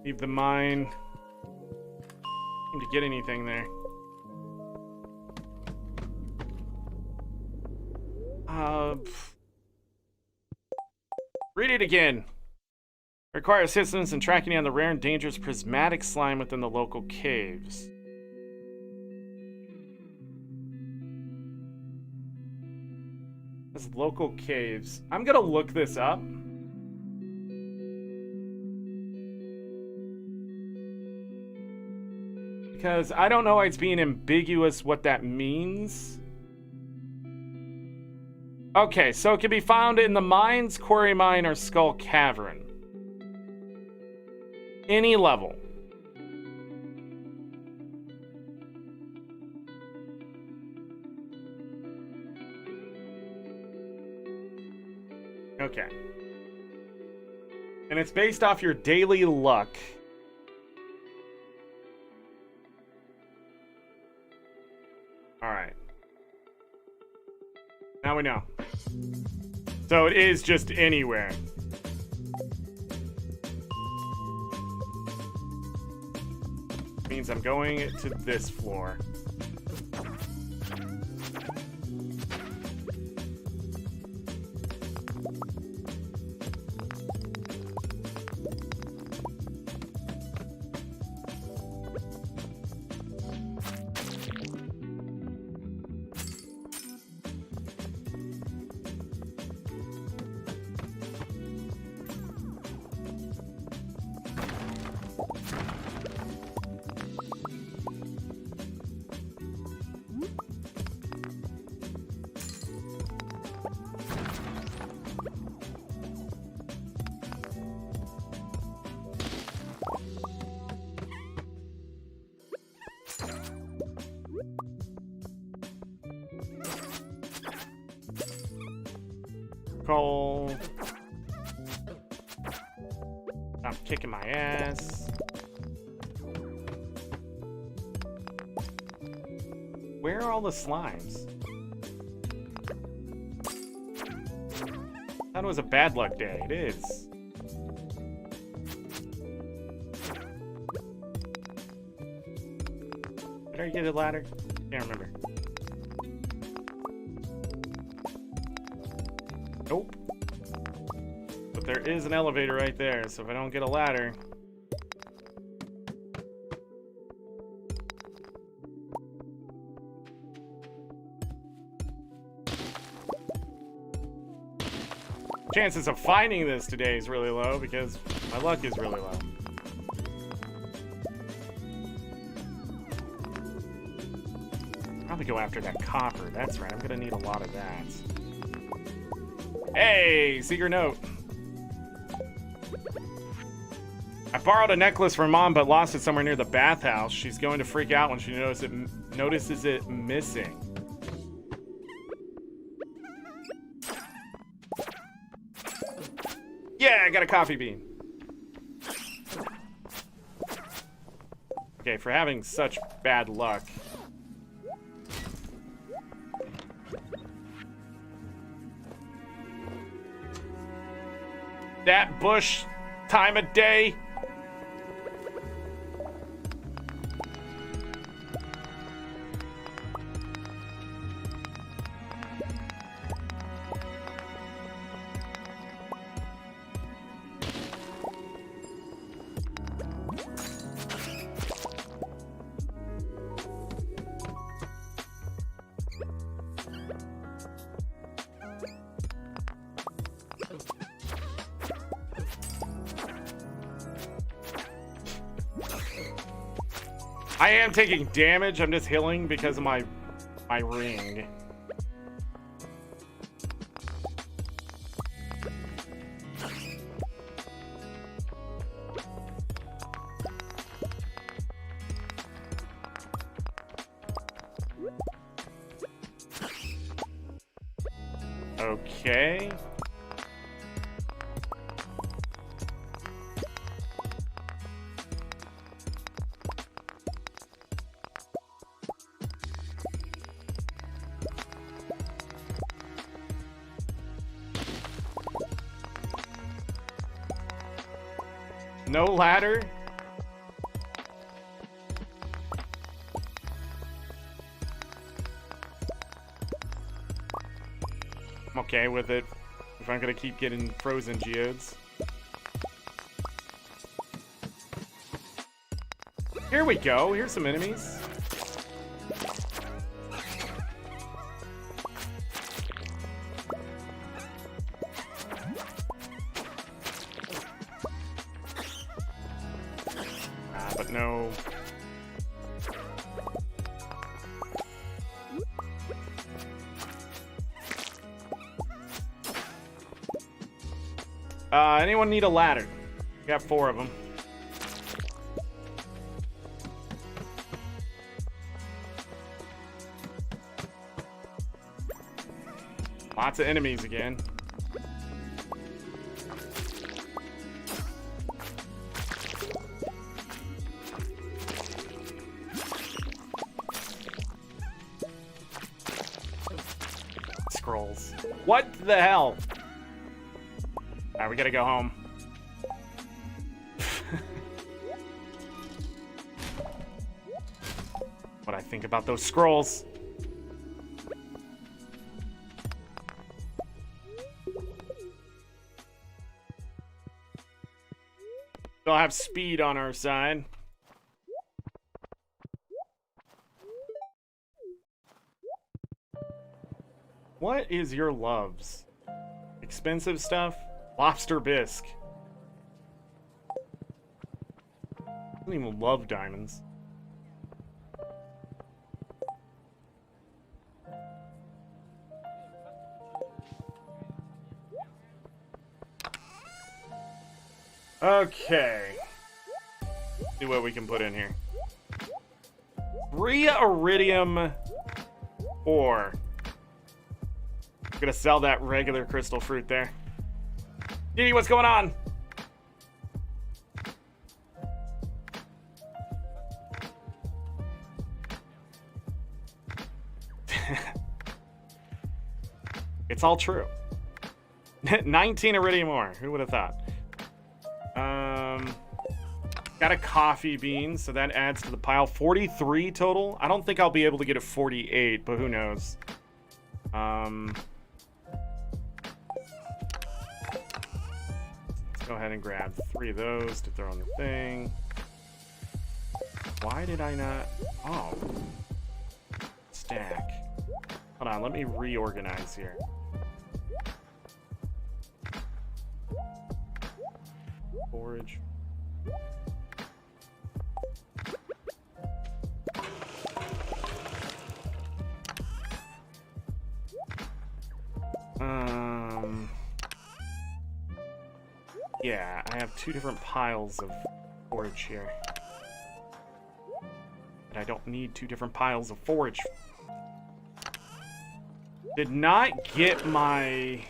Leave the mine. Seem to get anything there. Read it again. Require assistance in tracking down the rare and dangerous prismatic slime within the local caves. Local caves. I'm gonna look this up. Because I don't know why it's being ambiguous what that means. Okay, so it can be found in the mines, quarry mine, or skull cavern. Any level. Okay. And it's based off your daily luck. Alright. Now we know. So it is just anywhere. Means I'm going to this floor. Coal. I'm kicking my ass. Where are all the slimes? That was a bad luck day. It is. Did I get a ladder? Can't remember. Nope. But there is an elevator right there, so if I don't get a ladder... Chances of finding this today is really low because my luck is really low. Probably go after that copper. That's right, I'm gonna need a lot of that. Hey, secret note. I borrowed a necklace from Mom, but lost it somewhere near the bathhouse. She's going to freak out when she notices it missing. Yeah, I got a coffee bean. Okay, for having such bad luck. That bush time of day. I am taking damage. I'm just healing because of my ring. Okay. No ladder? I'm okay with it if I'm gonna keep getting frozen geodes. Here we go. Here's some enemies. But no. Anyone need a ladder? Got 4 of them. Lots of enemies again. Scrolls. What the hell? Alright, we gotta go home. What I think about those scrolls. Still have speed on our side. What is your loves? Expensive stuff? Lobster bisque. I don't even love diamonds. Okay. See what we can put in here. 3 iridium ore. I'm gonna sell that regular crystal fruit there. Dee, what's going on? It's all true. 19 iridium ore. Who would have thought? Got a coffee bean, so that adds to the pile. 43 total. I don't think I'll be able to get a 48, but who knows? Let's go ahead and grab 3 of those to throw in the thing. Why did I not? Oh. Stack. Hold on, let me reorganize here. Forage. Yeah, I have 2 different piles of forage here. But I don't need 2 different piles of forage. Did not get my...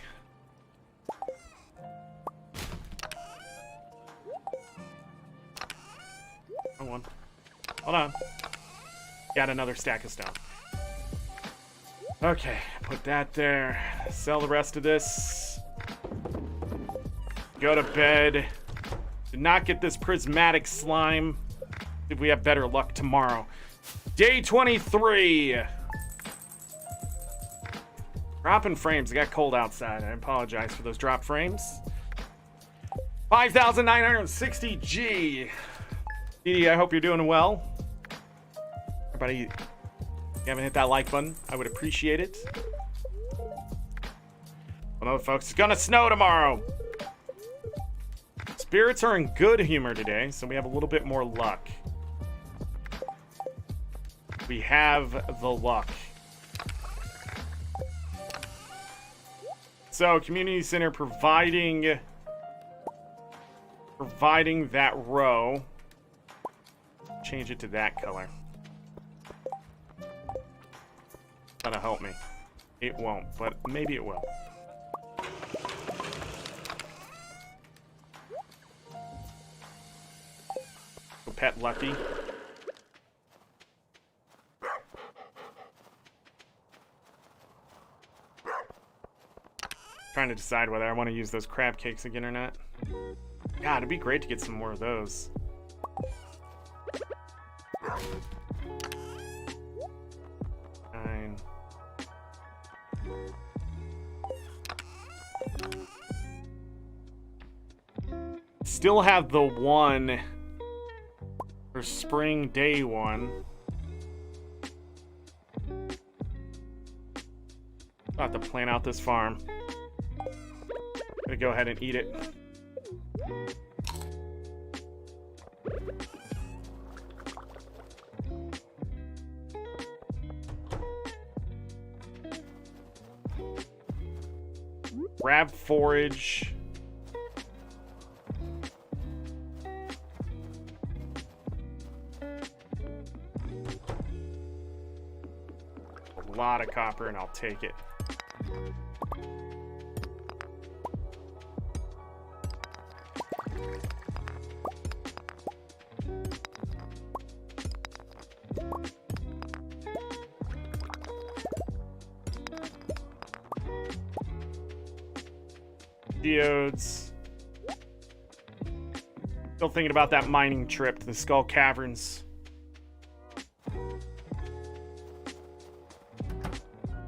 Hold on. Got another stack of stone. Okay, put that there. Sell the rest of this. Go to bed. Did not get this prismatic slime. See if we have better luck tomorrow. Day 23. Dropping frames. It got cold outside. I apologize for those drop frames. 5,960 G. Dee, I hope you're doing well. Everybody, if you haven't hit that like button, I would appreciate it. Well, no, folks, it's gonna snow tomorrow. Spirits are in good humor today, so we have a little bit more luck. We have the luck. So, community center providing that row. Change it to that color. That'll help me. It won't, but maybe it will. Pet Lucky. Trying to decide whether I want to use those crab cakes again or not. God, it'd be great to get some more of those. Fine. Still have the one for spring day 1. I'll have to plan out this farm. Gonna go ahead and eat it. Grab forage. lot of copper, and I'll take it. Geodes. Still thinking about that mining trip to the Skull Caverns.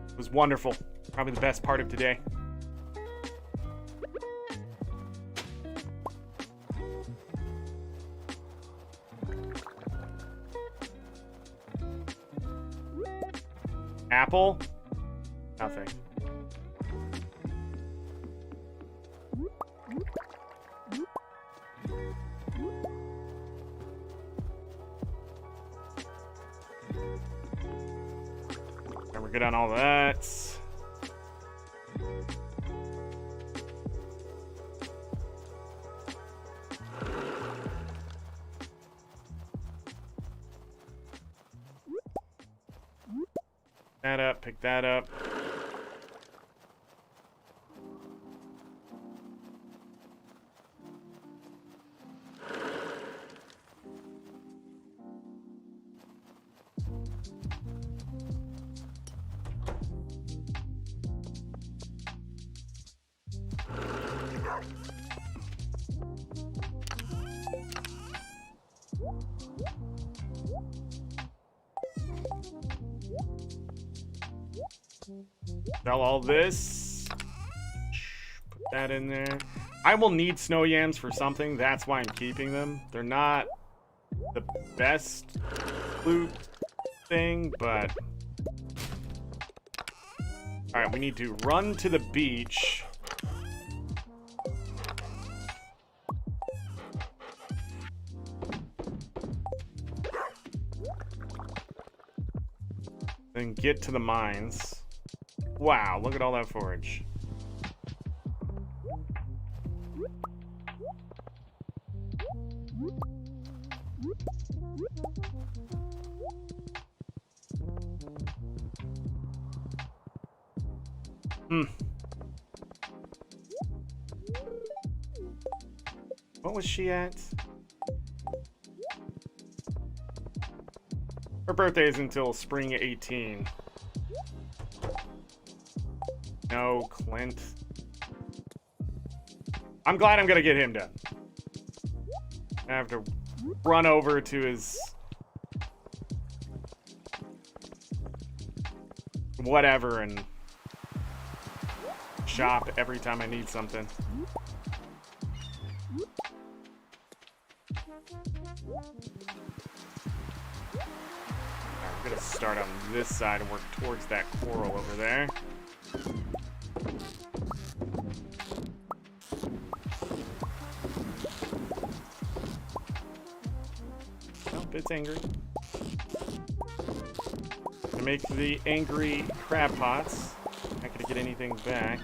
It was wonderful. Probably the best part of today. Apple? Nothing. And we're good on all that. That up, pick that up. Sell all this. Put that in there. I will need snow yams for something. That's why I'm keeping them. They're not the best loot thing, but... Alright, we need to run to the beach. Then get to the mines. Wow, look at all that forage. What was she at? Her birthday is until spring 18. No, Clint. I'm glad I'm gonna get him done. I have to run over to his whatever and shop every time I need something. I'm gonna start on this side and work towards that coral over there. It's angry. To make the angry crab pots. Not gonna get anything back.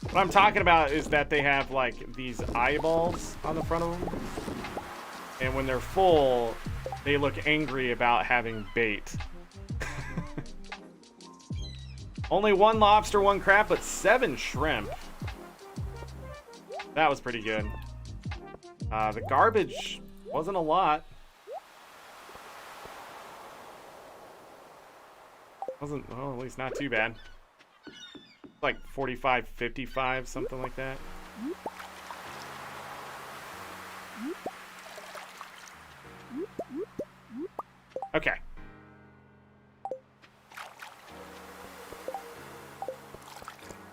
What I'm talking about is that they have like these eyeballs on the front of them, and when they're full, they look angry about having bait. Only 1 lobster, 1 crab, but 7 shrimp. That was pretty good. The garbage wasn't a lot. Wasn't, well, at least not too bad. Like 45, 55, something like that. Okay.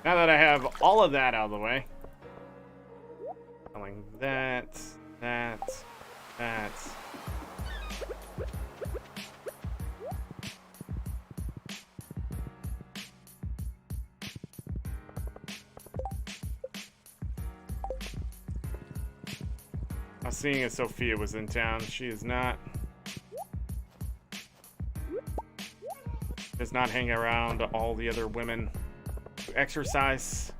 Now that I have all of that out of the way. Selling that. I was seeing if Sophia was in town. She is not. Does not hang around all the other women who exercise.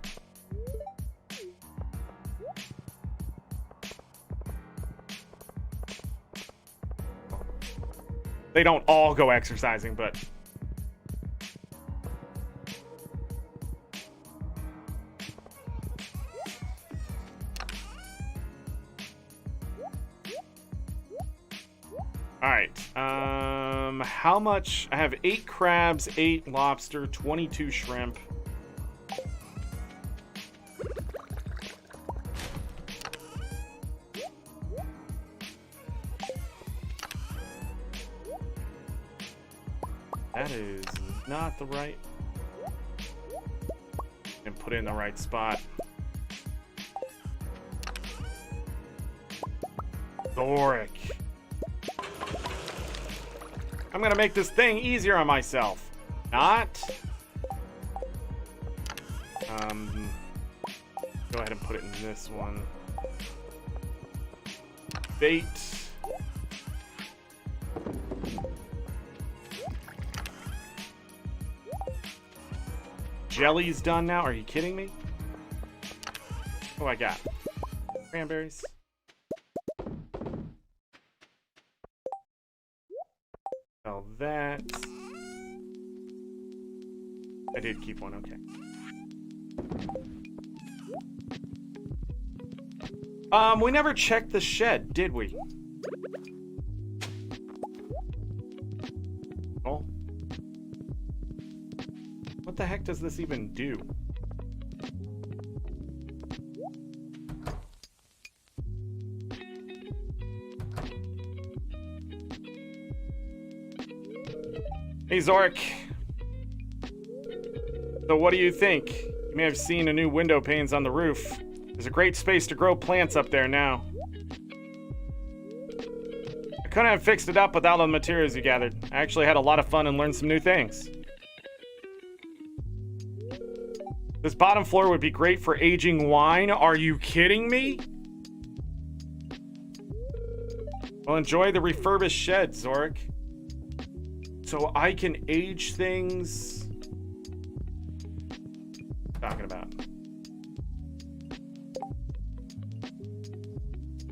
They don't all go exercising, but... Alright, how much? I have 8 crabs, 8 lobster, 22 shrimp. That is not the right... And put it in the right spot. Zorric. I'm gonna make this thing easier on myself. Not. Go ahead and put it in this one. Bait. Jelly's done now. Are you kidding me? Oh, I got cranberries. Sell that. I did keep one, okay. We never checked the shed, did we? Oh. What the heck does this even do? Hey, Zorric. So what do you think? You may have seen a new window panes on the roof. There's a great space to grow plants up there now. I couldn't have fixed it up without all the materials you gathered. I actually had a lot of fun and learned some new things. This bottom floor would be great for aging wine. Are you kidding me? Well, enjoy the refurbished shed, Zorric. So I can age things. Talking about.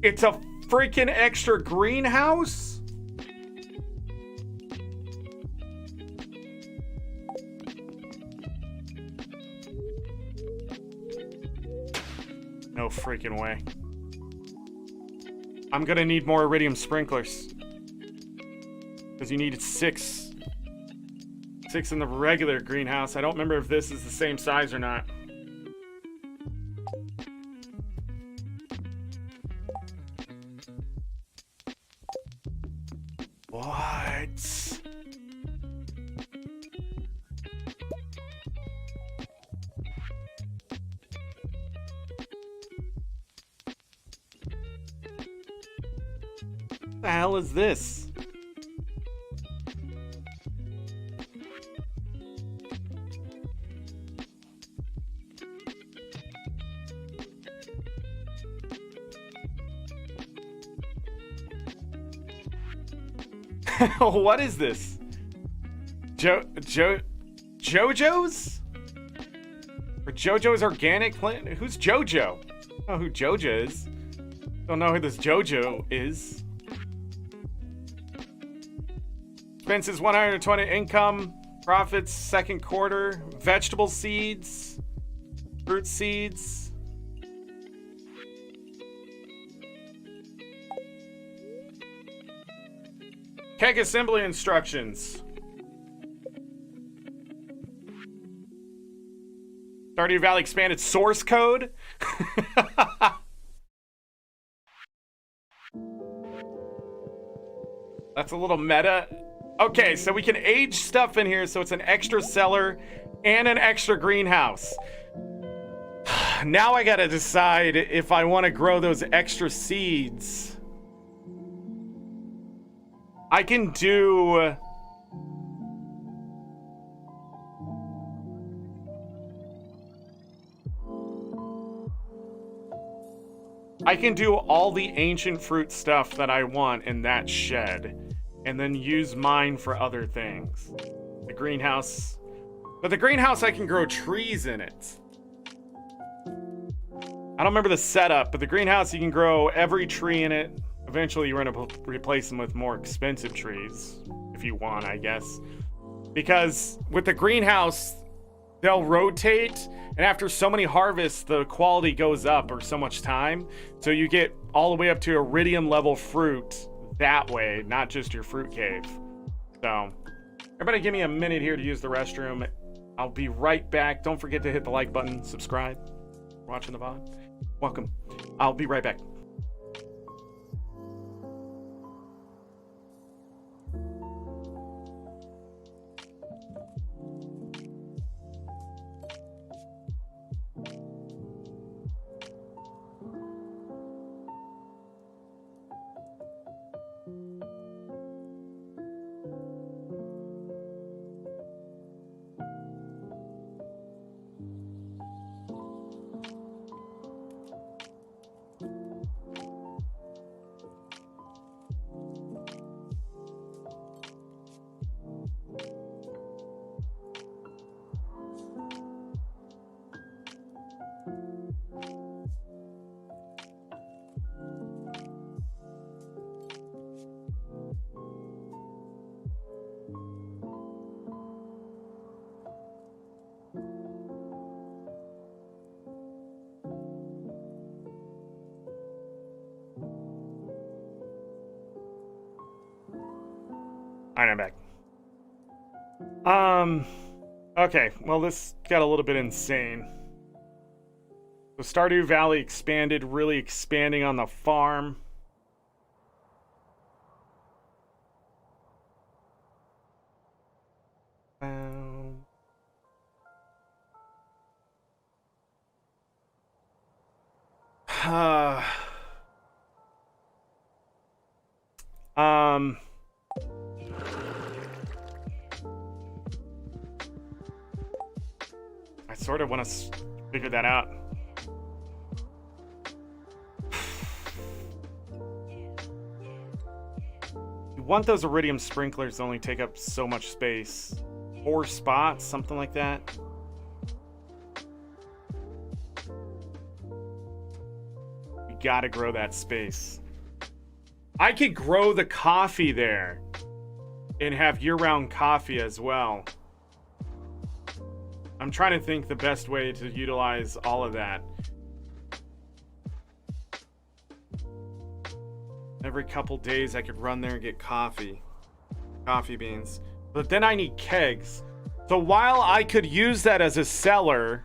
It's a freaking extra greenhouse? No freaking way. I'm gonna need more iridium sprinklers. Because you needed 6. 6 in the regular greenhouse. I don't remember if this is the same size or not. What? What the hell is this? What is this? JoJo's? Or JoJo's organic plant? Who's JoJo? I don't know who JoJo is. Don't know who this JoJo is. Expenses 120, income, profits second quarter, vegetable seeds, fruit seeds. Keg assembly instructions. Stardew Valley Expanded source code. That's a little meta. Okay, so we can age stuff in here, so it's an extra cellar and an extra greenhouse. Now I gotta decide if I want to grow those extra seeds. I can do... I can do all the ancient fruit stuff that I want in that shed, and then use mine for other things. The greenhouse... But the greenhouse, I can grow trees in it. I don't remember the setup, but the greenhouse, you can grow every tree in it. Eventually, you run to replace them with more expensive trees, if you want, I guess. Because with the greenhouse, they'll rotate, and after so many harvests, the quality goes up, or so much time. So you get all the way up to iridium level fruit that way, not just your fruit cave. So, everybody give me a minute here to use the restroom. I'll be right back. Don't forget to hit the like button, subscribe. Watching the VOD. Welcome. I'll be right back. All right, I'm back. Okay, well, this got a little bit insane. So Stardew Valley Expanded, really expanding on the farm. I sort of want to figure that out. You want those iridium sprinklers to only take up so much space. 4 spots, something like that. We gotta grow that space. I could grow the coffee there and have year-round coffee as well. I'm trying to think the best way to utilize all of that. Every couple days I could run there and get coffee beans. But then I need kegs. So while I could use that as a cellar,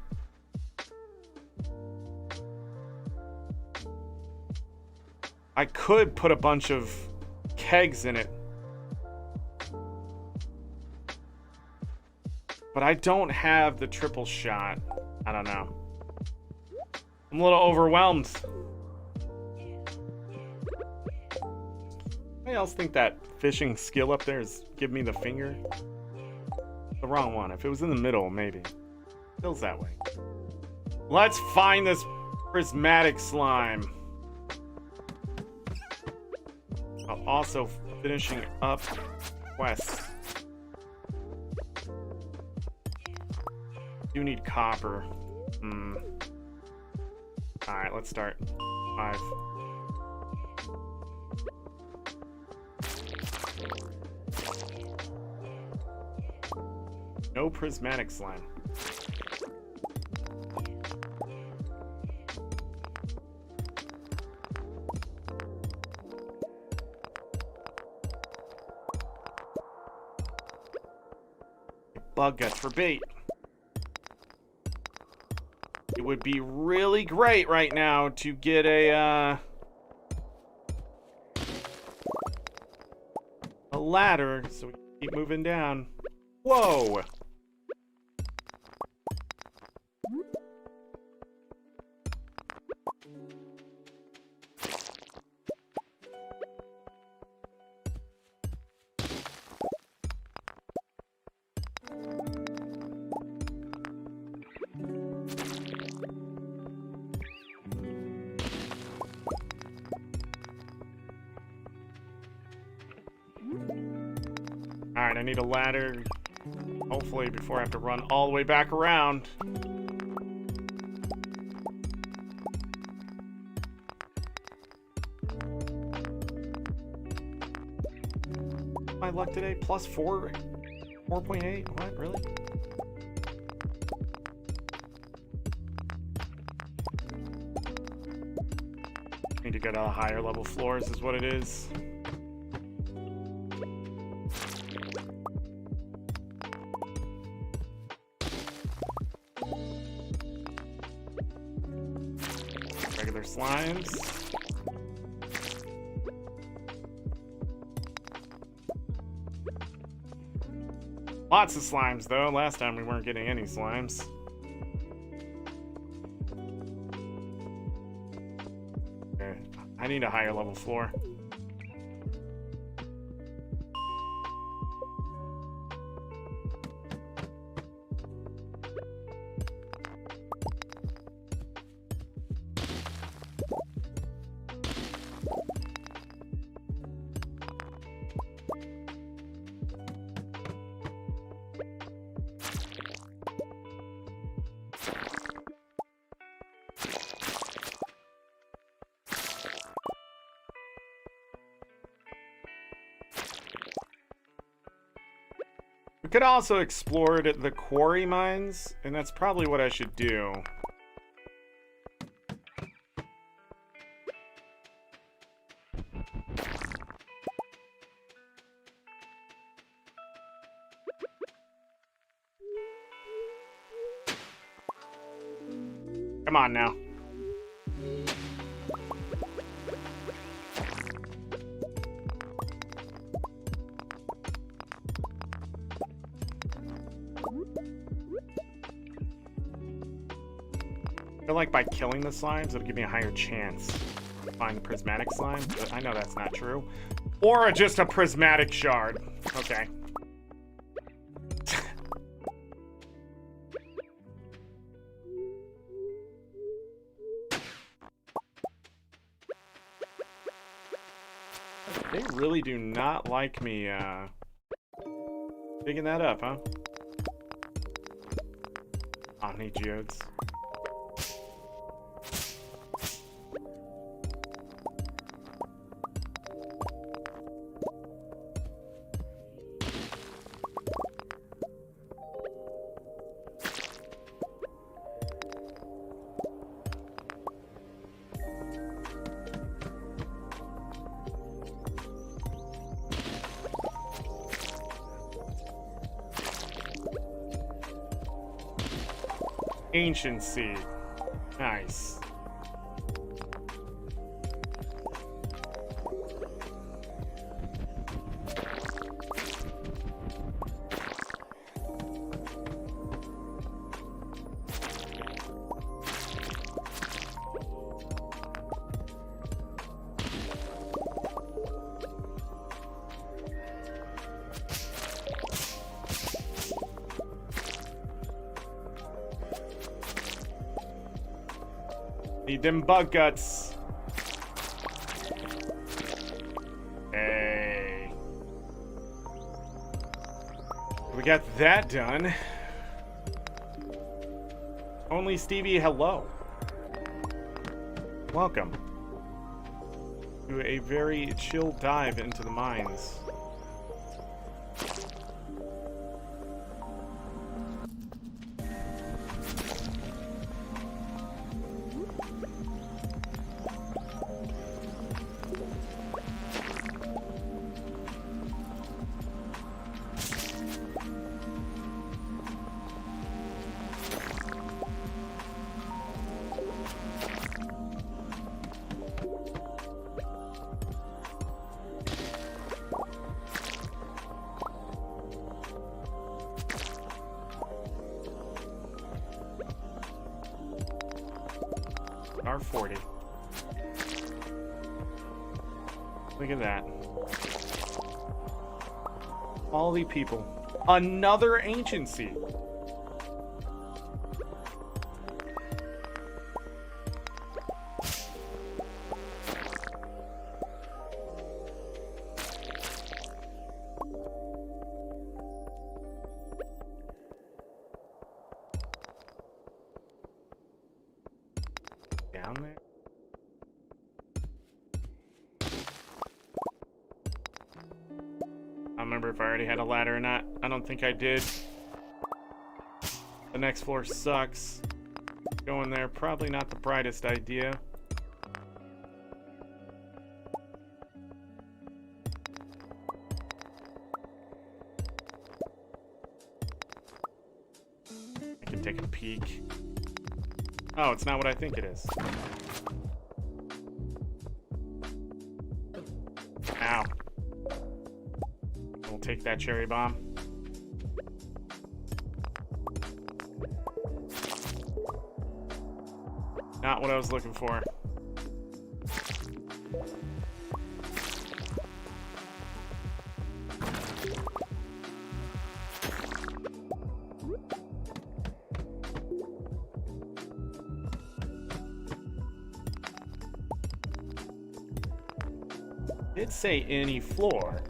I could put a bunch of kegs in it. But I don't have the triple shot. I don't know. I'm a little overwhelmed. Anybody else think that fishing skill up there is giving me the finger? The wrong one. If it was in the middle, maybe. Feels that way. Let's find this prismatic slime. While also finishing up quests. You need copper. Alright, let's start. 5. No prismatic slime. Bug guts for bait. It would be really great right now to get a ladder so we can keep moving down. Whoa! Alright, I need a ladder, hopefully before I have to run all the way back around. My luck today? Plus 4? 4.8? What? Really? Need to go to higher level floors is what it is. Regular slimes. Lots of slimes, though. Last time we weren't getting any slimes. Okay. I need a higher level floor. We could also explore the quarry mines, and that's probably what I should do. Come on now. I feel like by killing the slimes, it'll give me a higher chance to find prismatic slime, but I know that's not true. Or just a prismatic shard. Okay. They really do not like me, digging that up, huh? Omni geodes. Ancient seed. Nice. Need them bug guts. Hey. We got that done. Only Stevie, hello. Welcome to a very chill dive into the mines. R40. Look at that. Quality people. Another anciency. Down there. I remember remember if I already had a ladder or not. I don't think I did. The next floor sucks. Going there, probably not the brightest idea. I can take a peek. Oh, it's not what I think it is. Ow. We'll take that cherry bomb. Not what I was looking for. Did say any floor.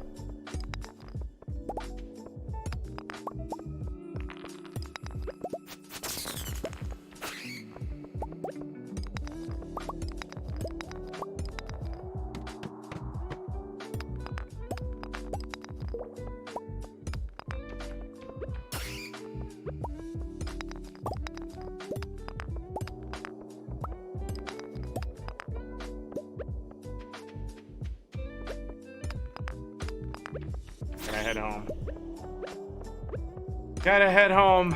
Gotta head home. Gotta head home.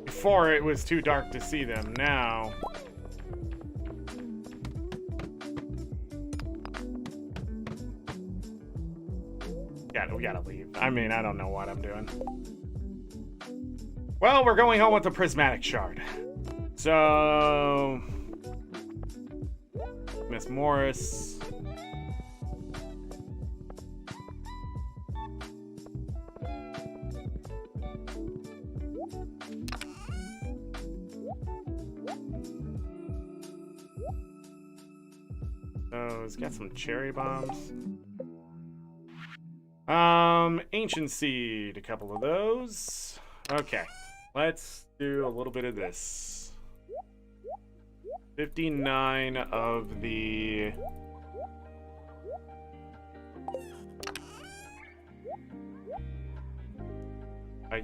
Before it was too dark to see them. Now we gotta leave. I mean, I don't know what I'm doing. Well, we're going home with the prismatic shard. So Miss Morris. So it's got some cherry bombs. Ancient seed, a couple of those. Okay, let's do a little bit of this. 59 of the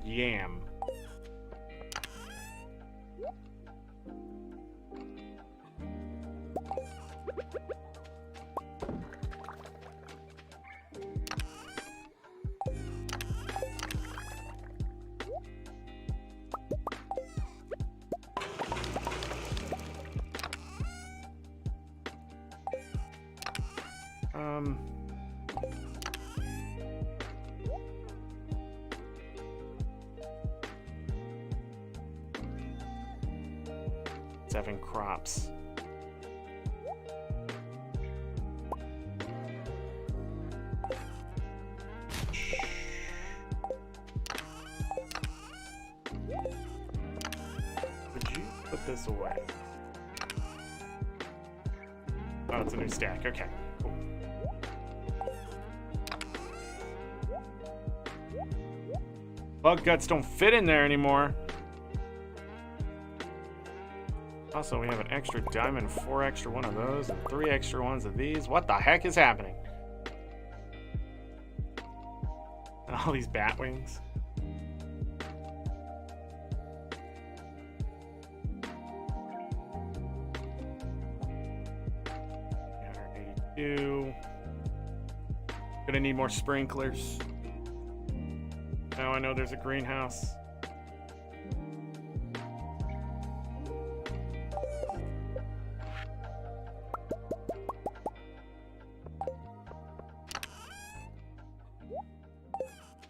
yam. Seven crops. Would you put this away? Oh, it's a new stack. Okay. Cool. Bug guts don't fit in there anymore. Also, we have an extra diamond, 4 extra one of those, and 3 extra ones of these. What the heck is happening? And all these bat wings. $182. Gonna need more sprinklers. Now I know there's a greenhouse.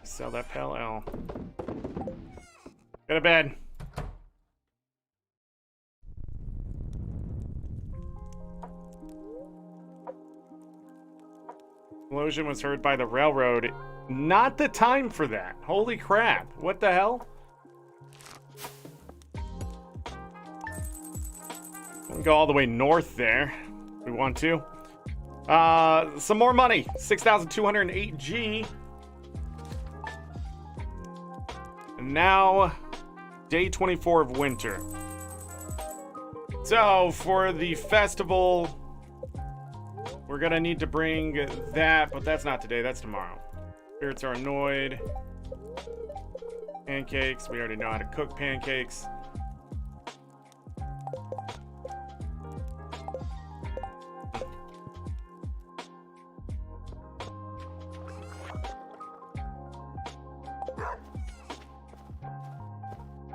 Sell that pale ale. Go to bed. Explosion was heard by the railroad. Not the time for that. Holy crap. What the hell? We can go all the way north there if we want to. Some more money. 6,208 G. And now, day 24 of winter. So, for the festival, we're gonna need to bring that, but that's not today, that's tomorrow. Spirits are annoyed. Pancakes, we already know how to cook pancakes.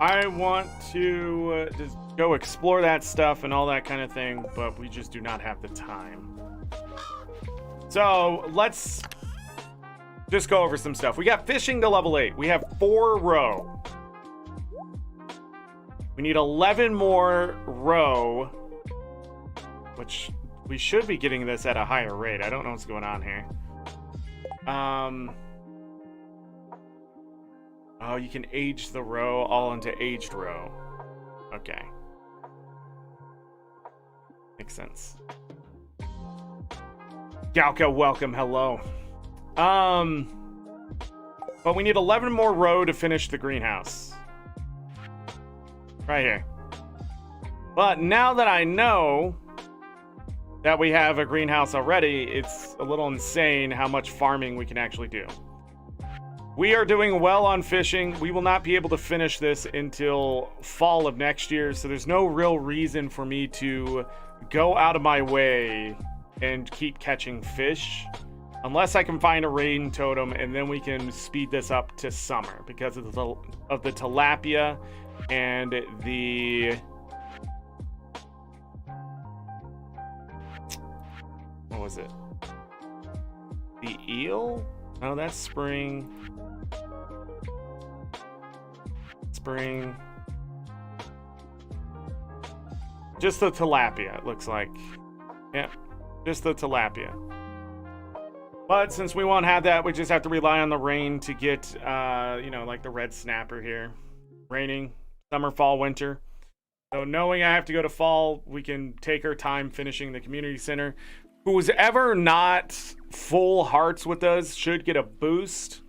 I want to just go explore that stuff and all that kind of thing, but we just do not have the time. So let's just go over some stuff. We got fishing to level 8. We have 4 roe. We need 11 more roe, which we should be getting this at a higher rate. I don't know what's going on here. Oh, you can age the roe all into aged roe. Okay. Makes sense. Galka, welcome, hello. But we need 11 more row to finish the greenhouse. Right here. But now that I know that we have a greenhouse already, it's a little insane how much farming we can actually do. We are doing well on fishing. We will not be able to finish this until fall of next year, so there's no real reason for me to go out of my way and keep catching fish unless I can find a rain totem, and then we can speed this up to summer because of the tilapia and the what was it? The eel? No, that's spring. Spring. Just the tilapia, it looks like. Yeah, just the tilapia. But since we won't have that, we just have to rely on the rain to get, you know, like the red snapper here. Raining, summer, fall, winter. So knowing I have to go to fall, we can take our time finishing the community center. Who's ever not full hearts with us should get a boost.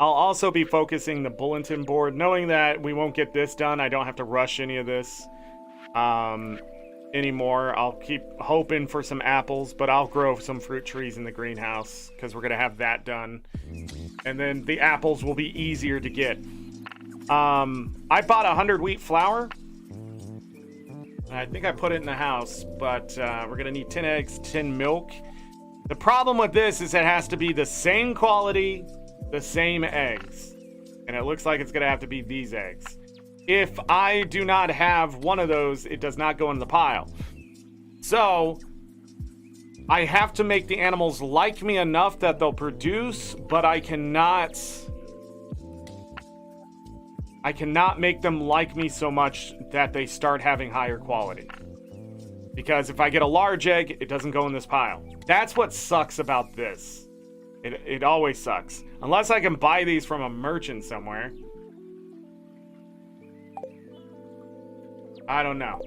I'll also be focusing the bulletin board. Knowing that we won't get this done, I don't have to rush any of this anymore. I'll keep hoping for some apples, but I'll grow some fruit trees in the greenhouse because we're going to have that done. And then the apples will be easier to get. I bought 100 wheat flour. I think I put it in the house, but we're going to need 10 eggs, 10 milk. The problem with this is it has to be the same quality, the same eggs. And it looks like it's going to have to be these eggs. If I do not have one of those, it does not go in the pile. So I have to make the animals like me enough that they'll produce, but I cannot make them like me so much that they start having higher quality. Because if I get a large egg, it doesn't go in this pile. That's what sucks about this. It always sucks. Unless I can buy these from a merchant somewhere. I don't know.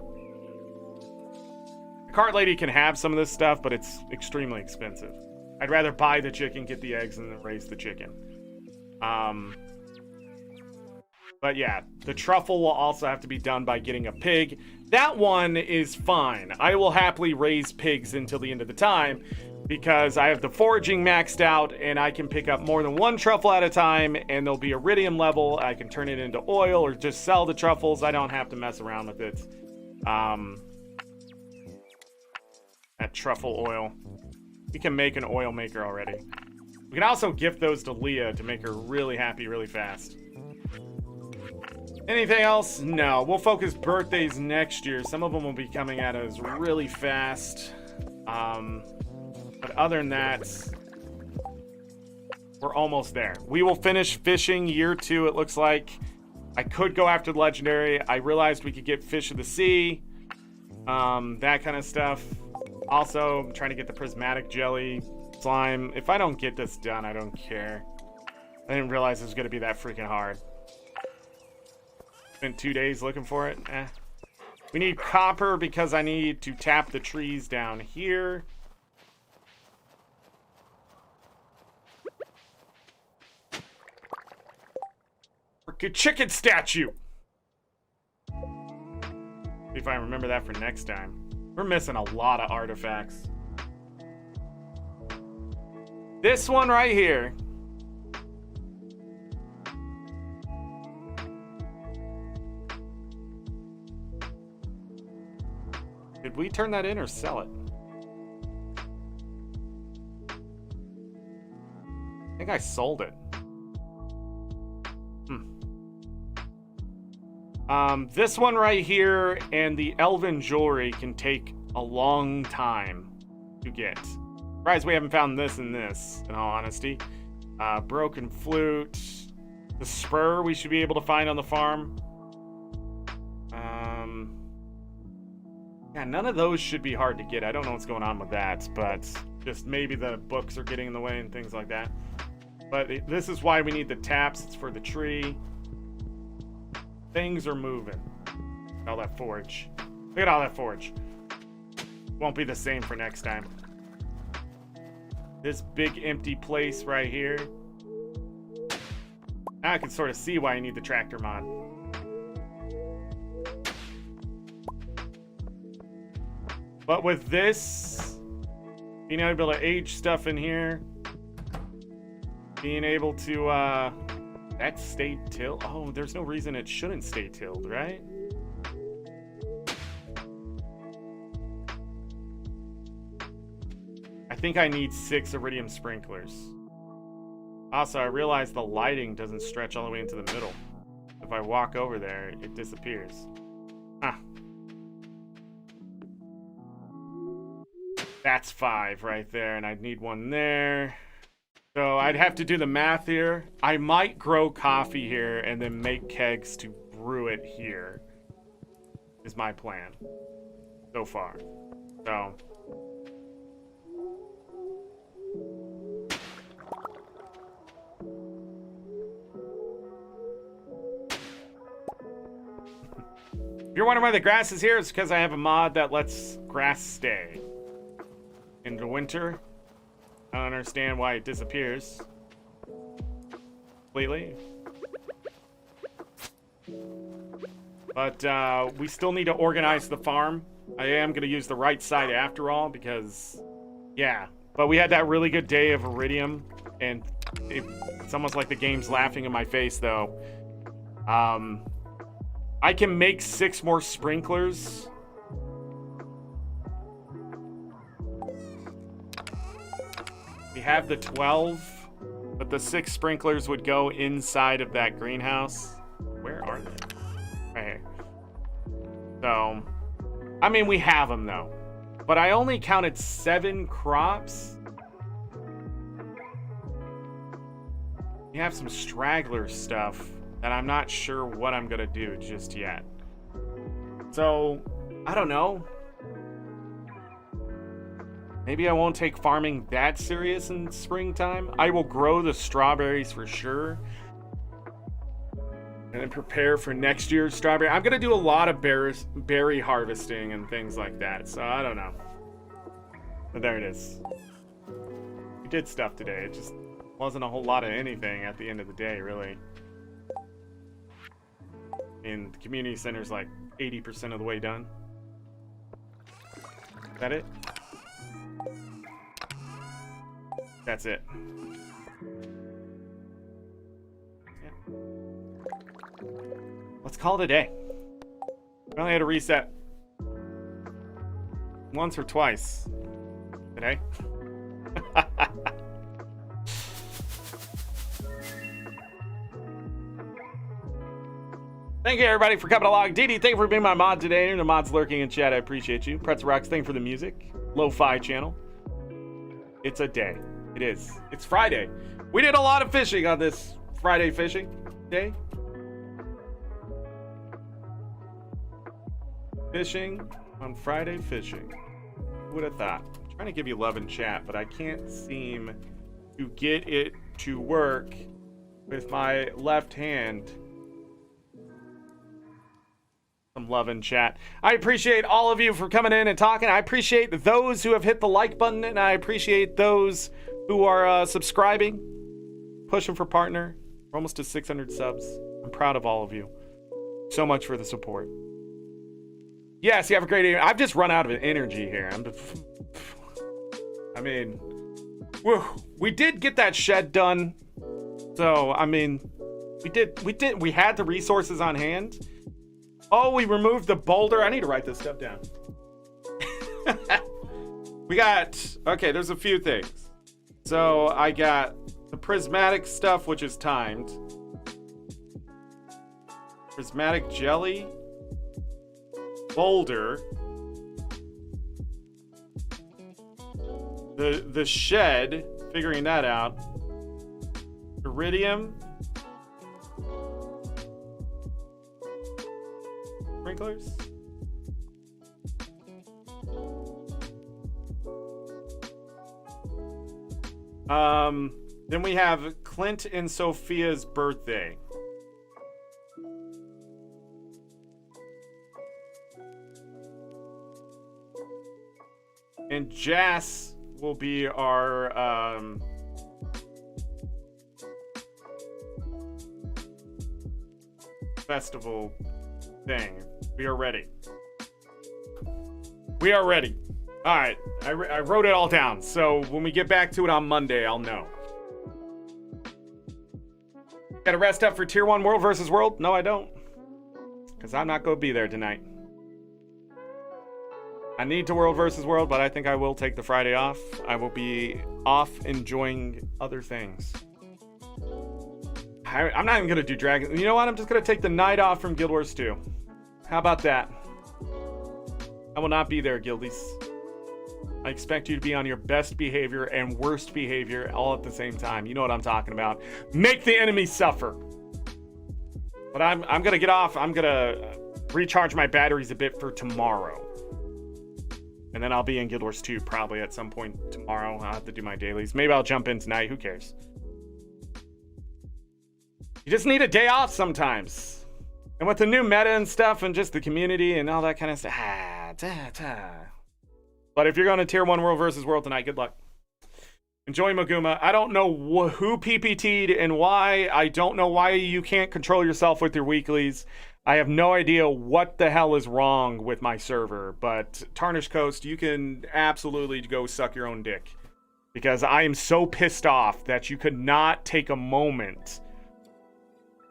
The cart lady can have some of this stuff, but it's extremely expensive. I'd rather buy the chicken, get the eggs, and then raise the chicken. But yeah, the truffle will also have to be done by getting a pig. That one is fine. I will happily raise pigs until the end of the time because I have the foraging maxed out and I can pick up more than one truffle at a time and there'll be iridium level. I can turn it into oil or just sell the truffles. I don't have to mess around with it. That truffle oil. We can make an oil maker already. We can also gift those to Leah to make her really happy really fast. Anything else? No. We'll focus birthdays next year. Some of them will be coming at us really fast. But other than that, we're almost there. We will finish fishing year 2, it looks like. I could go after the legendary. I realized we could get fish of the sea. That kind of stuff. Also, I'm trying to get the prismatic jelly. slime. If I don't get this done, I don't care. I didn't realize it was going to be that freaking hard. Spent 2 days looking for it. Eh. We need copper because I need to tap the trees down here. Freaking chicken statue! See if I remember that for next time. We're missing a lot of artifacts. This one right here. Did we turn that in or sell it? I think I sold it. This one right here and the elven jewelry can take a long time to get. Surprised we haven't found this and this, in all honesty. Broken flute. The spur we should be able to find on the farm. Yeah, none of those should be hard to get. I don't know what's going on with that, but just maybe the books are getting in the way and things like that. But this is why we need the taps. It's for the tree. Things are moving. All that forage. Look at all that forage. Won't be the same for next time. This big empty place right here. Now I can sort of see why you need the tractor mod. But with this, being able to age stuff in here, being able to, that stayed tilled. Oh, there's no reason it shouldn't stay tilled, right? I think I need 6 iridium sprinklers. Also, I realize the lighting doesn't stretch all the way into the middle. If I walk over there, it disappears. Huh. That's 5 right there, and I'd need 1 there. So I'd have to do the math here. I might grow coffee here and then make kegs to brew it here. Is my plan so far. So if you're wondering why the grass is here, it's because I have a mod that lets grass stay in the winter. I don't understand why it disappears completely. But we still need to organize the farm. I am going to use the right side after all because, yeah. But we had that really good day of iridium, and it's almost like the game's laughing in my face, though. I can make 6 more sprinklers. We have the 12, but the 6 sprinklers would go inside of that greenhouse. Where are they? Right here. So, I mean, we have them though, but I only counted 7 crops. We have some straggler stuff that I'm not sure what I'm gonna do just yet. So, I don't know. Maybe I won't take farming that serious in springtime. I will grow the strawberries for sure. And then prepare for next year's strawberry. I'm going to do a lot of berry harvesting and things like that. So I don't know. But there it is. We did stuff today. It just wasn't a whole lot of anything at the end of the day, really. And the community center's like 80% of the way done. Is that it? That's it. Yeah. Let's call it a day. I only had to reset once or twice today. Thank you, everybody, for coming along. DD, thank you for being my mod today. And the mods lurking in chat, I appreciate you. Pretzel Rocks, thank you for the music. Lo-fi channel. It's a day. It is. It's Friday. We did a lot of fishing on this Friday fishing day. Fishing on Friday fishing. Who would have thought? I'm trying to give you love in chat, but I can't seem to get it to work with my left hand. Some love in chat. I appreciate all of you for coming in and talking. I appreciate those who have hit the like button, and I appreciate those who are subscribing, pushing for partner. We're almost to 600 subs. I'm proud of all of you. So much for the support. Yes, you have a great evening. I've just run out of energy here. I mean, whew, we did get that shed done. So, I mean, we had the resources on hand. Oh, we removed the boulder. I need to write this stuff down. We got, okay, there's a few things. So I got the prismatic stuff, which is timed. Prismatic jelly. Boulder. The shed, figuring that out. Iridium. Sprinklers. Then we have Clint and Sophia's birthday. And Jas will be our festival thing. We are ready. We are ready. All right, I wrote it all down, so when we get back to it on Monday, I'll know. Gotta rest up for Tier 1 World versus World? No, I don't. Because I'm not going to be there tonight. I need to World versus World, but I think I will take the Friday off. I will be off enjoying other things. I'm not even going to do Dragon. You know what? I'm just going to take the night off from Guild Wars 2. How about that? I will not be there, Guildies. I expect you to be on your best behavior and worst behavior all at the same time. You know what I'm talking about. Make the enemy suffer. But I'm going to get off. I'm going to recharge my batteries a bit for tomorrow. And then I'll be in Guild Wars 2 probably at some point tomorrow. I'll have to do my dailies. Maybe I'll jump in tonight. Who cares? You just need a day off sometimes. And with the new meta and stuff and just the community and all that kind of stuff. But if you're going to Tier 1 World versus World tonight, good luck. Enjoy Maguma. I don't know who PPT'd and why. I don't know why you can't control yourself with your weeklies. I have no idea what the hell is wrong with my server. But Tarnished Coast, you can absolutely go suck your own dick. Because I am so pissed off that you could not take a moment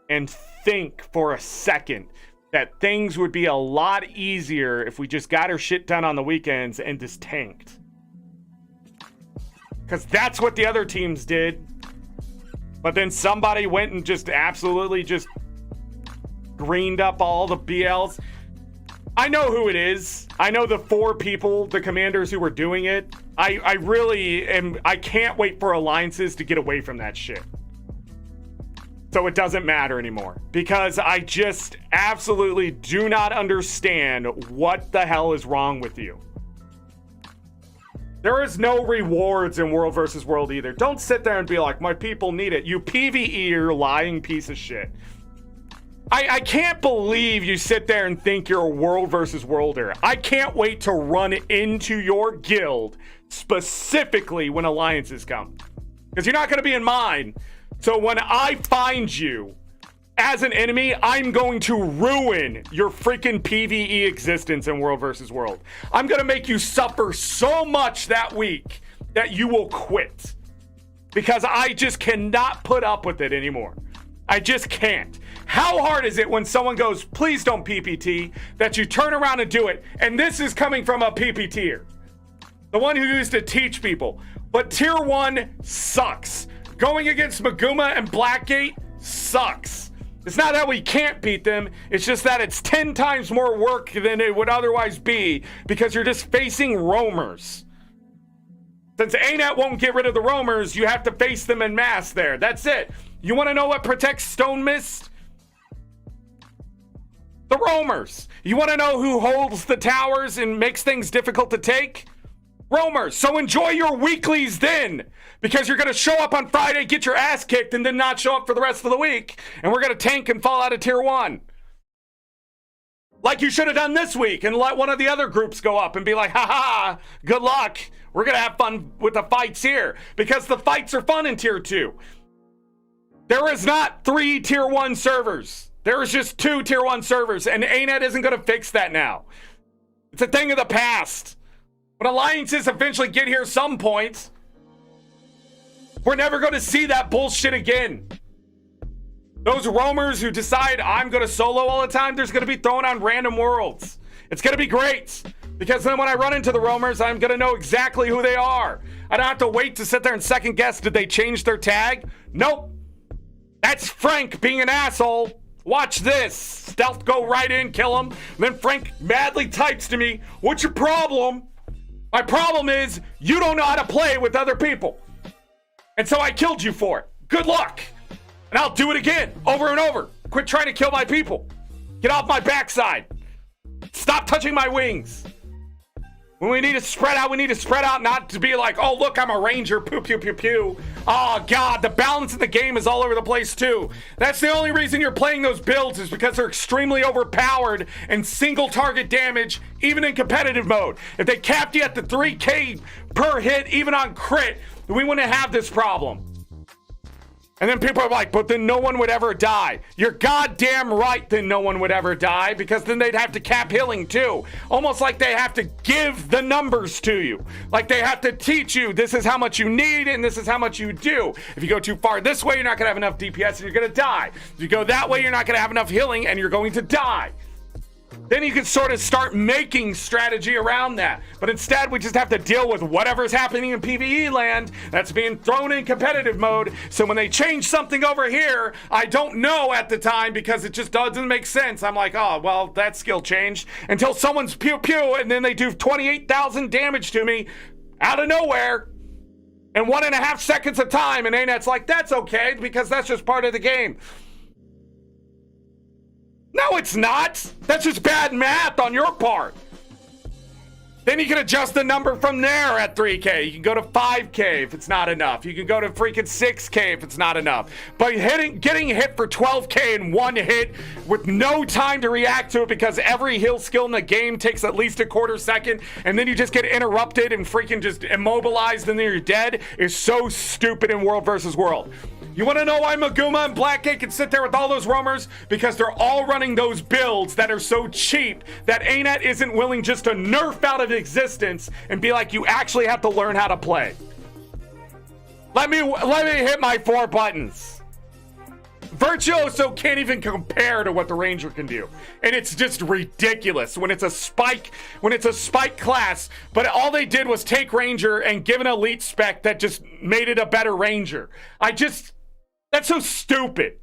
and think for a second that things would be a lot easier if we just got our shit done on the weekends and just tanked. Because that's what the other teams did. But then somebody went and just absolutely just greened up all the BLs. I know who it is. I know the 4 people, the commanders who were doing it. I really am. I can't wait for alliances to get away from that shit. So it doesn't matter anymore. Because I just absolutely do not understand what the hell is wrong with you. There is no rewards in World versus World either. Don't sit there and be like, my people need it. You PvE-er lying piece of shit. I can't believe you sit there and think you're a World versus Worlder. I can't wait to run into your guild specifically when alliances come. Because you're not going to be in mine. So when I find you as an enemy, I'm going to ruin your freaking PvE existence in World versus World. I'm going to make you suffer so much that week that you will quit. Because I just cannot put up with it anymore. I just can't. How hard is it when someone goes, please don't PPT, that you turn around and do it? And this is coming from a PPTer. The one who used to teach people. But Tier 1 sucks. Going against Maguma and Blackgate sucks. It's not that we can't beat them. It's just that it's 10 times more work than it would otherwise be because you're just facing roamers. Since ANET won't get rid of the roamers, you have to face them en masse there. That's it. You want to know what protects Stone Mist? The roamers. You want to know who holds the towers and makes things difficult to take? roamers. So enjoy your weeklies then, because you're going to show up on Friday, get your ass kicked, and then not show up for the rest of the week, and we're going to tank and fall out of tier 1. Like you should have done this week and let one of the other groups go up and be like, ha, good luck. We're going to have fun with the fights here, because the fights are fun in tier 2. There is not 3 tier 1 servers. There is just 2 tier 1 servers, and ArenaNet isn't going to fix that now. It's a thing of the past. When alliances eventually get here some point, we're never going to see that bullshit again. Those roamers who decide I'm going to solo all the time, there's going to be thrown on random worlds. It's going to be great, because then when I run into the roamers, I'm going to know exactly who they are. I don't have to wait to sit there and second guess, did they change their tag? Nope. That's Frank being an asshole. Watch this. Stealth go right in, kill him. Then Frank madly types to me, what's your problem? My problem is you don't know how to play with other people. And so I killed you for it. Good luck. And I'll do it again, over and over. Quit trying to kill my people. Get off my backside. Stop touching my wings. When we need to spread out, we need to spread out, not to be like, oh, look, I'm a ranger, pew, pew, pew, pew. Oh, God, the balance in the game is all over the place, too. That's the only reason you're playing those builds, is because they're extremely overpowered and single target damage, even in competitive mode. If they capped you at the 3K per hit, even on crit, we wouldn't have this problem. And then people are like, but then no one would ever die. You're goddamn right, then no one would ever die, because then they'd have to cap healing too. Almost like they have to give the numbers to you. Like they have to teach you, this is how much you need and this is how much you do. If you go too far this way, you're not gonna have enough DPS and you're gonna die. If you go that way, you're not gonna have enough healing and you're going to die. Then you can sort of start making strategy around that. But instead, we just have to deal with whatever's happening in PvE land that's being thrown in competitive mode. So when they change something over here, I don't know at the time, because it just doesn't make sense. I'm like, oh, well, that skill changed. Until someone's pew pew, and then they do 28,000 damage to me out of nowhere in 1.5 seconds of time. And ArenaNet's like, that's okay, because that's just part of the game. No, it's not. That's just bad math on your part. Then you can adjust the number from there at 3K. You can go to 5K if it's not enough. You can go to freaking 6K if it's not enough. But getting hit for 12K in one hit with no time to react to it, because every heal skill in the game takes at least a quarter second, and then you just get interrupted and freaking just immobilized and then you're dead, is so stupid in World versus World. You want to know why Maguma and Blackgate can sit there with all those roamers? Because they're all running those builds that are so cheap that ArenaNet isn't willing just to nerf out of existence and be like, you actually have to learn how to play. Let me hit my 4 buttons. Virtuoso can't even compare to what the Ranger can do. And it's just ridiculous when it's a spike class, but all they did was take Ranger and give an elite spec that just made it a better Ranger. That's so stupid.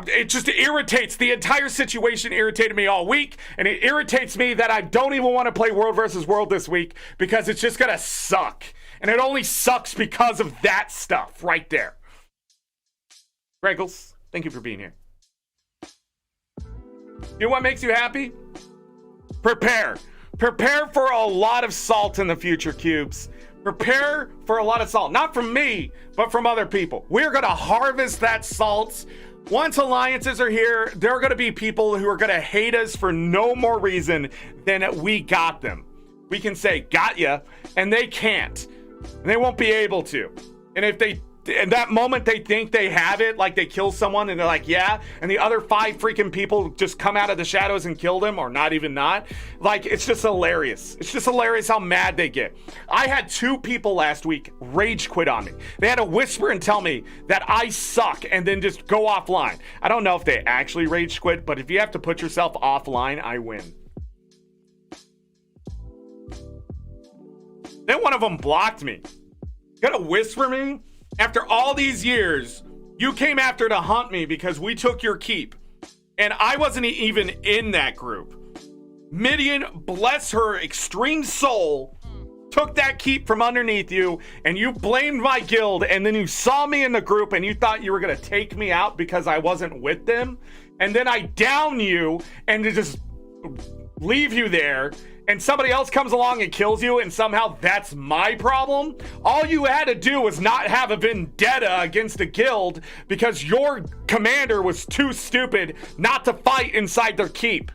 It just irritates. The entire situation irritated me all week, and it irritates me that I don't even want to play World versus World this week, because it's just gonna suck. And it only sucks because of that stuff right there. Greggles, thank you for being here. You know what makes you happy? Prepare. Prepare for a lot of salt in the future, Cubes. Prepare for a lot of salt. Not from me, but from other people. We're going to harvest that salt. Once alliances are here, there are going to be people who are going to hate us for no more reason than we got them. We can say, got ya, and they can't. And they won't be able to. And if they, in that moment they think they have it, like they kill someone and they're like, yeah, and the other 5 freaking people just come out of the shadows and kill them, or not even not. Like, it's just hilarious. It's just hilarious how mad they get. I had 2 people last week rage quit on me. They had to whisper and tell me that I suck and then just go offline. I don't know if they actually rage quit, but if you have to put yourself offline, I win. Then one of them blocked me. Gotta whisper me? After all these years, you came after to hunt me because we took your keep. And I wasn't even in that group. Midian, bless her extreme soul, took that keep from underneath you, and you blamed my guild, and then you saw me in the group and you thought you were gonna take me out because I wasn't with them. And then I down you and just leave you there and somebody else comes along and kills you, and somehow that's my problem. All you had to do was not have a vendetta against a guild because your commander was too stupid not to fight inside their keep,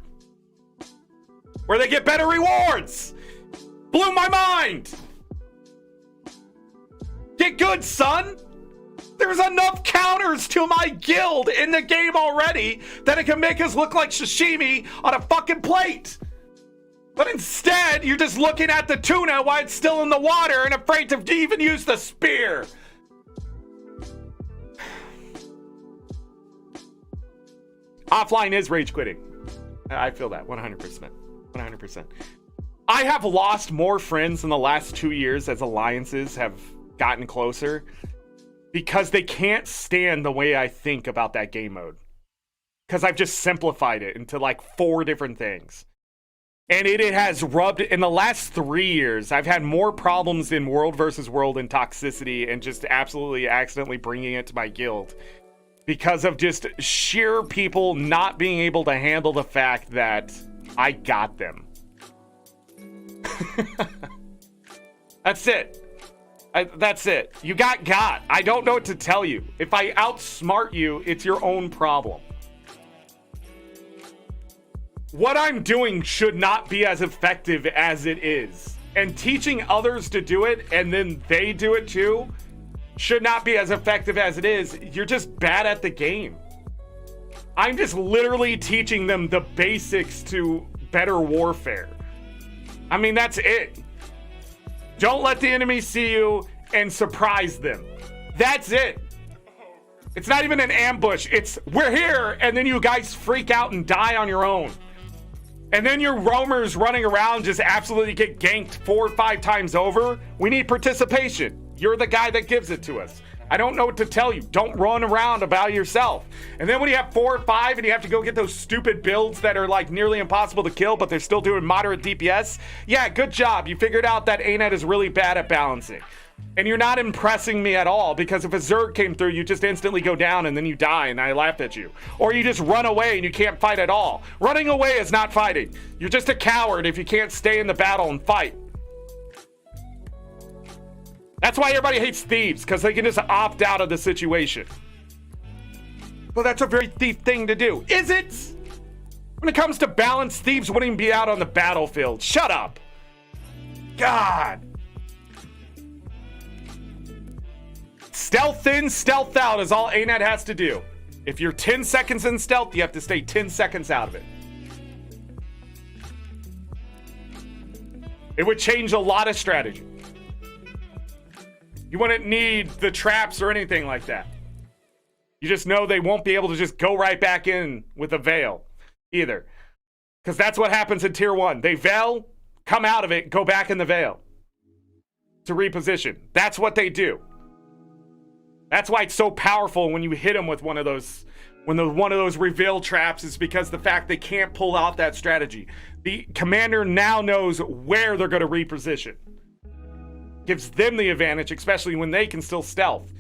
where they get better rewards. Blew my mind. Get good, son. There's enough counters to my guild in the game already that it can make us look like sashimi on a fucking plate. But instead, you're just looking at the tuna while it's still in the water and afraid to even use the spear. Offline is rage quitting. I feel that 100%. 100%. I have lost more friends in the last 2 years as alliances have gotten closer, because they can't stand the way I think about that game mode. Because I've just simplified it into like 4 different things. And it has rubbed, in the last 3 years, I've had more problems in World versus World and toxicity and just absolutely accidentally bringing it to my guild. Because of just sheer people not being able to handle the fact that I got them. That's it. That's it. You got. I don't know what to tell you. If I outsmart you, it's your own problem. What I'm doing should not be as effective as it is. And teaching others to do it, and then they do it too, should not be as effective as it is. You're just bad at the game. I'm just literally teaching them the basics to better warfare. I mean, that's it. Don't let the enemy see you and surprise them. That's it. It's not even an ambush. It's, we're here, and then you guys freak out and die on your own. And then your roamers running around just absolutely get ganked 4 or 5 times over. We need participation. You're the guy that gives it to us. I don't know what to tell you. Don't run around about yourself. And then when you have 4 or 5 and you have to go get those stupid builds that are like nearly impossible to kill, but they're still doing moderate DPS. Yeah, good job. You figured out that ArenaNet is really bad at balancing. And you're not impressing me at all, because if a Zorric came through, you just instantly go down and then you die and I laugh at you. Or you just run away and you can't fight at all. Running away is not fighting. You're just a coward if you can't stay in the battle and fight. That's why everybody hates thieves, because they can just opt out of the situation. Well, that's a very thief thing to do. Is it? When it comes to balance, thieves wouldn't even be out on the battlefield. Shut up. God. Stealth in, stealth out is all ArenaNet has to do. If you're 10 seconds in stealth, you have to stay 10 seconds out of it. It would change a lot of strategy. You wouldn't need the traps or anything like that. You just know they won't be able to just go right back in with a veil either. Because that's what happens in tier 1. They veil, come out of it, go back in the veil to reposition. That's what they do. That's why it's so powerful when you hit them with one of those, one of those reveal traps, is because the fact they can't pull out that strategy. The commander now knows where they're going to reposition. Gives them the advantage, especially when they can still stealth.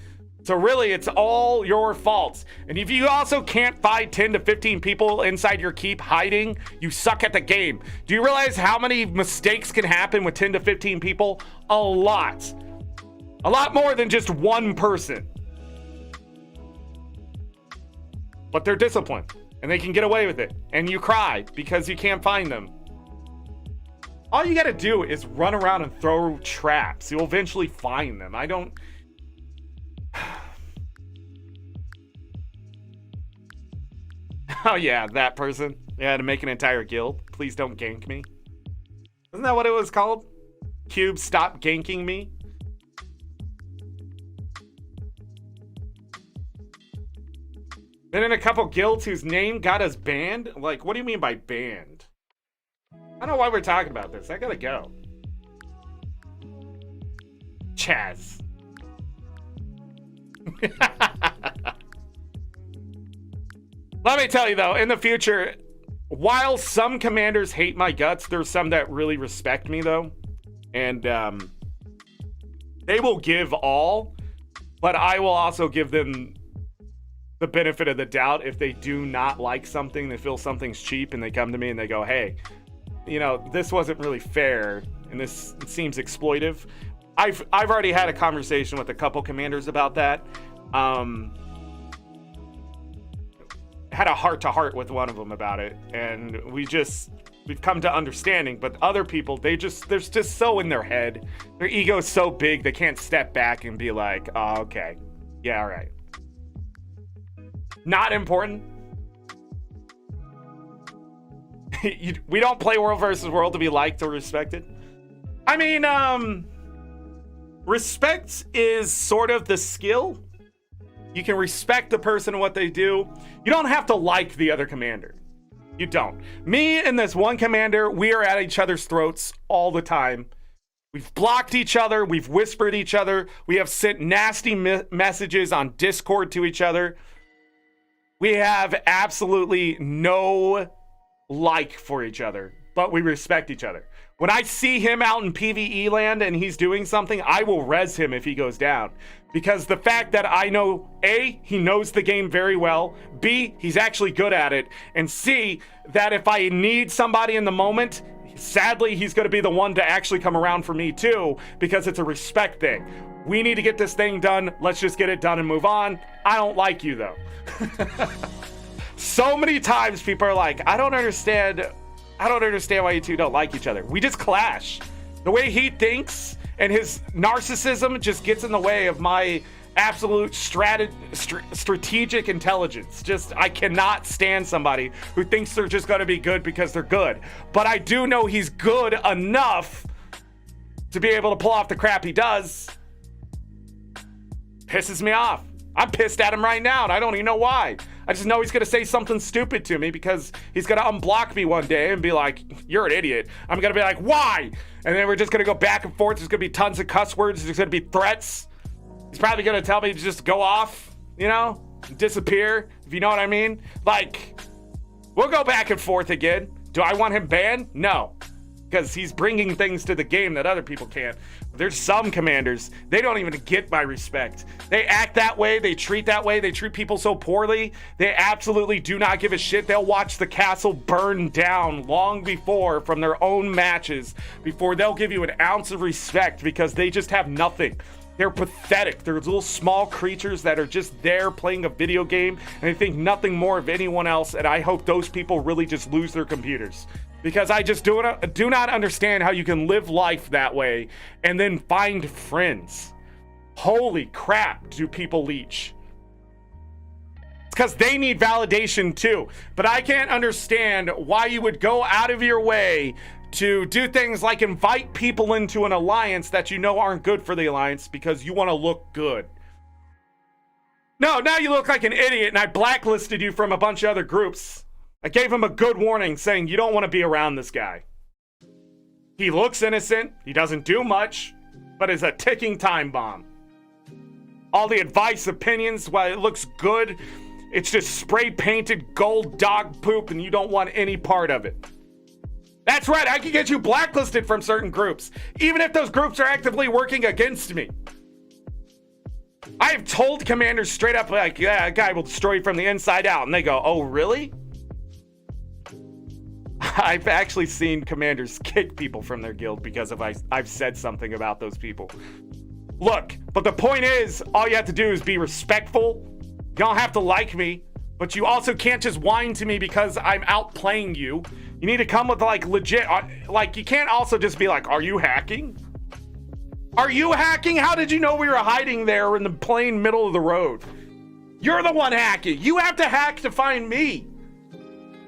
So really, it's all your fault. And if you also can't find 10 to 15 people inside your keep hiding, you suck at the game. Do you realize how many mistakes can happen with 10 to 15 people? A lot. A lot more than just one person. But they're disciplined, and they can get away with it. And you cry because you can't find them. All you gotta do is run around and throw traps. You'll eventually find them. I don't... Oh yeah, that person. They had to make an entire guild. Please don't gank me. Isn't that what it was called? Cube, stop ganking me? Been in a couple guilds whose name got us banned? Like, what do you mean by banned? I don't know why we're talking about this. I gotta go. Chaz. Let me tell you though, in the future, while some commanders hate my guts, there's some that really respect me though. And they will give all, but I will also give them the benefit of the doubt if they do not like something, they feel something's cheap, and they come to me and they go, hey, you know, this wasn't really fair, and this seems exploitive. I've already had a conversation with a couple commanders about that. Had a heart-to-heart with one of them about it, and we've come to understanding. But other people, they're just so in their head. Their ego is so big they can't step back and be like, oh, okay, yeah, all right. Not important. We don't play World versus World to be liked or respected. I mean, respect is sort of the skill. You can respect the person and what they do. You don't have to like the other commander. You don't. Me and this one commander, we are at each other's throats all the time. We've blocked each other. We've whispered each other. We have sent nasty messages on Discord to each other. We have absolutely no like for each other, but we respect each other. When I see him out in PvE land and he's doing something, I will res him if he goes down. Because the fact that I know, A, he knows the game very well, B, he's actually good at it, and C, that if I need somebody in the moment, sadly, he's going to be the one to actually come around for me too, because it's a respect thing. We need to get this thing done. Let's just get it done and move on. I don't like you, though. So many times people are like, I don't understand why you two don't like each other. We just clash. The way he thinks and his narcissism just gets in the way of my absolute strategic intelligence. Just, I cannot stand somebody who thinks they're just going to be good because they're good. But I do know he's good enough to be able to pull off the crap he does. Pisses me off. I'm pissed at him right now, and I don't even know why. I just know he's going to say something stupid to me because he's going to unblock me one day and be like, you're an idiot. I'm going to be like, why? And then we're just going to go back and forth. There's going to be tons of cuss words. There's going to be threats. He's probably going to tell me to just go off, you know, disappear, if you know what I mean. Like, we'll go back and forth again. Do I want him banned? No, because he's bringing things to the game that other people can't. There's some commanders, they don't even get my respect. They act that way, they treat that way, they treat people so poorly. They absolutely do not give a shit. They'll watch the castle burn down long before from their own matches, before they'll give you an ounce of respect, because they just have nothing. They're pathetic. They're little small creatures that are just there playing a video game, and they think nothing more of anyone else, and I hope those people really just lose their computers. Because I just do not understand how you can live life that way and then find friends. Holy crap, do people leech. It's because they need validation too. But I can't understand why you would go out of your way to do things like invite people into an alliance that you know aren't good for the alliance because you want to look good. No, now you look like an idiot, and I blacklisted you from a bunch of other groups. I gave him a good warning saying you don't want to be around this guy. He looks innocent, he doesn't do much, but is a ticking time bomb. All the advice, opinions, while it looks good, it's just spray painted gold dog poop and you don't want any part of it. That's right, I can get you blacklisted from certain groups, even if those groups are actively working against me. I have told commanders straight up, like, yeah, that guy will destroy you from the inside out. And they go, oh, really? I've actually seen commanders kick people from their guild because I've said something about those people. Look, but the point is, all you have to do is be respectful. You don't have to like me, but you also can't just whine to me because I'm outplaying you. You need to come with like legit, like you can't also just be like, are you hacking? Are you hacking? How did you know we were hiding there in the plain middle of the road? You're the one hacking. You have to hack to find me.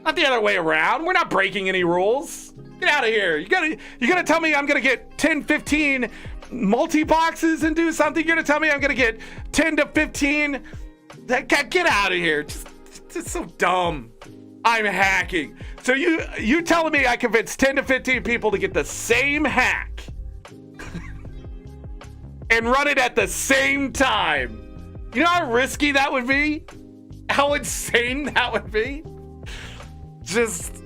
Not the other way around. We're not breaking any rules. Get out of here. You're gonna tell me I'm gonna get 10, 15 multi-boxes and do something? You're gonna tell me I'm gonna get 10 to 15? Get out of here. Just so dumb. I'm hacking. So you telling me I convinced 10 to 15 people to get the same hack and run it at the same time? You know how risky that would be? How insane that would be? Just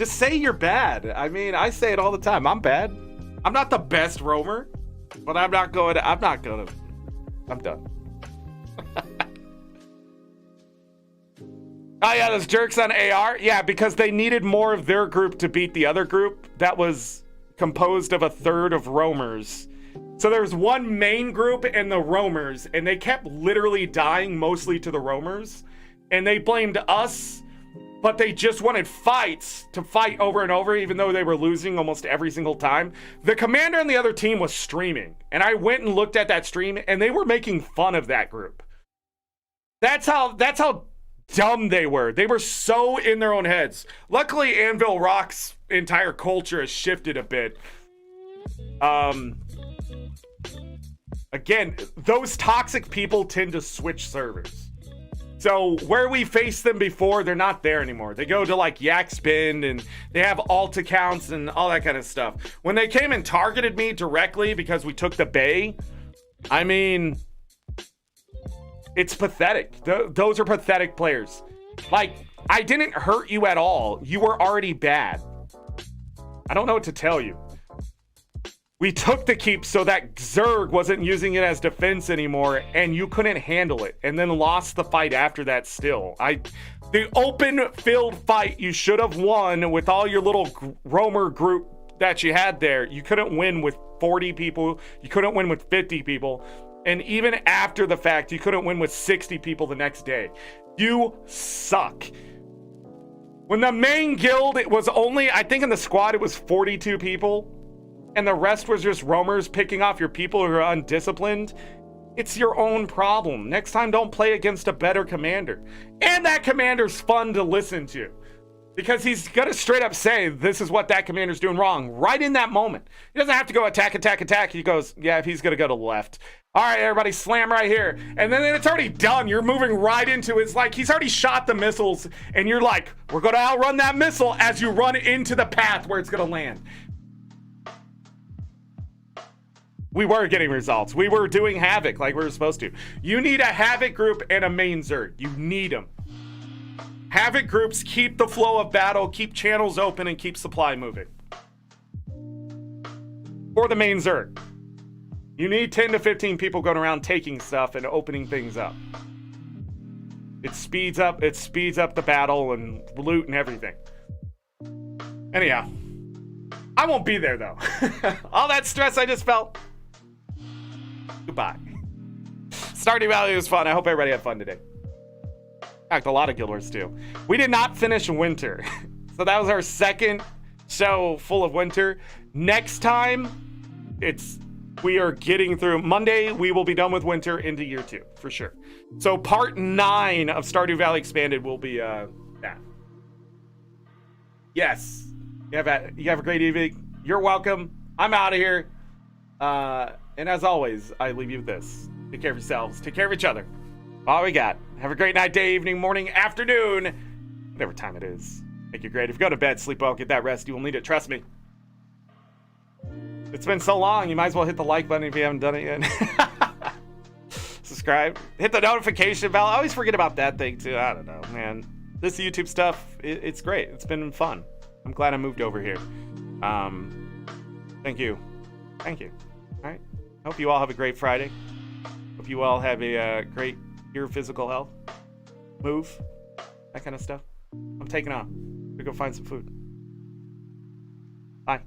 say you're bad. I mean, I say it all the time. I'm bad. I'm not the best roamer, but I'm done. Oh yeah, those jerks on AR. Yeah, because they needed more of their group to beat the other group that was composed of a third of roamers. So there's one main group and the roamers, and they kept literally dying mostly to the roamers. And they blamed us, but they just wanted fights to fight over and over, even though they were losing almost every single time. The commander on the other team was streaming, and I went and looked at that stream, and they were making fun of that group. That's how dumb they were. They were so in their own heads. Luckily, Anvil Rock's entire culture has shifted a bit. Again, those toxic people tend to switch servers. So where we faced them before, they're not there anymore. They go to like Yakspin and they have alt accounts and all that kind of stuff. When they came and targeted me directly because we took the Bay, I mean, it's pathetic. Those are pathetic players. Like, I didn't hurt you at all. You were already bad. I don't know what to tell you. We took the keep so that Zerg wasn't using it as defense anymore, and you couldn't handle it, and then lost the fight after that still. The open field fight you should have won with all your little roamer group that you had there. You couldn't win with 40 people. You couldn't win with 50 people. And even after the fact, you couldn't win with 60 people the next day. You suck. When the main guild, it was only, I think in the squad, it was 42 people. And the rest was just roamers picking off your people who are undisciplined. It's your own problem. Next time, don't play against a better commander. And that commander's fun to listen to. Because he's going to straight up say, this is what that commander's doing wrong. Right in that moment. He doesn't have to go attack, attack, attack. He goes, yeah, he's going to go to the left. All right, everybody, slam right here. And then it's already done. You're moving right into it. It's like he's already shot the missiles. And you're like, we're going to outrun that missile as you run into the path where it's going to land. We were getting results. We were doing Havoc like we were supposed to. You need a Havoc group and a main Zerg. You need them. Havoc groups keep the flow of battle, keep channels open, and keep supply moving. Or the main Zerg. You need 10 to 15 people going around taking stuff and opening things up. It speeds up the battle and loot and everything. Anyhow, I won't be there though. All that stress I just felt. Goodbye. Stardew Valley was fun. I hope everybody had fun today. In fact, a lot of Guild Wars too. We did not finish winter. So that was our second show full of winter. Next time, we are getting through. Monday, we will be done with winter into year 2, for sure. So part 9 of Stardew Valley Expanded will be that. Yes. You have a great evening. You're welcome. I'm out of here. And as always, I leave you with this. Take care of yourselves. Take care of each other. All we got. Have a great night, day, evening, morning, afternoon. Whatever time it is. Make it great. If you go to bed, sleep well, get that rest. You will need it. Trust me. It's been so long. You might as well hit the like button if you haven't done it yet. Subscribe. Hit the notification bell. I always forget about that thing, too. I don't know, man. This YouTube stuff, it's great. It's been fun. I'm glad I moved over here. Thank you. Thank you. All right. Hope you all have a great Friday. Hope you all have a great year of physical health. Move. That kind of stuff. I'm taking off. I'm gonna go find some food. Bye.